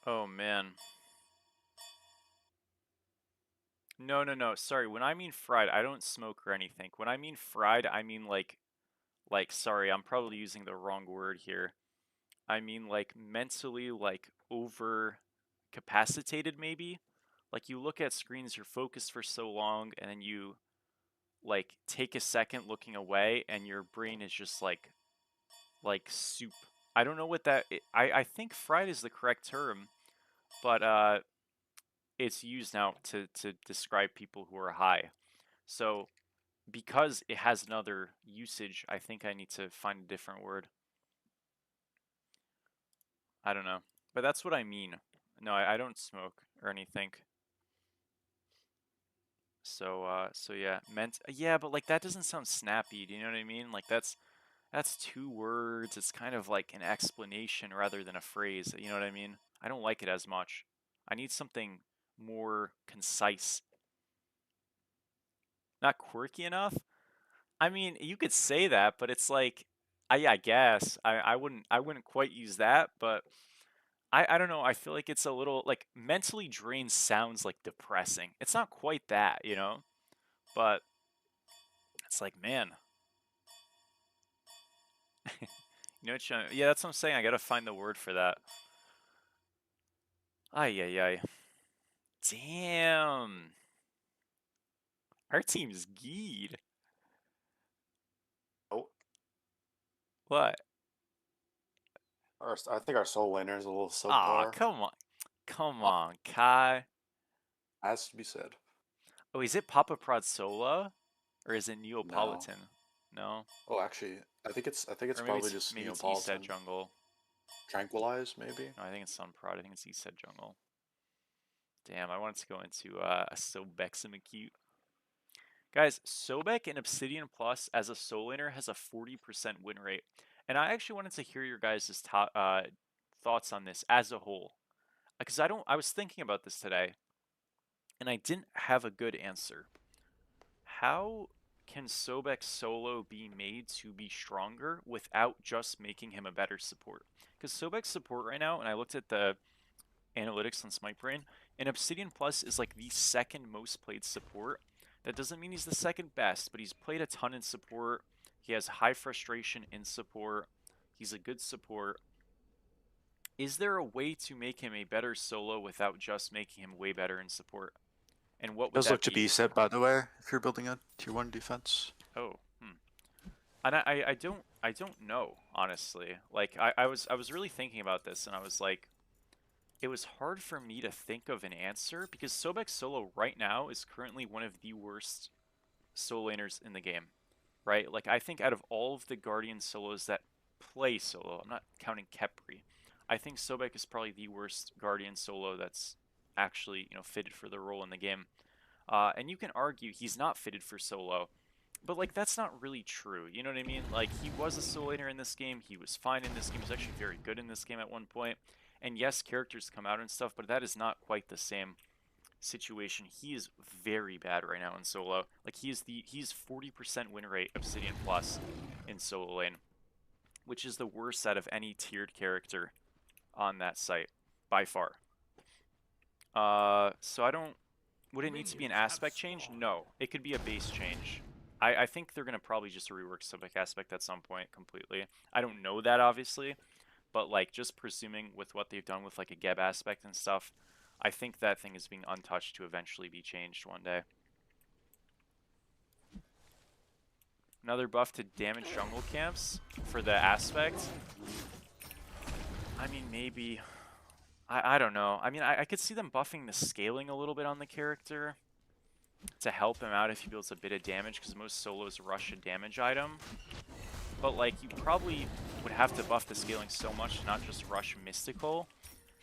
Oh man. No, no, no. Sorry. When I mean fried, I don't smoke or anything. When I mean fried, I mean like sorry, I'm probably using the wrong word here. I mean like mentally like over capacitated maybe. Like you look at screens, you're focused for so long and then you like take a second looking away and your brain is just like soup. I don't know what I think fried is the correct term, but it's used now to describe people who are high. So because it has another usage, I think I need to find a different word. I don't know. But that's what I mean. No, I don't smoke or anything. So yeah, yeah, but like that doesn't sound snappy. Do you know what I mean? Like that's 2 words. It's kind of like an explanation rather than a phrase. You know what I mean? I don't like it as much. I need something more concise. Not quirky enough? I mean, you could say that, but it's like, yeah, I guess I wouldn't quite use that, but I don't know. I feel like it's a little like mentally drained sounds like depressing. It's not quite that, you know, but it's like, man, you know what? Yeah, that's what I'm saying. I gotta find the word for that. Ay ay ay. Damn. Our team's geed. Oh, What? I think our soul laner is a little Aw, subpar. come on. Come Uh, on, Kai. Has to be said. Oh, is it Papa Prod Sola? Or is it No. Neapolitan? No? Oh, actually, I think it's Or maybe probably it's just maybe it's Eastside Neapolitan. Jungle. Tranquilize, maybe. No, I think it's Sun Prod. I think it's Eastside Jungle. Damn, I wanted to go into a Sobeximacute. Guys, Sobek in Obsidian Plus as a soul laner has a 40% win rate. And I actually wanted to hear your guys' thoughts on this as a whole. Because I was thinking about this today, and I didn't have a good answer. How can Sobek solo be made to be stronger without just making him a better support? Because Sobek's support right now, and I looked at the analytics on Smite Brain, and Obsidian Plus is like the second most played support. That doesn't mean he's the second best, but he's played a ton in support. He has high frustration in support. He's a good support. Is there a way to make him a better solo without just making him way better in support? And what would Does look that to be? be set, by the way, if you're building a tier 1 defense. Oh, and I don't know, honestly. Like I was really thinking about this, and I was like, it was hard for me to think of an answer because Sobek solo right now is currently one of the worst solo laners in the game, right? Like I think out of all of the Guardian solos that play solo, I'm not counting Kepri, I think Sobek is probably the worst Guardian solo that's actually, you know, fitted for the role in the game. And you can argue he's not fitted for solo, but like that's not really true. You know what I mean? Like he was a solo laner in this game. He was fine in this game. He was actually very good in this game at one point. And yes, characters come out and stuff, but that is not quite the same situation. He is very bad right now in solo. Like he's 40% win rate Obsidian Plus in solo lane, which is the worst out of any tiered character on that site by far. So I don't. Would it need to be an aspect change? No, it could be a base change. I think they're gonna probably just rework Sobek aspect at some point completely. I don't know that obviously, but like just presuming with what they've done with like a Geb aspect and stuff, I think that thing is being untouched to eventually be changed one day. Another buff to damage jungle camps for the aspect. I mean, maybe. I don't know. I mean, I could see them buffing the scaling a little bit on the character to help him out if he builds a bit of damage, because most solos rush a damage item. But like, you probably would have to buff the scaling so much to not just rush Mystical.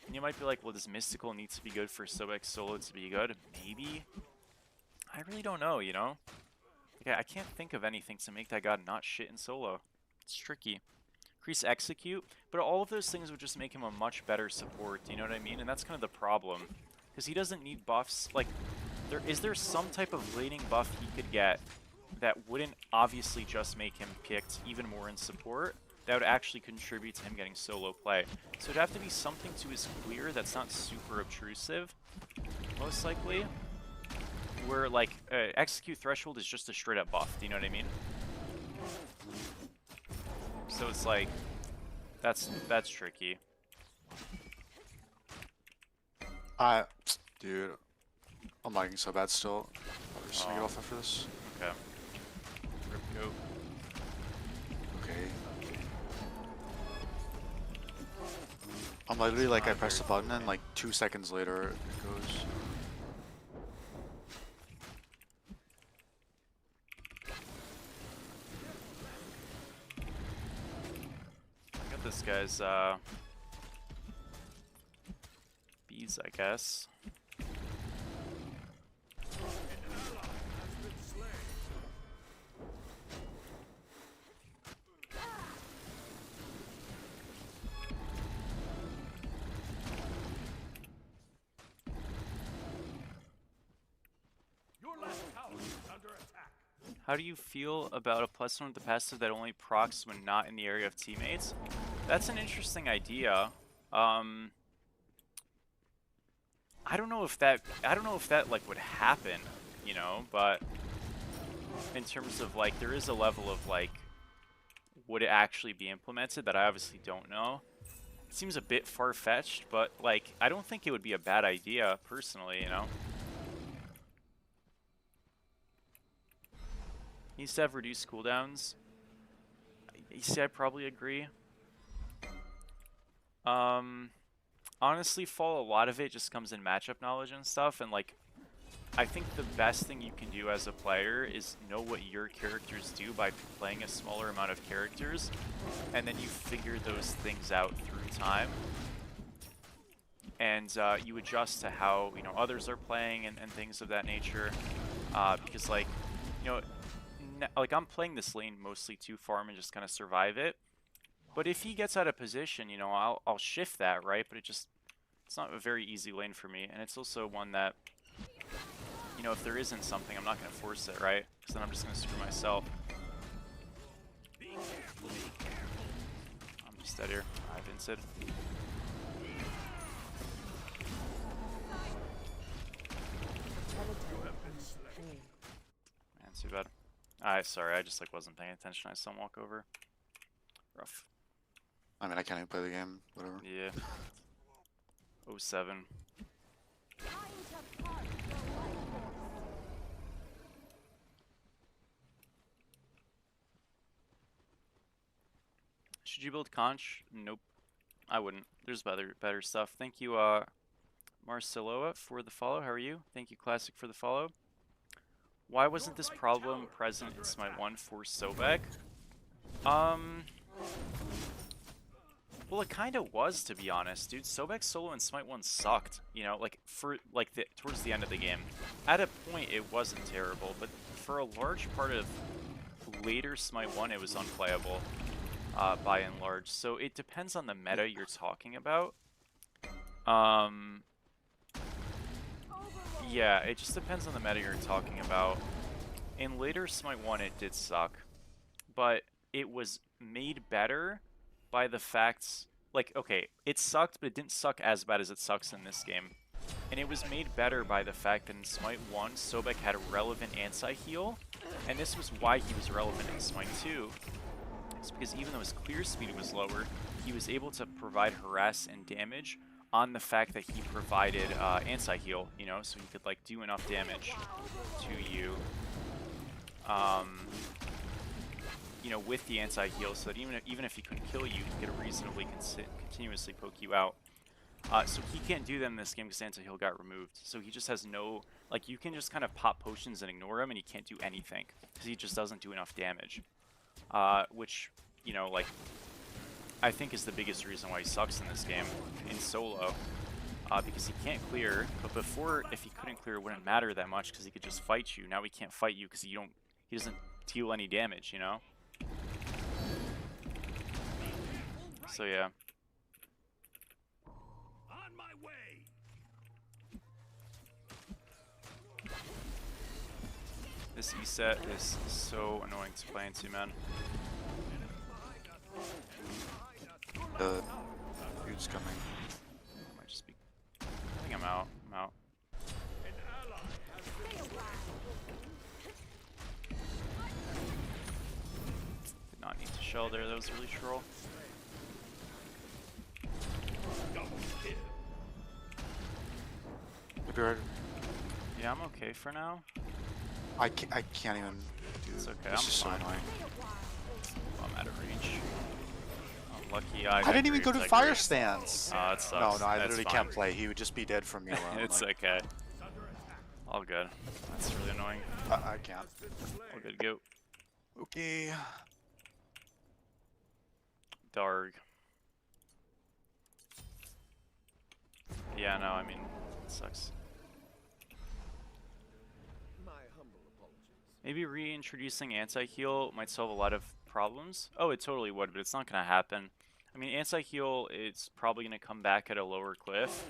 And you might be like, well, does Mystical need to be good for Sobek solo to be good? Maybe. I really don't know, you know? Like, I can't think of anything to make that god not shit in solo. It's tricky. Increase execute, but all of those things would just make him a much better support, you know what I mean? And that's kind of the problem. Because he doesn't need buffs. Like, is there some type of laning buff he could get that wouldn't obviously just make him picked even more in support, that would actually contribute to him getting solo play? So it'd have to be something to his clear that's not super obtrusive, most likely. Where, like, execute threshold is just a straight up buff, do you know what I mean? So it's like, that's tricky. Dude, I'm lagging so bad still. I'm just gonna get off after this. Okay. Rip goat. Okay. I'm literally like, I press the button and like 2 seconds later it goes. Got this guy's, bees, I guess. How do you feel about a +1 with the passive that only procs when not in the area of teammates? That's an interesting idea. I don't know if that like would happen, you know, but in terms of like there is a level of like would it actually be implemented that I obviously don't know. It seems a bit far-fetched, but like I don't think it would be a bad idea personally, you know. Needs to have reduced cooldowns. You see, I probably agree. Honestly, Fall, a lot of it just comes in matchup knowledge and stuff, and like I think the best thing you can do as a player is know what your characters do by playing a smaller amount of characters, and then you figure those things out through time. And you adjust to how, you know, others are playing and things of that nature. Because, like, you know, like I'm playing this lane mostly to farm and just kind of survive it. But if he gets out of position, you know, I'll shift that, right? But it's not a very easy lane for me, and it's also one that, you know, if there isn't something, I'm not going to force it, right? Because then I'm just going to screw myself. I'm just dead here. I've insid. Man, too bad. Sorry, I just like wasn't paying attention. I saw him walk over. Rough. I mean, I can't even play the game. Whatever. Yeah. 07. Should you build Conch? Nope. I wouldn't. There's better stuff. Thank you, Marceloa, for the follow. How are you? Thank you, Classic, for the follow. Why wasn't this problem present in Smite 1 for Sobek? Well, it kind of was, to be honest, dude. Sobek's solo in Smite 1 sucked, you know, like, towards the end of the game. At a point, it wasn't terrible, but for a large part of later Smite 1, it was unplayable, by and large. So it depends on the meta you're talking about. Yeah, it just depends on the meta you're talking about. In later Smite 1, it did suck, but it was made better by the facts, like, okay, it sucked, but it didn't suck as bad as it sucks in this game. And it was made better by the fact that in Smite 1, Sobek had a relevant anti-heal, and this was why he was relevant in Smite 2. It's because even though his clear speed was lower, he was able to provide harass and damage on the fact that he provided anti-heal, you know, so he could, like, do enough damage to you. You know, with the anti-heal, so that even if he couldn't kill you, he could reasonably continuously poke you out. So he can't do them in this game because anti-heal got removed. So he just has no, like, you can just kind of pop potions and ignore him, and he can't do anything because he just doesn't do enough damage. Which, you know, like, I think is the biggest reason why he sucks in this game in solo. Because he can't clear, but before, if he couldn't clear, it wouldn't matter that much because he could just fight you. Now he can't fight you because he doesn't deal any damage, you know? So yeah. On my way. This E-set is so annoying to play into, man. Dude's coming. Might just be. I think I'm out. I'm out. An ally has been slain. Did not need to shell there. That was really troll. Double kill. If you're, Yeah, I'm okay for now. I can't even do. It's okay. This I'm is so fine. annoying. I'm out of range. I'm lucky. I didn't even go to I fire grieved. stance. It sucks. No, I That's literally fine. can't play. He would just be dead from me alone. It's like, okay. All good. That's really annoying. I can't. All good. Go. Okay. Darg. Yeah, no, I mean, it sucks. My humble apologies. Maybe reintroducing anti-heal might solve a lot of problems. Oh, it totally would, but it's not going to happen. I mean, anti-heal is probably going to come back at a lower cliff.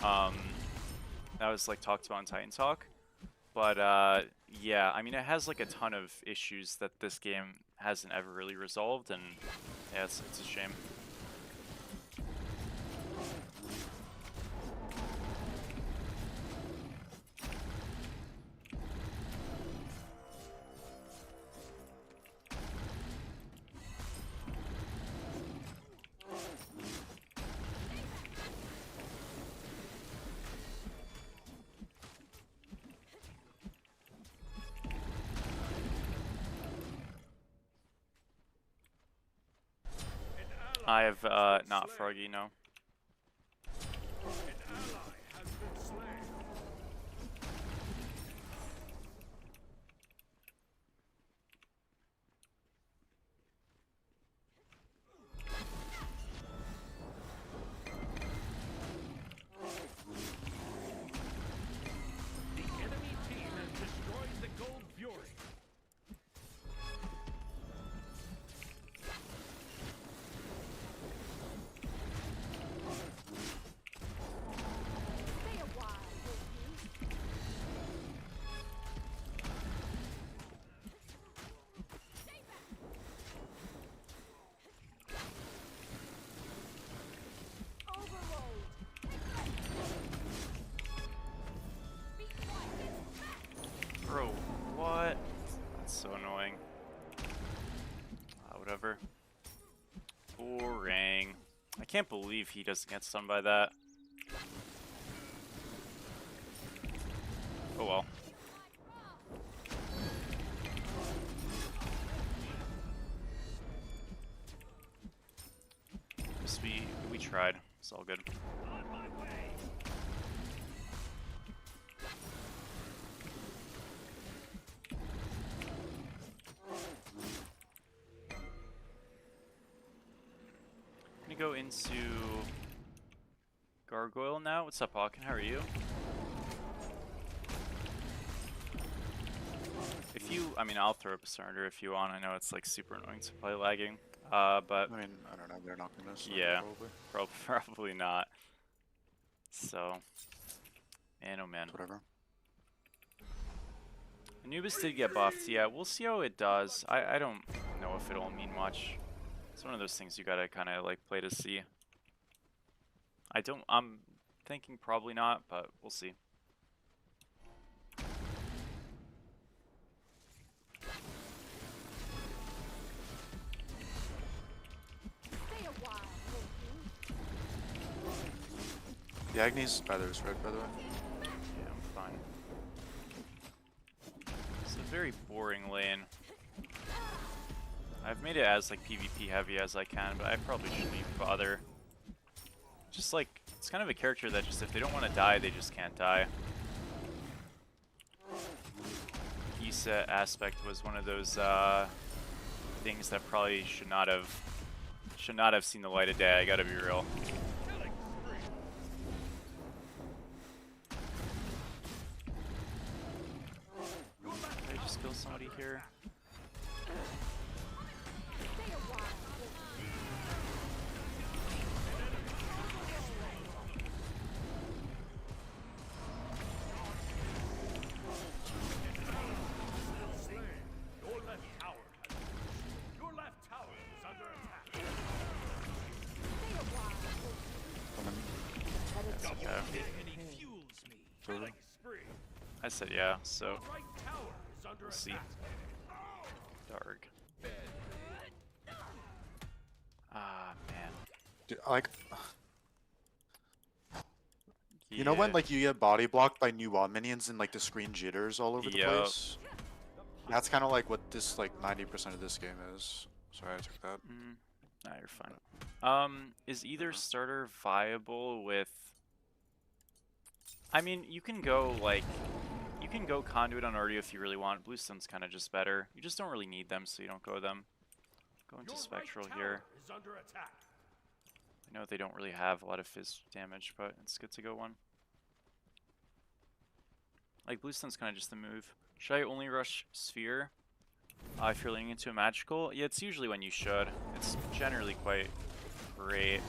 That was like talked about in Titan Talk. But yeah, I mean, it has like a ton of issues that this game hasn't ever really resolved, and yeah, it's a shame. I have not Froggy, no. An ally has been slain. The enemy team has destroyed the Gold Fury. Bro, what? That's so annoying. Whatever. Boring. I can't believe he doesn't get stunned by that. Oh well. Just we tried. It's all good. On my way. I'm gonna go into Gargoyle now. What's up, Hawken? How are you? If you, I mean, I'll throw up a surrender if you want. I know it's like super annoying to play lagging, but I mean, I don't know. They're not gonna miss. yeah, Probably. probably not. So, man, oh man. Whatever. Anubis did get buffed. Yeah, we'll see how it does. I don't know if it'll mean much. It's one of those things you gotta kind of like play to see. I'm thinking probably not, but we'll see. The Agni's feathers red, by the way. Yeah, I'm fine. It's a very boring lane. I've made it as like PvP heavy as I can, but I probably shouldn't even bother. Just like, it's kind of a character that just if they don't want to die, they just can't die. Issa aspect was one of those things that probably should not have seen the light of day. I gotta be real. Killing spree. Did I just kill somebody here? Slain. Your left tower has been destroyed. Your left tower is under attack. That's okay. Enemy fuels me. Killing spree. I said yeah, so Your right tower is under we'll see. attack. Dark. Ah, man. Dude, like, you know when Yeah. like you get body blocked by new minions and like the screen jitters all over the Yup. place? That's kind of like what this like 90% of this game is. Sorry, I took that. Nah, you're fine. Is either starter viable with... I mean, you can go, like... You can go Conduit on Ardio if you really want. Bluestone's kind of just better. You just don't really need them, so you don't go them. Go into Your Spectral right here. tower is under attack. I know they don't really have a lot of fizz damage, but it's good to go one. Like, Bluestone's kind of just the move. Should I only rush Sphere if you're leaning into a magical? Yeah, it's usually when you should. It's generally quite great.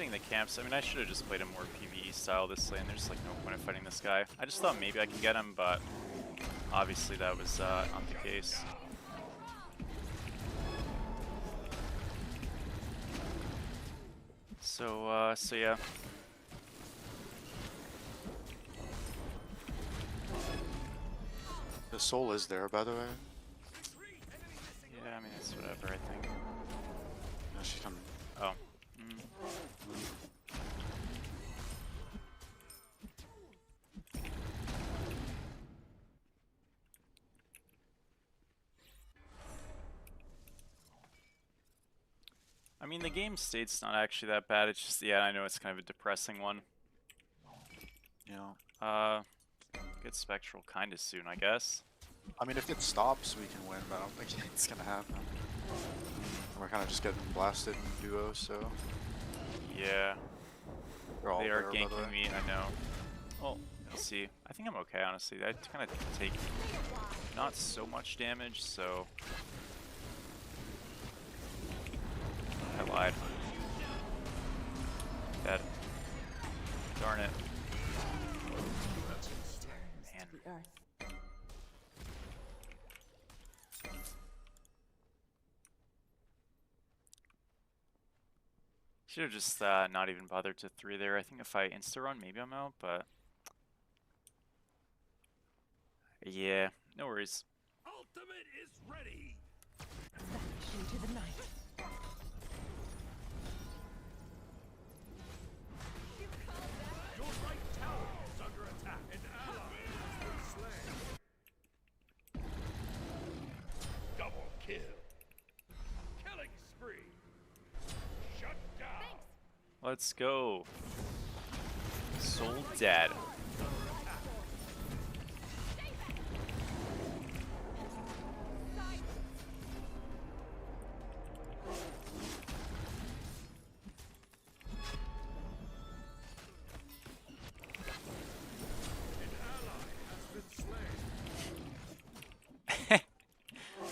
fighting the camps. I mean, I should have just played a more PvE style this lane. There's like no point in fighting this guy. I just thought maybe I can get him, but obviously that was not the case. So yeah. The soul is there, by the way. Yeah, I mean, it's whatever, I think. No, she's coming. Oh. I mean, the game state's not actually that bad. It's just, yeah, I know it's kind of a depressing one. Yeah. Get Spectral kind of soon, I guess. I mean, if it stops, we can win, but I don't think it's gonna happen. We're kind of just getting blasted in duo, so. Yeah. They're all They are there, by the ganking way. me, I know. Well, we'll see. I think I'm okay, honestly. I kind of take not so much damage, so... I lied. Dead. Darn it. Man. Should have just not even bothered to 3 there. I think if I insta-run, maybe I'm out, but... Yeah, no worries. Ultimate is ready. Into the night. Your right tower is under attack. An ally has been slain. Double kill. Killing spree. Shut down. Let's go. Soul dead.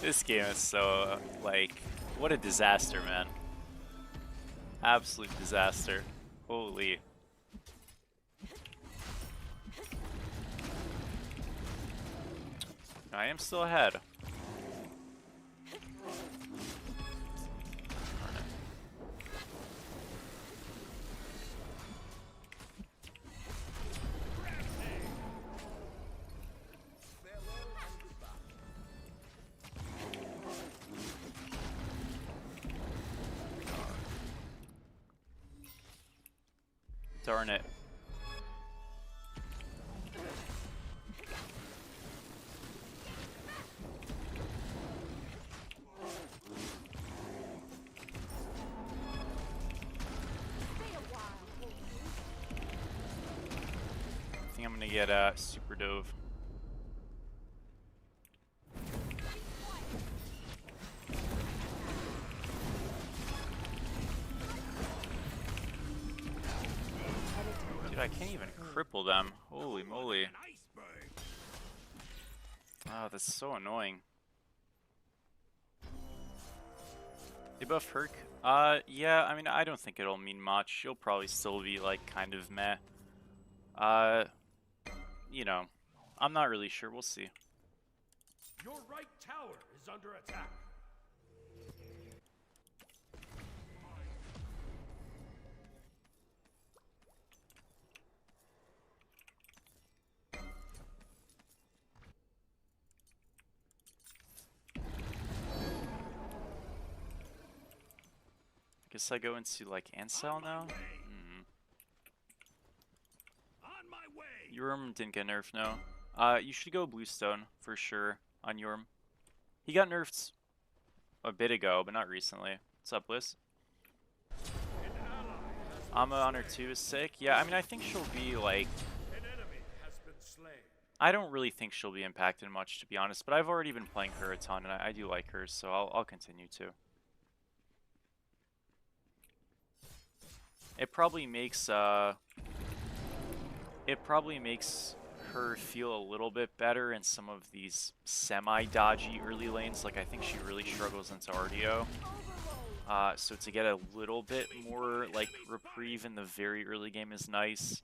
This game is so, like, what a disaster, man. Absolute disaster. Holy. I am still ahead. Darn it. I think I'm gonna get super dove. Dude, I can't even cripple them. Holy moly. Oh, that's so annoying. They buff Herc? Yeah, I mean, I don't think it'll mean much. You'll probably still be, like, kind of meh. You know, I'm not really sure. We'll see. Your right tower is under attack. Guess I go into, like, Ansel now? On my way. Yorm didn't get nerfed, no. You should go Bluestone, for sure, on Yorm. He got nerfed a bit ago, but not recently. What's up, Bliss? Amma on her 2 is sick. Yeah, I mean, I think she'll be, like... An enemy has been slain. I don't really think she'll be impacted much, to be honest, but I've already been playing her a ton, and I do like her, so I'll continue to. It probably makes her feel a little bit better in some of these semi-dodgy early lanes. Like, I think she really struggles into RDO. So to get a little bit more like reprieve in the very early game is nice.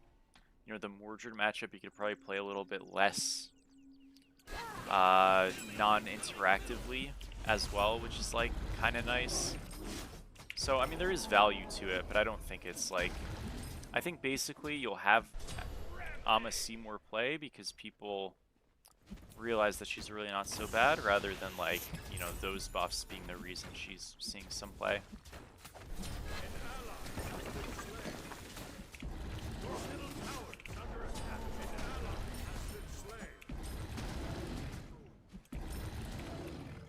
You know, the Mordred matchup you could probably play a little bit less non-interactively as well, which is like kind of nice. So I mean there is value to it, but I don't think it's like, I think basically you'll have Ama see more play because people realize that she's really not so bad, rather than like, you know, those buffs being the reason she's seeing some play.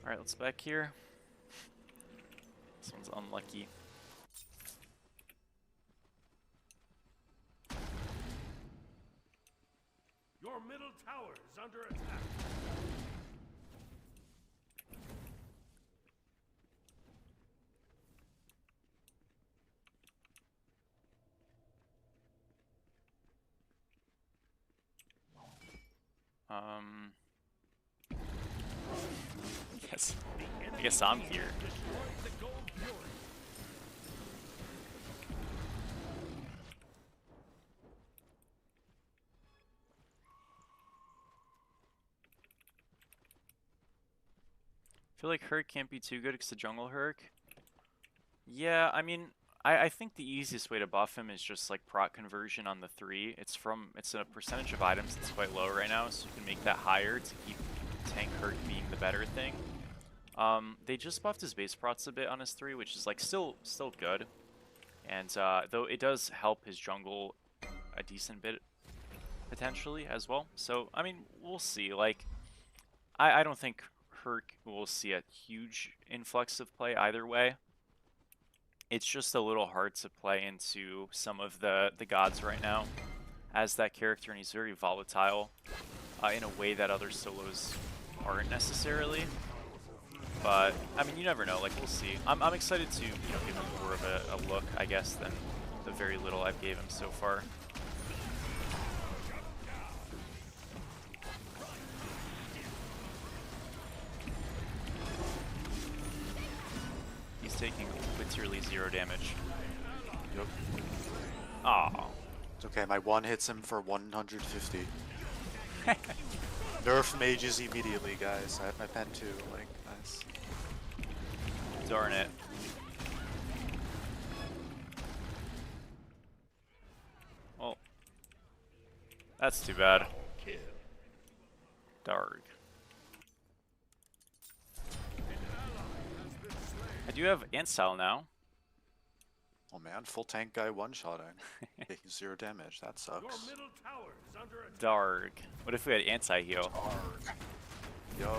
Alright, let's back here. This one's unlucky. Your middle tower is under attack. I guess I'm here. I feel like Herc can't be too good because the jungle Herc. Yeah, I mean, I think the easiest way to buff him is just like proc conversion on the 3. It's a percentage of items that's quite low right now, so you can make that higher to keep tank Herc being the better thing. They just buffed his base procs a bit on his 3, which is like still good. And though it does help his jungle a decent bit potentially as well. So I mean, we'll see. Like, I don't think Herc will see a huge influx of play either way. It's just a little hard to play into some of the gods right now as that character, and he's very volatile in a way that other solos aren't necessarily. But I mean, you never know. Like, we'll see. I'm excited to, you know, give him more of a look, I guess, than the very little I've gave him so far. He's taking literally 0 damage. Yep. Aw. It's okay, my 1 hits him for 150. Nerf mages immediately, guys. I have my pen too, like, nice. Darn it. Well, that's too bad. Dark. I do have Ansel now. Oh man, full tank guy one-shotting. Taking 0 damage, that sucks. Your middle tower is under attack. Dark. What if we had anti-heal? Dark. Yo.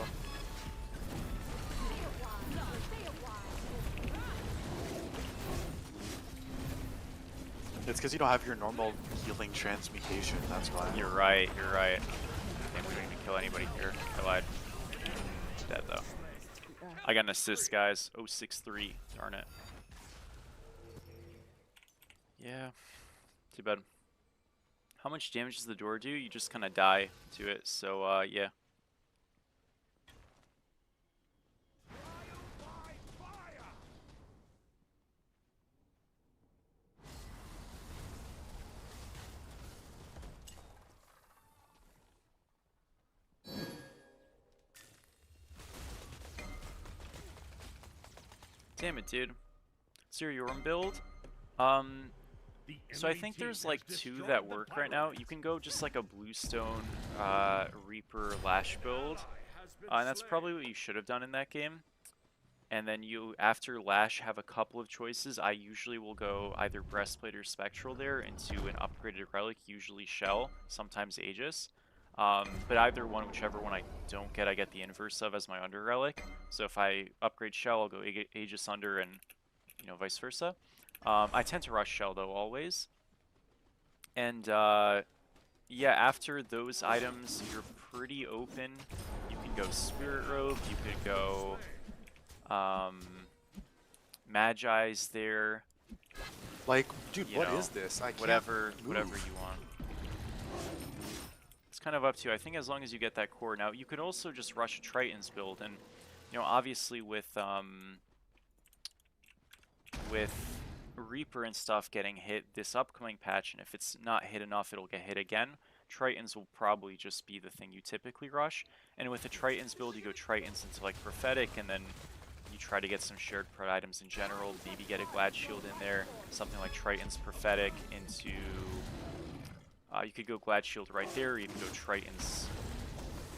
It's because you don't have your normal healing transmutation, that's why. You're right, you're right. Damn, we didn't even kill anybody here. I lied. He's dead though. I got an assist, guys. 063. Darn it. Yeah. Too bad. How much damage does the door do? You just kind of die to it, so yeah. Damn it, dude. So your build? So I think there's like 2 that work right now. You can go just like a Bluestone Reaper Lash build. And that's probably what you should have done in that game. And then you, after Lash, have a couple of choices. I usually will go either Breastplate or Spectral there into an upgraded relic, usually Shell, sometimes Aegis. But either one, whichever one I don't get, I get the inverse of as my under relic. So if I upgrade Shell, I'll go Aegis under, and you know, vice versa. I tend to rush Shell though always. And yeah, after those items, you're pretty open. You can go Spirit Robe. You could go Magi's there. Like, dude, You what know, is this? I can't whatever move. you want. It's kind of up to you. I think as long as you get that core. Now, you could also just rush a Triton's build, and you know, obviously with with Reaper and stuff getting hit this upcoming patch, and if it's not hit enough, it'll get hit again. Tritons will probably just be the thing you typically rush. And with the Tritons build, you go Tritons into like Prophetic, and then you try to get some shared prod items in general. Maybe get a Glad Shield in there, something like Tritons Prophetic into. You could go Glad Shield right there, or you can go Tritons.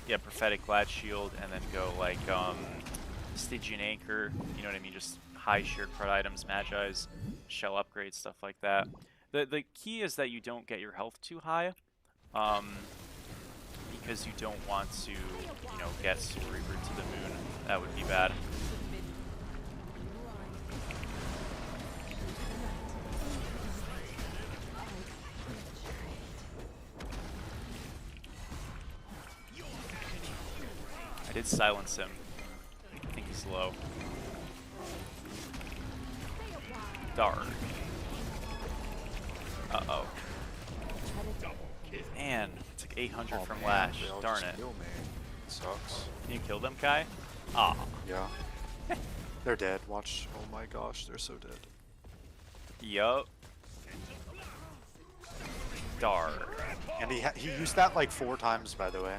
Yeah, Prophetic Glad Shield, and then go like Stygian Anchor. You know what I mean? Just high shared prod items, Magi's, shell upgrades, stuff like that. The key is that you don't get your health too high. Because you don't want to, you know, get Soul Reaper to the moon. That would be bad. I did silence him. I think he's low. Dark. Uh-oh. Man, it's like 800 from Lash. They all Darn just it. kill me. It sucks. Can you kill them, Kai? Ah. Yeah. They're dead. Watch. Oh my gosh, they're so dead. Yup. Dark. And he used that like 4 times, by the way.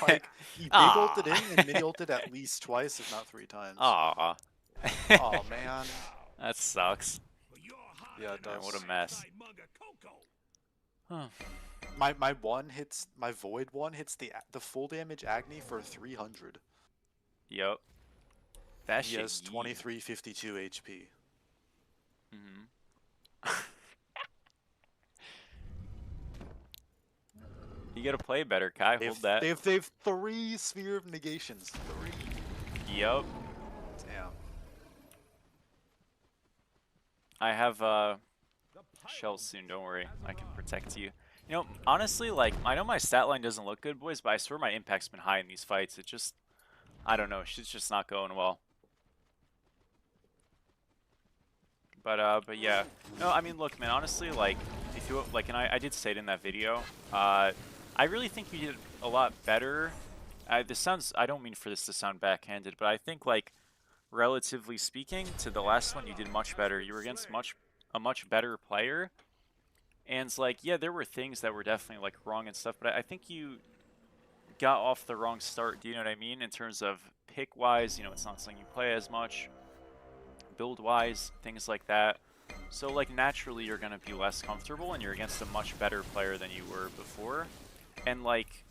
Like, he big ulted in and mini ulted at least twice, if not 3 times. Aw. Oh man. That sucks. Yeah, it Man, does. what a mess. Huh. My one hits, my void one hits the full damage Agni for 300. Yup. That He shit. has 2352 HP. You gotta play better, Kai. Hold that. They've 3 Sphere of Negations. 3. Yup. Damn. I have shells soon, don't worry. I can protect you. You know, honestly, like, I know my stat line doesn't look good, boys, but I swear my impact's been high in these fights. It just, I don't know, shit's just not going well. But yeah. No, I mean, look, man, honestly, like, if you, like, and I did say it in that video, I really think you did a lot better. This sounds, I don't mean for this to sound backhanded, but I think, like, relatively speaking, to the last one, you did much better. You were against a much better player. And it's like, yeah, there were things that were definitely, like, wrong and stuff, but I think you got off the wrong start, do you know what I mean? In terms of pick-wise, you know, it's not something you play as much. Build-wise, things like that. So, like, naturally you're going to be less comfortable, and you're against a much better player than you were before. And, like,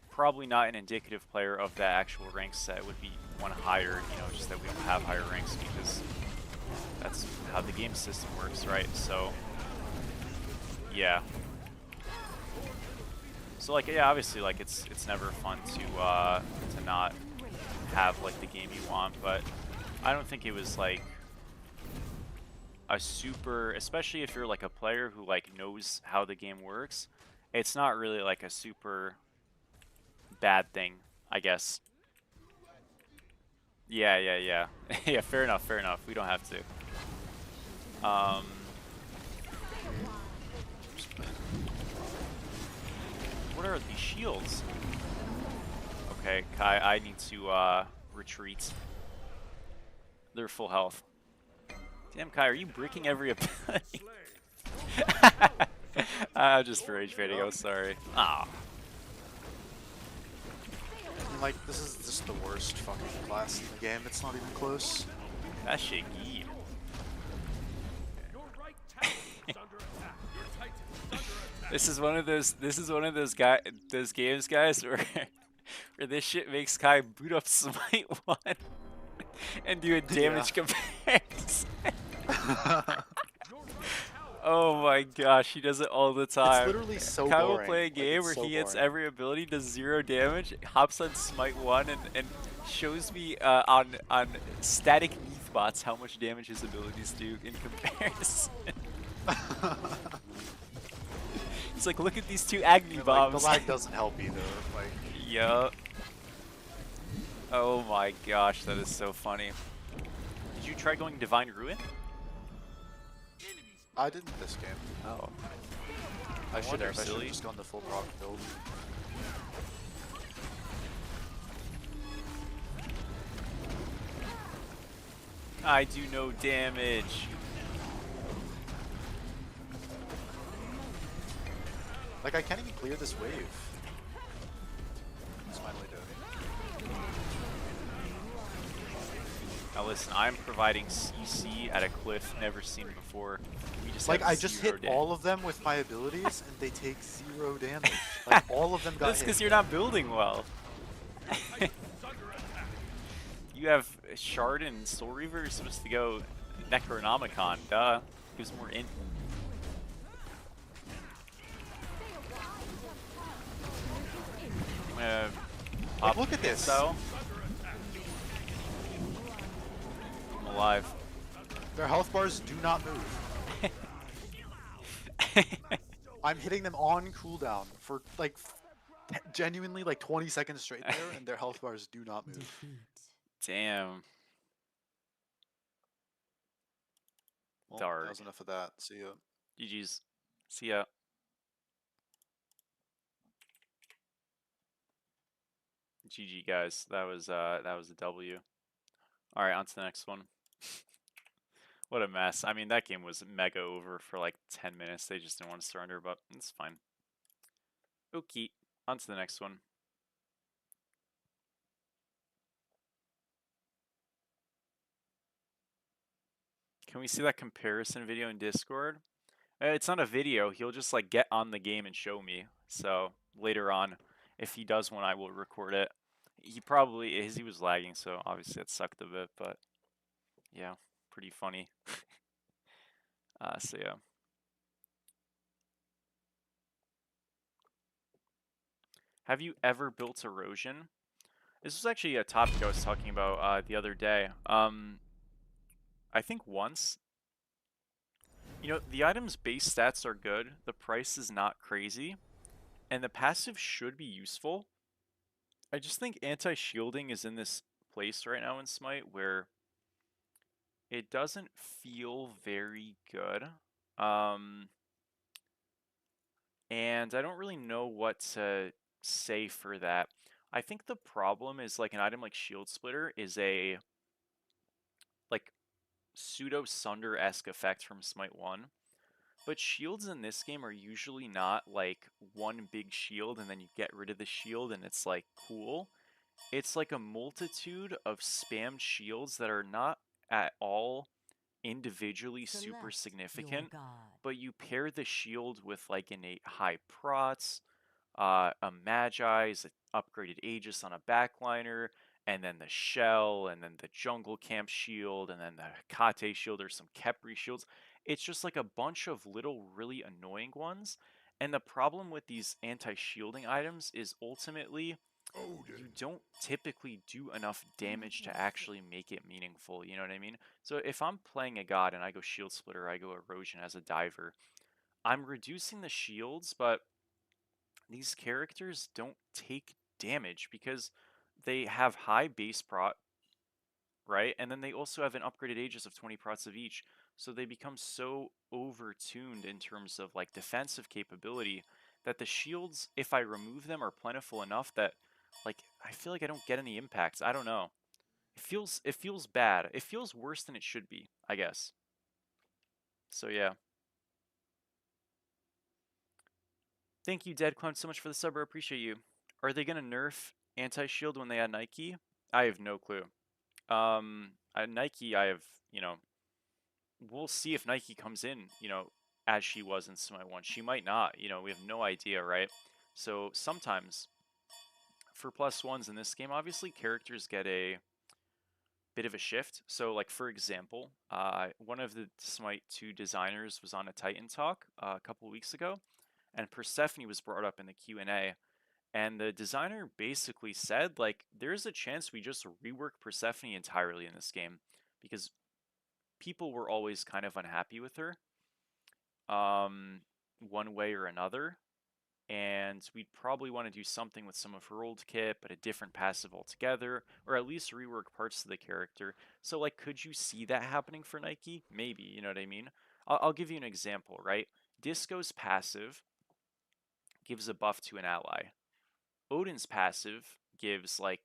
probably not an indicative player of that actual rank set. Would be one higher, you know, just that we don't have higher ranks because that's how the game system works, right? So, yeah. So, like, yeah, obviously, like, it's never fun to not have, like, the game you want, but I don't think it was, like, a super, especially if you're, like, a player who, like, knows how the game works, it's not really, like, a super bad thing, I guess. Yeah. Yeah, fair enough. We don't have to. What are these shields? Okay, Kai, I need to retreat. They're full health. Damn, Kai, are you breaking every ability? I'm just rage baiting, I'm sorry. Ah. I mean, like, this is just the worst fucking class in the game. It's not even close. That shit geed. This is one of those games, guys, where this shit makes Kai boot up Smite 1 and do a damage comparison. Oh my gosh, he does it all the time. It's literally so Kai boring. will play a game where he hits every ability, does 0 damage, hops on Smite 1 and shows me on static Neath bots how much damage his abilities do in comparison. It's like, look at these 2 Agni bombs. Like, the lag doesn't help either. Like, yup. Oh my gosh, that is so funny. Did you try going Divine Ruin? I didn't this game. Oh. I should have silly. just gone the full proc build. I do no damage. Like, I can't even clear this wave. It's finally doing. Now listen, I'm providing CC at a cliff never seen before. We just Like, have I just hit zero all of them with my abilities, and they take 0 damage. Like, all of them got That's hit. because you're not building well. You have Shard and Soul Reaver. You're supposed to go Necronomicon. Duh. Gives more int. Like, look at this. So I'm alive. Their health bars do not move. I'm hitting them on cooldown for like genuinely like 20 seconds straight there, and their health bars do not move. Damn. Well, Dark. that was enough of that. See ya. GG's. See ya. GG guys. That was a W. All right, on to the next one. What a mess. I mean, that game was mega over for like 10 minutes. They just didn't want to surrender, but it's fine. Okay, on to the next one. Can we see that comparison video in Discord? It's not a video. He'll just like get on the game and show me. So later on, if he does one, I will record it. He probably is. He was lagging, so obviously that sucked a bit. But yeah, pretty funny. So yeah. Have you ever built erosion? This was actually a topic I was talking about the other day. I think once. You know, the item's base stats are good. The price is not crazy. And the passive should be useful. I just think anti-shielding is in this place right now in Smite where it doesn't feel very good. And I don't really know what to say for that. I think the problem is like an item like Shield Splitter is a like pseudo Sunder-esque effect from Smite 1. But shields in this game are usually not like one big shield and then you get rid of the shield and it's like cool. It's like a multitude of spammed shields that are not at all individually super significant, but you pair the shield with like innate high prots, a Magi's, an upgraded Aegis on a backliner, and then the Shell, and then the Jungle Camp shield, and then the Hekate shield, or some Khepri shields. It's just like a bunch of little really annoying ones. And the problem with these anti-shielding items is ultimately you don't typically do enough damage to actually make it meaningful, you know what I mean? So if I'm playing a god and I go Shield Splitter, I go Erosion as a diver, I'm reducing the shields, but these characters don't take damage because they have high base prot, right? And then they also have an upgraded Aegis of 20 prots of each. So they become so overtuned in terms of like defensive capability that the shields, if I remove them, are plentiful enough that like I feel like I don't get any impacts. I don't know. It feels bad. It feels worse than it should be, I guess. So yeah. Thank you, Dead Clown, so much for the sub. I appreciate you. Are they gonna nerf anti-shield when they add Nike? I have no clue. Nike, I have, we'll see if Nike comes in, as she was in Semi 1. She might not, we have no idea, right? So sometimes for plus ones in this game, obviously characters get a bit of a shift. So like for example, one of the Smite 2 designers was on a Titan talk a couple weeks ago, and Persephone was brought up in the Q&A, and the designer basically said like there's a chance we just rework Persephone entirely in this game because people were always kind of unhappy with her one way or another, and we'd probably want to do something with some of her old kit but a different passive altogether, or at least rework parts of the character. So like could you see that happening for Nike? Maybe, you know what I mean? I'll give you an example, right? Disco's passive gives a buff to an ally. Odin's passive gives like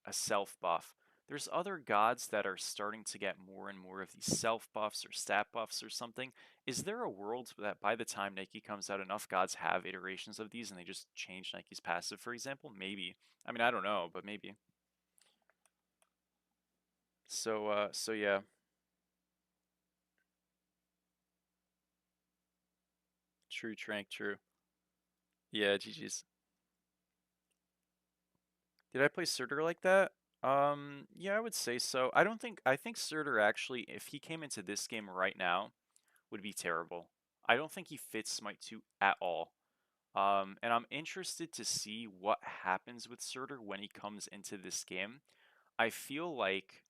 a self buff. there's other gods that are starting to get more and more of these self buffs or stat buffs or something. Is there a world that by the time Nike comes out, enough gods have iterations of these and they just change Nike's passive, for example? Maybe. I mean, I don't know, but maybe. So yeah. True, Trank, true. Yeah, GG's. Did I play Surtur like that? Yeah, I would say so. I think Surtur actually, if he came into this game right now, would be terrible. I don't think he fits Smite 2 at all. And I'm interested to see what happens with Surtur when he comes into this game. I feel like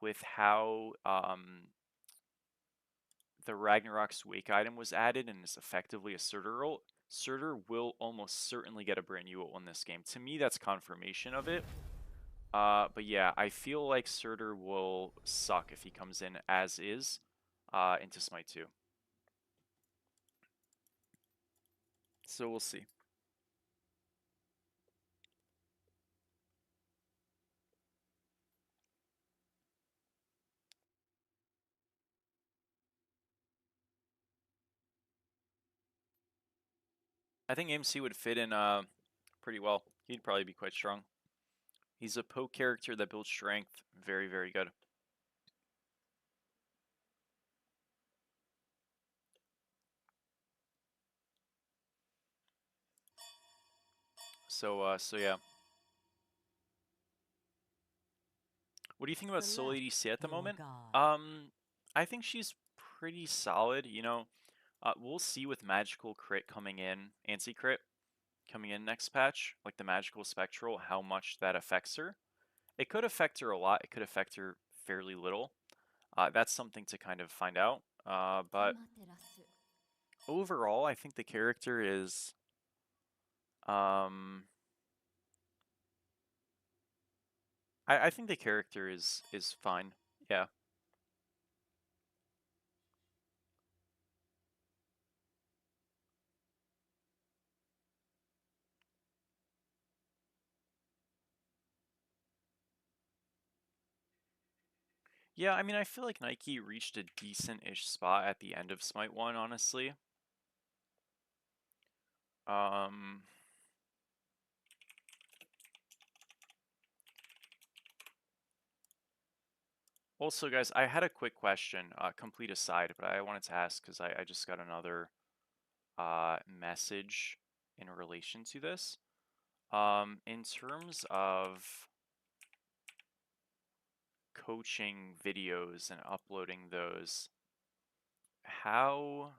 with how the Ragnarok's Wake item was added and is effectively a Surtur ult, Surtur will almost certainly get a brand new ult in this game. To me, that's confirmation of it. But yeah, I feel like Surtur will suck if he comes in as is into Smite 2. So we'll see. I think MC would fit in pretty well. He'd probably be quite strong. He's a poke character that builds strength. Very, very good. So yeah. What do you think about Soul ADC at the moment? I think she's pretty solid. You know, we'll see with Magical Crit coming in, Anti-Crit coming in next patch, like the Magical Spectral, how much that affects her. It could affect her a lot. It could affect her fairly little. That's something to kind of find out. But overall, I think the character is I think the character is fine. Yeah. Yeah, I mean, I feel like Nike reached a decent-ish spot at the end of Smite 1, honestly. Um, Also, guys, I had a quick question, complete aside, but I wanted to ask because I just got another message in relation to this. In terms of coaching videos and uploading those, how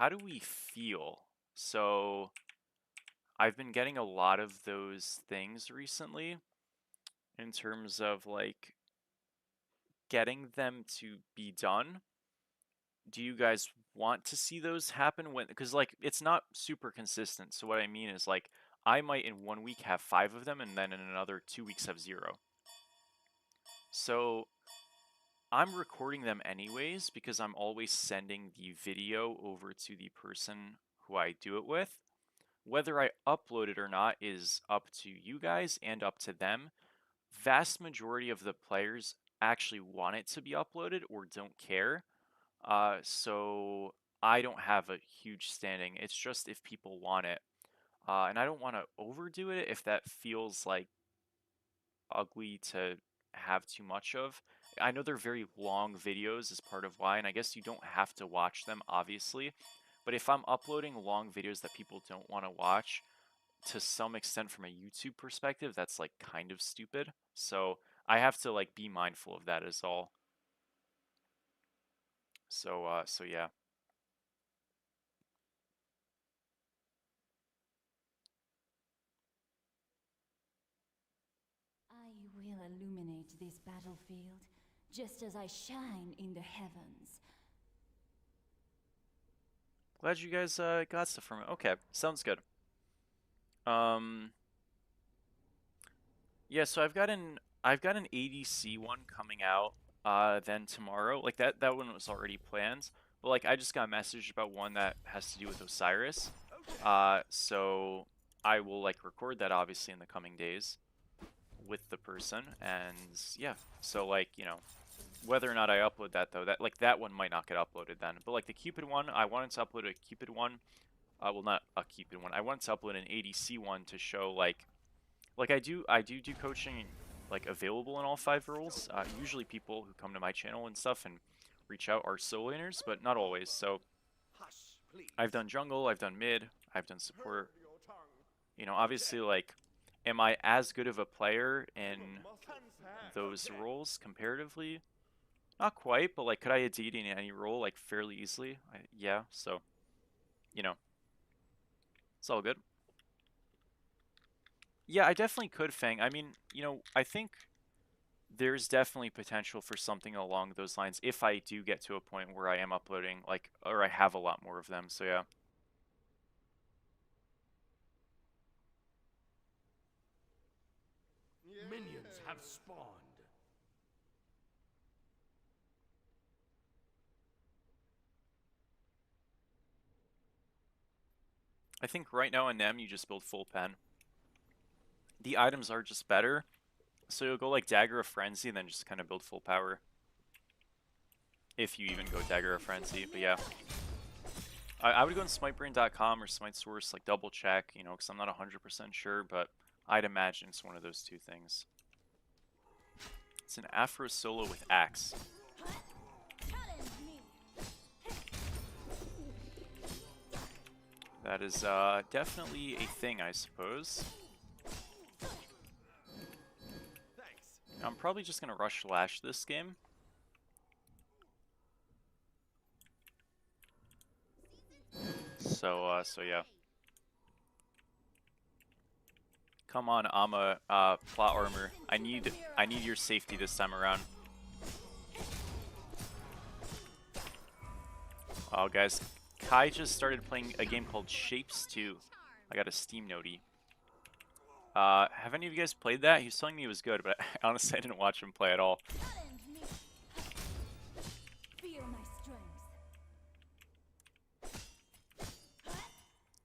do we feel? So I've been getting a lot of those things recently in terms of like getting them to be done. Do you guys want to see those happen when, because like it's not super consistent. So what I mean is like I might in 1 week have 5 of them and then in another 2 weeks have 0. So I'm recording them anyways because I'm always sending the video over to the person who I do it with. Whether I upload it or not is up to you guys and up to them. Vast majority of the players actually want it to be uploaded or don't care. So I don't have a huge standing. It's just if people want it. And I don't want to overdo it if that feels like ugly to have too much of. I know they're very long videos as part of why, and I guess you don't have to watch them, obviously. But if I'm uploading long videos that people don't want to watch, to some extent from a YouTube perspective, that's like kind of stupid. So I have to like be mindful of that as all. So yeah. I will illuminate this battlefield, just as I shine in the heavens. Glad you guys got stuff from it. Okay, sounds good. Um, yeah, so I've got an ADC one coming out then tomorrow. Like that one was already planned, but like I just got messaged about one that has to do with Osiris. So I will like record that obviously in the coming days. with the person, and yeah. So like, you know, whether or not I upload that though, that one might not get uploaded then. But like the Cupid one, I wanted to upload a Cupid one. Well, not a Cupid one. I wanted to upload an ADC one to show like I do coaching like available in all 5 roles. Usually people who come to my channel and stuff and reach out are solo laners, but not always. So I've done jungle, I've done mid, I've done support. You know, obviously, like, am I as good of a player in those roles comparatively? Not quite, but like, could I have Deity in any role like fairly easily? Yeah, so, you know, it's all good. Yeah, I definitely could Fang. I mean, you know, I think there's definitely potential for something along those lines if I do get to a point where I am uploading, like, or I have a lot more of them, so yeah. Minions have spawned. I think right now in them, you just build full pen. The items are just better, so you'll go like Dagger of Frenzy and then just kind of build full power. If you even go Dagger of Frenzy, but yeah. I would go on smitebrain.com or Smite Source, like double check, you know, because I'm not 100% sure, but I'd imagine it's one of those two things. It's an Afro solo with Axe. That is definitely a thing, I suppose. I'm probably just going to rush Lash this game. So yeah. Come on, Amma, plot armor. I need your safety this time around. Oh, guys, Kai just started playing a game called Shapes 2. I got a Steam notey. Have any of you guys played that? He was telling me it was good, but honestly, I didn't watch him play at all.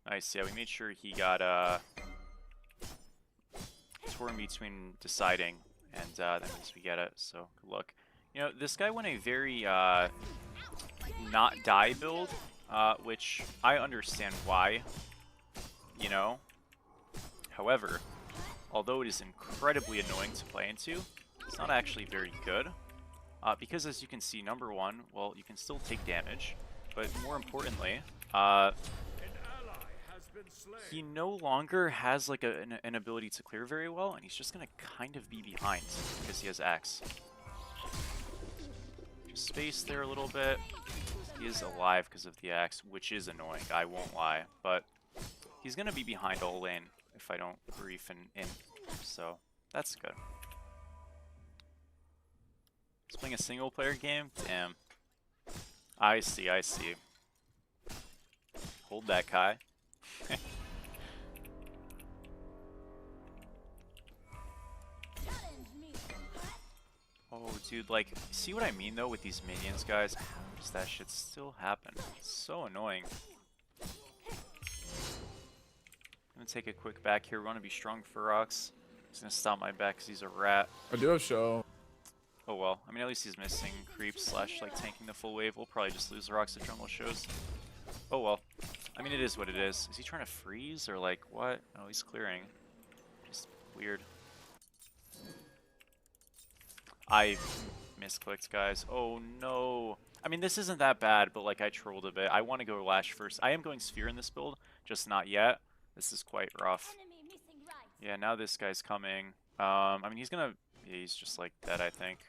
Nice, yeah, we made sure he got, torn between deciding, and that means we get it, so good luck. You know, this guy went a very, not die build, which I understand why, you know. However, although it is incredibly annoying to play into, it's not actually very good. Because as you can see, number one, well, you can still take damage, but more importantly, he no longer has like an ability to clear very well, and he's just gonna kind of be behind because he has Axe. Just space there a little bit. He is alive because of the Axe, which is annoying, I won't lie, but he's gonna be behind all lane if I don't grief and in, so that's good. He's playing a single player game? Damn. I see, I see. Hold that, Kai. Oh, dude, like, see what I mean, though, with these minions, guys? How does that shit still happen? It's so annoying. I'm gonna take a quick back here. We want to be strong for rocks. He's gonna stop my back because he's a rat. I do have show. Oh well. I mean, at least he's missing creeps slash, like, tanking the full wave. We'll probably just lose the rocks to jungle shows. Oh well. I mean, it is what it is. Is he trying to freeze or, like, what? Oh, he's clearing. Just weird. I misclicked, guys. Oh no. I mean, this isn't that bad, but like I trolled a bit. I want to go Lash first. I am going Sphere in this build, just not yet. This is quite rough. Yeah, now this guy's coming. I mean, he's gonna... Yeah, he's just like dead, I think.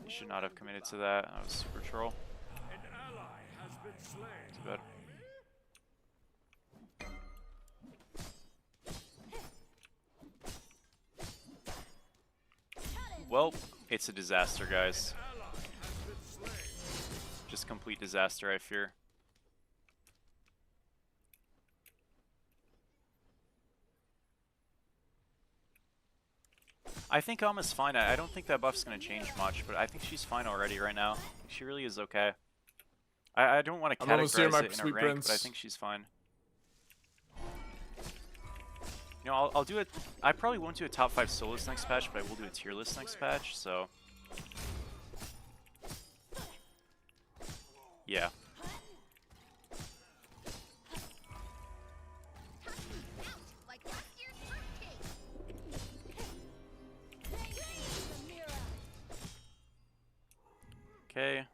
He should not have committed to that. That was super troll. Too bad. Well, it's a disaster, guys. Just complete disaster, I fear. I think Alma's fine. I don't think that buff's going to change much, but I think she's fine already right now. She really is okay. I don't want to categorize it in a rank, but I think she's fine. You You know, I'll do it. I probably won't do a top 5 solos next patch, but I will do a tier list next patch. So yeah. Okay.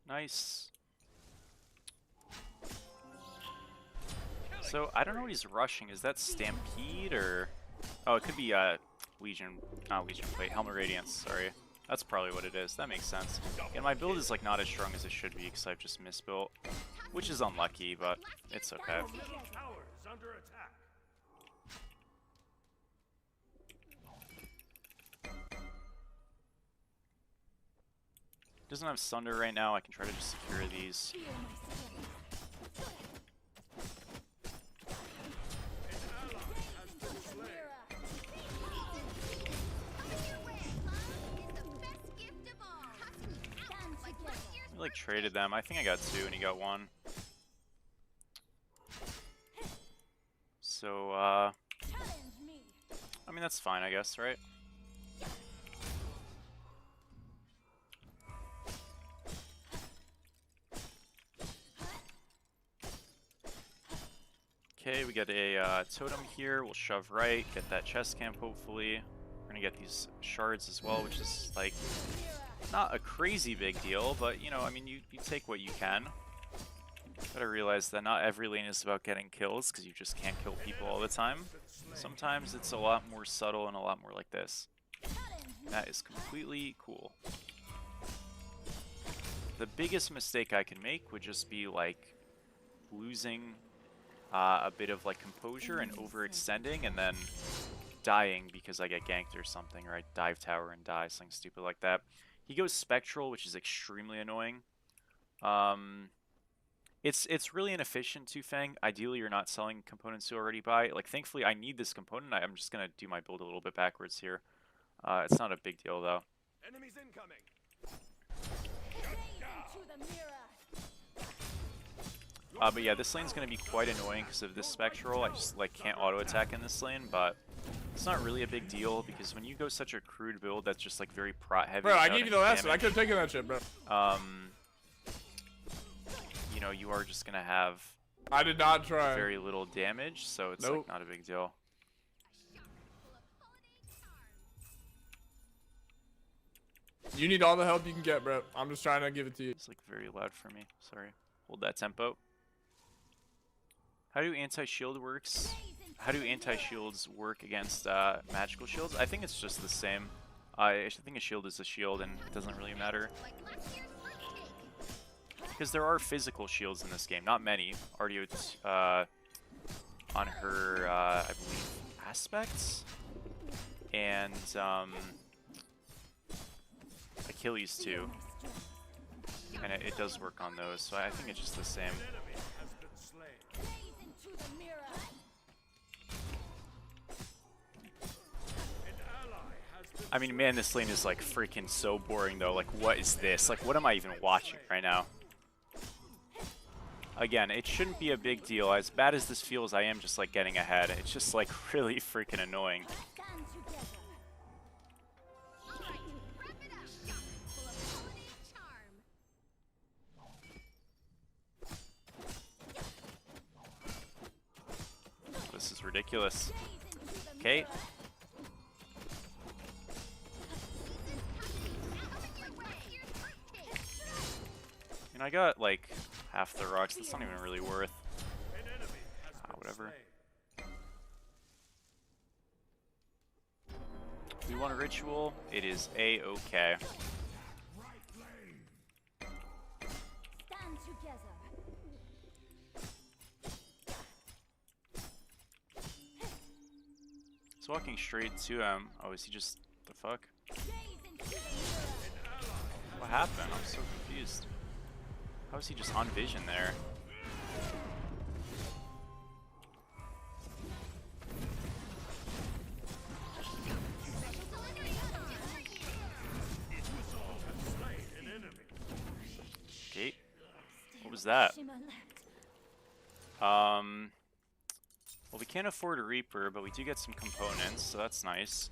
Nice. So I don't know what he's rushing. Is that Stampede or? Oh, it could be Legion. Not Legion. Wait, Helmet Radiance. Sorry. That's probably what it is. That makes sense. And my build is like not as strong as it should be because I've just misbuilt, which is unlucky, but it's okay. Your middle tower is under attack. Doesn't have Sunder right now. I can try to just secure these. I like traded them. I think I got 2 and he got 1. So I mean that's fine, I guess, right? Okay, we get a totem here. We'll shove right, get that chest camp hopefully. We're gonna get these shards as well, which is like not a crazy big deal, but you know, I mean, you take what you can. Gotta realize that not every lane is about getting kills, because you just can't kill people all the time. Sometimes it's a lot more subtle and a lot more like this. That is completely cool. The biggest mistake I can make would just be like losing a bit of like composure and overextending and then dying because I get ganked or something, or I dive tower and die, something stupid like that. He goes Spectral, which is extremely annoying. It's really inefficient, Fang. Ideally, you're not selling components you already buy. Like, thankfully, I need this component. I'm just going to do my build a little bit backwards here. It's not a big deal, though. Enemies incoming. But yeah, this lane's going to be quite annoying because of this Spectral. I just like can't auto-attack in this lane, but it's not really a big deal because when you go such a crude build that's just like very prot-heavy. Bro, I gave you the last one. I could have taken that shit, bro. You know, you are just going to have I did not try. very little damage, so it's like not a big deal. You need all the help you can get, bro. I'm just trying to give it to you. It's like very loud for me. Sorry. Hold that tempo. How do anti-shield works? How do anti-shields work against magical shields? I think it's just the same. I think a shield is a shield, and it doesn't really matter. Because there are physical shields in this game, not many. Artio on her, I believe, aspects, and Achilles too, and it does work on those. So I think it's just the same. I mean, man, this lane is like freaking so boring though. Like, what is this? Like, what am I even watching right now? Again, it shouldn't be a big deal. As bad as this feels, I am just like getting ahead. It's just like really freaking annoying. This is ridiculous. Okay. I got like half the rocks. That's not even really worth. Whatever. We want a ritual. It is a-okay. He's walking straight to him. Oh, is he just... the fuck? What happened? I'm so confused. How is he just on vision there? Okay. What was that? Well, we can't afford a Reaper, but we do get some components, so that's nice.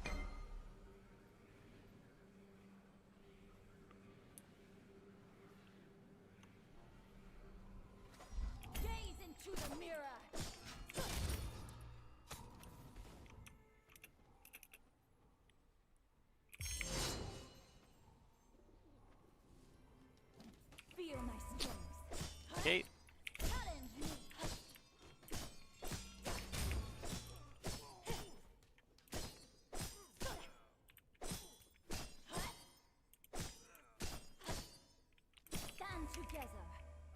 Gaze into the mirror. Feel my strength. Okay. Challenge me. Stand together.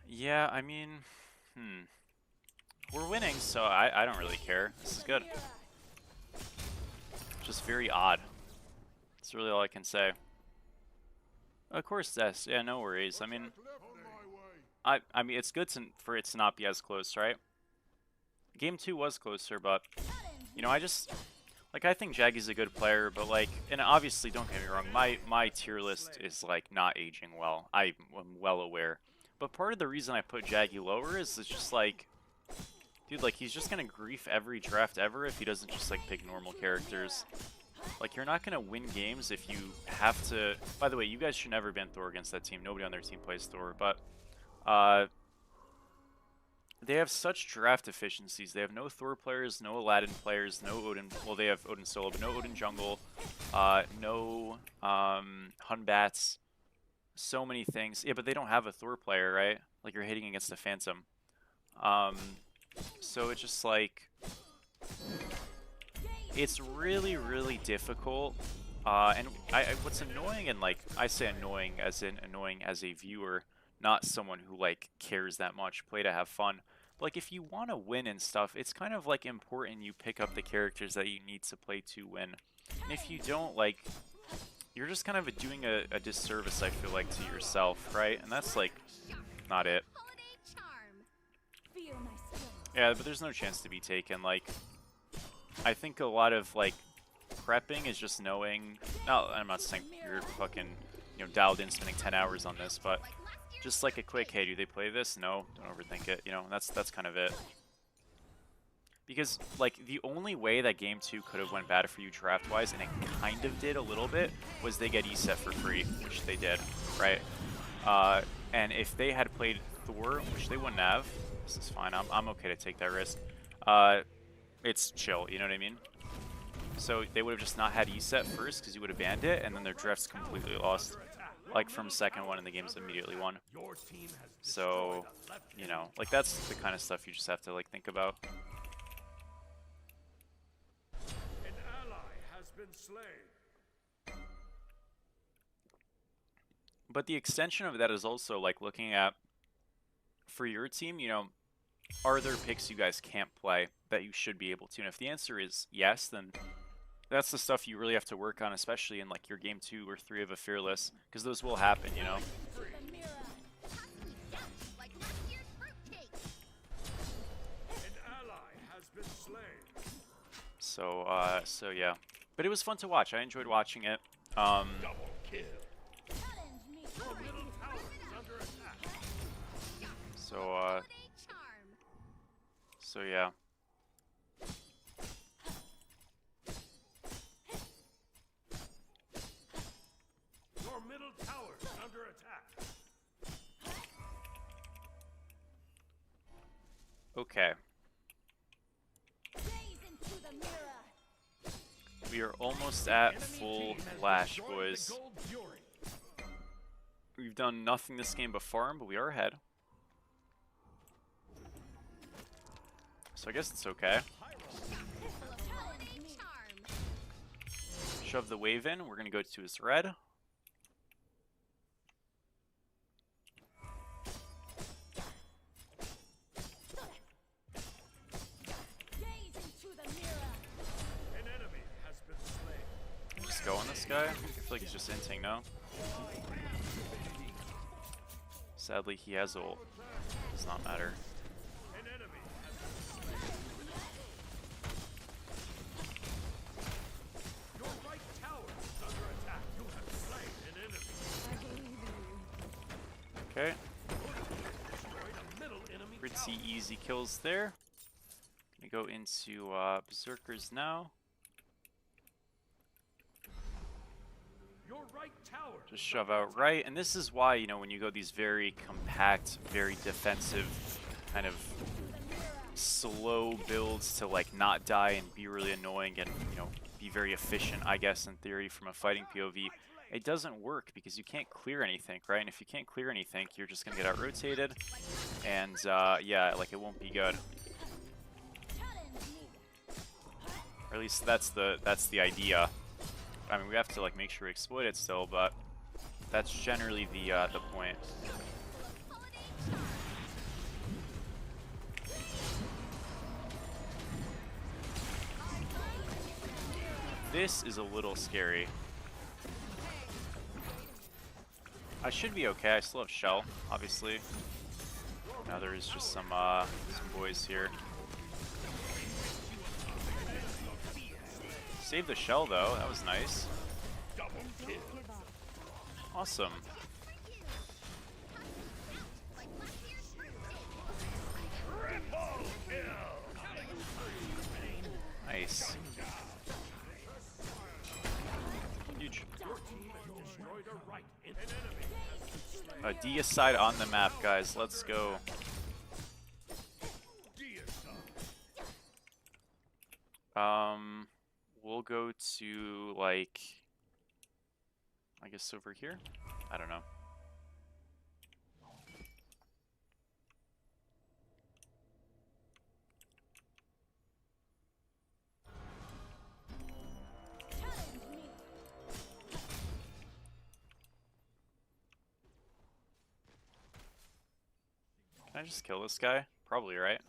Yeah, I mean... We're winning, so I don't really care. This is good. Just very odd. That's really all I can say. Of course, Des. Yeah, no worries. I mean... I mean, it's good for it to not be as close, right? Game 2 was closer, but... You know, I just... Like, I think Jaggy's a good player, but, like... And obviously, don't get me wrong, my tier list is, like, not aging well. I'm well aware. But part of the reason I put Jaggy lower is it's just, like... Dude, like, he's just gonna grief every draft ever if he doesn't just, like, pick normal characters. Like, you're not gonna win games if you have to... By the way, you guys should never ban Thor against that team. Nobody on their team plays Thor, but... They have such draft efficiencies. They have no Thor players, no Aladdin players, no Odin... Well, they have Odin solo, but no Odin jungle. No Hun Bats. So many things. Yeah, but they don't have a Thor player, right? Like, you're hitting against a Phantom. So it's just like... It's really, really difficult. And what's annoying, and like, I say annoying as in annoying as a viewer, not someone who like cares that much, play to have fun. But like, if you want to win and stuff, it's kind of like important you pick up the characters that you need to play to win. And if you don't, like, you're just kind of doing a disservice, I feel like, to yourself, right? And that's like, not it. Feel my strength. Yeah, but there's no chance to be taken. Like, I think a lot of, like, prepping is just knowing... No, I'm not saying you're fucking, you know, dialed in spending 10 hours on this, but just like a quick, hey, do they play this? No, don't overthink it. You know, that's kind of it. Because, like, the only way that Game 2 could have went bad for you draft-wise, and it kind of did a little bit, was they get ESET for free, which they did, right? And if they had played Thor, which they wouldn't have, this is fine, I'm okay to take that risk. It's chill, you know what I mean? So they would have just not had ESET first, because you would have banned it, and then their draft's completely lost. Like, from second one, and the game's immediately won. So, you know, like, that's the kind of stuff you just have to, like, think about. An ally has been slain. But the extension of that is also, like, looking at, for your team, you know, are there picks you guys can't play that you should be able to? And if the answer is yes, then that's the stuff you really have to work on, especially in, like, your game 2 or 3 of a Fearless, because those will happen, you know? An ally has been slain. So yeah. But it was fun to watch. I enjoyed watching it. Double kill. Your middle tower is under attack. So yeah. Your middle tower is under attack. Okay. Gaze into the mirror. We are almost at full flash, boys. We've done nothing this game but farm, but we are ahead. So I guess it's okay. Shove the wave in. We're going to go to his red. Gaze into the mirror. An enemy this guy? I feel like he's just inting, no? Sadly, he has ult. Does not matter. An enemy has your right tower is under attack. You have slain an enemy. Okay. Destroyed a middle enemy Pretty tower. easy kills there. Gonna go into Berserkers now. Your right tower. Just shove out right, and this is why, you know, when you go these very compact, very defensive, kind of slow builds to like not die and be really annoying and, you know, be very efficient, I guess, in theory from a fighting POV, it doesn't work because you can't clear anything, right? And if you can't clear anything, you're just gonna get out rotated, and yeah, like it won't be good. Or at least that's the idea. I mean, we have to like make sure we exploit it still, but that's generally the point. This is a little scary. I should be okay. I still have shell, obviously. Now there is just some boys here. Save the shell though. That was nice. Awesome. Nice. Huge. Deicide on the map, guys. Let's go. We'll go to, like, I guess over here? I don't know. Can I just kill this guy? Probably, right?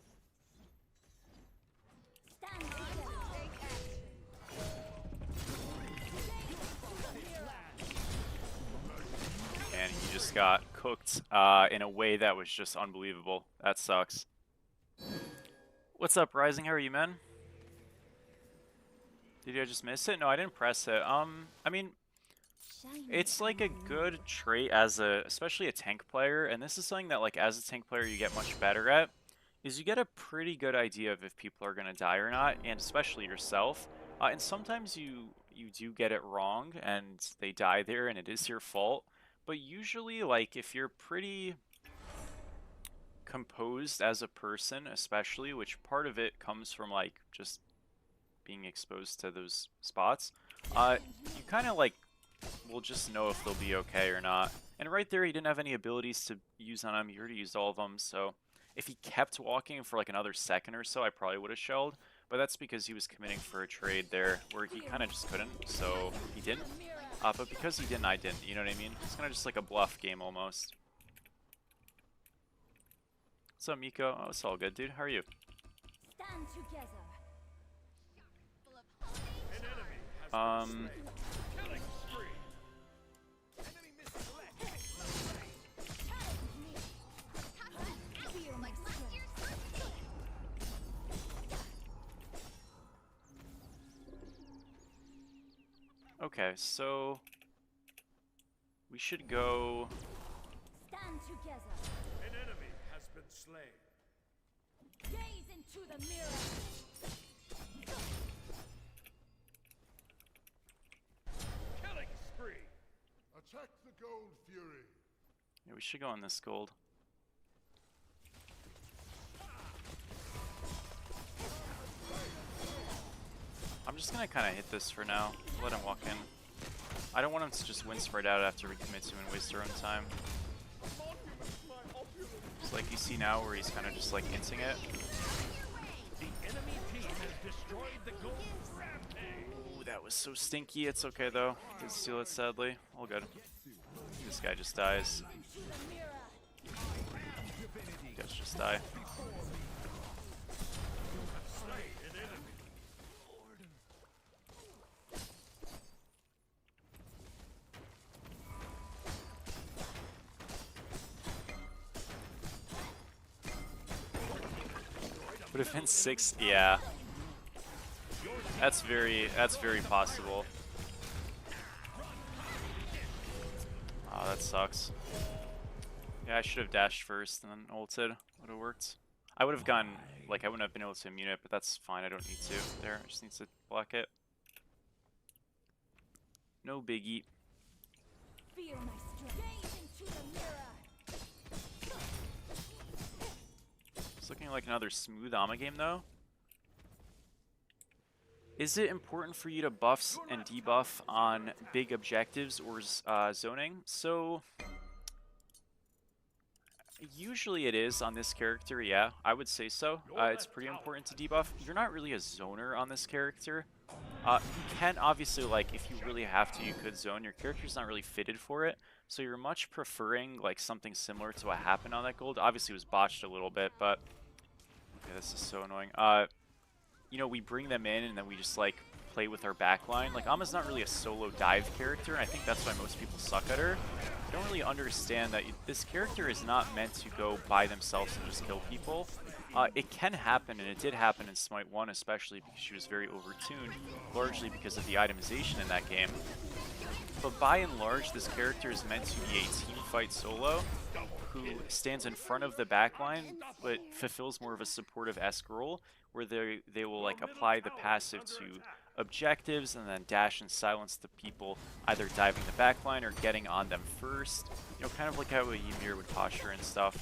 And he just got cooked in a way that was just unbelievable. That sucks. What's up, Rising? How are you, man? Did I just miss it? No, I didn't press it. I mean, it's like a good trait as especially a tank player, and this is something that like as a tank player you get much better at, is you get a pretty good idea of if people are gonna die or not, and especially yourself. And sometimes you do get it wrong, and they die there, and it is your fault. But usually, like if you're pretty composed as a person, especially, which part of it comes from like just being exposed to those spots, you kind of like will just know if they'll be okay or not. And right there, he didn't have any abilities to use on him. He already used all of them, so if he kept walking for like another second or so, I probably would have shelled. But that's because he was committing for a trade there where he kind of just couldn't, so he didn't. But because he didn't, I didn't, you know what I mean? It's kind of just like a bluff game almost. What's up, Miko? Oh, it's all good, dude. How are you? Stand together. Killing spree. Feel my strength. Okay, so we should go. Stand together. An enemy has been slain. Gaze into the mirror. Killing spree. Attack the gold fury. Yeah, we should go on this gold. I'm just gonna kind of hit this for now. Let him walk in. I don't want him to just win spread out after we commit to and waste our own time. It's like you see now where he's kind of just like inting it. The enemy team has destroyed the gold rampage. Ooh, that was so stinky. It's okay though. Did steal it sadly. All good. This guy just dies. You guys just die. Would have been 6. Yeah. That's very possible. Oh, that sucks. Yeah, I should have dashed first and then ulted. Would have worked. I would have gone, like, I wouldn't have been able to immune it, but that's fine. I don't need to. There, I just need to block it. No biggie. Feel my strength. Gaze into the mirror. It's looking like another smooth Ama game, though. Is it important for you to buff and debuff on big objectives or zoning? So, usually it is on this character, yeah. I would say so. It's pretty important to debuff. You're not really a zoner on this character. You can, obviously, like, if you really have to, you could zone. Your character's not really fitted for it. So you're much preferring, like, something similar to what happened on that gold. Obviously, it was botched a little bit, but... Okay, this is so annoying. You know, we bring them in and then we just, like, play with our backline. Like, Ama's not really a solo dive character, and I think that's why most people suck at her. I don't really understand that this character is not meant to go by themselves and just kill people. It can happen, and it did happen in Smite 1, especially because she was very overtuned, largely because of the itemization in that game. But by and large, this character is meant to be a team fight solo who stands in front of the backline, but fulfills more of a supportive-esque role, where they will, like, apply the passive to objectives and then dash and silence the people either diving the backline or getting on them first. You know, kind of like how a Ymir would posture and stuff.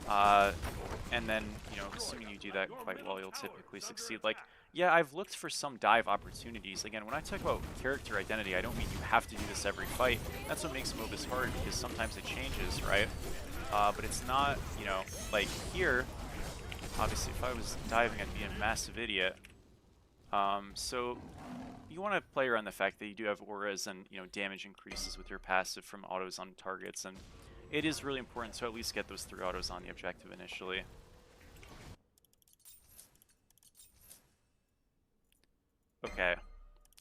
And then, you know, assuming you do that quite well, you'll typically succeed. Like, yeah, I've looked for some dive opportunities. Again, when I talk about character identity, I don't mean you have to do this every fight. That's what makes MOBAs hard, because sometimes it changes, right? But it's not, you know, like here, obviously if I was diving, I'd be a massive idiot. So you want to play around the fact that you do have auras and, you know, damage increases with your passive from autos on targets, and it is really important to at least get those 3 autos on the objective initially. Okay.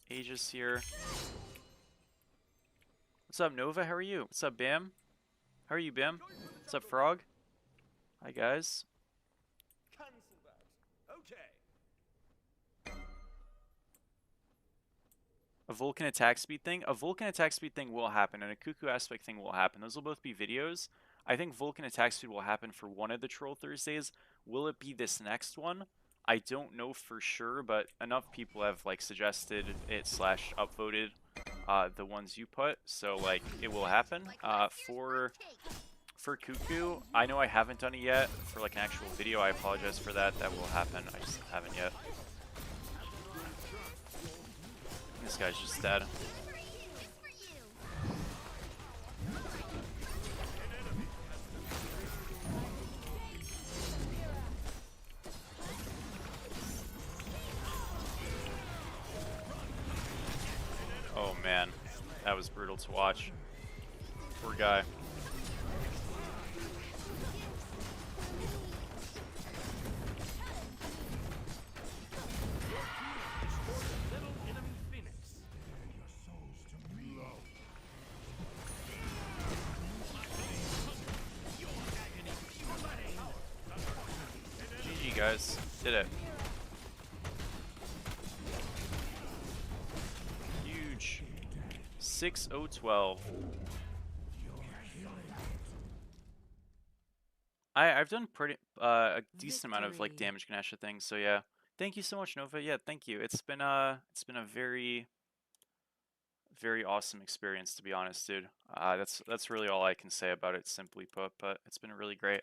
Aegis here. What's up, Nova? How are you? What's up, Bam? How are you, Bam? What's up, Frog? Hi, guys. Cancel that. Okay. A Vulcan attack speed thing? A Vulcan attack speed thing will happen, and a Cuckoo aspect thing will happen. Those will both be videos. I think Vulcan attack speed will happen for one of the Troll Thursdays. Will it be this next one? I don't know for sure, but enough people have, like, suggested it / upvoted the ones you put, so, like, it will happen. For Cuckoo, I know I haven't done it yet. For, like, an actual video, I apologize for that. That will happen. I just haven't yet. This guy's just dead. Oh man, that was brutal to watch. Poor guy. GG guys, did it. Huge. 6-0-12. I've done pretty a decent amount of, like, damage Ganesha things, so yeah. Thank you so much, Nova. Yeah, thank you. It's been a very awesome experience, to be honest, dude. That's really all I can say about it, simply put, but it's been really great.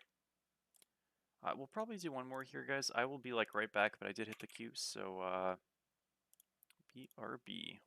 We'll probably do one more here, guys. I will be, like, right back, but I did hit the queue, so BRB.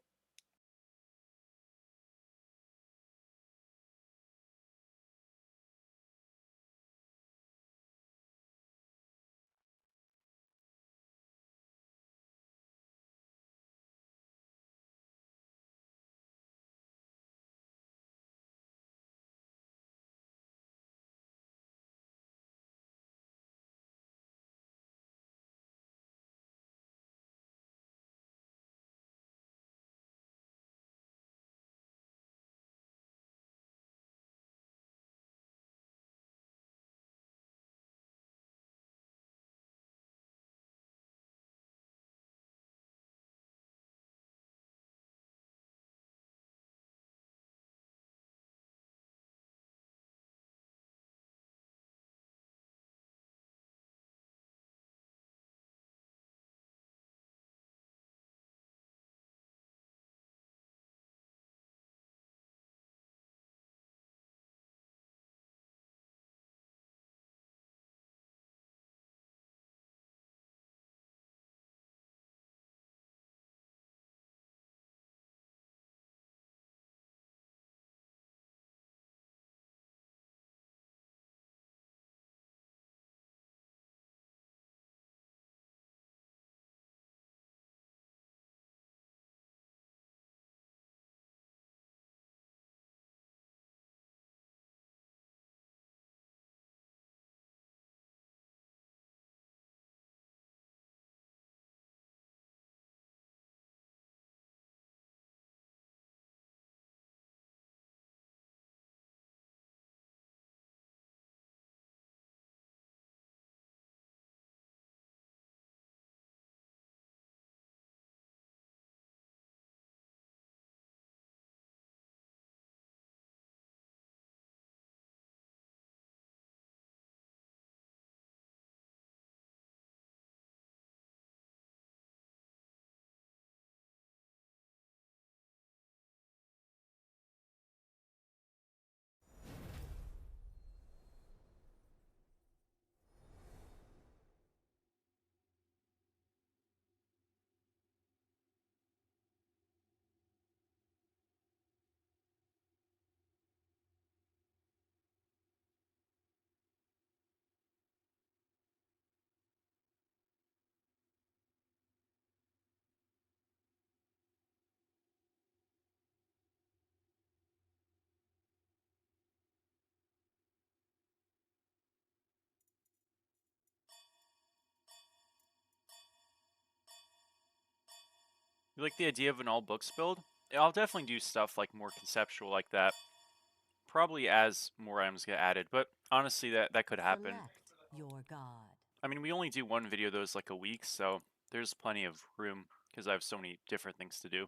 You like the idea of an all books build? I'll definitely do stuff like more conceptual like that. Probably as more items get added, but honestly, that could happen. Your god. I mean, we only do one video those like a week, so there's plenty of room because I have so many different things to do.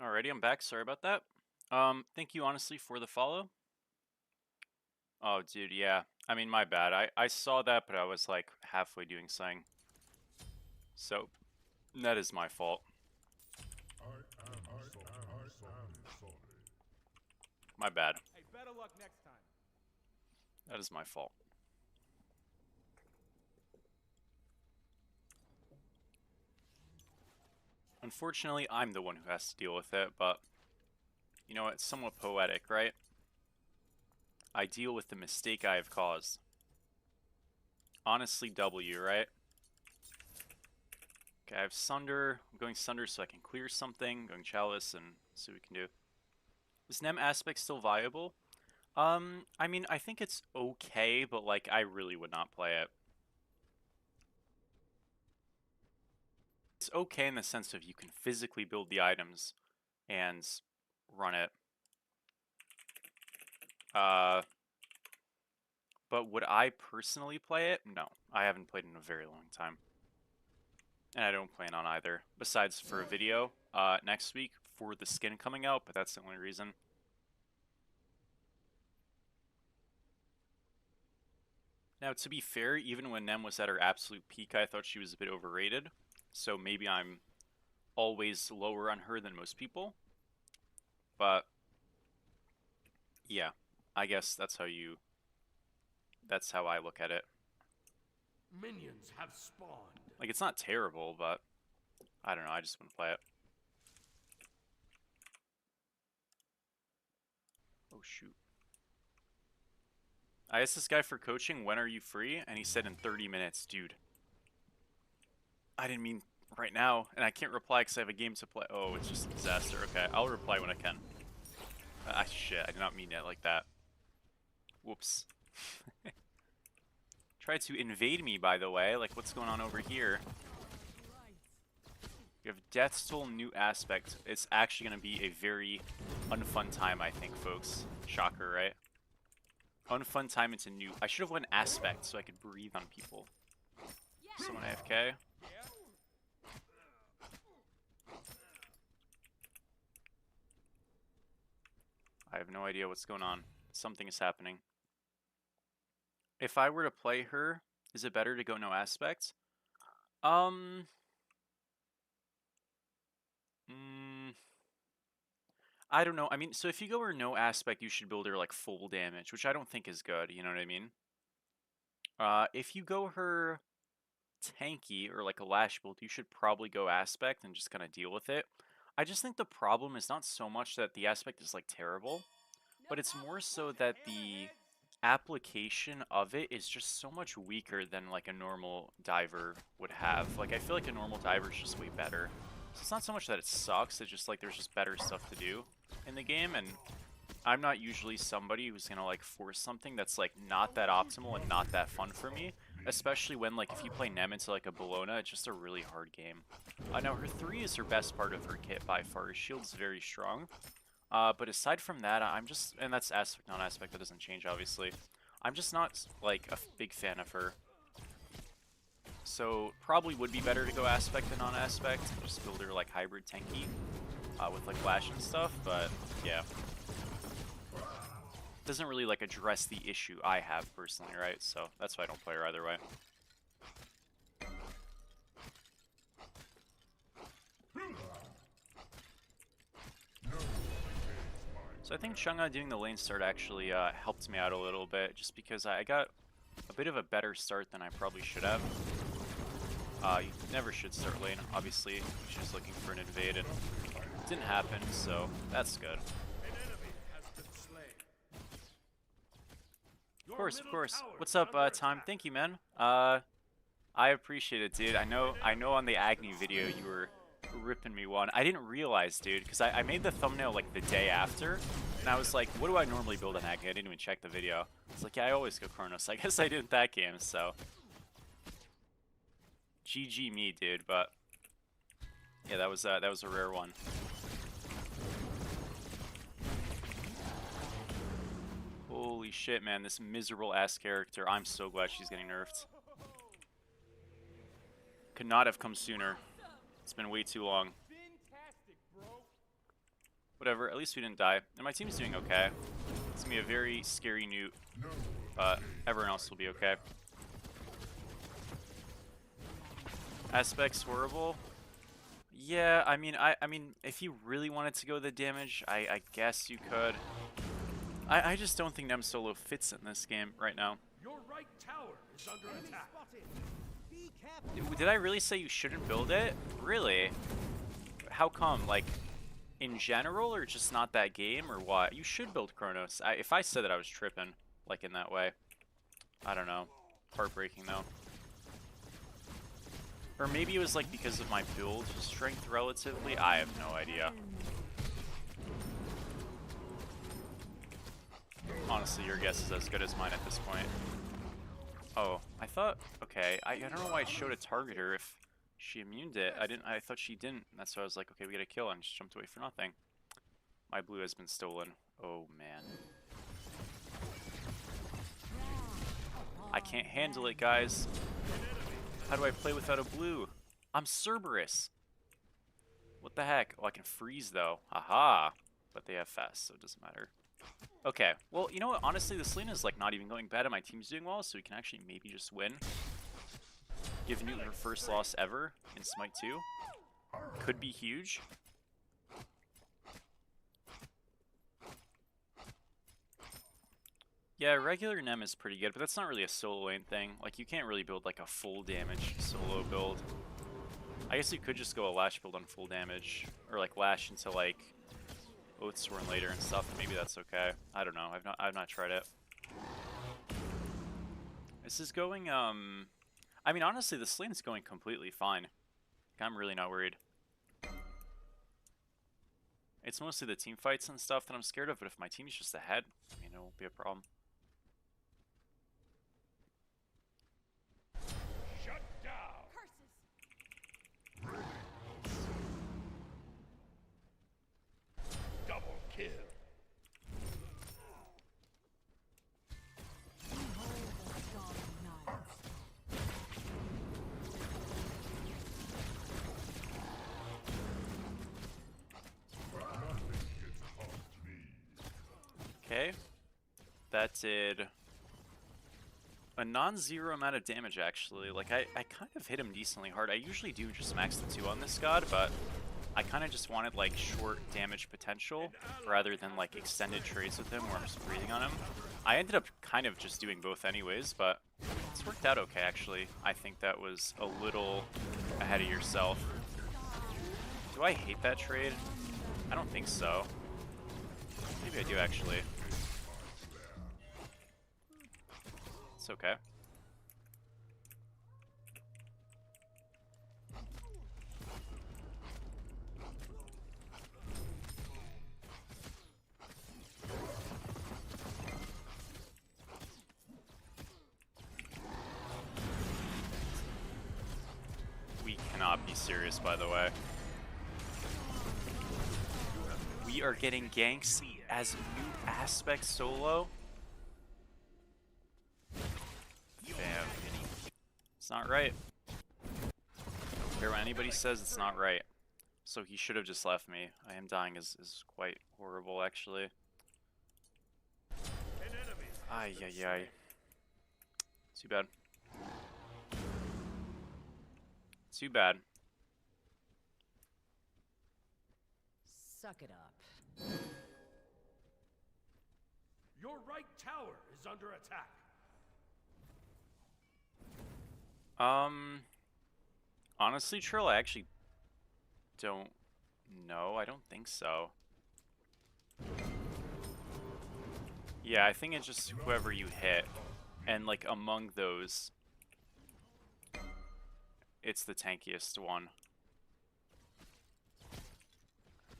Alrighty, I'm back. Sorry about that. Thank you honestly for the follow. Oh, dude, yeah. I mean, my bad. I saw that, but I was like halfway doing something. So, that is my fault. My bad. Hey, better luck next time. That is my fault. Unfortunately, I'm the one who has to deal with it, but you know, it's somewhat poetic, right? I deal with the mistake I have caused. Honestly, W, right? Okay, I have Sunder. I'm going Sunder so I can clear something. I'm going Chalice and see what we can do. Is Nem aspect still viable? I mean, I think it's okay, but like, I really would not play it. It's okay in the sense of you can physically build the items and run it. But would I personally play it? No, I haven't played in a very long time. And I don't plan on either, besides for a video next week for the skin coming out, but that's the only reason. Now, to be fair, even when Nem was at her absolute peak, I thought she was a bit overrated. So maybe I'm always lower on her than most people. But yeah, I guess that's how I look at it. Minions have spawned. Like, it's not terrible, but I don't know, I just wouldn't play it. Oh shoot. I asked this guy for coaching, when are you free? And he said in 30 minutes, dude. I didn't mean right now, and I can't reply because I have a game to play. Oh, it's just a disaster. Okay, I'll reply when I can. Shit, I did not mean it like that. Whoops. Tried to invade me, by the way. Like, what's going on over here? You have Death's Toll New Aspect. It's actually going to be a very unfun time, I think, folks. Shocker, right? Unfun time into new. I should have went Aspect so I could breathe on people. Someone AFK. I have no idea what's going on. Something is happening. If I were to play her, is it better to go no Aspect? I don't know. I mean, so if you go her no Aspect, you should build her like full damage, which I don't think is good. You know what I mean? If you go her tanky or like a lash build, you should probably go Aspect and just kind of deal with it. I just think the problem is not so much that the Aspect is like terrible, but it's more so that the application of it is just so much weaker than like a normal diver would have. Like I feel like a normal diver is just way better. So it's not so much that it sucks, it's just like there's just better stuff to do in the game, and I'm not usually somebody who's gonna like force something that's like not that optimal and not that fun for me. Especially when like if you play Nem into like a Bologna, it's just a really hard game. Now her 3 is her best part of her kit by far. Her shield's very strong. But aside from that, I'm just, and that's aspect, non-aspect, that doesn't change obviously. I'm just not like a big fan of her. So probably would be better to go aspect than non-aspect. Just build her like hybrid tanky with like flash and stuff. But yeah, doesn't really like address the issue I have personally, right? So that's why I don't play her either way. So I think Chang'e doing the lane start actually helped me out a little bit, just because I got a bit of a better start than I probably should have. You never should start lane, obviously. She's looking for an invade, and it didn't happen, so that's good. Of course, of course. What's up, Time? Thank you, man. I appreciate it, dude. I know on the Agni video you were ripping me one. I didn't realize, dude, because I made the thumbnail like the day after, and I was like, what do I normally build in Agni? I didn't even check the video. It's like, yeah, I always go Chronos. I guess I didn't that game, so. GG me, dude, but yeah, that was a rare one. Holy shit, man, this miserable ass character. I'm so glad she's getting nerfed. Could not have come sooner. It's been way too long. Whatever, at least we didn't die. And my team's doing okay. It's gonna be a very scary newt, but everyone else will be okay. Aspect's horrible. Yeah, I mean, if you really wanted to go the damage, I guess you could. I just don't think Nem Solo fits in this game right now. Your right tower is under attack. Did I really say you shouldn't build it? Really? How come? Like, in general, or just not that game, or what? You should build Chronos. If I said that, I was tripping, like in that way. I don't know. Heartbreaking, though. Or maybe it was like because of my build strength relatively. I have no idea. Honestly, your guess is as good as mine at this point. Oh, I thought, okay, I don't know why it showed a targeter if she immuned it. I thought she didn't. That's why I was like, okay, we gotta kill, and just jumped away for nothing. My blue has been stolen. Oh man. I can't handle it, guys. How do I play without a blue? I'm Cerberus. What the heck? Oh, I can freeze though. Haha. But they have fast, so it doesn't matter. Okay, well, you know what? Honestly, this lane is like not even going bad, and my team's doing well, so we can actually maybe just win. Give Newt her first loss ever in Smite 2. Could be huge. Yeah, regular Nem is pretty good, but that's not really a solo lane thing. Like, you can't really build like a full damage solo build. I guess you could just go a lash build on full damage, or like lash into like Oathsworn later and stuff, maybe that's okay. I don't know. I've not tried it. This is going I mean honestly this lane's going completely fine. I'm really not worried. It's mostly the team fights and stuff that I'm scared of, but if my team's just ahead, I mean it won't be a problem. Shut down. Curses. Double kill. Okay. That did a non-zero amount of damage actually. Like I kind of hit him decently hard. I usually do just max the 2 on this god, but I kind of just wanted like short damage potential rather than like extended trades with him where I'm just breathing on him. I ended up kind of just doing both anyways, but it's worked out okay actually. I think that was a little ahead of yourself. Do I hate that trade? I don't think so. Maybe I do actually. It's okay. We cannot be serious, by the way. We are getting ganks as new aspect solo. Damn. It's not right. Don't care what anybody says, it's not right. So he should have just left me. I am dying is quite horrible, actually. Ay, ay, ay. Too bad. Too bad. Suck it up. Your right tower is under attack. Honestly, Trill, I actually don't know. I don't think so. Yeah, I think it's just whoever you hit. And, like, among those, it's the tankiest one.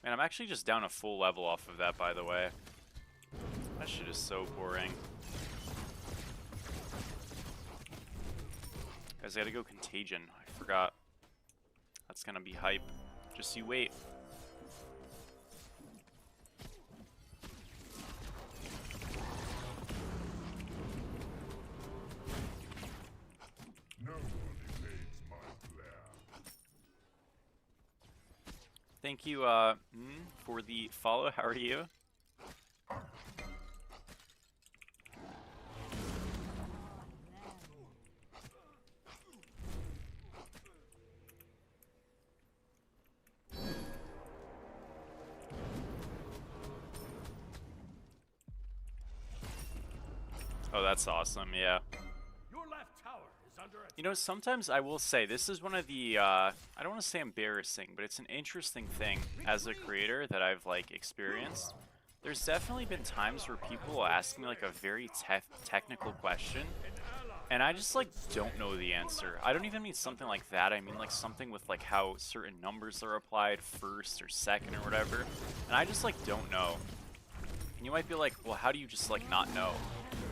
Man, I'm actually just down a full level off of that, by the way. That shit is so boring. Guys, I gotta go Contagion. I forgot. That's gonna be hype. Just you wait. Thank you for the follow. How are you? Oh, that's awesome, yeah. Your left tower is under attack. You know, sometimes I will say, this is one of the, I don't want to say embarrassing, but it's an interesting thing as a creator that I've, like, experienced. There's definitely been times where people will ask me, like, a very technical question, and I just, like, don't know the answer. I don't even mean something like that, I mean, like, something with, like, how certain numbers are applied, first or second or whatever, and I just, like, don't know. And you might be like, well, how do you just, like, not know?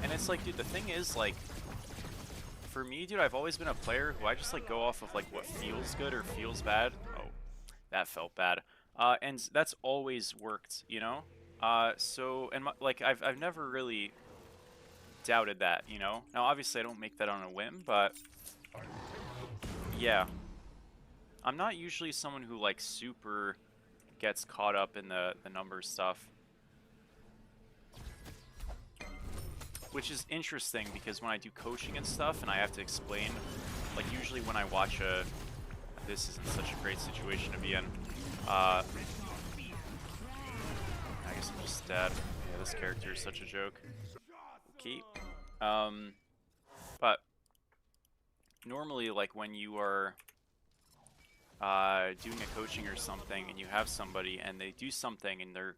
And it's like, dude, the thing is, like, for me, dude, I've always been a player who I just, like, go off of, like, what feels good or feels bad. Oh, that felt bad. And that's always worked, you know? So, and, like, I've never really doubted that, you know? Now, obviously, I don't make that on a whim, but, yeah. I'm not usually someone who, like, super gets caught up in the numbers stuff. Which is interesting because when I do coaching and stuff and I have to explain, like usually when I watch a, this isn't such a great situation to be in, I guess I'm just dead. Yeah, this character is such a joke. Okay. But normally like when you are doing a coaching or something and you have somebody and they do something and they're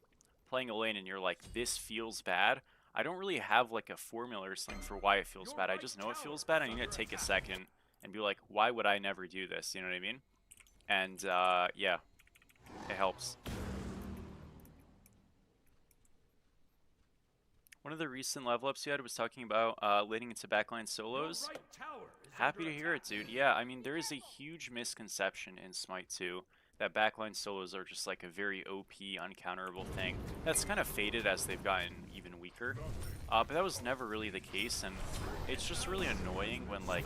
playing a lane and you're like, this feels bad, I don't really have like a formula or something for why it feels bad. I just know it feels bad. I need to take a second and be like, why would I never do this? You know what I mean? And yeah, it helps. One of the recent level ups you had was talking about leading into backline solos. Happy to hear it, dude. Yeah, I mean, there is a huge misconception in Smite 2 that backline solos are just like a very OP, uncounterable thing. That's kind of faded as they've gotten even weaker. But that was never really the case, and it's just really annoying when like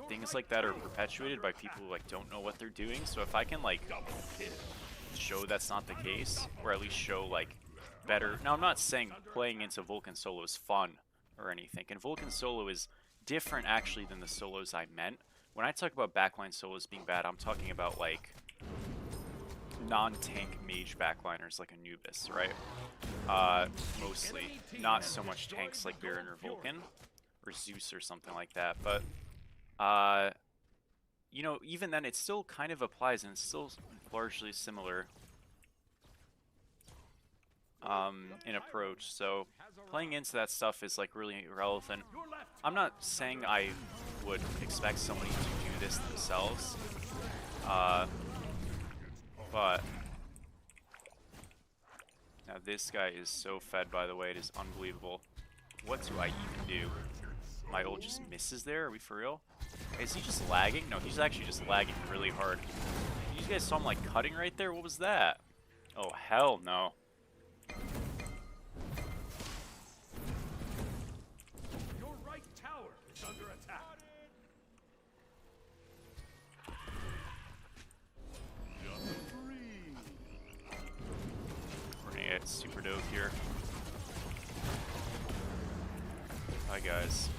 things like that are perpetuated by people who like don't know what they're doing. So if I can like show that's not the case, or at least show like better. Now I'm not saying playing into Vulcan solo is fun or anything, and Vulcan solo is different actually than the solos I meant. When I talk about backline solos being bad, I'm talking about like non-tank mage backliners like Anubis, right? Mostly, not so much tanks like Baron or Vulcan or Zeus or something like that, but you know, even then it still kind of applies and it's still largely similar in approach. So playing into that stuff is like really irrelevant. I'm not saying I would expect somebody to do this themselves, but now this guy is so fed, by the way, it is unbelievable. What do I even do? My ult just misses there? Are we for real? Is he just lagging? No, he's actually just lagging really hard. You guys saw him like cutting right there? What was that? Oh, hell no. Your right tower is under attack. We're gonna get super dope here. Hi guys.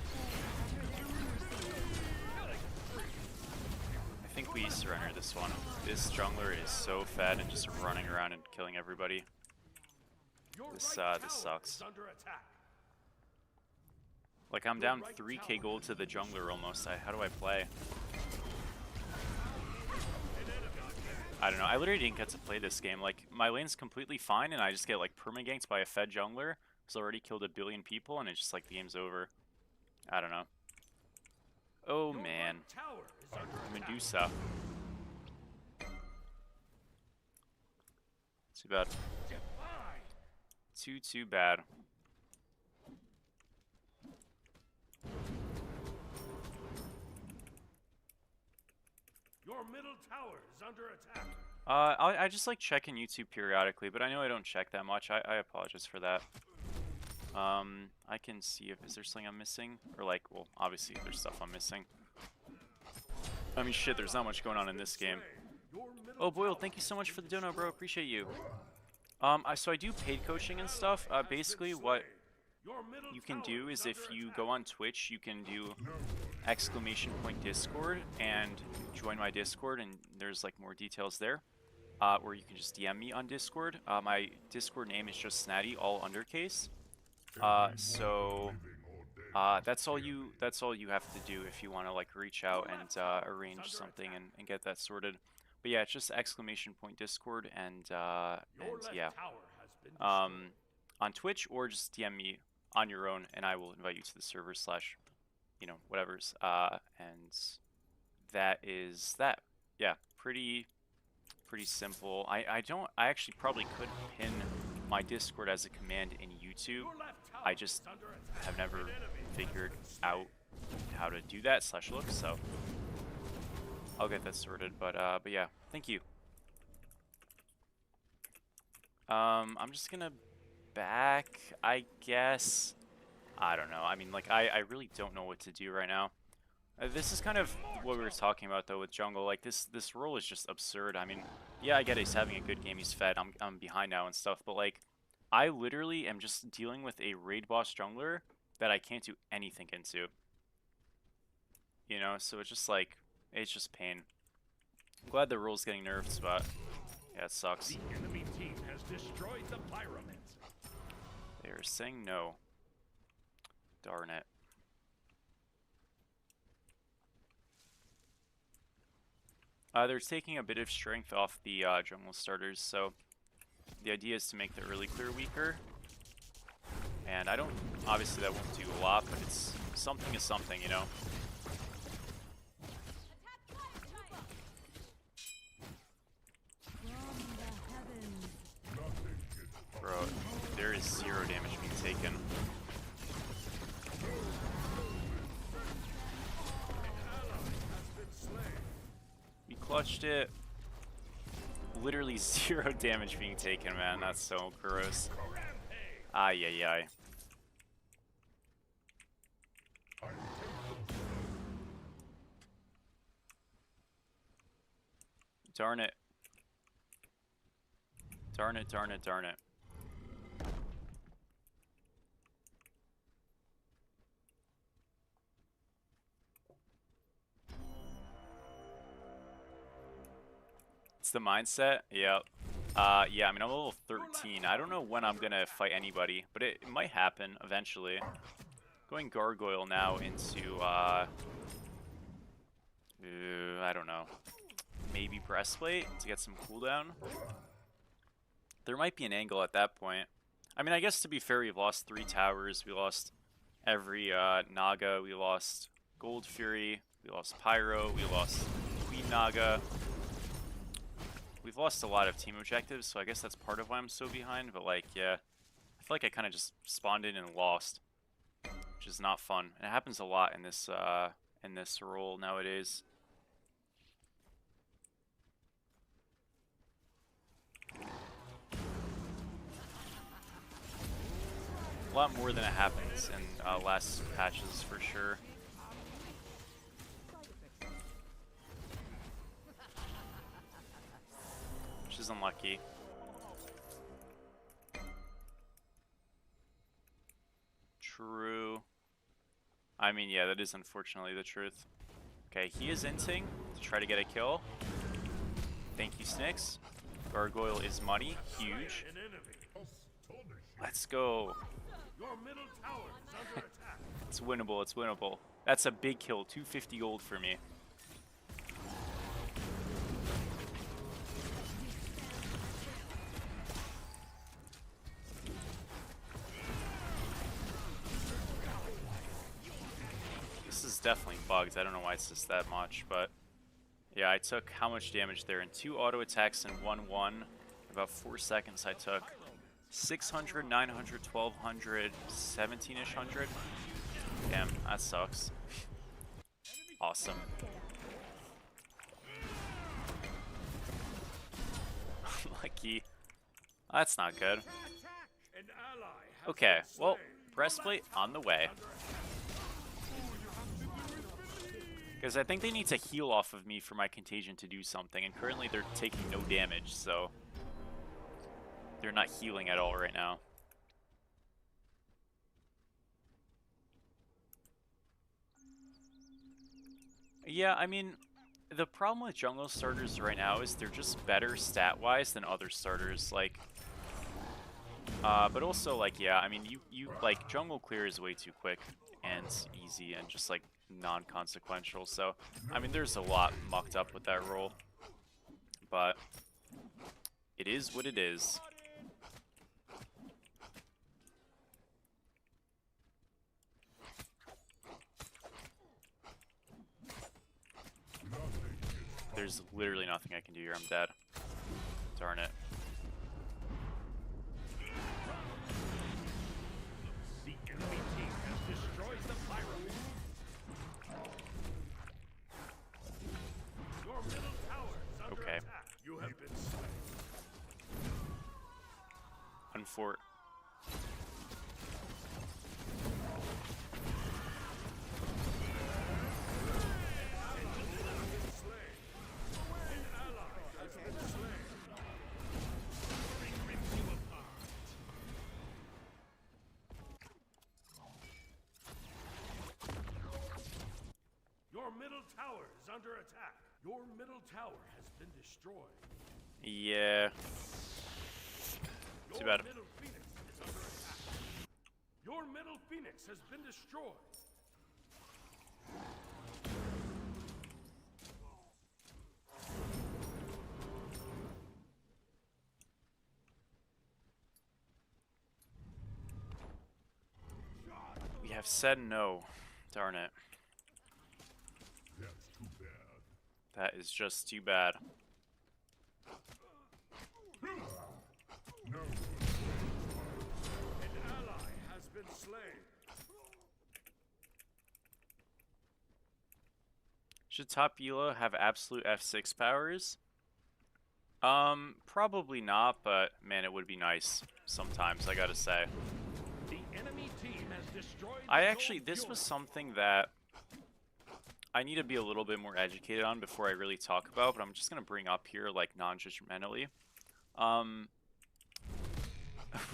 I think we surrender this one. This jungler is so fed and just running around and killing everybody. This sucks. Like I'm down 3k gold to the jungler almost. How do I play? I don't know. I literally didn't get to play this game. Like my lane's completely fine and I just get like permaganked by a fed jungler who's already killed 1 billion people and it's just like the game's over. I don't know. Oh man. Medusa. Too bad. Too bad. Your middle tower is under attack. I just like checking YouTube periodically, but I know I don't check that much. I apologize for that. I can see if is there something I'm missing, or like, well, obviously there's stuff I'm missing. I mean, shit, there's not much going on in this game. Oh, Boyle, thank you so much for the dono, bro. Appreciate you. So I do paid coaching and stuff. Basically, what you can do is if you go on Twitch, you can do !Discord and join my Discord, and there's like more details there. Or you can just DM me on Discord. My Discord name is just Snatty, all undercase. That's all you have to do if you want to like reach out and arrange something and get that sorted. But yeah, it's just !Discord and yeah, on Twitch, or just DM me on your own and I will invite you to the server / you know, whatever's and that is that. Yeah, pretty simple. I actually probably could pin my Discord as a command in YouTube. I just have never figured out how to do that / look, so I'll get that sorted. But yeah, thank you. I'm just gonna back, I guess. I don't know. I mean, like, I really don't know what to do right now. This is kind of what we were talking about, though, with jungle. Like, this role is just absurd. I mean, yeah, I get he's having a good game. He's fed. I'm behind now and stuff. But, like, I literally am just dealing with a raid boss jungler that I can't do anything into. You know? So it's just, like, it's just pain. I'm glad the role's getting nerfed, but yeah, it sucks. The enemy team has destroyed the pyramids. They're saying no. Darn it. They're taking a bit of strength off the jungle starters, so The idea is to make the early clear weaker. And I don't, obviously that won't do a lot, but it's something is something, you know? Bro, there is 0 damage being taken. We clutched it. Literally 0 damage being taken, man. That's so gross. Ay, ay, ay. Darn it. Darn it, darn it, darn it. It's the mindset? Yep. Yeah, I mean, I'm level 13. I don't know when I'm gonna fight anybody, but it might happen eventually. Going Gargoyle now into, I don't know. Maybe Breastplate to get some cooldown. There might be an angle at that point. I mean, I guess to be fair, we've lost 3 towers. We lost every Naga. We lost Gold Fury. We lost Pyro. We lost Queen Naga. We've lost a lot of team objectives, so I guess that's part of why I'm so behind. But like, yeah, I feel like I kind of just spawned in and lost, which is not fun. And it happens a lot in this role nowadays. A lot more than it happens in last patches for sure. Which is unlucky. True. I mean, yeah, that is unfortunately the truth. Okay, he is inting to try to get a kill. Thank you, Snicks. Gargoyle is money. Huge. Let's go. Your middle tower is under attack. It's winnable, it's winnable. That's a big kill, 250 gold for me. This is definitely bugged, I don't know why it's just that much, but... Yeah, I took how much damage there? In 2 auto attacks and 1-1. About 4 seconds I took 600, 900, 1200, 17-ish hundred. Damn, that sucks. Awesome. Lucky. That's not good. Okay, well, breastplate on the way. Because I think they need to heal off of me for my contagion to do something, and currently they're taking no damage, so they're not healing at all right now. Yeah, I mean, the problem with jungle starters right now is they're just better stat-wise than other starters, like... but also, like, yeah, I mean, you like, jungle clear is way too quick and easy and just, like, non-consequential, so, I mean, there's a lot mucked up with that role, but it is what it is. There's literally nothing I can do here, I'm dead. Darn it. The enemy team has destroyed the pyro. Your middle tower is under Okay. attack. You have been slain. Unfort. Your middle tower is under attack. Your middle tower has been destroyed. Yeah. Too bad. Your middle phoenix is under attack. Your middle phoenix has been destroyed. have said no. Darn it. That's too bad. That is just too bad. An ally has been slain. Should top elo have absolute F6 powers? Probably not, but man, it would be nice sometimes, I gotta say. The enemy team has destroyed I the actually, gold this fury. was something that I need to be a little bit more educated on before I really talk about, but I'm just gonna bring up here, like, non-judgmentally.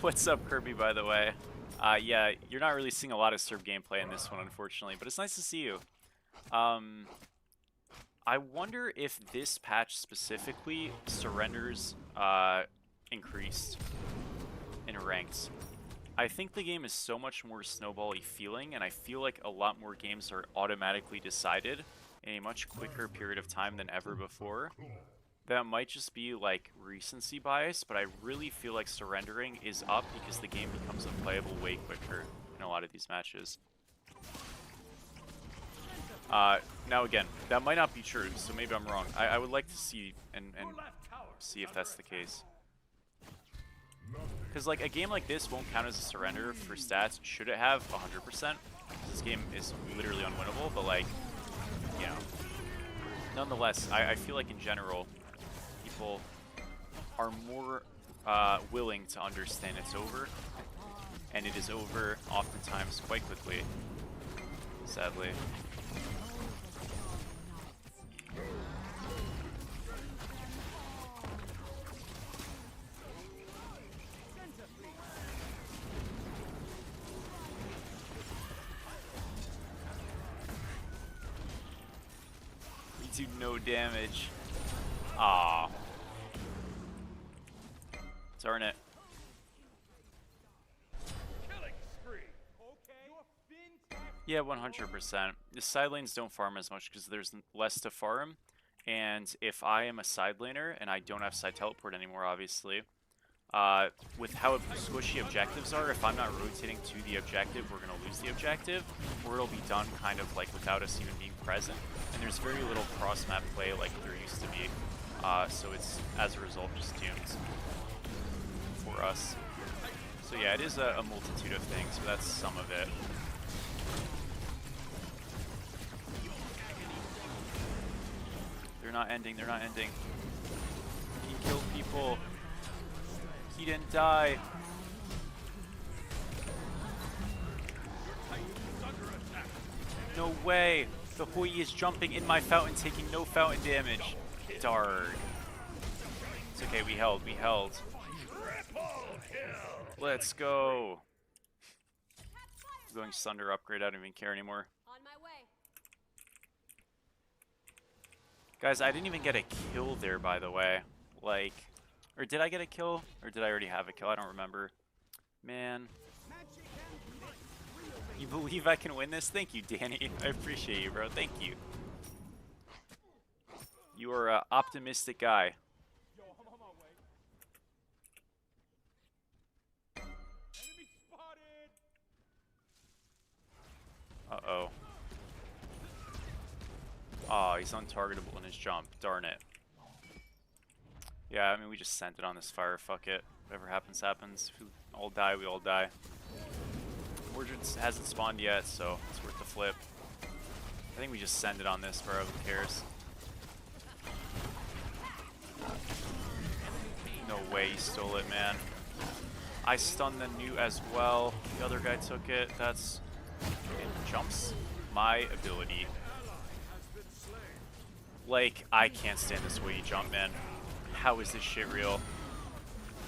What's up, Kirby, by the way? Yeah, you're not really seeing a lot of Serb gameplay in this one, unfortunately, but it's nice to see you. I wonder if this patch specifically surrenders increased in ranked. I think the game is so much more snowbally feeling, and I feel like a lot more games are automatically decided in a much quicker period of time than ever before. That might just be like recency bias, but I really feel like surrendering is up because the game becomes unplayable way quicker in a lot of these matches. Now again, that might not be true, so maybe I'm wrong. I would like to see and see if that's the case. Because like a game like this won't count as a surrender for stats. Should it have 100%? This game is literally unwinnable, but like, you know. Nonetheless, I feel like in general, people are more willing to understand it's over, and it is over oftentimes quite quickly, sadly. We do no damage. Ah. Darn it. Killing spree. Yeah, 100%. The side lanes don't farm as much because there's less to farm. And if I am a side laner and I don't have side teleport anymore, obviously, with how squishy objectives are, if I'm not rotating to the objective, we're going to lose the objective, or it'll be done kind of like without us even being present. And there's very little cross-map play like there used to be. So it's, as a result, just doomed for us. So yeah, it is a multitude of things, but that's some of it. They're not ending, they're not ending. He killed people. He didn't die. No way! The Hoi is jumping in my fountain, taking no fountain damage. Darn. It's okay, we held, we held. Let's go. I'm going Sunder upgrade, I don't even care anymore. On my way. Guys, I didn't even get a kill there, by the way. Like, or did I get a kill? Or did I already have a kill? I don't remember. Man. You believe I can win this? Thank you, Danny. I appreciate you, bro. Thank you. You are an optimistic guy. Uh-oh. Oh, he's untargetable in his jump. Darn it. Yeah, I mean, we just sent it on this fire. Fuck it. Whatever happens, happens. If we all die, we all die. Mordred hasn't spawned yet, so it's worth the flip. I think we just send it on this, bro. Who cares? No way he stole it, man. I stunned the new as well. The other guy took it. That's... It jumps my ability. Like, I can't stand this way you jump, man. How is this shit real?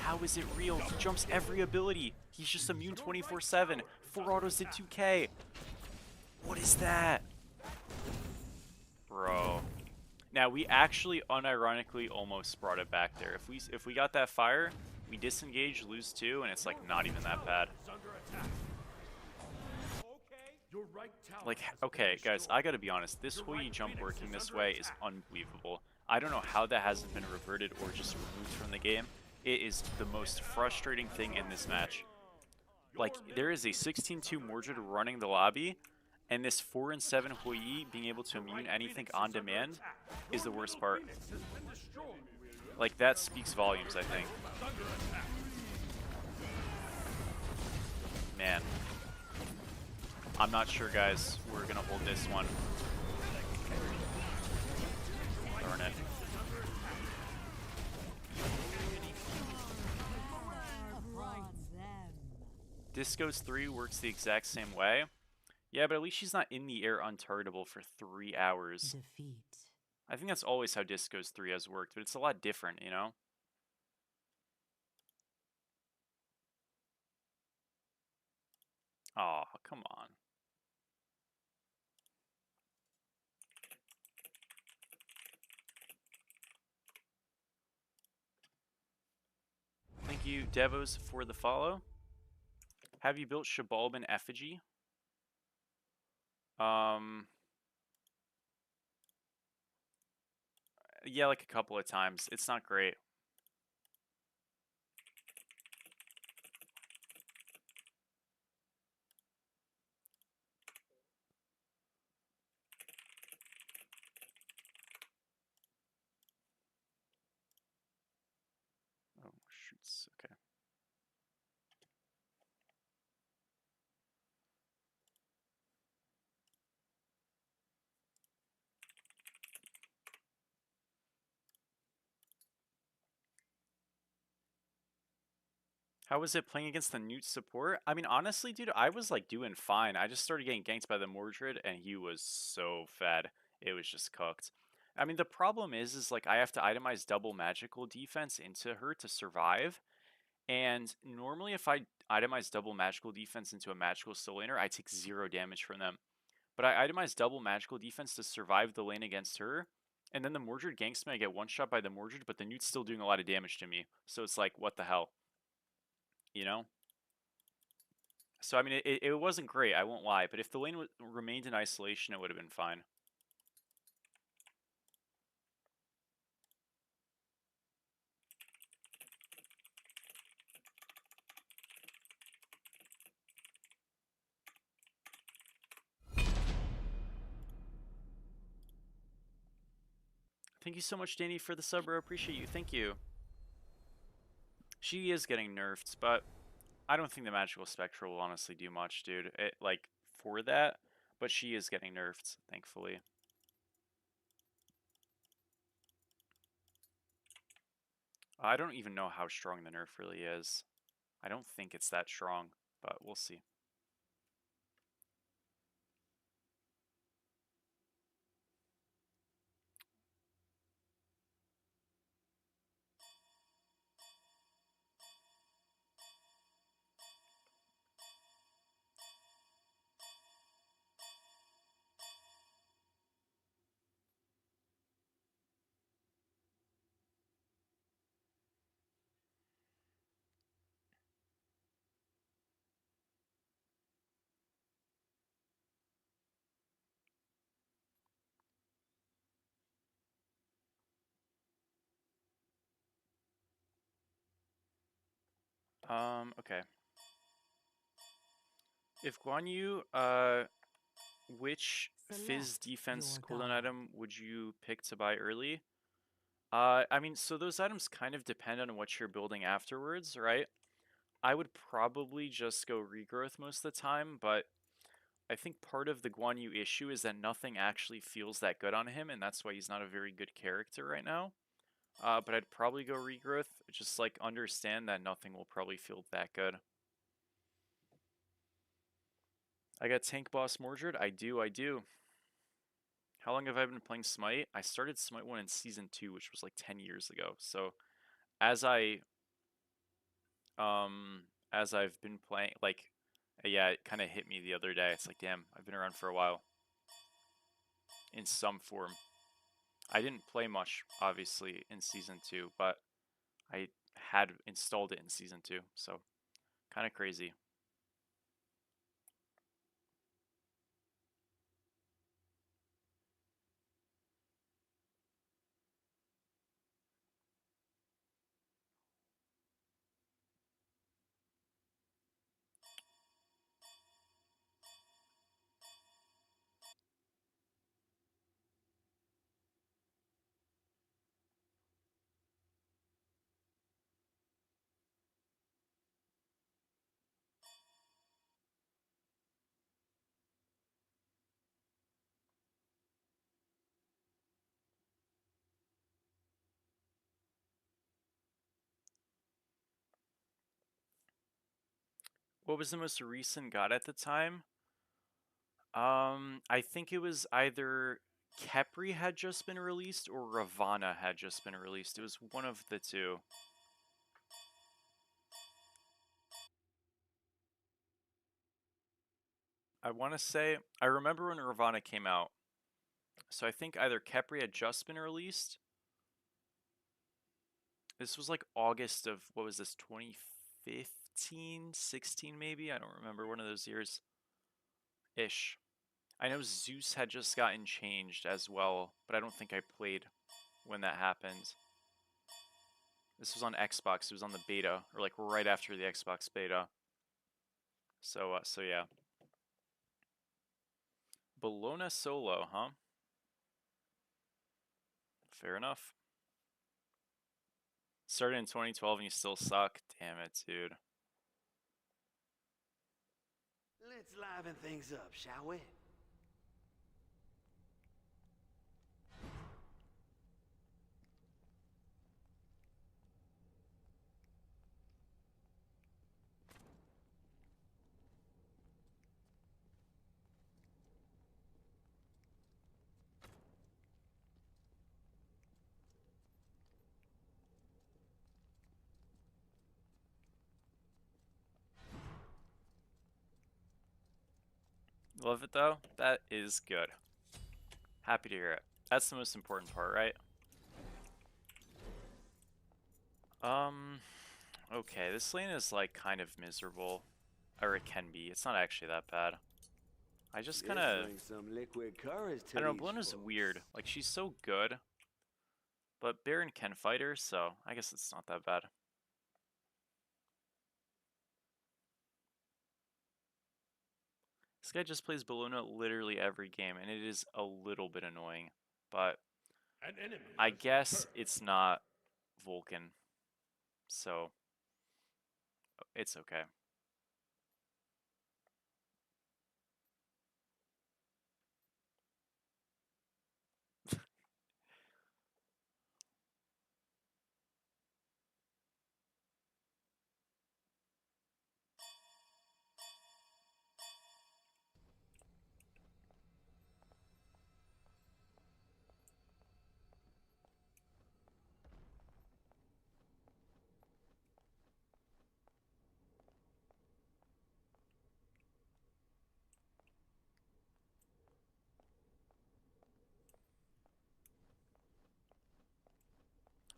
How is it real? He jumps every ability. He's just immune 24/7. 4 autos did 2k. What is that? Bro. Now, we actually unironically almost brought it back there. If we got that fire, we disengage, lose 2, and it's like not even that bad. Like, okay, guys, I gotta be honest. This Hoi jump working this way is unbelievable. I don't know how that hasn't been reverted or just removed from the game. It is the most frustrating thing in this match. like there is a 16-2 Mordred running the lobby, and this 4 and 7 Hoi being able to immune anything on demand is the worst part. Like that speaks volumes, I think. Man, I'm not sure, guys. We're gonna hold this one. Darn it. Disco's 3 works the exact same way. Yeah, but at least she's not in the air untargetable for 3 hours. Defeat. I think that's always how Disco's 3 has worked, but it's a lot different, you know? Aw, come on. Thank you, Devos, for the follow. Have you built Shabalban Effigy? Yeah, like a couple of times. It's not great. Oh, shoots. Okay. How was it playing against the Newt support? I mean, honestly, dude, I was like doing fine. I just started getting ganked by the Mordred, and he was so fed. It was just cooked. I mean, the problem is like I have to itemize double magical defense into her to survive. And normally, if I itemize double magical defense into a magical soul laner, I take 0 damage from them. But I itemize double magical defense to survive the lane against her. And then the Mordred ganks me, I get one shot by the Mordred, but the Newt's still doing a lot of damage to me. So it's like, what the hell? You know? So, I mean, it wasn't great, I won't lie. But if the lane remained in isolation, it would have been fine. Thank you so much, Danny, for the sub, bro. Appreciate you. Thank you. She is getting nerfed, but I don't think the Magical Spectral will honestly do much, dude. Like, for that. But she is getting nerfed, thankfully. I don't even know how strong the nerf really is. I don't think it's that strong, but we'll see. Okay. If Guan Yu, which Fizz defense cooldown item would you pick to buy early? I mean, so those items kind of depend on what you're building afterwards, right? I would probably just go regrowth most of the time, but I think part of the Guan Yu issue is that nothing actually feels that good on him, and that's why he's not a very good character right now. But I'd probably go regrowth, just like understand that nothing will probably feel that good. I got Tank Boss Mordred. I do. How long have I been playing Smite? I started Smite 1 in Season 2, which was like 10 years ago. So as I as I've been playing, like, yeah, it kind of hit me the other day. It's like, damn, I've been around for a while. In some form. I didn't play much, obviously, in Season 2, but I had installed it in Season 2, so kind of crazy. What was the most recent god at the time? I think it was either Kepri had just been released or Ravana had just been released. It was one of the two. I want to say, I remember when Ravana came out. So I think either Kepri had just been released. This was like August of, what was this, 2015, 16 maybe? I don't remember, one of those years. Ish. I know Zeus had just gotten changed as well, but I don't think I played when that happened. This was on Xbox. It was on the beta, or like right after the Xbox beta. So yeah. Bologna solo, huh? Fair enough. Started in 2012 and you still suck. Damn it, dude. Let's liven things up, shall we? Love it though? That is good. Happy to hear it. That's the most important part, right? Okay, this lane is like kind of miserable. Or it can be. It's not actually that bad. I just kind of... I don't know, Bologna's weird. Like, she's so good. But Baron can fight her, so I guess it's not that bad. This guy just plays Bologna literally every game, and it is a little bit annoying. But I guess it's not Vulcan, so it's okay.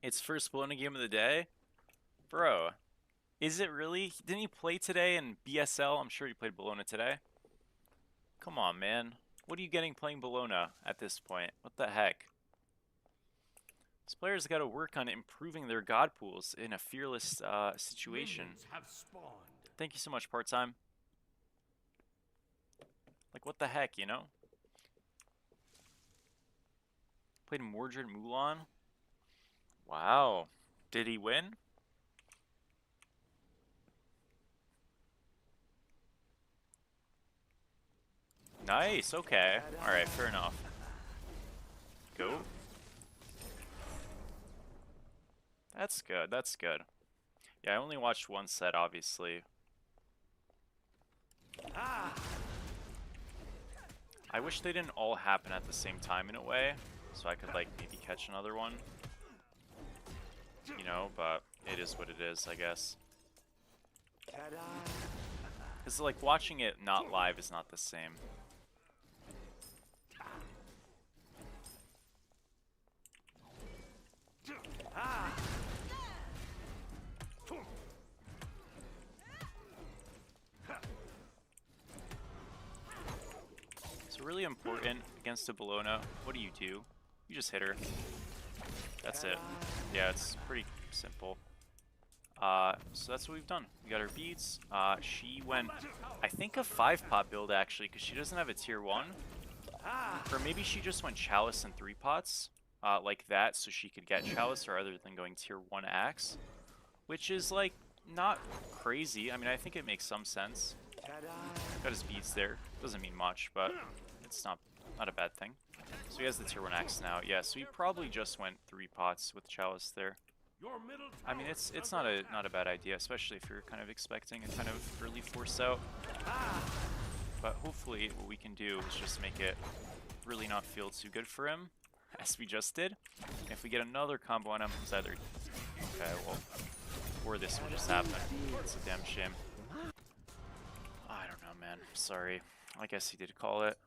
It's first Bologna game of the day? Bro, is it really? Didn't he play today in BSL? I'm sure he played Bologna today. Come on, man. What are you getting playing Bologna at this point? What the heck? These players got to work on improving their god pools in a fearless situation. Thank you so much, part-time. Like, what the heck, you know? Played Mordred Mulan. Wow. Did he win? Nice, okay. Alright, fair enough. Go. That's good, that's good. Yeah, I only watched one set, obviously. I wish they didn't all happen at the same time in a way, so I could, like, maybe catch another one. You know, but it is what it is, I guess. Because, like, watching it not live is not the same. So really important against a Bologna, what do? You just hit her. That's it. Yeah, it's pretty simple. So that's what we've done. We got her beads. She went, I think, a 5-pot build, actually, because she doesn't have a tier 1. Or maybe she just went Chalice and 3 pots, like that, so she could get Chalice rather than going tier 1 axe. Which is, like, not crazy. I mean, I think it makes some sense. Got his beads there. Doesn't mean much, but it's not a bad thing. So he has the tier 1 axe now. Yeah, so he probably just went 3 pots with Chalice there. Your middle I mean, tower it's is not under a not a bad idea, especially if you're kind of expecting a kind of early force out. But hopefully, what we can do is just make it really not feel too good for him, as we just did. If we get another combo on him, it's either okay, well, or this will just happen. It's a damn shame. I don't know, man. Sorry. I guess he did call it.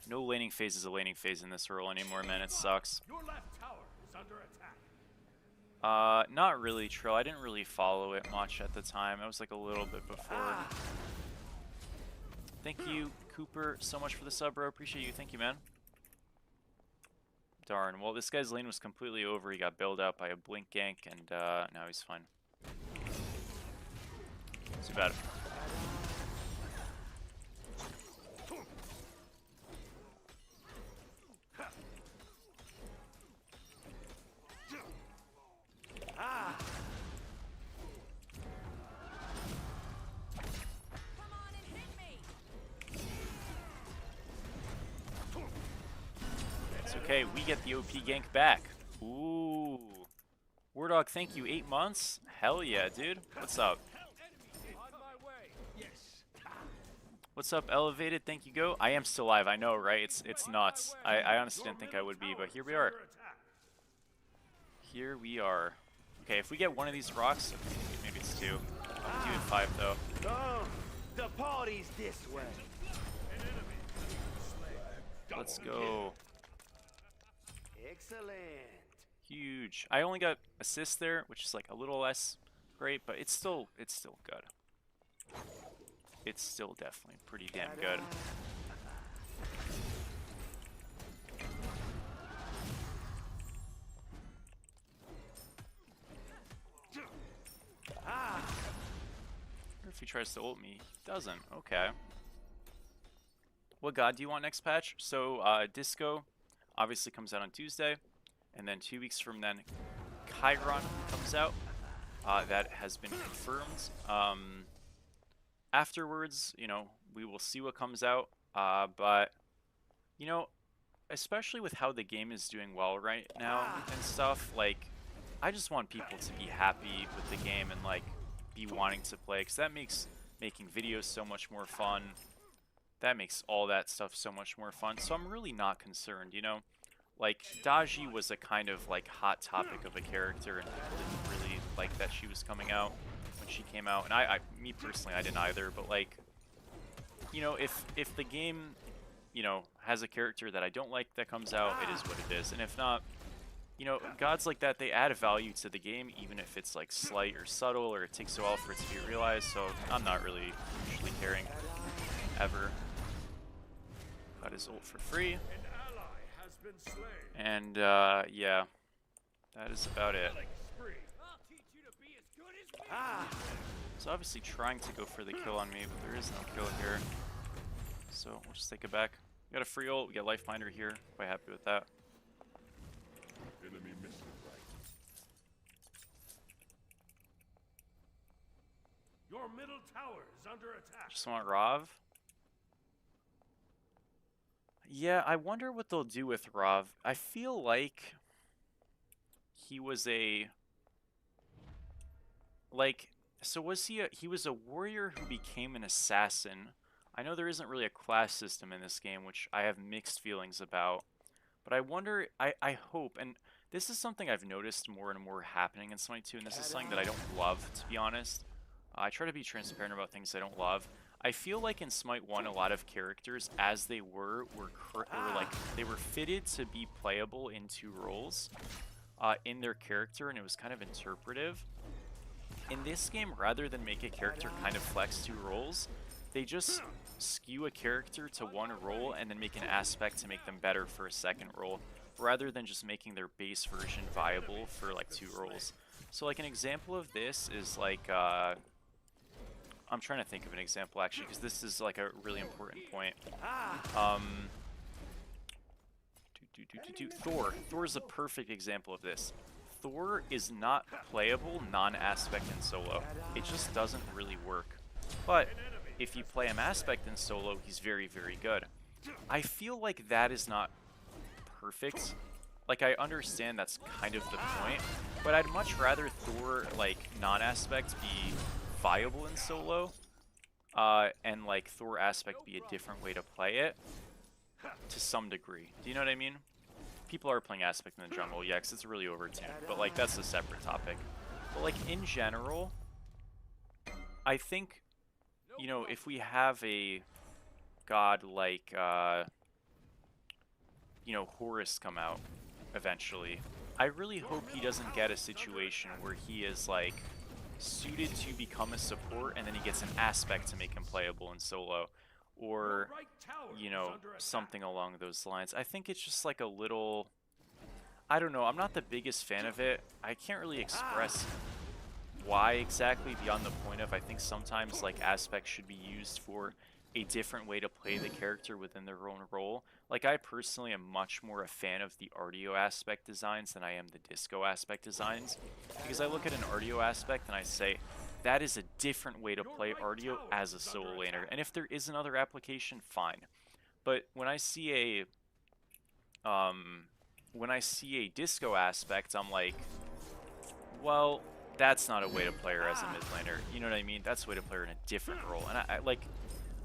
No laning phase is a laning phase in this role anymore, man. It sucks. Your left tower is under attack. Not really, Trill. I didn't really follow it much at the time. I was like a little bit before. Thank you, Cooper, so much for the sub, bro. Appreciate you. Thank you, man. Darn. Well, this guy's lane was completely over. He got bailed out by a blink gank, and now he's fine. Too bad. It's okay, we get the OP gank back. Ooh. Wardog, thank you. 8 months? Hell yeah, dude. What's up? What's up, Elevated? Thank you, Go. I am still live, I know, right? It's nuts. I honestly didn't think I would be, but here we are. Here we are. Okay, if we get one of these rocks, okay, maybe it's 2. I'll do it 5, though. The party's this way. Let's go. Excellent. Huge. I only got assist there, which is like a little less great, but it's still good. It's still definitely pretty damn good. I wonder if he tries to ult me. He doesn't. Okay. What god do you want next patch? So, Disco obviously comes out on Tuesday, and then 2 weeks from then, Chiron comes out. That has been confirmed. Afterwards, you know, we will see what comes out, but, you know, especially with how the game is doing well right now and stuff, like, I just want people to be happy with the game and, like, be wanting to play, because that makes making videos so much more fun. That makes all that stuff so much more fun, so I'm really not concerned, you know? Like, Daji was a kind of, like, hot topic of a character, and people didn't really like that she was coming out when she came out, and me personally, I didn't either, but, like, you know, if the game, you know, has a character that I don't like that comes out, it is what it is, and if not, you know, gods like that, they add value to the game, even if it's, like, slight or subtle, or it takes a while for it to be realized, so I'm not really usually caring, ever. Got his ult for free. And, yeah. That is about it. He's obviously trying to go for the kill on me, but there is no kill here. So, we'll just take it back. We got a free ult, we get Life Minder here. Quite happy with that. Enemy missile right. Your middle tower is under attack. Just want Rav. Yeah, I wonder what they'll do with Rav. I feel like he was a... Like, so was he was a warrior who became an assassin. I know there isn't really a class system in this game, which I have mixed feelings about. But I wonder, I hope, and this is something I've noticed more and more happening in Smite 2, and this is something that I don't love, to be honest. I try to be transparent about things I don't love. I feel like in Smite 1, a lot of characters, as they were like, they were fitted to be playable in 2 roles in their character, and it was kind of interpretive. In this game, rather than make a character kind of flex 2 roles, they just skew a character to 1 role and then make an aspect to make them better for a 2nd role, rather than just making their base version viable for like 2 roles. So like an example of this is like, I'm trying to think of an example actually, because this is like a really important point. Thor. Thor is a perfect example of this. Thor is not playable non-aspect in solo. It just doesn't really work. But if you play him aspect in solo, he's very, very good. I feel like that is not perfect Like, I understand that's kind of the point, but I'd much rather Thor, like, non-aspect be viable in solo, and, like, Thor aspect be a different way to play it, to some degree. Do you know what I mean? People are playing aspect in the jungle, yeah, 'cause it's really overtuned, but, like, that's a separate topic. But, like, in general, I think, you know, if we have a god like, you know, Horus come out eventually, I really hope he doesn't get a situation where he is, like, suited to become a support and then he gets an aspect to make him playable in solo, or, you know, something along those lines. I think it's just like a little, I don't know, I'm not the biggest fan of it. I can't really express why exactly beyond the point of I think sometimes like aspects should be used for a different way to play the character within their own role. Like, I personally am much more a fan of the Ardeo aspect designs than I am the Disco aspect designs, because I look at an Ardeo aspect and I say, that is a different way to play Ardeo as a solo laner, and if there is another application, fine. But when I see a Disco aspect, I'm like, well, that's not a way to play her as a mid laner. You know what I mean? That's a way to play her in a different role. And I like,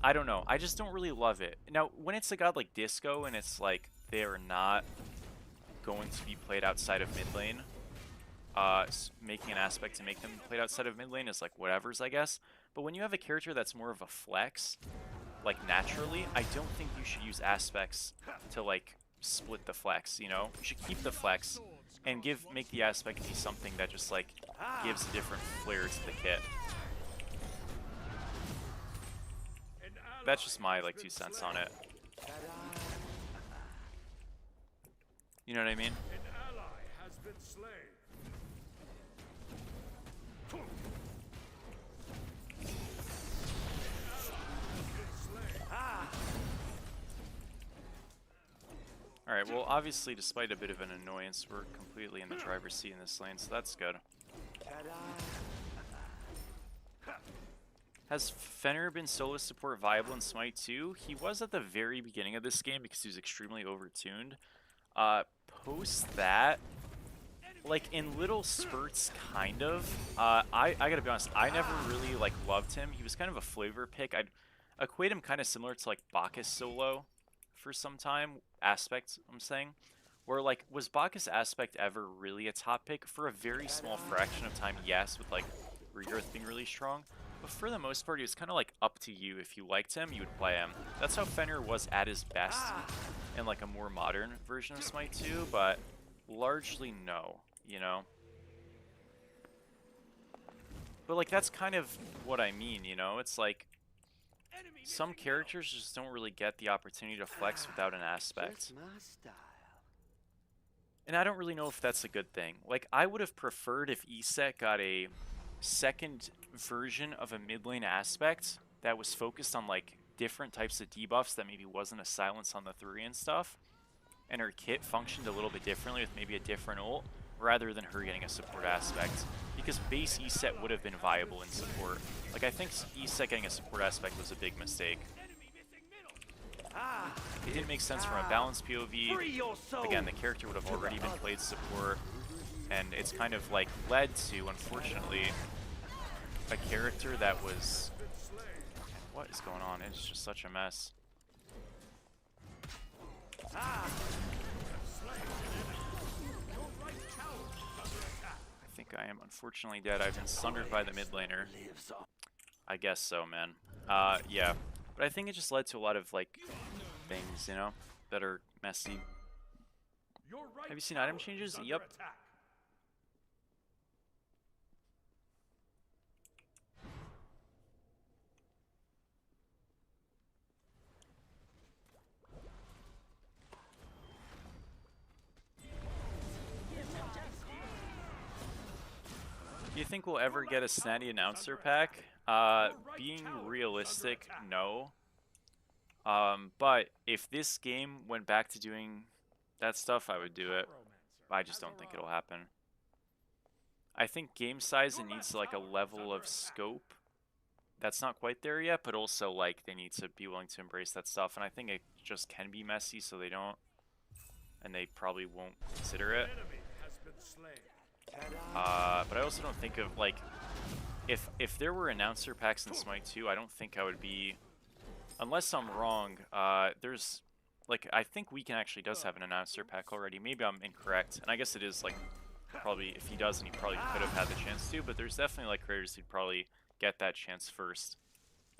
I don't know. I just don't really love it. Now, when it's a god like Disco and it's like they are not going to be played outside of mid lane, making an aspect to make them played outside of mid lane is like whatever's, I guess. But when you have a character that's more of a flex, like naturally, I don't think you should use aspects to like split the flex, you know? You should keep the flex and make the aspect be something that just like gives a different flair to the kit. That's just my like 2 cents on it. You know what I mean? An ally has been slain. Alright, well obviously despite a bit of an annoyance, we're completely in the driver's seat in this lane, so that's good. Has Fenrir been solo support viable in Smite 2? He was at the very beginning of this game because he was extremely overtuned. Post that, like in little spurts, kind of. I gotta be honest, I never really like loved him. He was kind of a flavor pick. I'd equate him kind of similar to like Bacchus solo for some time. Aspect, I'm saying. Where like, was Bacchus aspect ever really a top pick? For a very small fraction of time, yes, with like Rebirth being really strong. But for the most part, he was kind of like up to you. If you liked him, you would play him. That's how Fenrir was at his best in like a more modern version of Smite 2, but largely no, you know? But like, that's kind of what I mean, you know? It's like, some characters just don't really get the opportunity to flex without an aspect. And I don't really know if that's a good thing. Like, I would have preferred if ESET got a second version of a mid lane aspect that was focused on like different types of debuffs that maybe wasn't a silence on the 3 and stuff, and her kit functioned a little bit differently with maybe a different ult, rather than her getting a support aspect, because base ESET would have been viable in support. Like, I think ESET getting a support aspect was a big mistake. It didn't make sense from a balanced POV. Again, the character would have already been played support, and it's kind of like led to, unfortunately, a character that was... What is going on? It's just such a mess. I think I am unfortunately dead. I've been sundered by the mid laner. I guess so, man. Yeah. But I think it just led to a lot of, like, things, you know, that are messy. Have you seen item changes? Yep. Do you think we'll ever get a Snatty announcer pack? Being realistic, no. But if this game went back to doing that stuff, I would do it. I just don't think it'll happen. I think game size, it needs like a level of scope that's not quite there yet, but also like they need to be willing to embrace that stuff, and I think it just can be messy, so they don't. and they probably won't consider it. Enemy has been slain. But I also don't think of, like, if there were announcer packs in Smite 2, I don't think I would be, unless I'm wrong, there's, like, I think Weekend actually does have an announcer pack already. Maybe I'm incorrect, and I guess it is, like, probably, if he doesn't, he probably could have had the chance to, but there's definitely, like, creators who'd probably get that chance first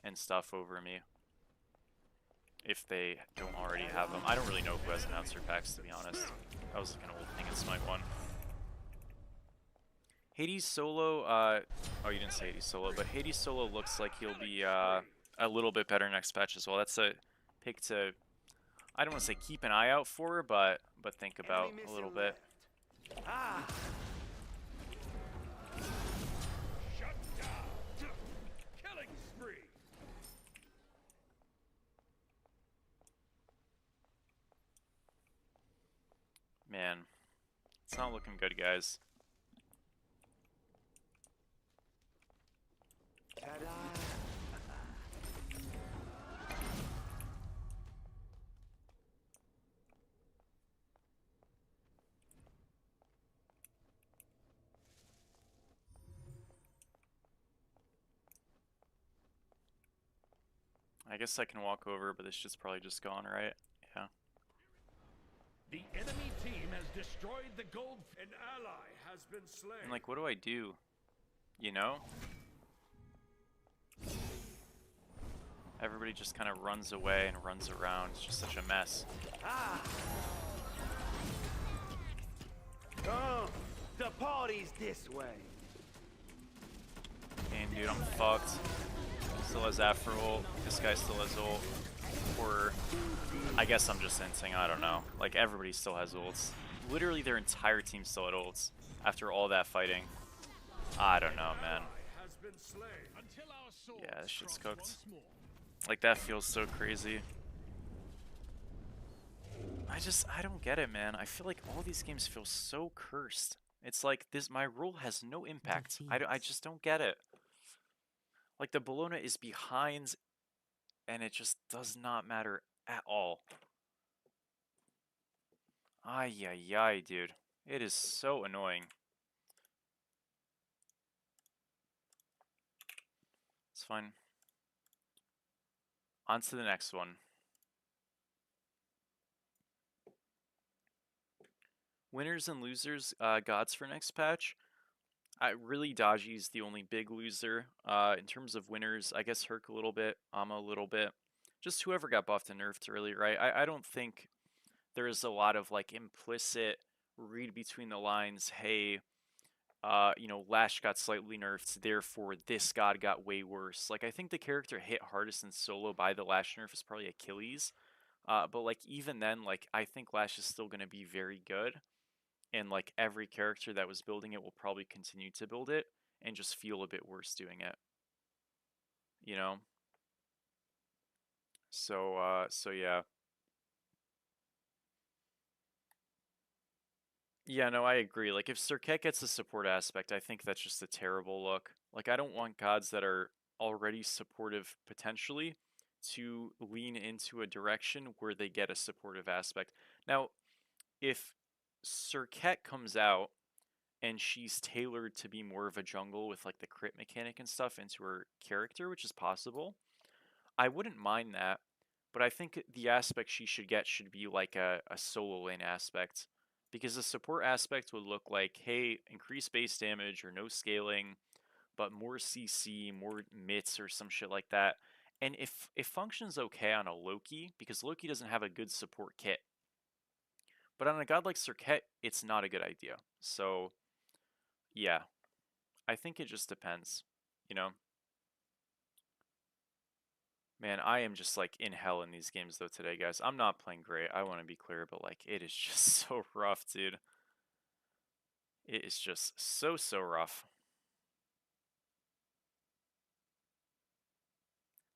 and stuff over me if they don't already have them. I don't really know who has announcer packs, to be honest. That was like an old thing in Smite 1. Hades solo, oh, you didn't say Hades solo, but Hades solo looks like he'll be a little bit better next patch as well. That's a pick to, I don't want to say keep an eye out for, but think about a little bit. Shut down. Killing spree. Man, it's not looking good, guys. I guess I can walk over, but this shit's probably just gone, right? Yeah. The enemy team has destroyed the gold. An ally has been slain. And, like, what do I do? You know? Everybody just kind of runs away and runs around. It's just such a mess. Come, the party's this way. And dude, I'm fucked. Still has Afro ult. This guy still has ult. Or I guess I'm just hinting, I don't know. Like, everybody still has ults. Literally their entire team still had ults after all that fighting. I don't know, man. Yeah, this shit's cooked. Like, that feels so crazy. I don't get it, man. I feel like all these games feel so cursed. It's like, my rule has no impact. I just don't get it. Like, the Bologna is behind, and it just does not matter at all. Ay, ay, ay, dude. It is so annoying. It's fine. On to the next one. Winners and losers, gods for next patch. Really, Daji's the only big loser. In terms of winners, I guess Herc a little bit, Amma a little bit. Just whoever got buffed and nerfed early, right? I don't think there is a lot of, like, implicit read between the lines, hey, you know, Lash got slightly nerfed, therefore this god got way worse. Like, I think the character hit hardest in solo by the Lash nerf is probably Achilles. But, like, even then, like, I think Lash is still going to be very good. And, like, every character that was building it will probably continue to build it and just feel a bit worse doing it. You know? So yeah. Yeah, no, I agree. Like, if Serket gets the support aspect, I think that's just a terrible look. Like, I don't want gods that are already supportive potentially to lean into a direction where they get a supportive aspect. Now, if Serket comes out and she's tailored to be more of a jungle with, like, the crit mechanic and stuff into her character, which is possible, I wouldn't mind that. But I think the aspect she should get should be like a solo lane aspect. Because the support aspect would look like, hey, increase base damage or no scaling, but more CC, more mits or some shit like that. And if it functions okay on a Loki, because Loki doesn't have a good support kit. But on a god like Serket, it's not a good idea. So, yeah. I think it just depends, you know? Man, I am just, like, in hell in these games, though, today, guys. I'm not playing great, I want to be clear, but, like, it is just so rough, dude. It is just so, so rough.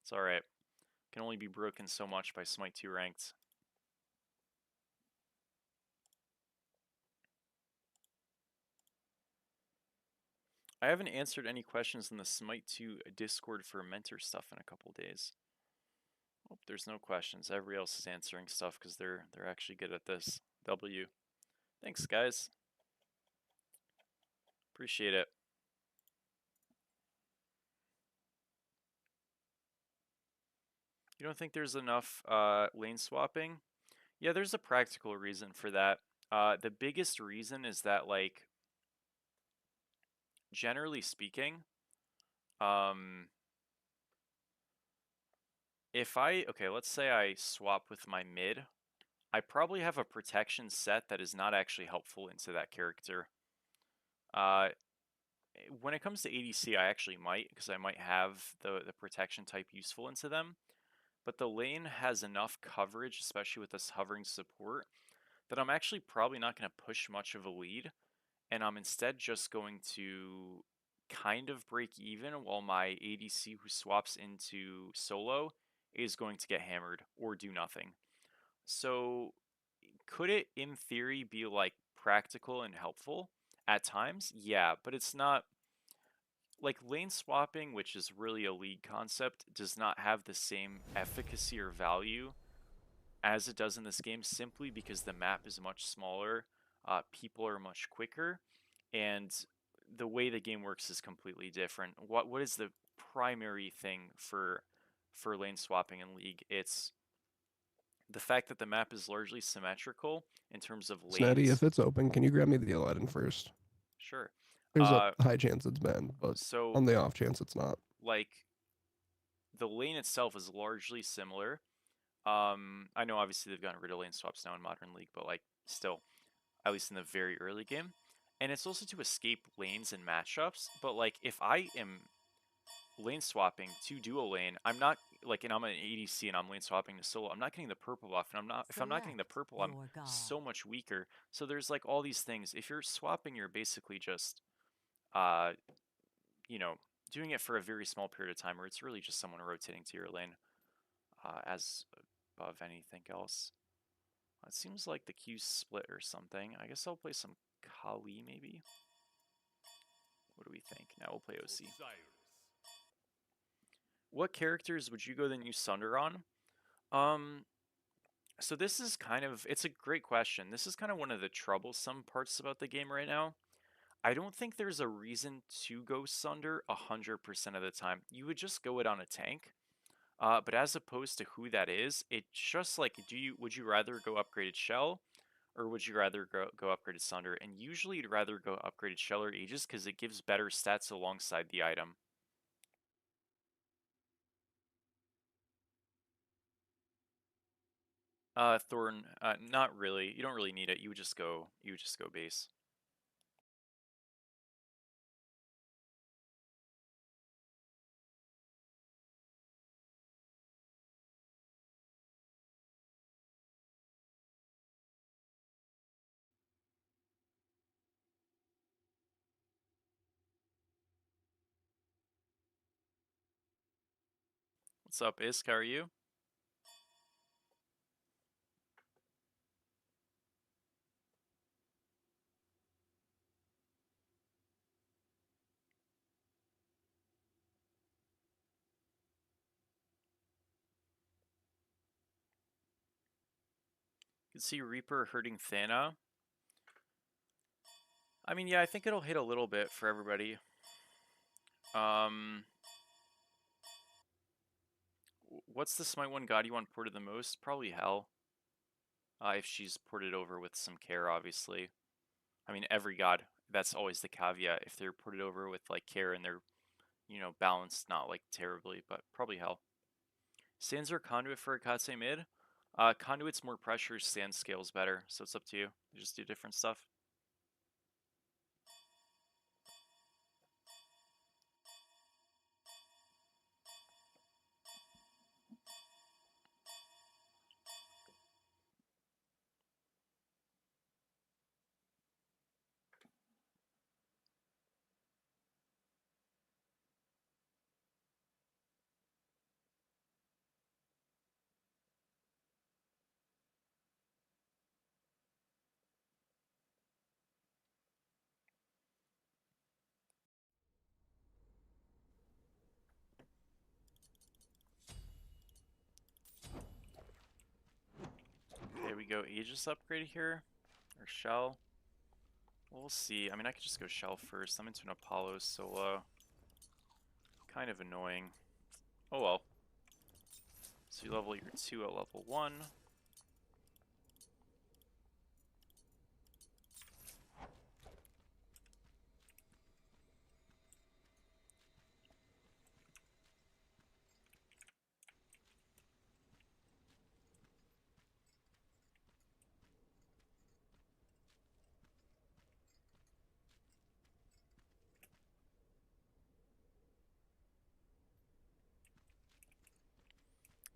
It's alright. Can only be broken so much by Smite 2 ranked. I haven't answered any questions in the Smite 2 Discord for mentor stuff in a couple days. Oh, there's no questions. Everybody else is answering stuff because they're actually good at this. W. Thanks, guys. Appreciate it. You don't think there's enough lane swapping? Yeah, there's a practical reason for that. The biggest reason is that, like, generally speaking, okay, let's say I swap with my mid, I probably have a protection set that is not actually helpful into that character. When it comes to ADC, I actually might, because I might have the protection type useful into them. But the lane has enough coverage, especially with this hovering support, that I'm actually probably not going to push much of a lead, and I'm instead just going to kind of break even while my ADC who swaps into solo is going to get hammered or do nothing. So could it in theory be like practical and helpful at times? Yeah, but it's not like lane swapping, which is really a league concept, does not have the same efficacy or value as it does in this game simply because the map is much smaller, people are much quicker, and the way the game works is completely different. What is the primary thing for lane swapping in League? It's the fact that the map is largely symmetrical in terms of Snetty, lanes. if it's open, can you grab me the Aladdin first? Sure. There's a high chance it's Ben, but So on the off chance it's not. like the lane itself is largely similar. I know obviously they've gotten rid of lane swaps now in Modern League, but like still, at least in the very early game. And it's also to escape lanes and matchups. But like if I am lane swapping to dual lane, I'm not like, and I'm an ADC and I'm lane swapping to solo, I'm not getting the purple buff, and if I'm not getting the purple, I'm so much weaker. So there's like all these things. If you're swapping, you're basically just you know, doing it for a very small period of time, where it's really just someone rotating to your lane as above anything else. It seems like the queue's split or something. I guess I'll play some Kali maybe. What do we think? Now we'll play OC. What characters would you go then use Sunder on? So this is kind of, it's a great question. This is kind of one of the troublesome parts about the game right now. I don't think there's a reason to go Sunder 100% of the time. You would just go it on a tank. But as opposed to who that is, it's just like, would you rather go upgraded Shell, or would you rather go upgraded Sunder? And usually you'd rather go upgraded Shell or Aegis because it gives better stats alongside the item. Thorn, not really. You don't really need it. You would just go base. What's up, Isk? How are you? You can see Reaper hurting Thana. I mean, yeah, I think it'll hit a little bit for everybody. What's the Smite one god you want ported the most? Probably Hell. If she's ported over with some care, obviously. I mean, every god, that's always the caveat. If they're ported over with like care and they're, balanced, not like terribly, but probably Hell. Sands or Conduit for a Katse mid? Conduit's more pressure, Sand scales better, so it's up to you. You just do different stuff. Okay, we go Aegis upgrade here. Or Shell. We'll see. I mean, I could just go Shell first. I'm into an Apollo solo. Kind of annoying. Oh well. So you level your 2 at level 1.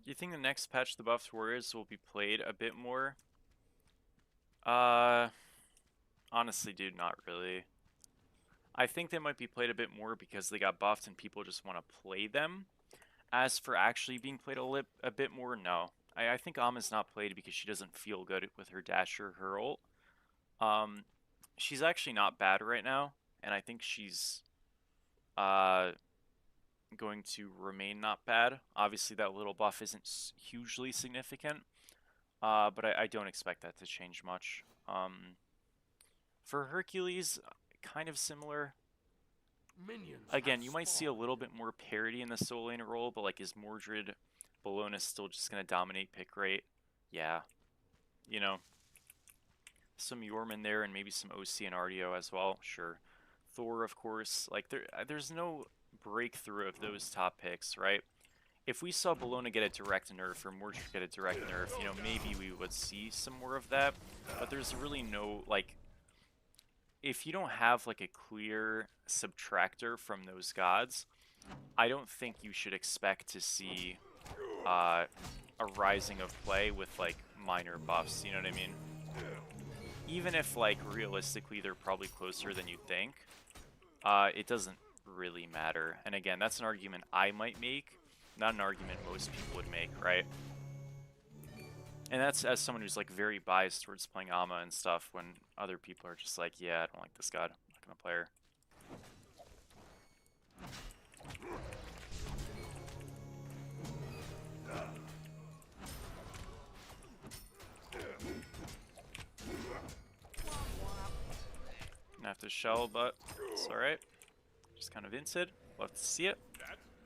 Do you think the next patch the buffed warriors will be played a bit more? Honestly, dude, not really. I think they might be played a bit more because they got buffed and people just want to play them. As for actually being played a bit more, no. I think Amma's not played because she doesn't feel good with her dash or her ult. She's actually not bad right now, and I think she's going to remain not bad. Obviously, that little buff isn't hugely significant, but I don't expect that to change much. For Hercules, kind of similar. Minions Again, have you might see a little bit more parity in the solo lane role, but like, is Mordred Bellona still just gonna dominate pick rate? Yeah. You know, some Yorman there and maybe some OC and RDO as well. Sure. Thor, of course. Like, there's no breakthrough of those top picks, right? If we saw Bellona get a direct nerf or Mordred get a direct nerf, you know, maybe we would see some more of that. But there's really no, like, if you don't have like a clear subtractor from those gods, I don't think you should expect to see a rising of play with like minor buffs, you know what I mean? Even if like realistically they're probably closer than you think, it doesn't really matter. And again, that's an argument I might make, not an argument most people would make, right? And that's as someone who's like very biased towards playing Amma and stuff, when other people are just like, yeah, I don't like this god, I'm not gonna play her. Gonna have to shell, but it's alright. Just kind of inted. Love to see it.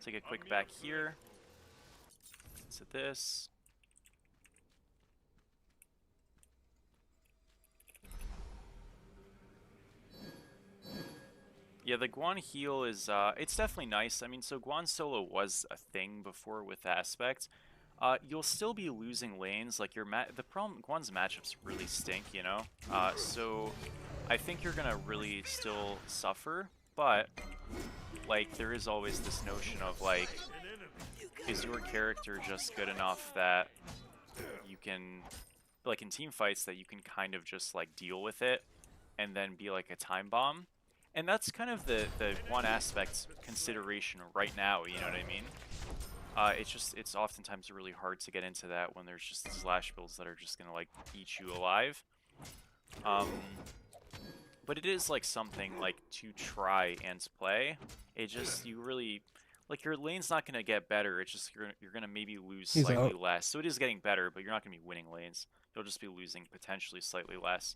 Take a quick back here. Into this. Yeah, the Guan heal is, it's definitely nice. I mean, so Guan solo was a thing before with Aspect. You'll still be losing lanes. Like, the problem, Guan's matchups really stink, you know? So I think you're gonna really still suffer, but, like, there is always this notion of, like, is your character just good enough that you can, like, in team fights, that you can kind of just, like, deal with it and then be, like, a time bomb? And that's kind of the one aspect consideration right now, you know what I mean? It's oftentimes really hard to get into that when there's just these lash builds that are just gonna, like, eat you alive. But it is, like, something, like, to try and play. It just, you really, like, your lane's not gonna get better, it's just, you're gonna maybe lose He's slightly out. less. So it is getting better, but you're not gonna be winning lanes. You'll just be losing potentially slightly less.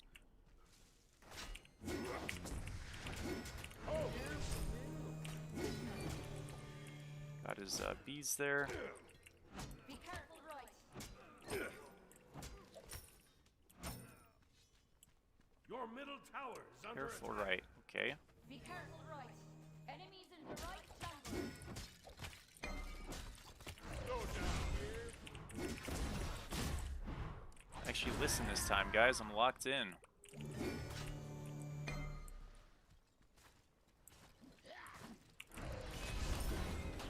Got his bees there. Be careful, right. Your middle tower is under Careful, attack. right? Okay. Be careful, right. Enemies in the right jungle. Go down here. Actually, listen this time, guys. I'm locked in.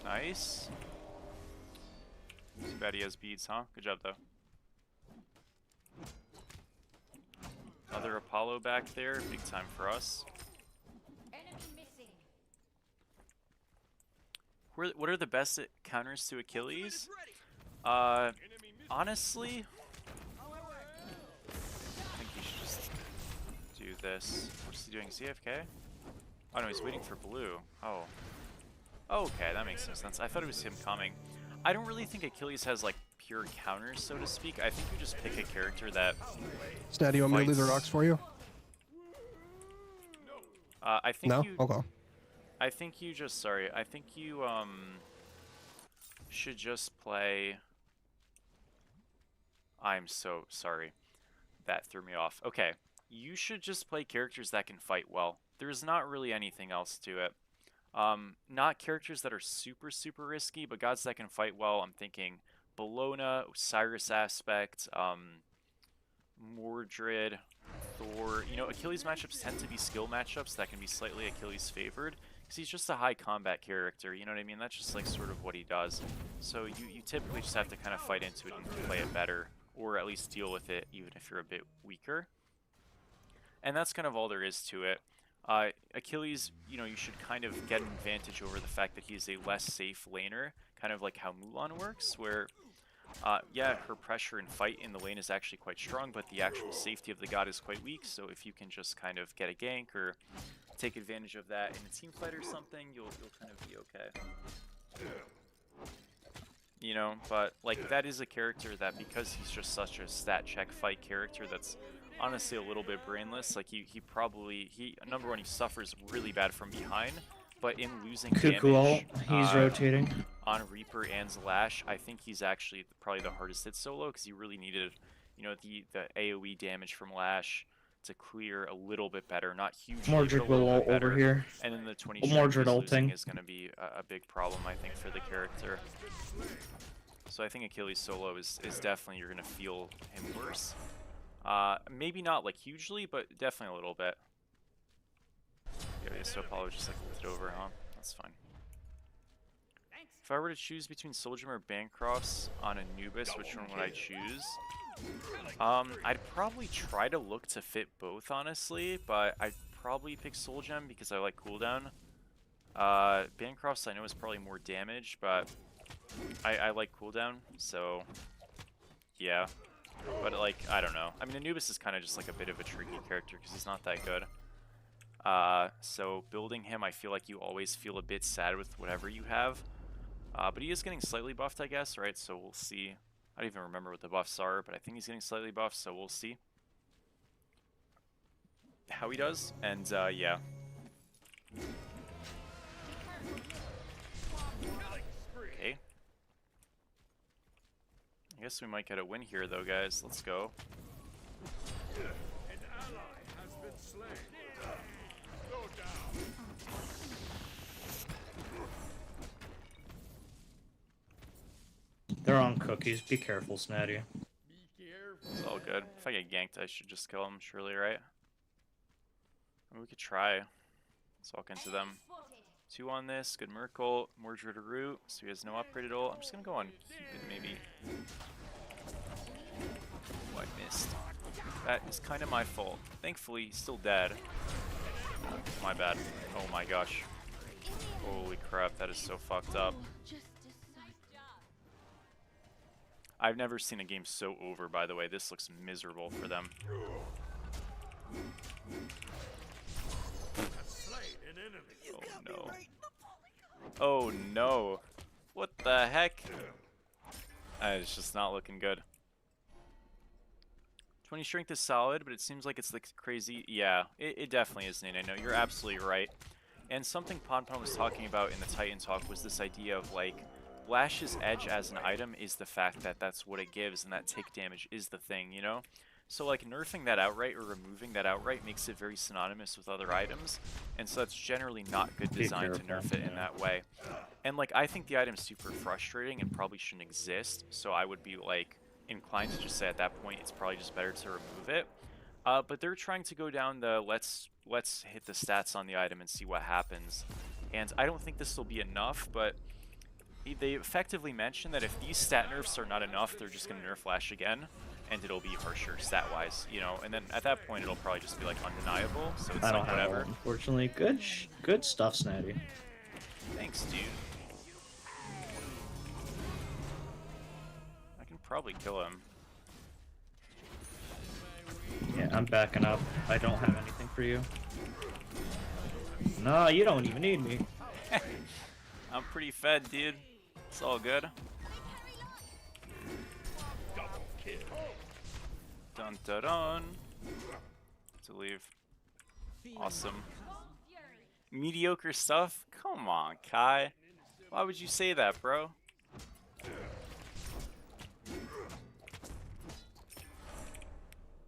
Nice. Too bad he has beads, huh? Good job, though. Another Apollo back there. Big time for us. Enemy missing. What are the best counters to Achilles? Honestly, I think he should just do this. What's he doing? Is he AFK? Oh no, he's waiting for blue. Oh. Okay, that makes some sense. I thought it was him coming. I don't really think Achilles has, like, pure counters, so to speak. I think you just pick a character that Snad, you want me to leave the fights- rocks for you? I think No? you. Okay. I think you just. Sorry. I think you should just play. I'm so sorry. That threw me off. Okay. You should just play characters that can fight well. There's not really anything else to it. Not characters that are super, super risky, but gods that can fight well. I'm thinking Bologna, Osiris Aspect, Mordred, Thor. You know, Achilles matchups tend to be skill matchups that can be slightly Achilles favored, because he's just a high combat character, you know what I mean? That's just like sort of what he does. So you typically just have to kind of fight into it and play it better, or at least deal with it even if you're a bit weaker. And that's kind of all there is to it. Achilles, you know, you should kind of get an advantage over the fact that he's a less safe laner, kind of like how Mulan works, where, yeah, her pressure and fight in the lane is actually quite strong, but the actual safety of the god is quite weak, so if you can just kind of get a gank or take advantage of that in a team fight or something, you'll kind of be okay. You know, but, like, that is a character that, because he's just such a stat check fight character that's honestly a little bit brainless, like, he number one, he suffers really bad from behind, but in losing damage he's rotating on Reaper and Zlash, I think he's actually probably the hardest hit solo, because he really needed, you know, the AoE damage from Lash to clear a little bit better, not hugely, Mordred but a little will bit better. over here. And then the 20 Mordred losing ulting. is going to be a big problem, I think, for the character. So I think Achilles solo is definitely, you're going to feel him worse. Maybe not like hugely, but definitely a little bit. Yeah, so Apollo just like looked it over, huh? That's fine. If I were to choose between Soulgem or Bancrofts on Anubis, which one would I choose? I'd probably try to look to fit both, honestly, but I'd probably pick Soulgem because I like cooldown. Bancrofts I know is probably more damage, but I like cooldown, so yeah. But like, I don't know. I mean, Anubis is kind of just like a bit of a tricky character because he's not that good. So building him, I feel like you always feel a bit sad with whatever you have. But he is getting slightly buffed, I guess, right? So we'll see. I don't even remember what the buffs are, but I think he's getting slightly buffed, so we'll see how he does. And yeah. Okay. I guess we might get a win here, though, guys. Let's go. An ally has been slain. Go down. They're on cookies. Be careful, Snatty. It's all good. If I get ganked, I should just kill him, surely, right? We could try. Let's walk into them. 2 on this. Good Merkle. Mordred to root, so he has no upgrade at all. I'm just gonna go on Cupid, maybe. Oh, I missed. That is kind of my fault. Thankfully, he's still dead. My bad. Oh my gosh. Holy crap, that is so fucked up. I've never seen a game so over, by the way. This looks miserable for them. Oh no. Oh no. What the heck? It's just not looking good. 20 strength is solid, but it seems like it's like crazy. Yeah, it definitely is, Nate. I know, you're absolutely right. And something Ponpon was talking about in the Titan talk was this idea of like, Lash's edge as an item is the fact that that's what it gives, and that tick damage is the thing, you know? So like nerfing that outright or removing that outright makes it very synonymous with other items, and so that's generally not good design to nerf it in that way. And like, I think the item's super frustrating and probably shouldn't exist, so I would be like inclined to just say at that point it's probably just better to remove it. But they're trying to go down the let's hit the stats on the item and see what happens. And I don't think this will be enough, but they effectively mentioned that if these stat nerfs are not enough, they're just going to nerf Lash again, and it'll be harsher stat-wise, you know. And then at that point, it'll probably just be like undeniable. So it's I don't like have whatever. ult, unfortunately. Good stuff, Snatty. Thanks, dude. I can probably kill him. Yeah, I'm backing up. I don't have anything for you. No, you don't even need me. I'm pretty fed, dude. It's all good. Dun dun dun. To leave. Awesome. Mediocre stuff? Come on, Kai. Why would you say that, bro?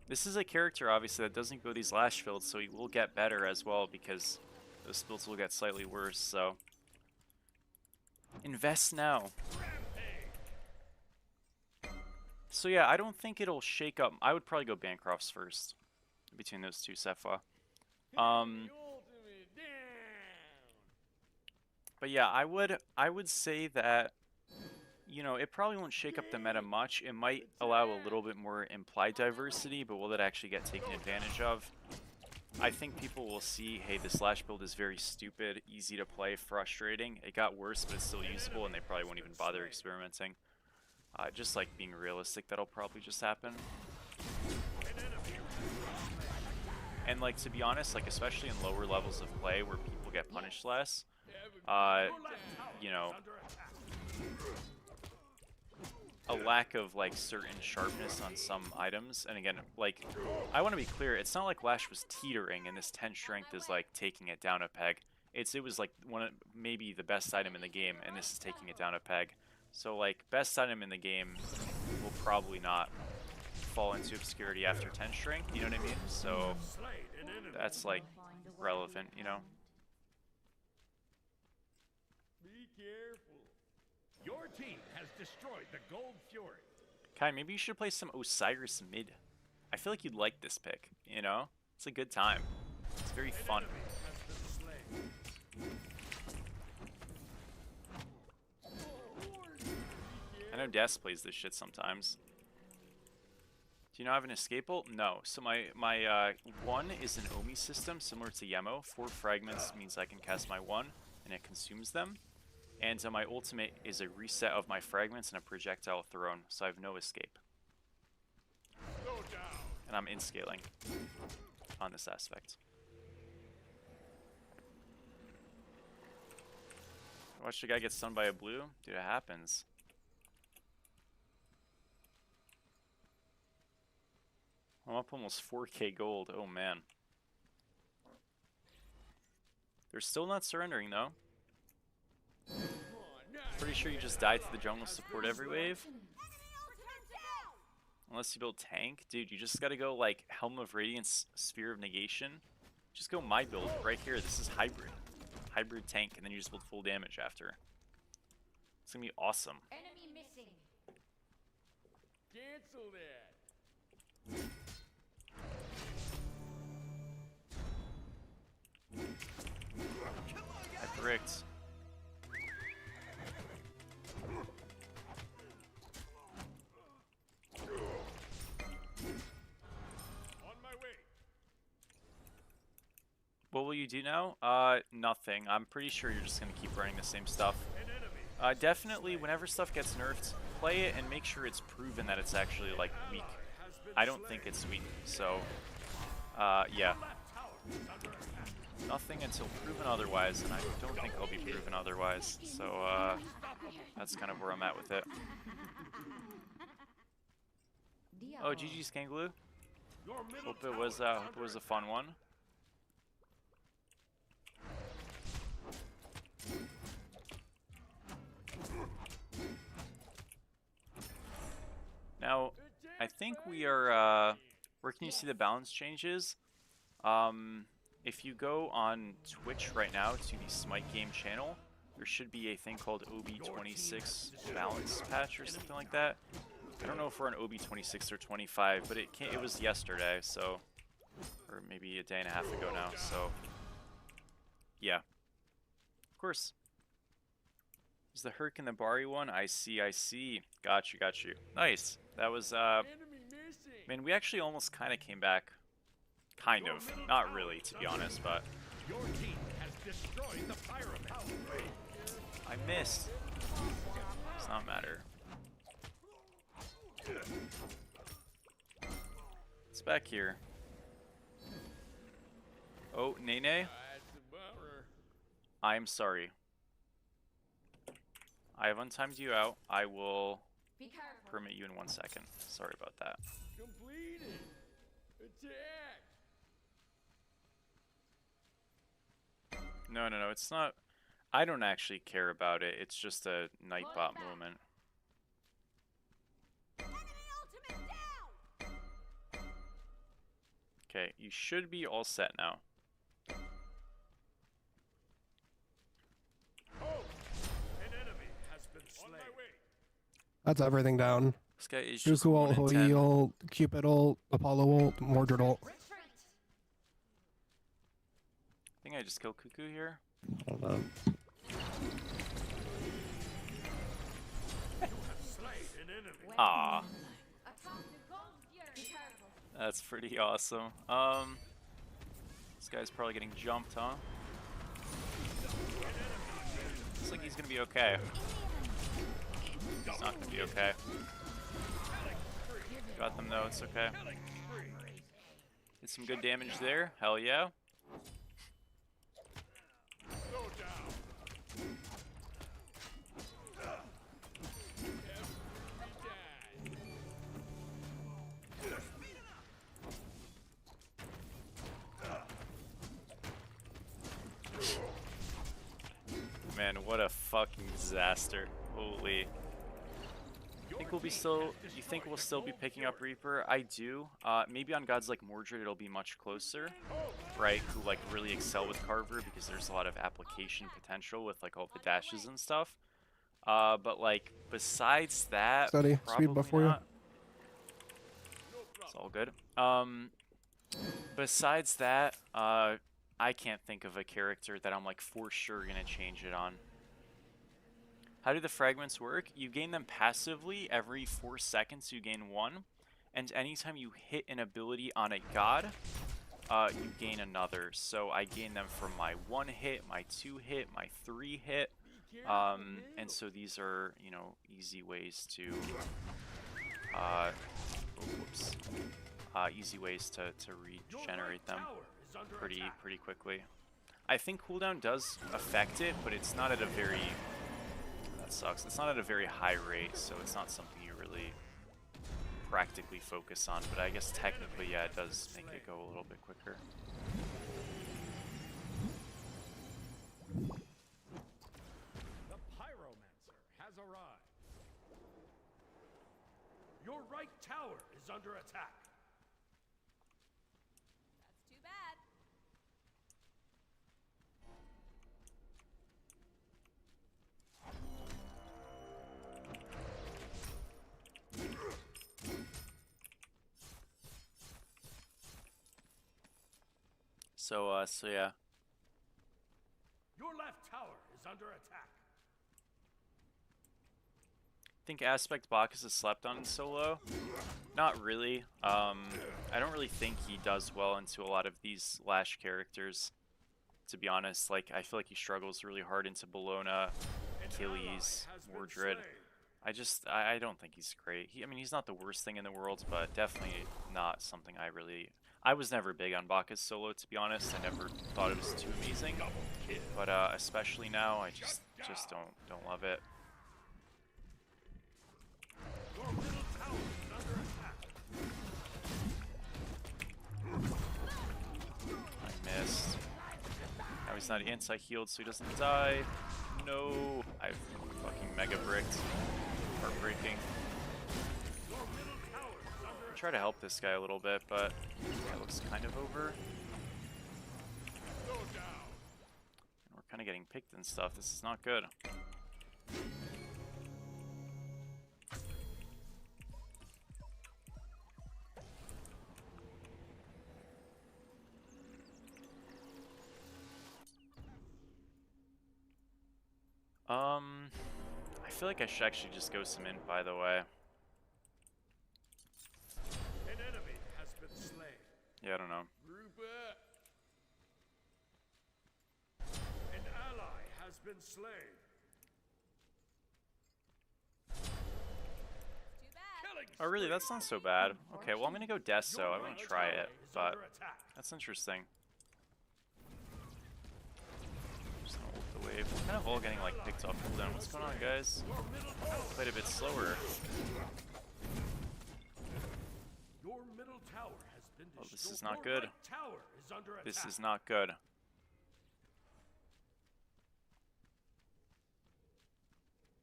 This is a character, obviously, that doesn't go these lash builds, so he will get better as well, because those builds will get slightly worse, so... Invest now. So yeah, I don't think it'll shake up... I would probably go Bancrofts first, between those two Sepha. But yeah, I would say that, you know, it probably won't shake up the meta much. It might allow a little bit more implied diversity, but will it actually get taken advantage of? I think people will see, hey, this Slash build is very stupid, easy to play, frustrating. It got worse, but it's still usable, and they probably won't even bother experimenting. Just like being realistic, that'll probably just happen. And like, to be honest, like especially in lower levels of play where people get punished less, you know, a lack of like certain sharpness on some items. And again, like, I want to be clear, it's not like Lash was teetering and this 10 strength is like taking it down a peg. It was like maybe the best item in the game, and this is taking it down a peg. So like, best item in the game will probably not fall into obscurity after 10 strength, you know what I mean? So that's like relevant, you know? Be careful. Your team has destroyed the Gold Fury. Kai, maybe you should play some Osiris mid. I feel like you'd like this pick, you know? It's a good time. It's very fun. I know Des plays this shit sometimes. Do you not have an escape ult? No. So my one is an Omi system similar to Yemo. 4 fragments means I can cast my 1 and it consumes them. And my ultimate is a reset of my fragments and a projectile thrown, so I have no escape. And I'm in scaling on this aspect. Watch the guy get stunned by a blue? Dude, it happens. I'm up almost 4k gold. Oh man. They're still not surrendering though. Pretty sure you just die to the jungle support every wave. Unless you build tank. Dude, you just gotta go like Helm of Radiance, Sphere of Negation. Just go my build right here. This is hybrid. Hybrid tank, and then you just build full damage after. It's gonna be awesome. Enemy missing. Cancel that. I bricked. On my way. What will you do now? Nothing. I'm pretty sure you're just gonna keep running the same stuff. Definitely, whenever stuff gets nerfed, play it and make sure it's proven that it's actually, like, weak. I don't think it's weak, so, yeah. Nothing until proven otherwise, and I don't think I'll be proven otherwise, so, that's kind of where I'm at with it. Oh, GG Skanglu. Hope it was a fun one. Now, I think we are, where can you see the balance changes? If you go on Twitch right now to the Smite Game channel, there should be a thing called OB26 balance patch or something like that. I don't know if we're on OB26 or 25, but it was yesterday, so, or maybe a day and a half ago now, so, yeah. Of course. Is the Herc and the Bari one? I see, I see. Got you, got you. Nice. That was, I mean, we actually almost kind of came back. Kind of. Not really, to be honest, but... Your team has destroyed the pyramid. I missed. Does not matter. It's back here. Oh, Nene? I am sorry. I have untimed you out. I will permit you in 1 second. Sorry about that. completed. Attack. No, no, no, it's not. I don't actually care about it. It's just a Nightbot moment. Okay, you should be all set now. An enemy has been slain. On my way. That's everything down. This guy is just Dooku 1 ult, in Hoi 10. ult, Cupid ult, Apollo ult, Mordred ult. I think I just killed Cuckoo here. Hold up. Ah, that's pretty awesome. This guy's probably getting jumped, huh? Looks like he's gonna be okay. He's not gonna be okay. Got them though, it's okay. Did some good damage there, hell yeah. Man, what a fucking disaster. Holy. You think we'll still be picking up Reaper? I do. Maybe on gods like Mordred it'll be much closer, right? Who like really excel with Carver because there's a lot of application potential with like all the dashes and stuff. But like besides that, Steady, probably speed buff for you. not. It's all good. Besides that, I can't think of a character that I'm like for sure gonna change it on. How do the fragments work? You gain them passively. Every 4 seconds you gain 1. And anytime you hit an ability on a god, you gain another. So I gain them from my 1 hit, my 2 hit, my 3 hit. And so these are, you know, easy ways to easy ways to regenerate them pretty quickly. I think cooldown does affect it, but it's not at a very sucks. It's not at a very high rate, so it's not something you really practically focus on, but I guess technically, yeah, it does make it go a little bit quicker. The Pyromancer has arrived. Your right tower is under attack. That's too bad. So yeah. Your left tower is under attack. Think Aspect Bacchus is slept on in solo? Not really. I don't really think he does well into a lot of these Lash characters, to be honest. Like, I feel like he struggles really hard into Bologna, Achilles, Mordred. I don't think he's great. I mean, he's not the worst thing in the world, but definitely not something I was never big on Bacchus solo, to be honest. I never thought it was too amazing, but especially now, I just don't love it. Your middle tower is under attack. I missed. Now he's not anti-healed, so he doesn't die. No, I've fucking mega bricked. Heartbreaking. I'll try to help this guy a little bit, but that looks kind of over. And we're kind of getting picked and stuff. This is not good. I feel like I should actually just go some int, by the way. An enemy has been slain. Yeah, I don't know. Group up. An ally has been slain. Oh, really? That's not so bad. Okay, well, I'm gonna go Deso. I want to try it, but that's interesting. Just gonna ult the wave. We're kind of all getting like picked off cooldown. What's going on, guys? Played a bit slower. Your middle tower has been destroyed. Oh, this is not Your good. right tower is under attack. This is not good.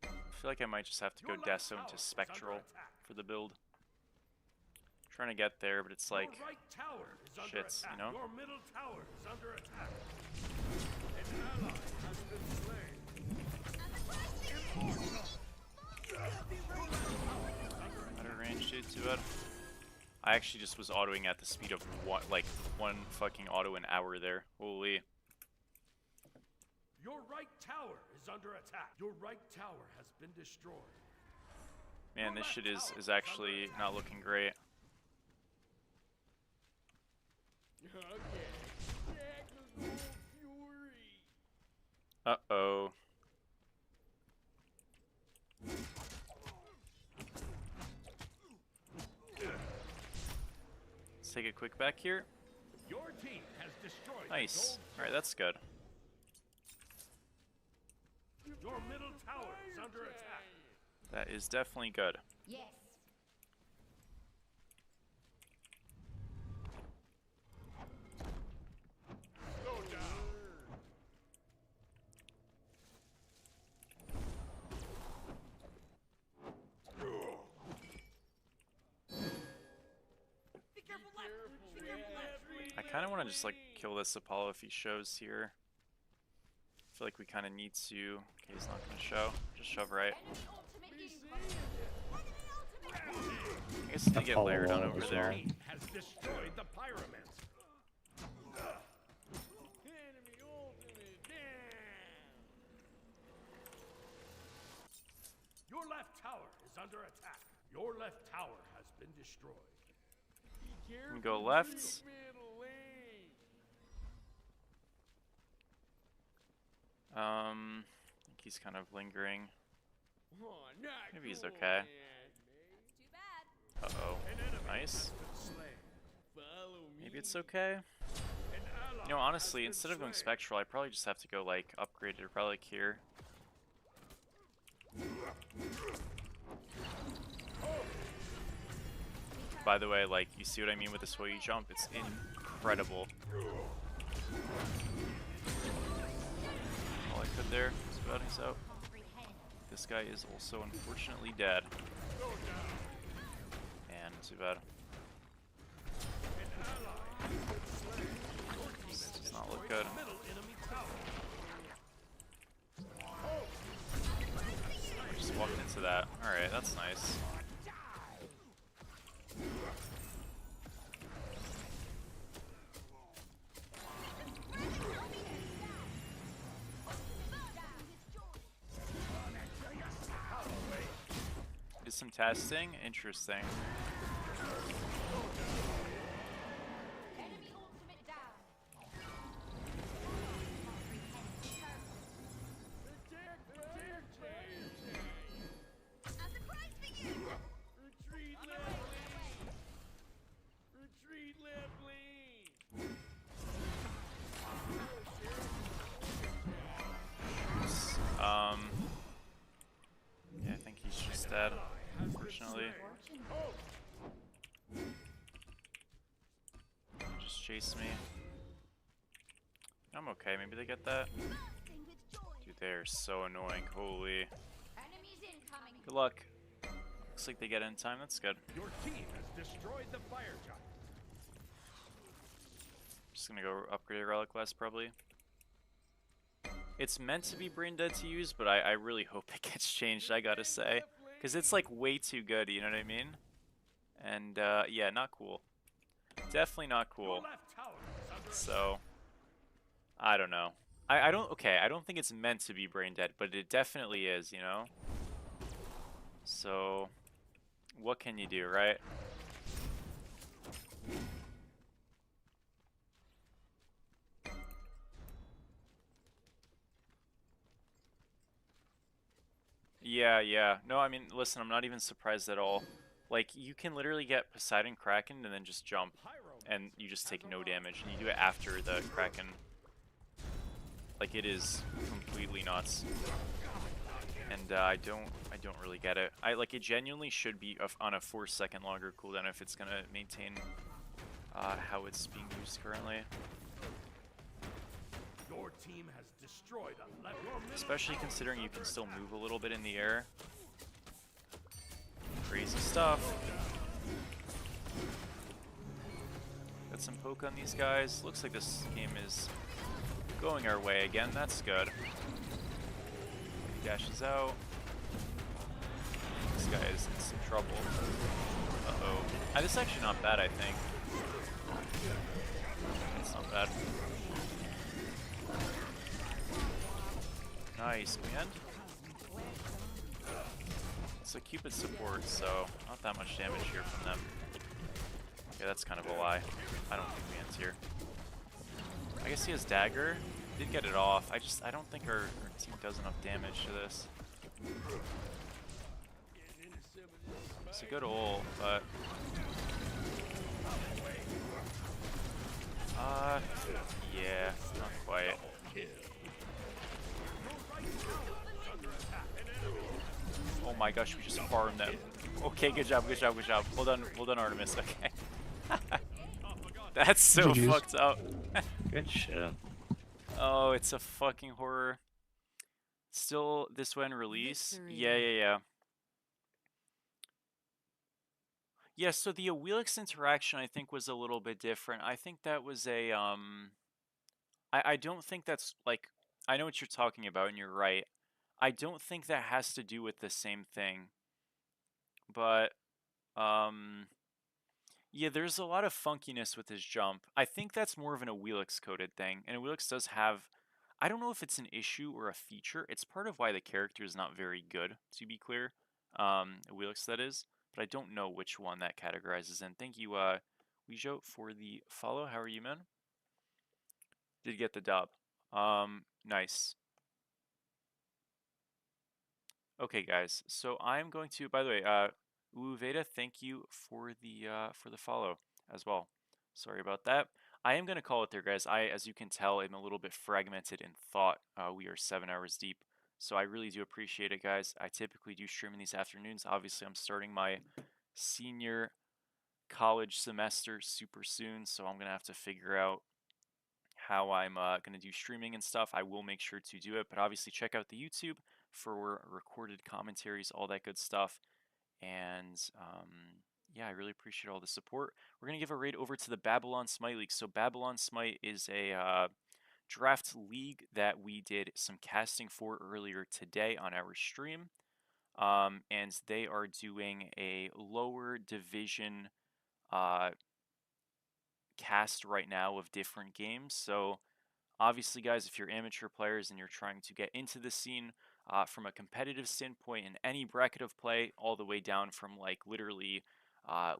I feel like I might just have to go Deso into Spectral for the build. Trying to get there, but it's like Your right tower is under shits, attack. you know? Your middle tower is under attack. An ally has been slain. Better range, dude. Too bad. I actually just was autoing at the speed of one fucking auto an hour there. Holy. Your right tower is under attack. Your right tower has been destroyed. Man, this shit is actually not looking great. Uh-oh. Let's take a quick back here. Your team has destroyed. Nice. Alright, that's good. Your middle tower is under attack. That is definitely good. Yes. Go down. Be careful left. Be careful left. I kind of want to just like kill this Apollo if he shows here. I feel like we kind of need to. Okay, he's not going to show. Just shove right. I guess they get layered on over there. Has destroyed the pyramid. Enemy ultimate down. Your left tower is under attack. Your left tower has been destroyed. We go left. I think he's kind of lingering. Maybe he's okay. Uh-oh. Nice. Maybe it's okay. You know, honestly, instead of going Spectral, I probably just have to go, like, upgraded Relic here. By the way, like, you see what I mean with this way you jump? It's incredible. All I could there. Too bad he's out. This guy is also unfortunately dead. And too bad. This does not look good. Just walked into that. Alright, that's nice. Did some testing. Interesting. Yeah, I think he's just dead, unfortunately. Just chase me. I'm okay, maybe they get that. Dude, they're so annoying, holy. Good luck. Looks like they get in time, that's good. Your team has destroyed the fire giant. Just gonna go upgrade a Relic West, probably. It's meant to be brain dead to use, but I really hope it gets changed, I gotta say. Because it's like way too good, you know what I mean? And yeah, not cool. Definitely not cool. So, I don't know. I don't think it's meant to be brain dead, but it definitely is, you know? So, what can you do, right? Yeah. No, I mean, listen, I'm not even surprised at all. Like, you can literally get Poseidon Kraken and then just jump, and you just take no damage, and you do it after the Kraken. Like, it is completely nuts. and I don't really get it. It genuinely should be on a 4-second longer cooldown if it's gonna maintain how it's being used currently. Your team has destroyed a level. Especially considering you can still move a little bit in the air. Crazy stuff. Got some poke on these guys. Looks like this game is going our way again. That's good. He dashes out. This guy is in some trouble. Uh-oh. This is actually not bad, I think. It's not bad. Nice, command. It's a Cupid support, so not that much damage here from them. Okay, that's kind of a lie. I don't think Command's here. I guess he has dagger. Did get it off. I don't think our team does enough damage to this. It's a good ult, but yeah, not quite. Oh my gosh, we just farmed them. Okay, good job, good job, good job. Well done, Artemis. Okay. That's so GG's. fucked up. Good shit. Oh, it's a fucking horror. Still this when release? Victory. Yeah. Yeah, so the Awilix interaction I think was a little bit different. I think that was a I don't think that's like I know what you're talking about and you're right. I don't think that has to do with the same thing. But yeah, there's a lot of funkiness with his jump. I think that's more of an Awilix coded thing. And Awilix does have I don't know if it's an issue or a feature. It's part of why the character is not very good, to be clear. Awilix that is. But I don't know which one that categorizes in. Thank you, Weejo, for the follow. How are you, man? Did get the dub. Nice. Okay, guys. So I'm going to, by the way, Veda, thank you for the follow as well. Sorry about that. I am going to call it there, guys. As you can tell, am a little bit fragmented in thought. We are 7 hours deep, so I really do appreciate it, guys. I typically do stream in these afternoons. Obviously, I'm starting my senior college semester super soon, so I'm gonna have to figure out how I'm gonna do streaming and stuff. I will make sure to do it, but obviously check out the YouTube for recorded commentaries, all that good stuff. And yeah, I really appreciate all the support. We're gonna give a raid over to the Babylon Smite League. So Babylon Smite is a draft league that we did some casting for earlier today on our stream. And they are doing a lower division cast right now of different games. So obviously, guys, if you're amateur players and you're trying to get into the scene from a competitive standpoint in any bracket of play, all the way down from like literally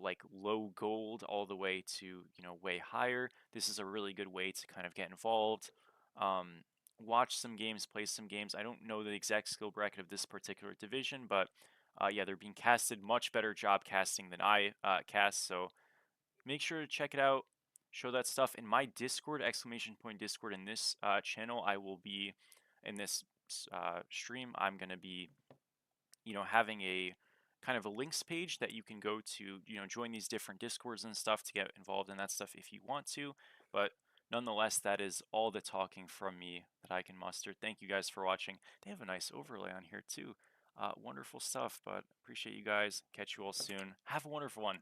like low gold all the way to way higher, this is a really good way to kind of get involved. Watch some games, play some games. I don't know the exact skill bracket of this particular division, but yeah, they're being casted. Much better job casting than I cast, so make sure to check it out. Show that stuff in my Discord, !Discord in this channel. I will be in this stream. I'm gonna be, having a kind of a links page that you can go to, join these different Discords and stuff to get involved in that stuff if you want to. But nonetheless, that is all the talking from me that I can muster. Thank you guys for watching. They have a nice overlay on here too. Wonderful stuff, but appreciate you guys. Catch you all soon. Have a wonderful one.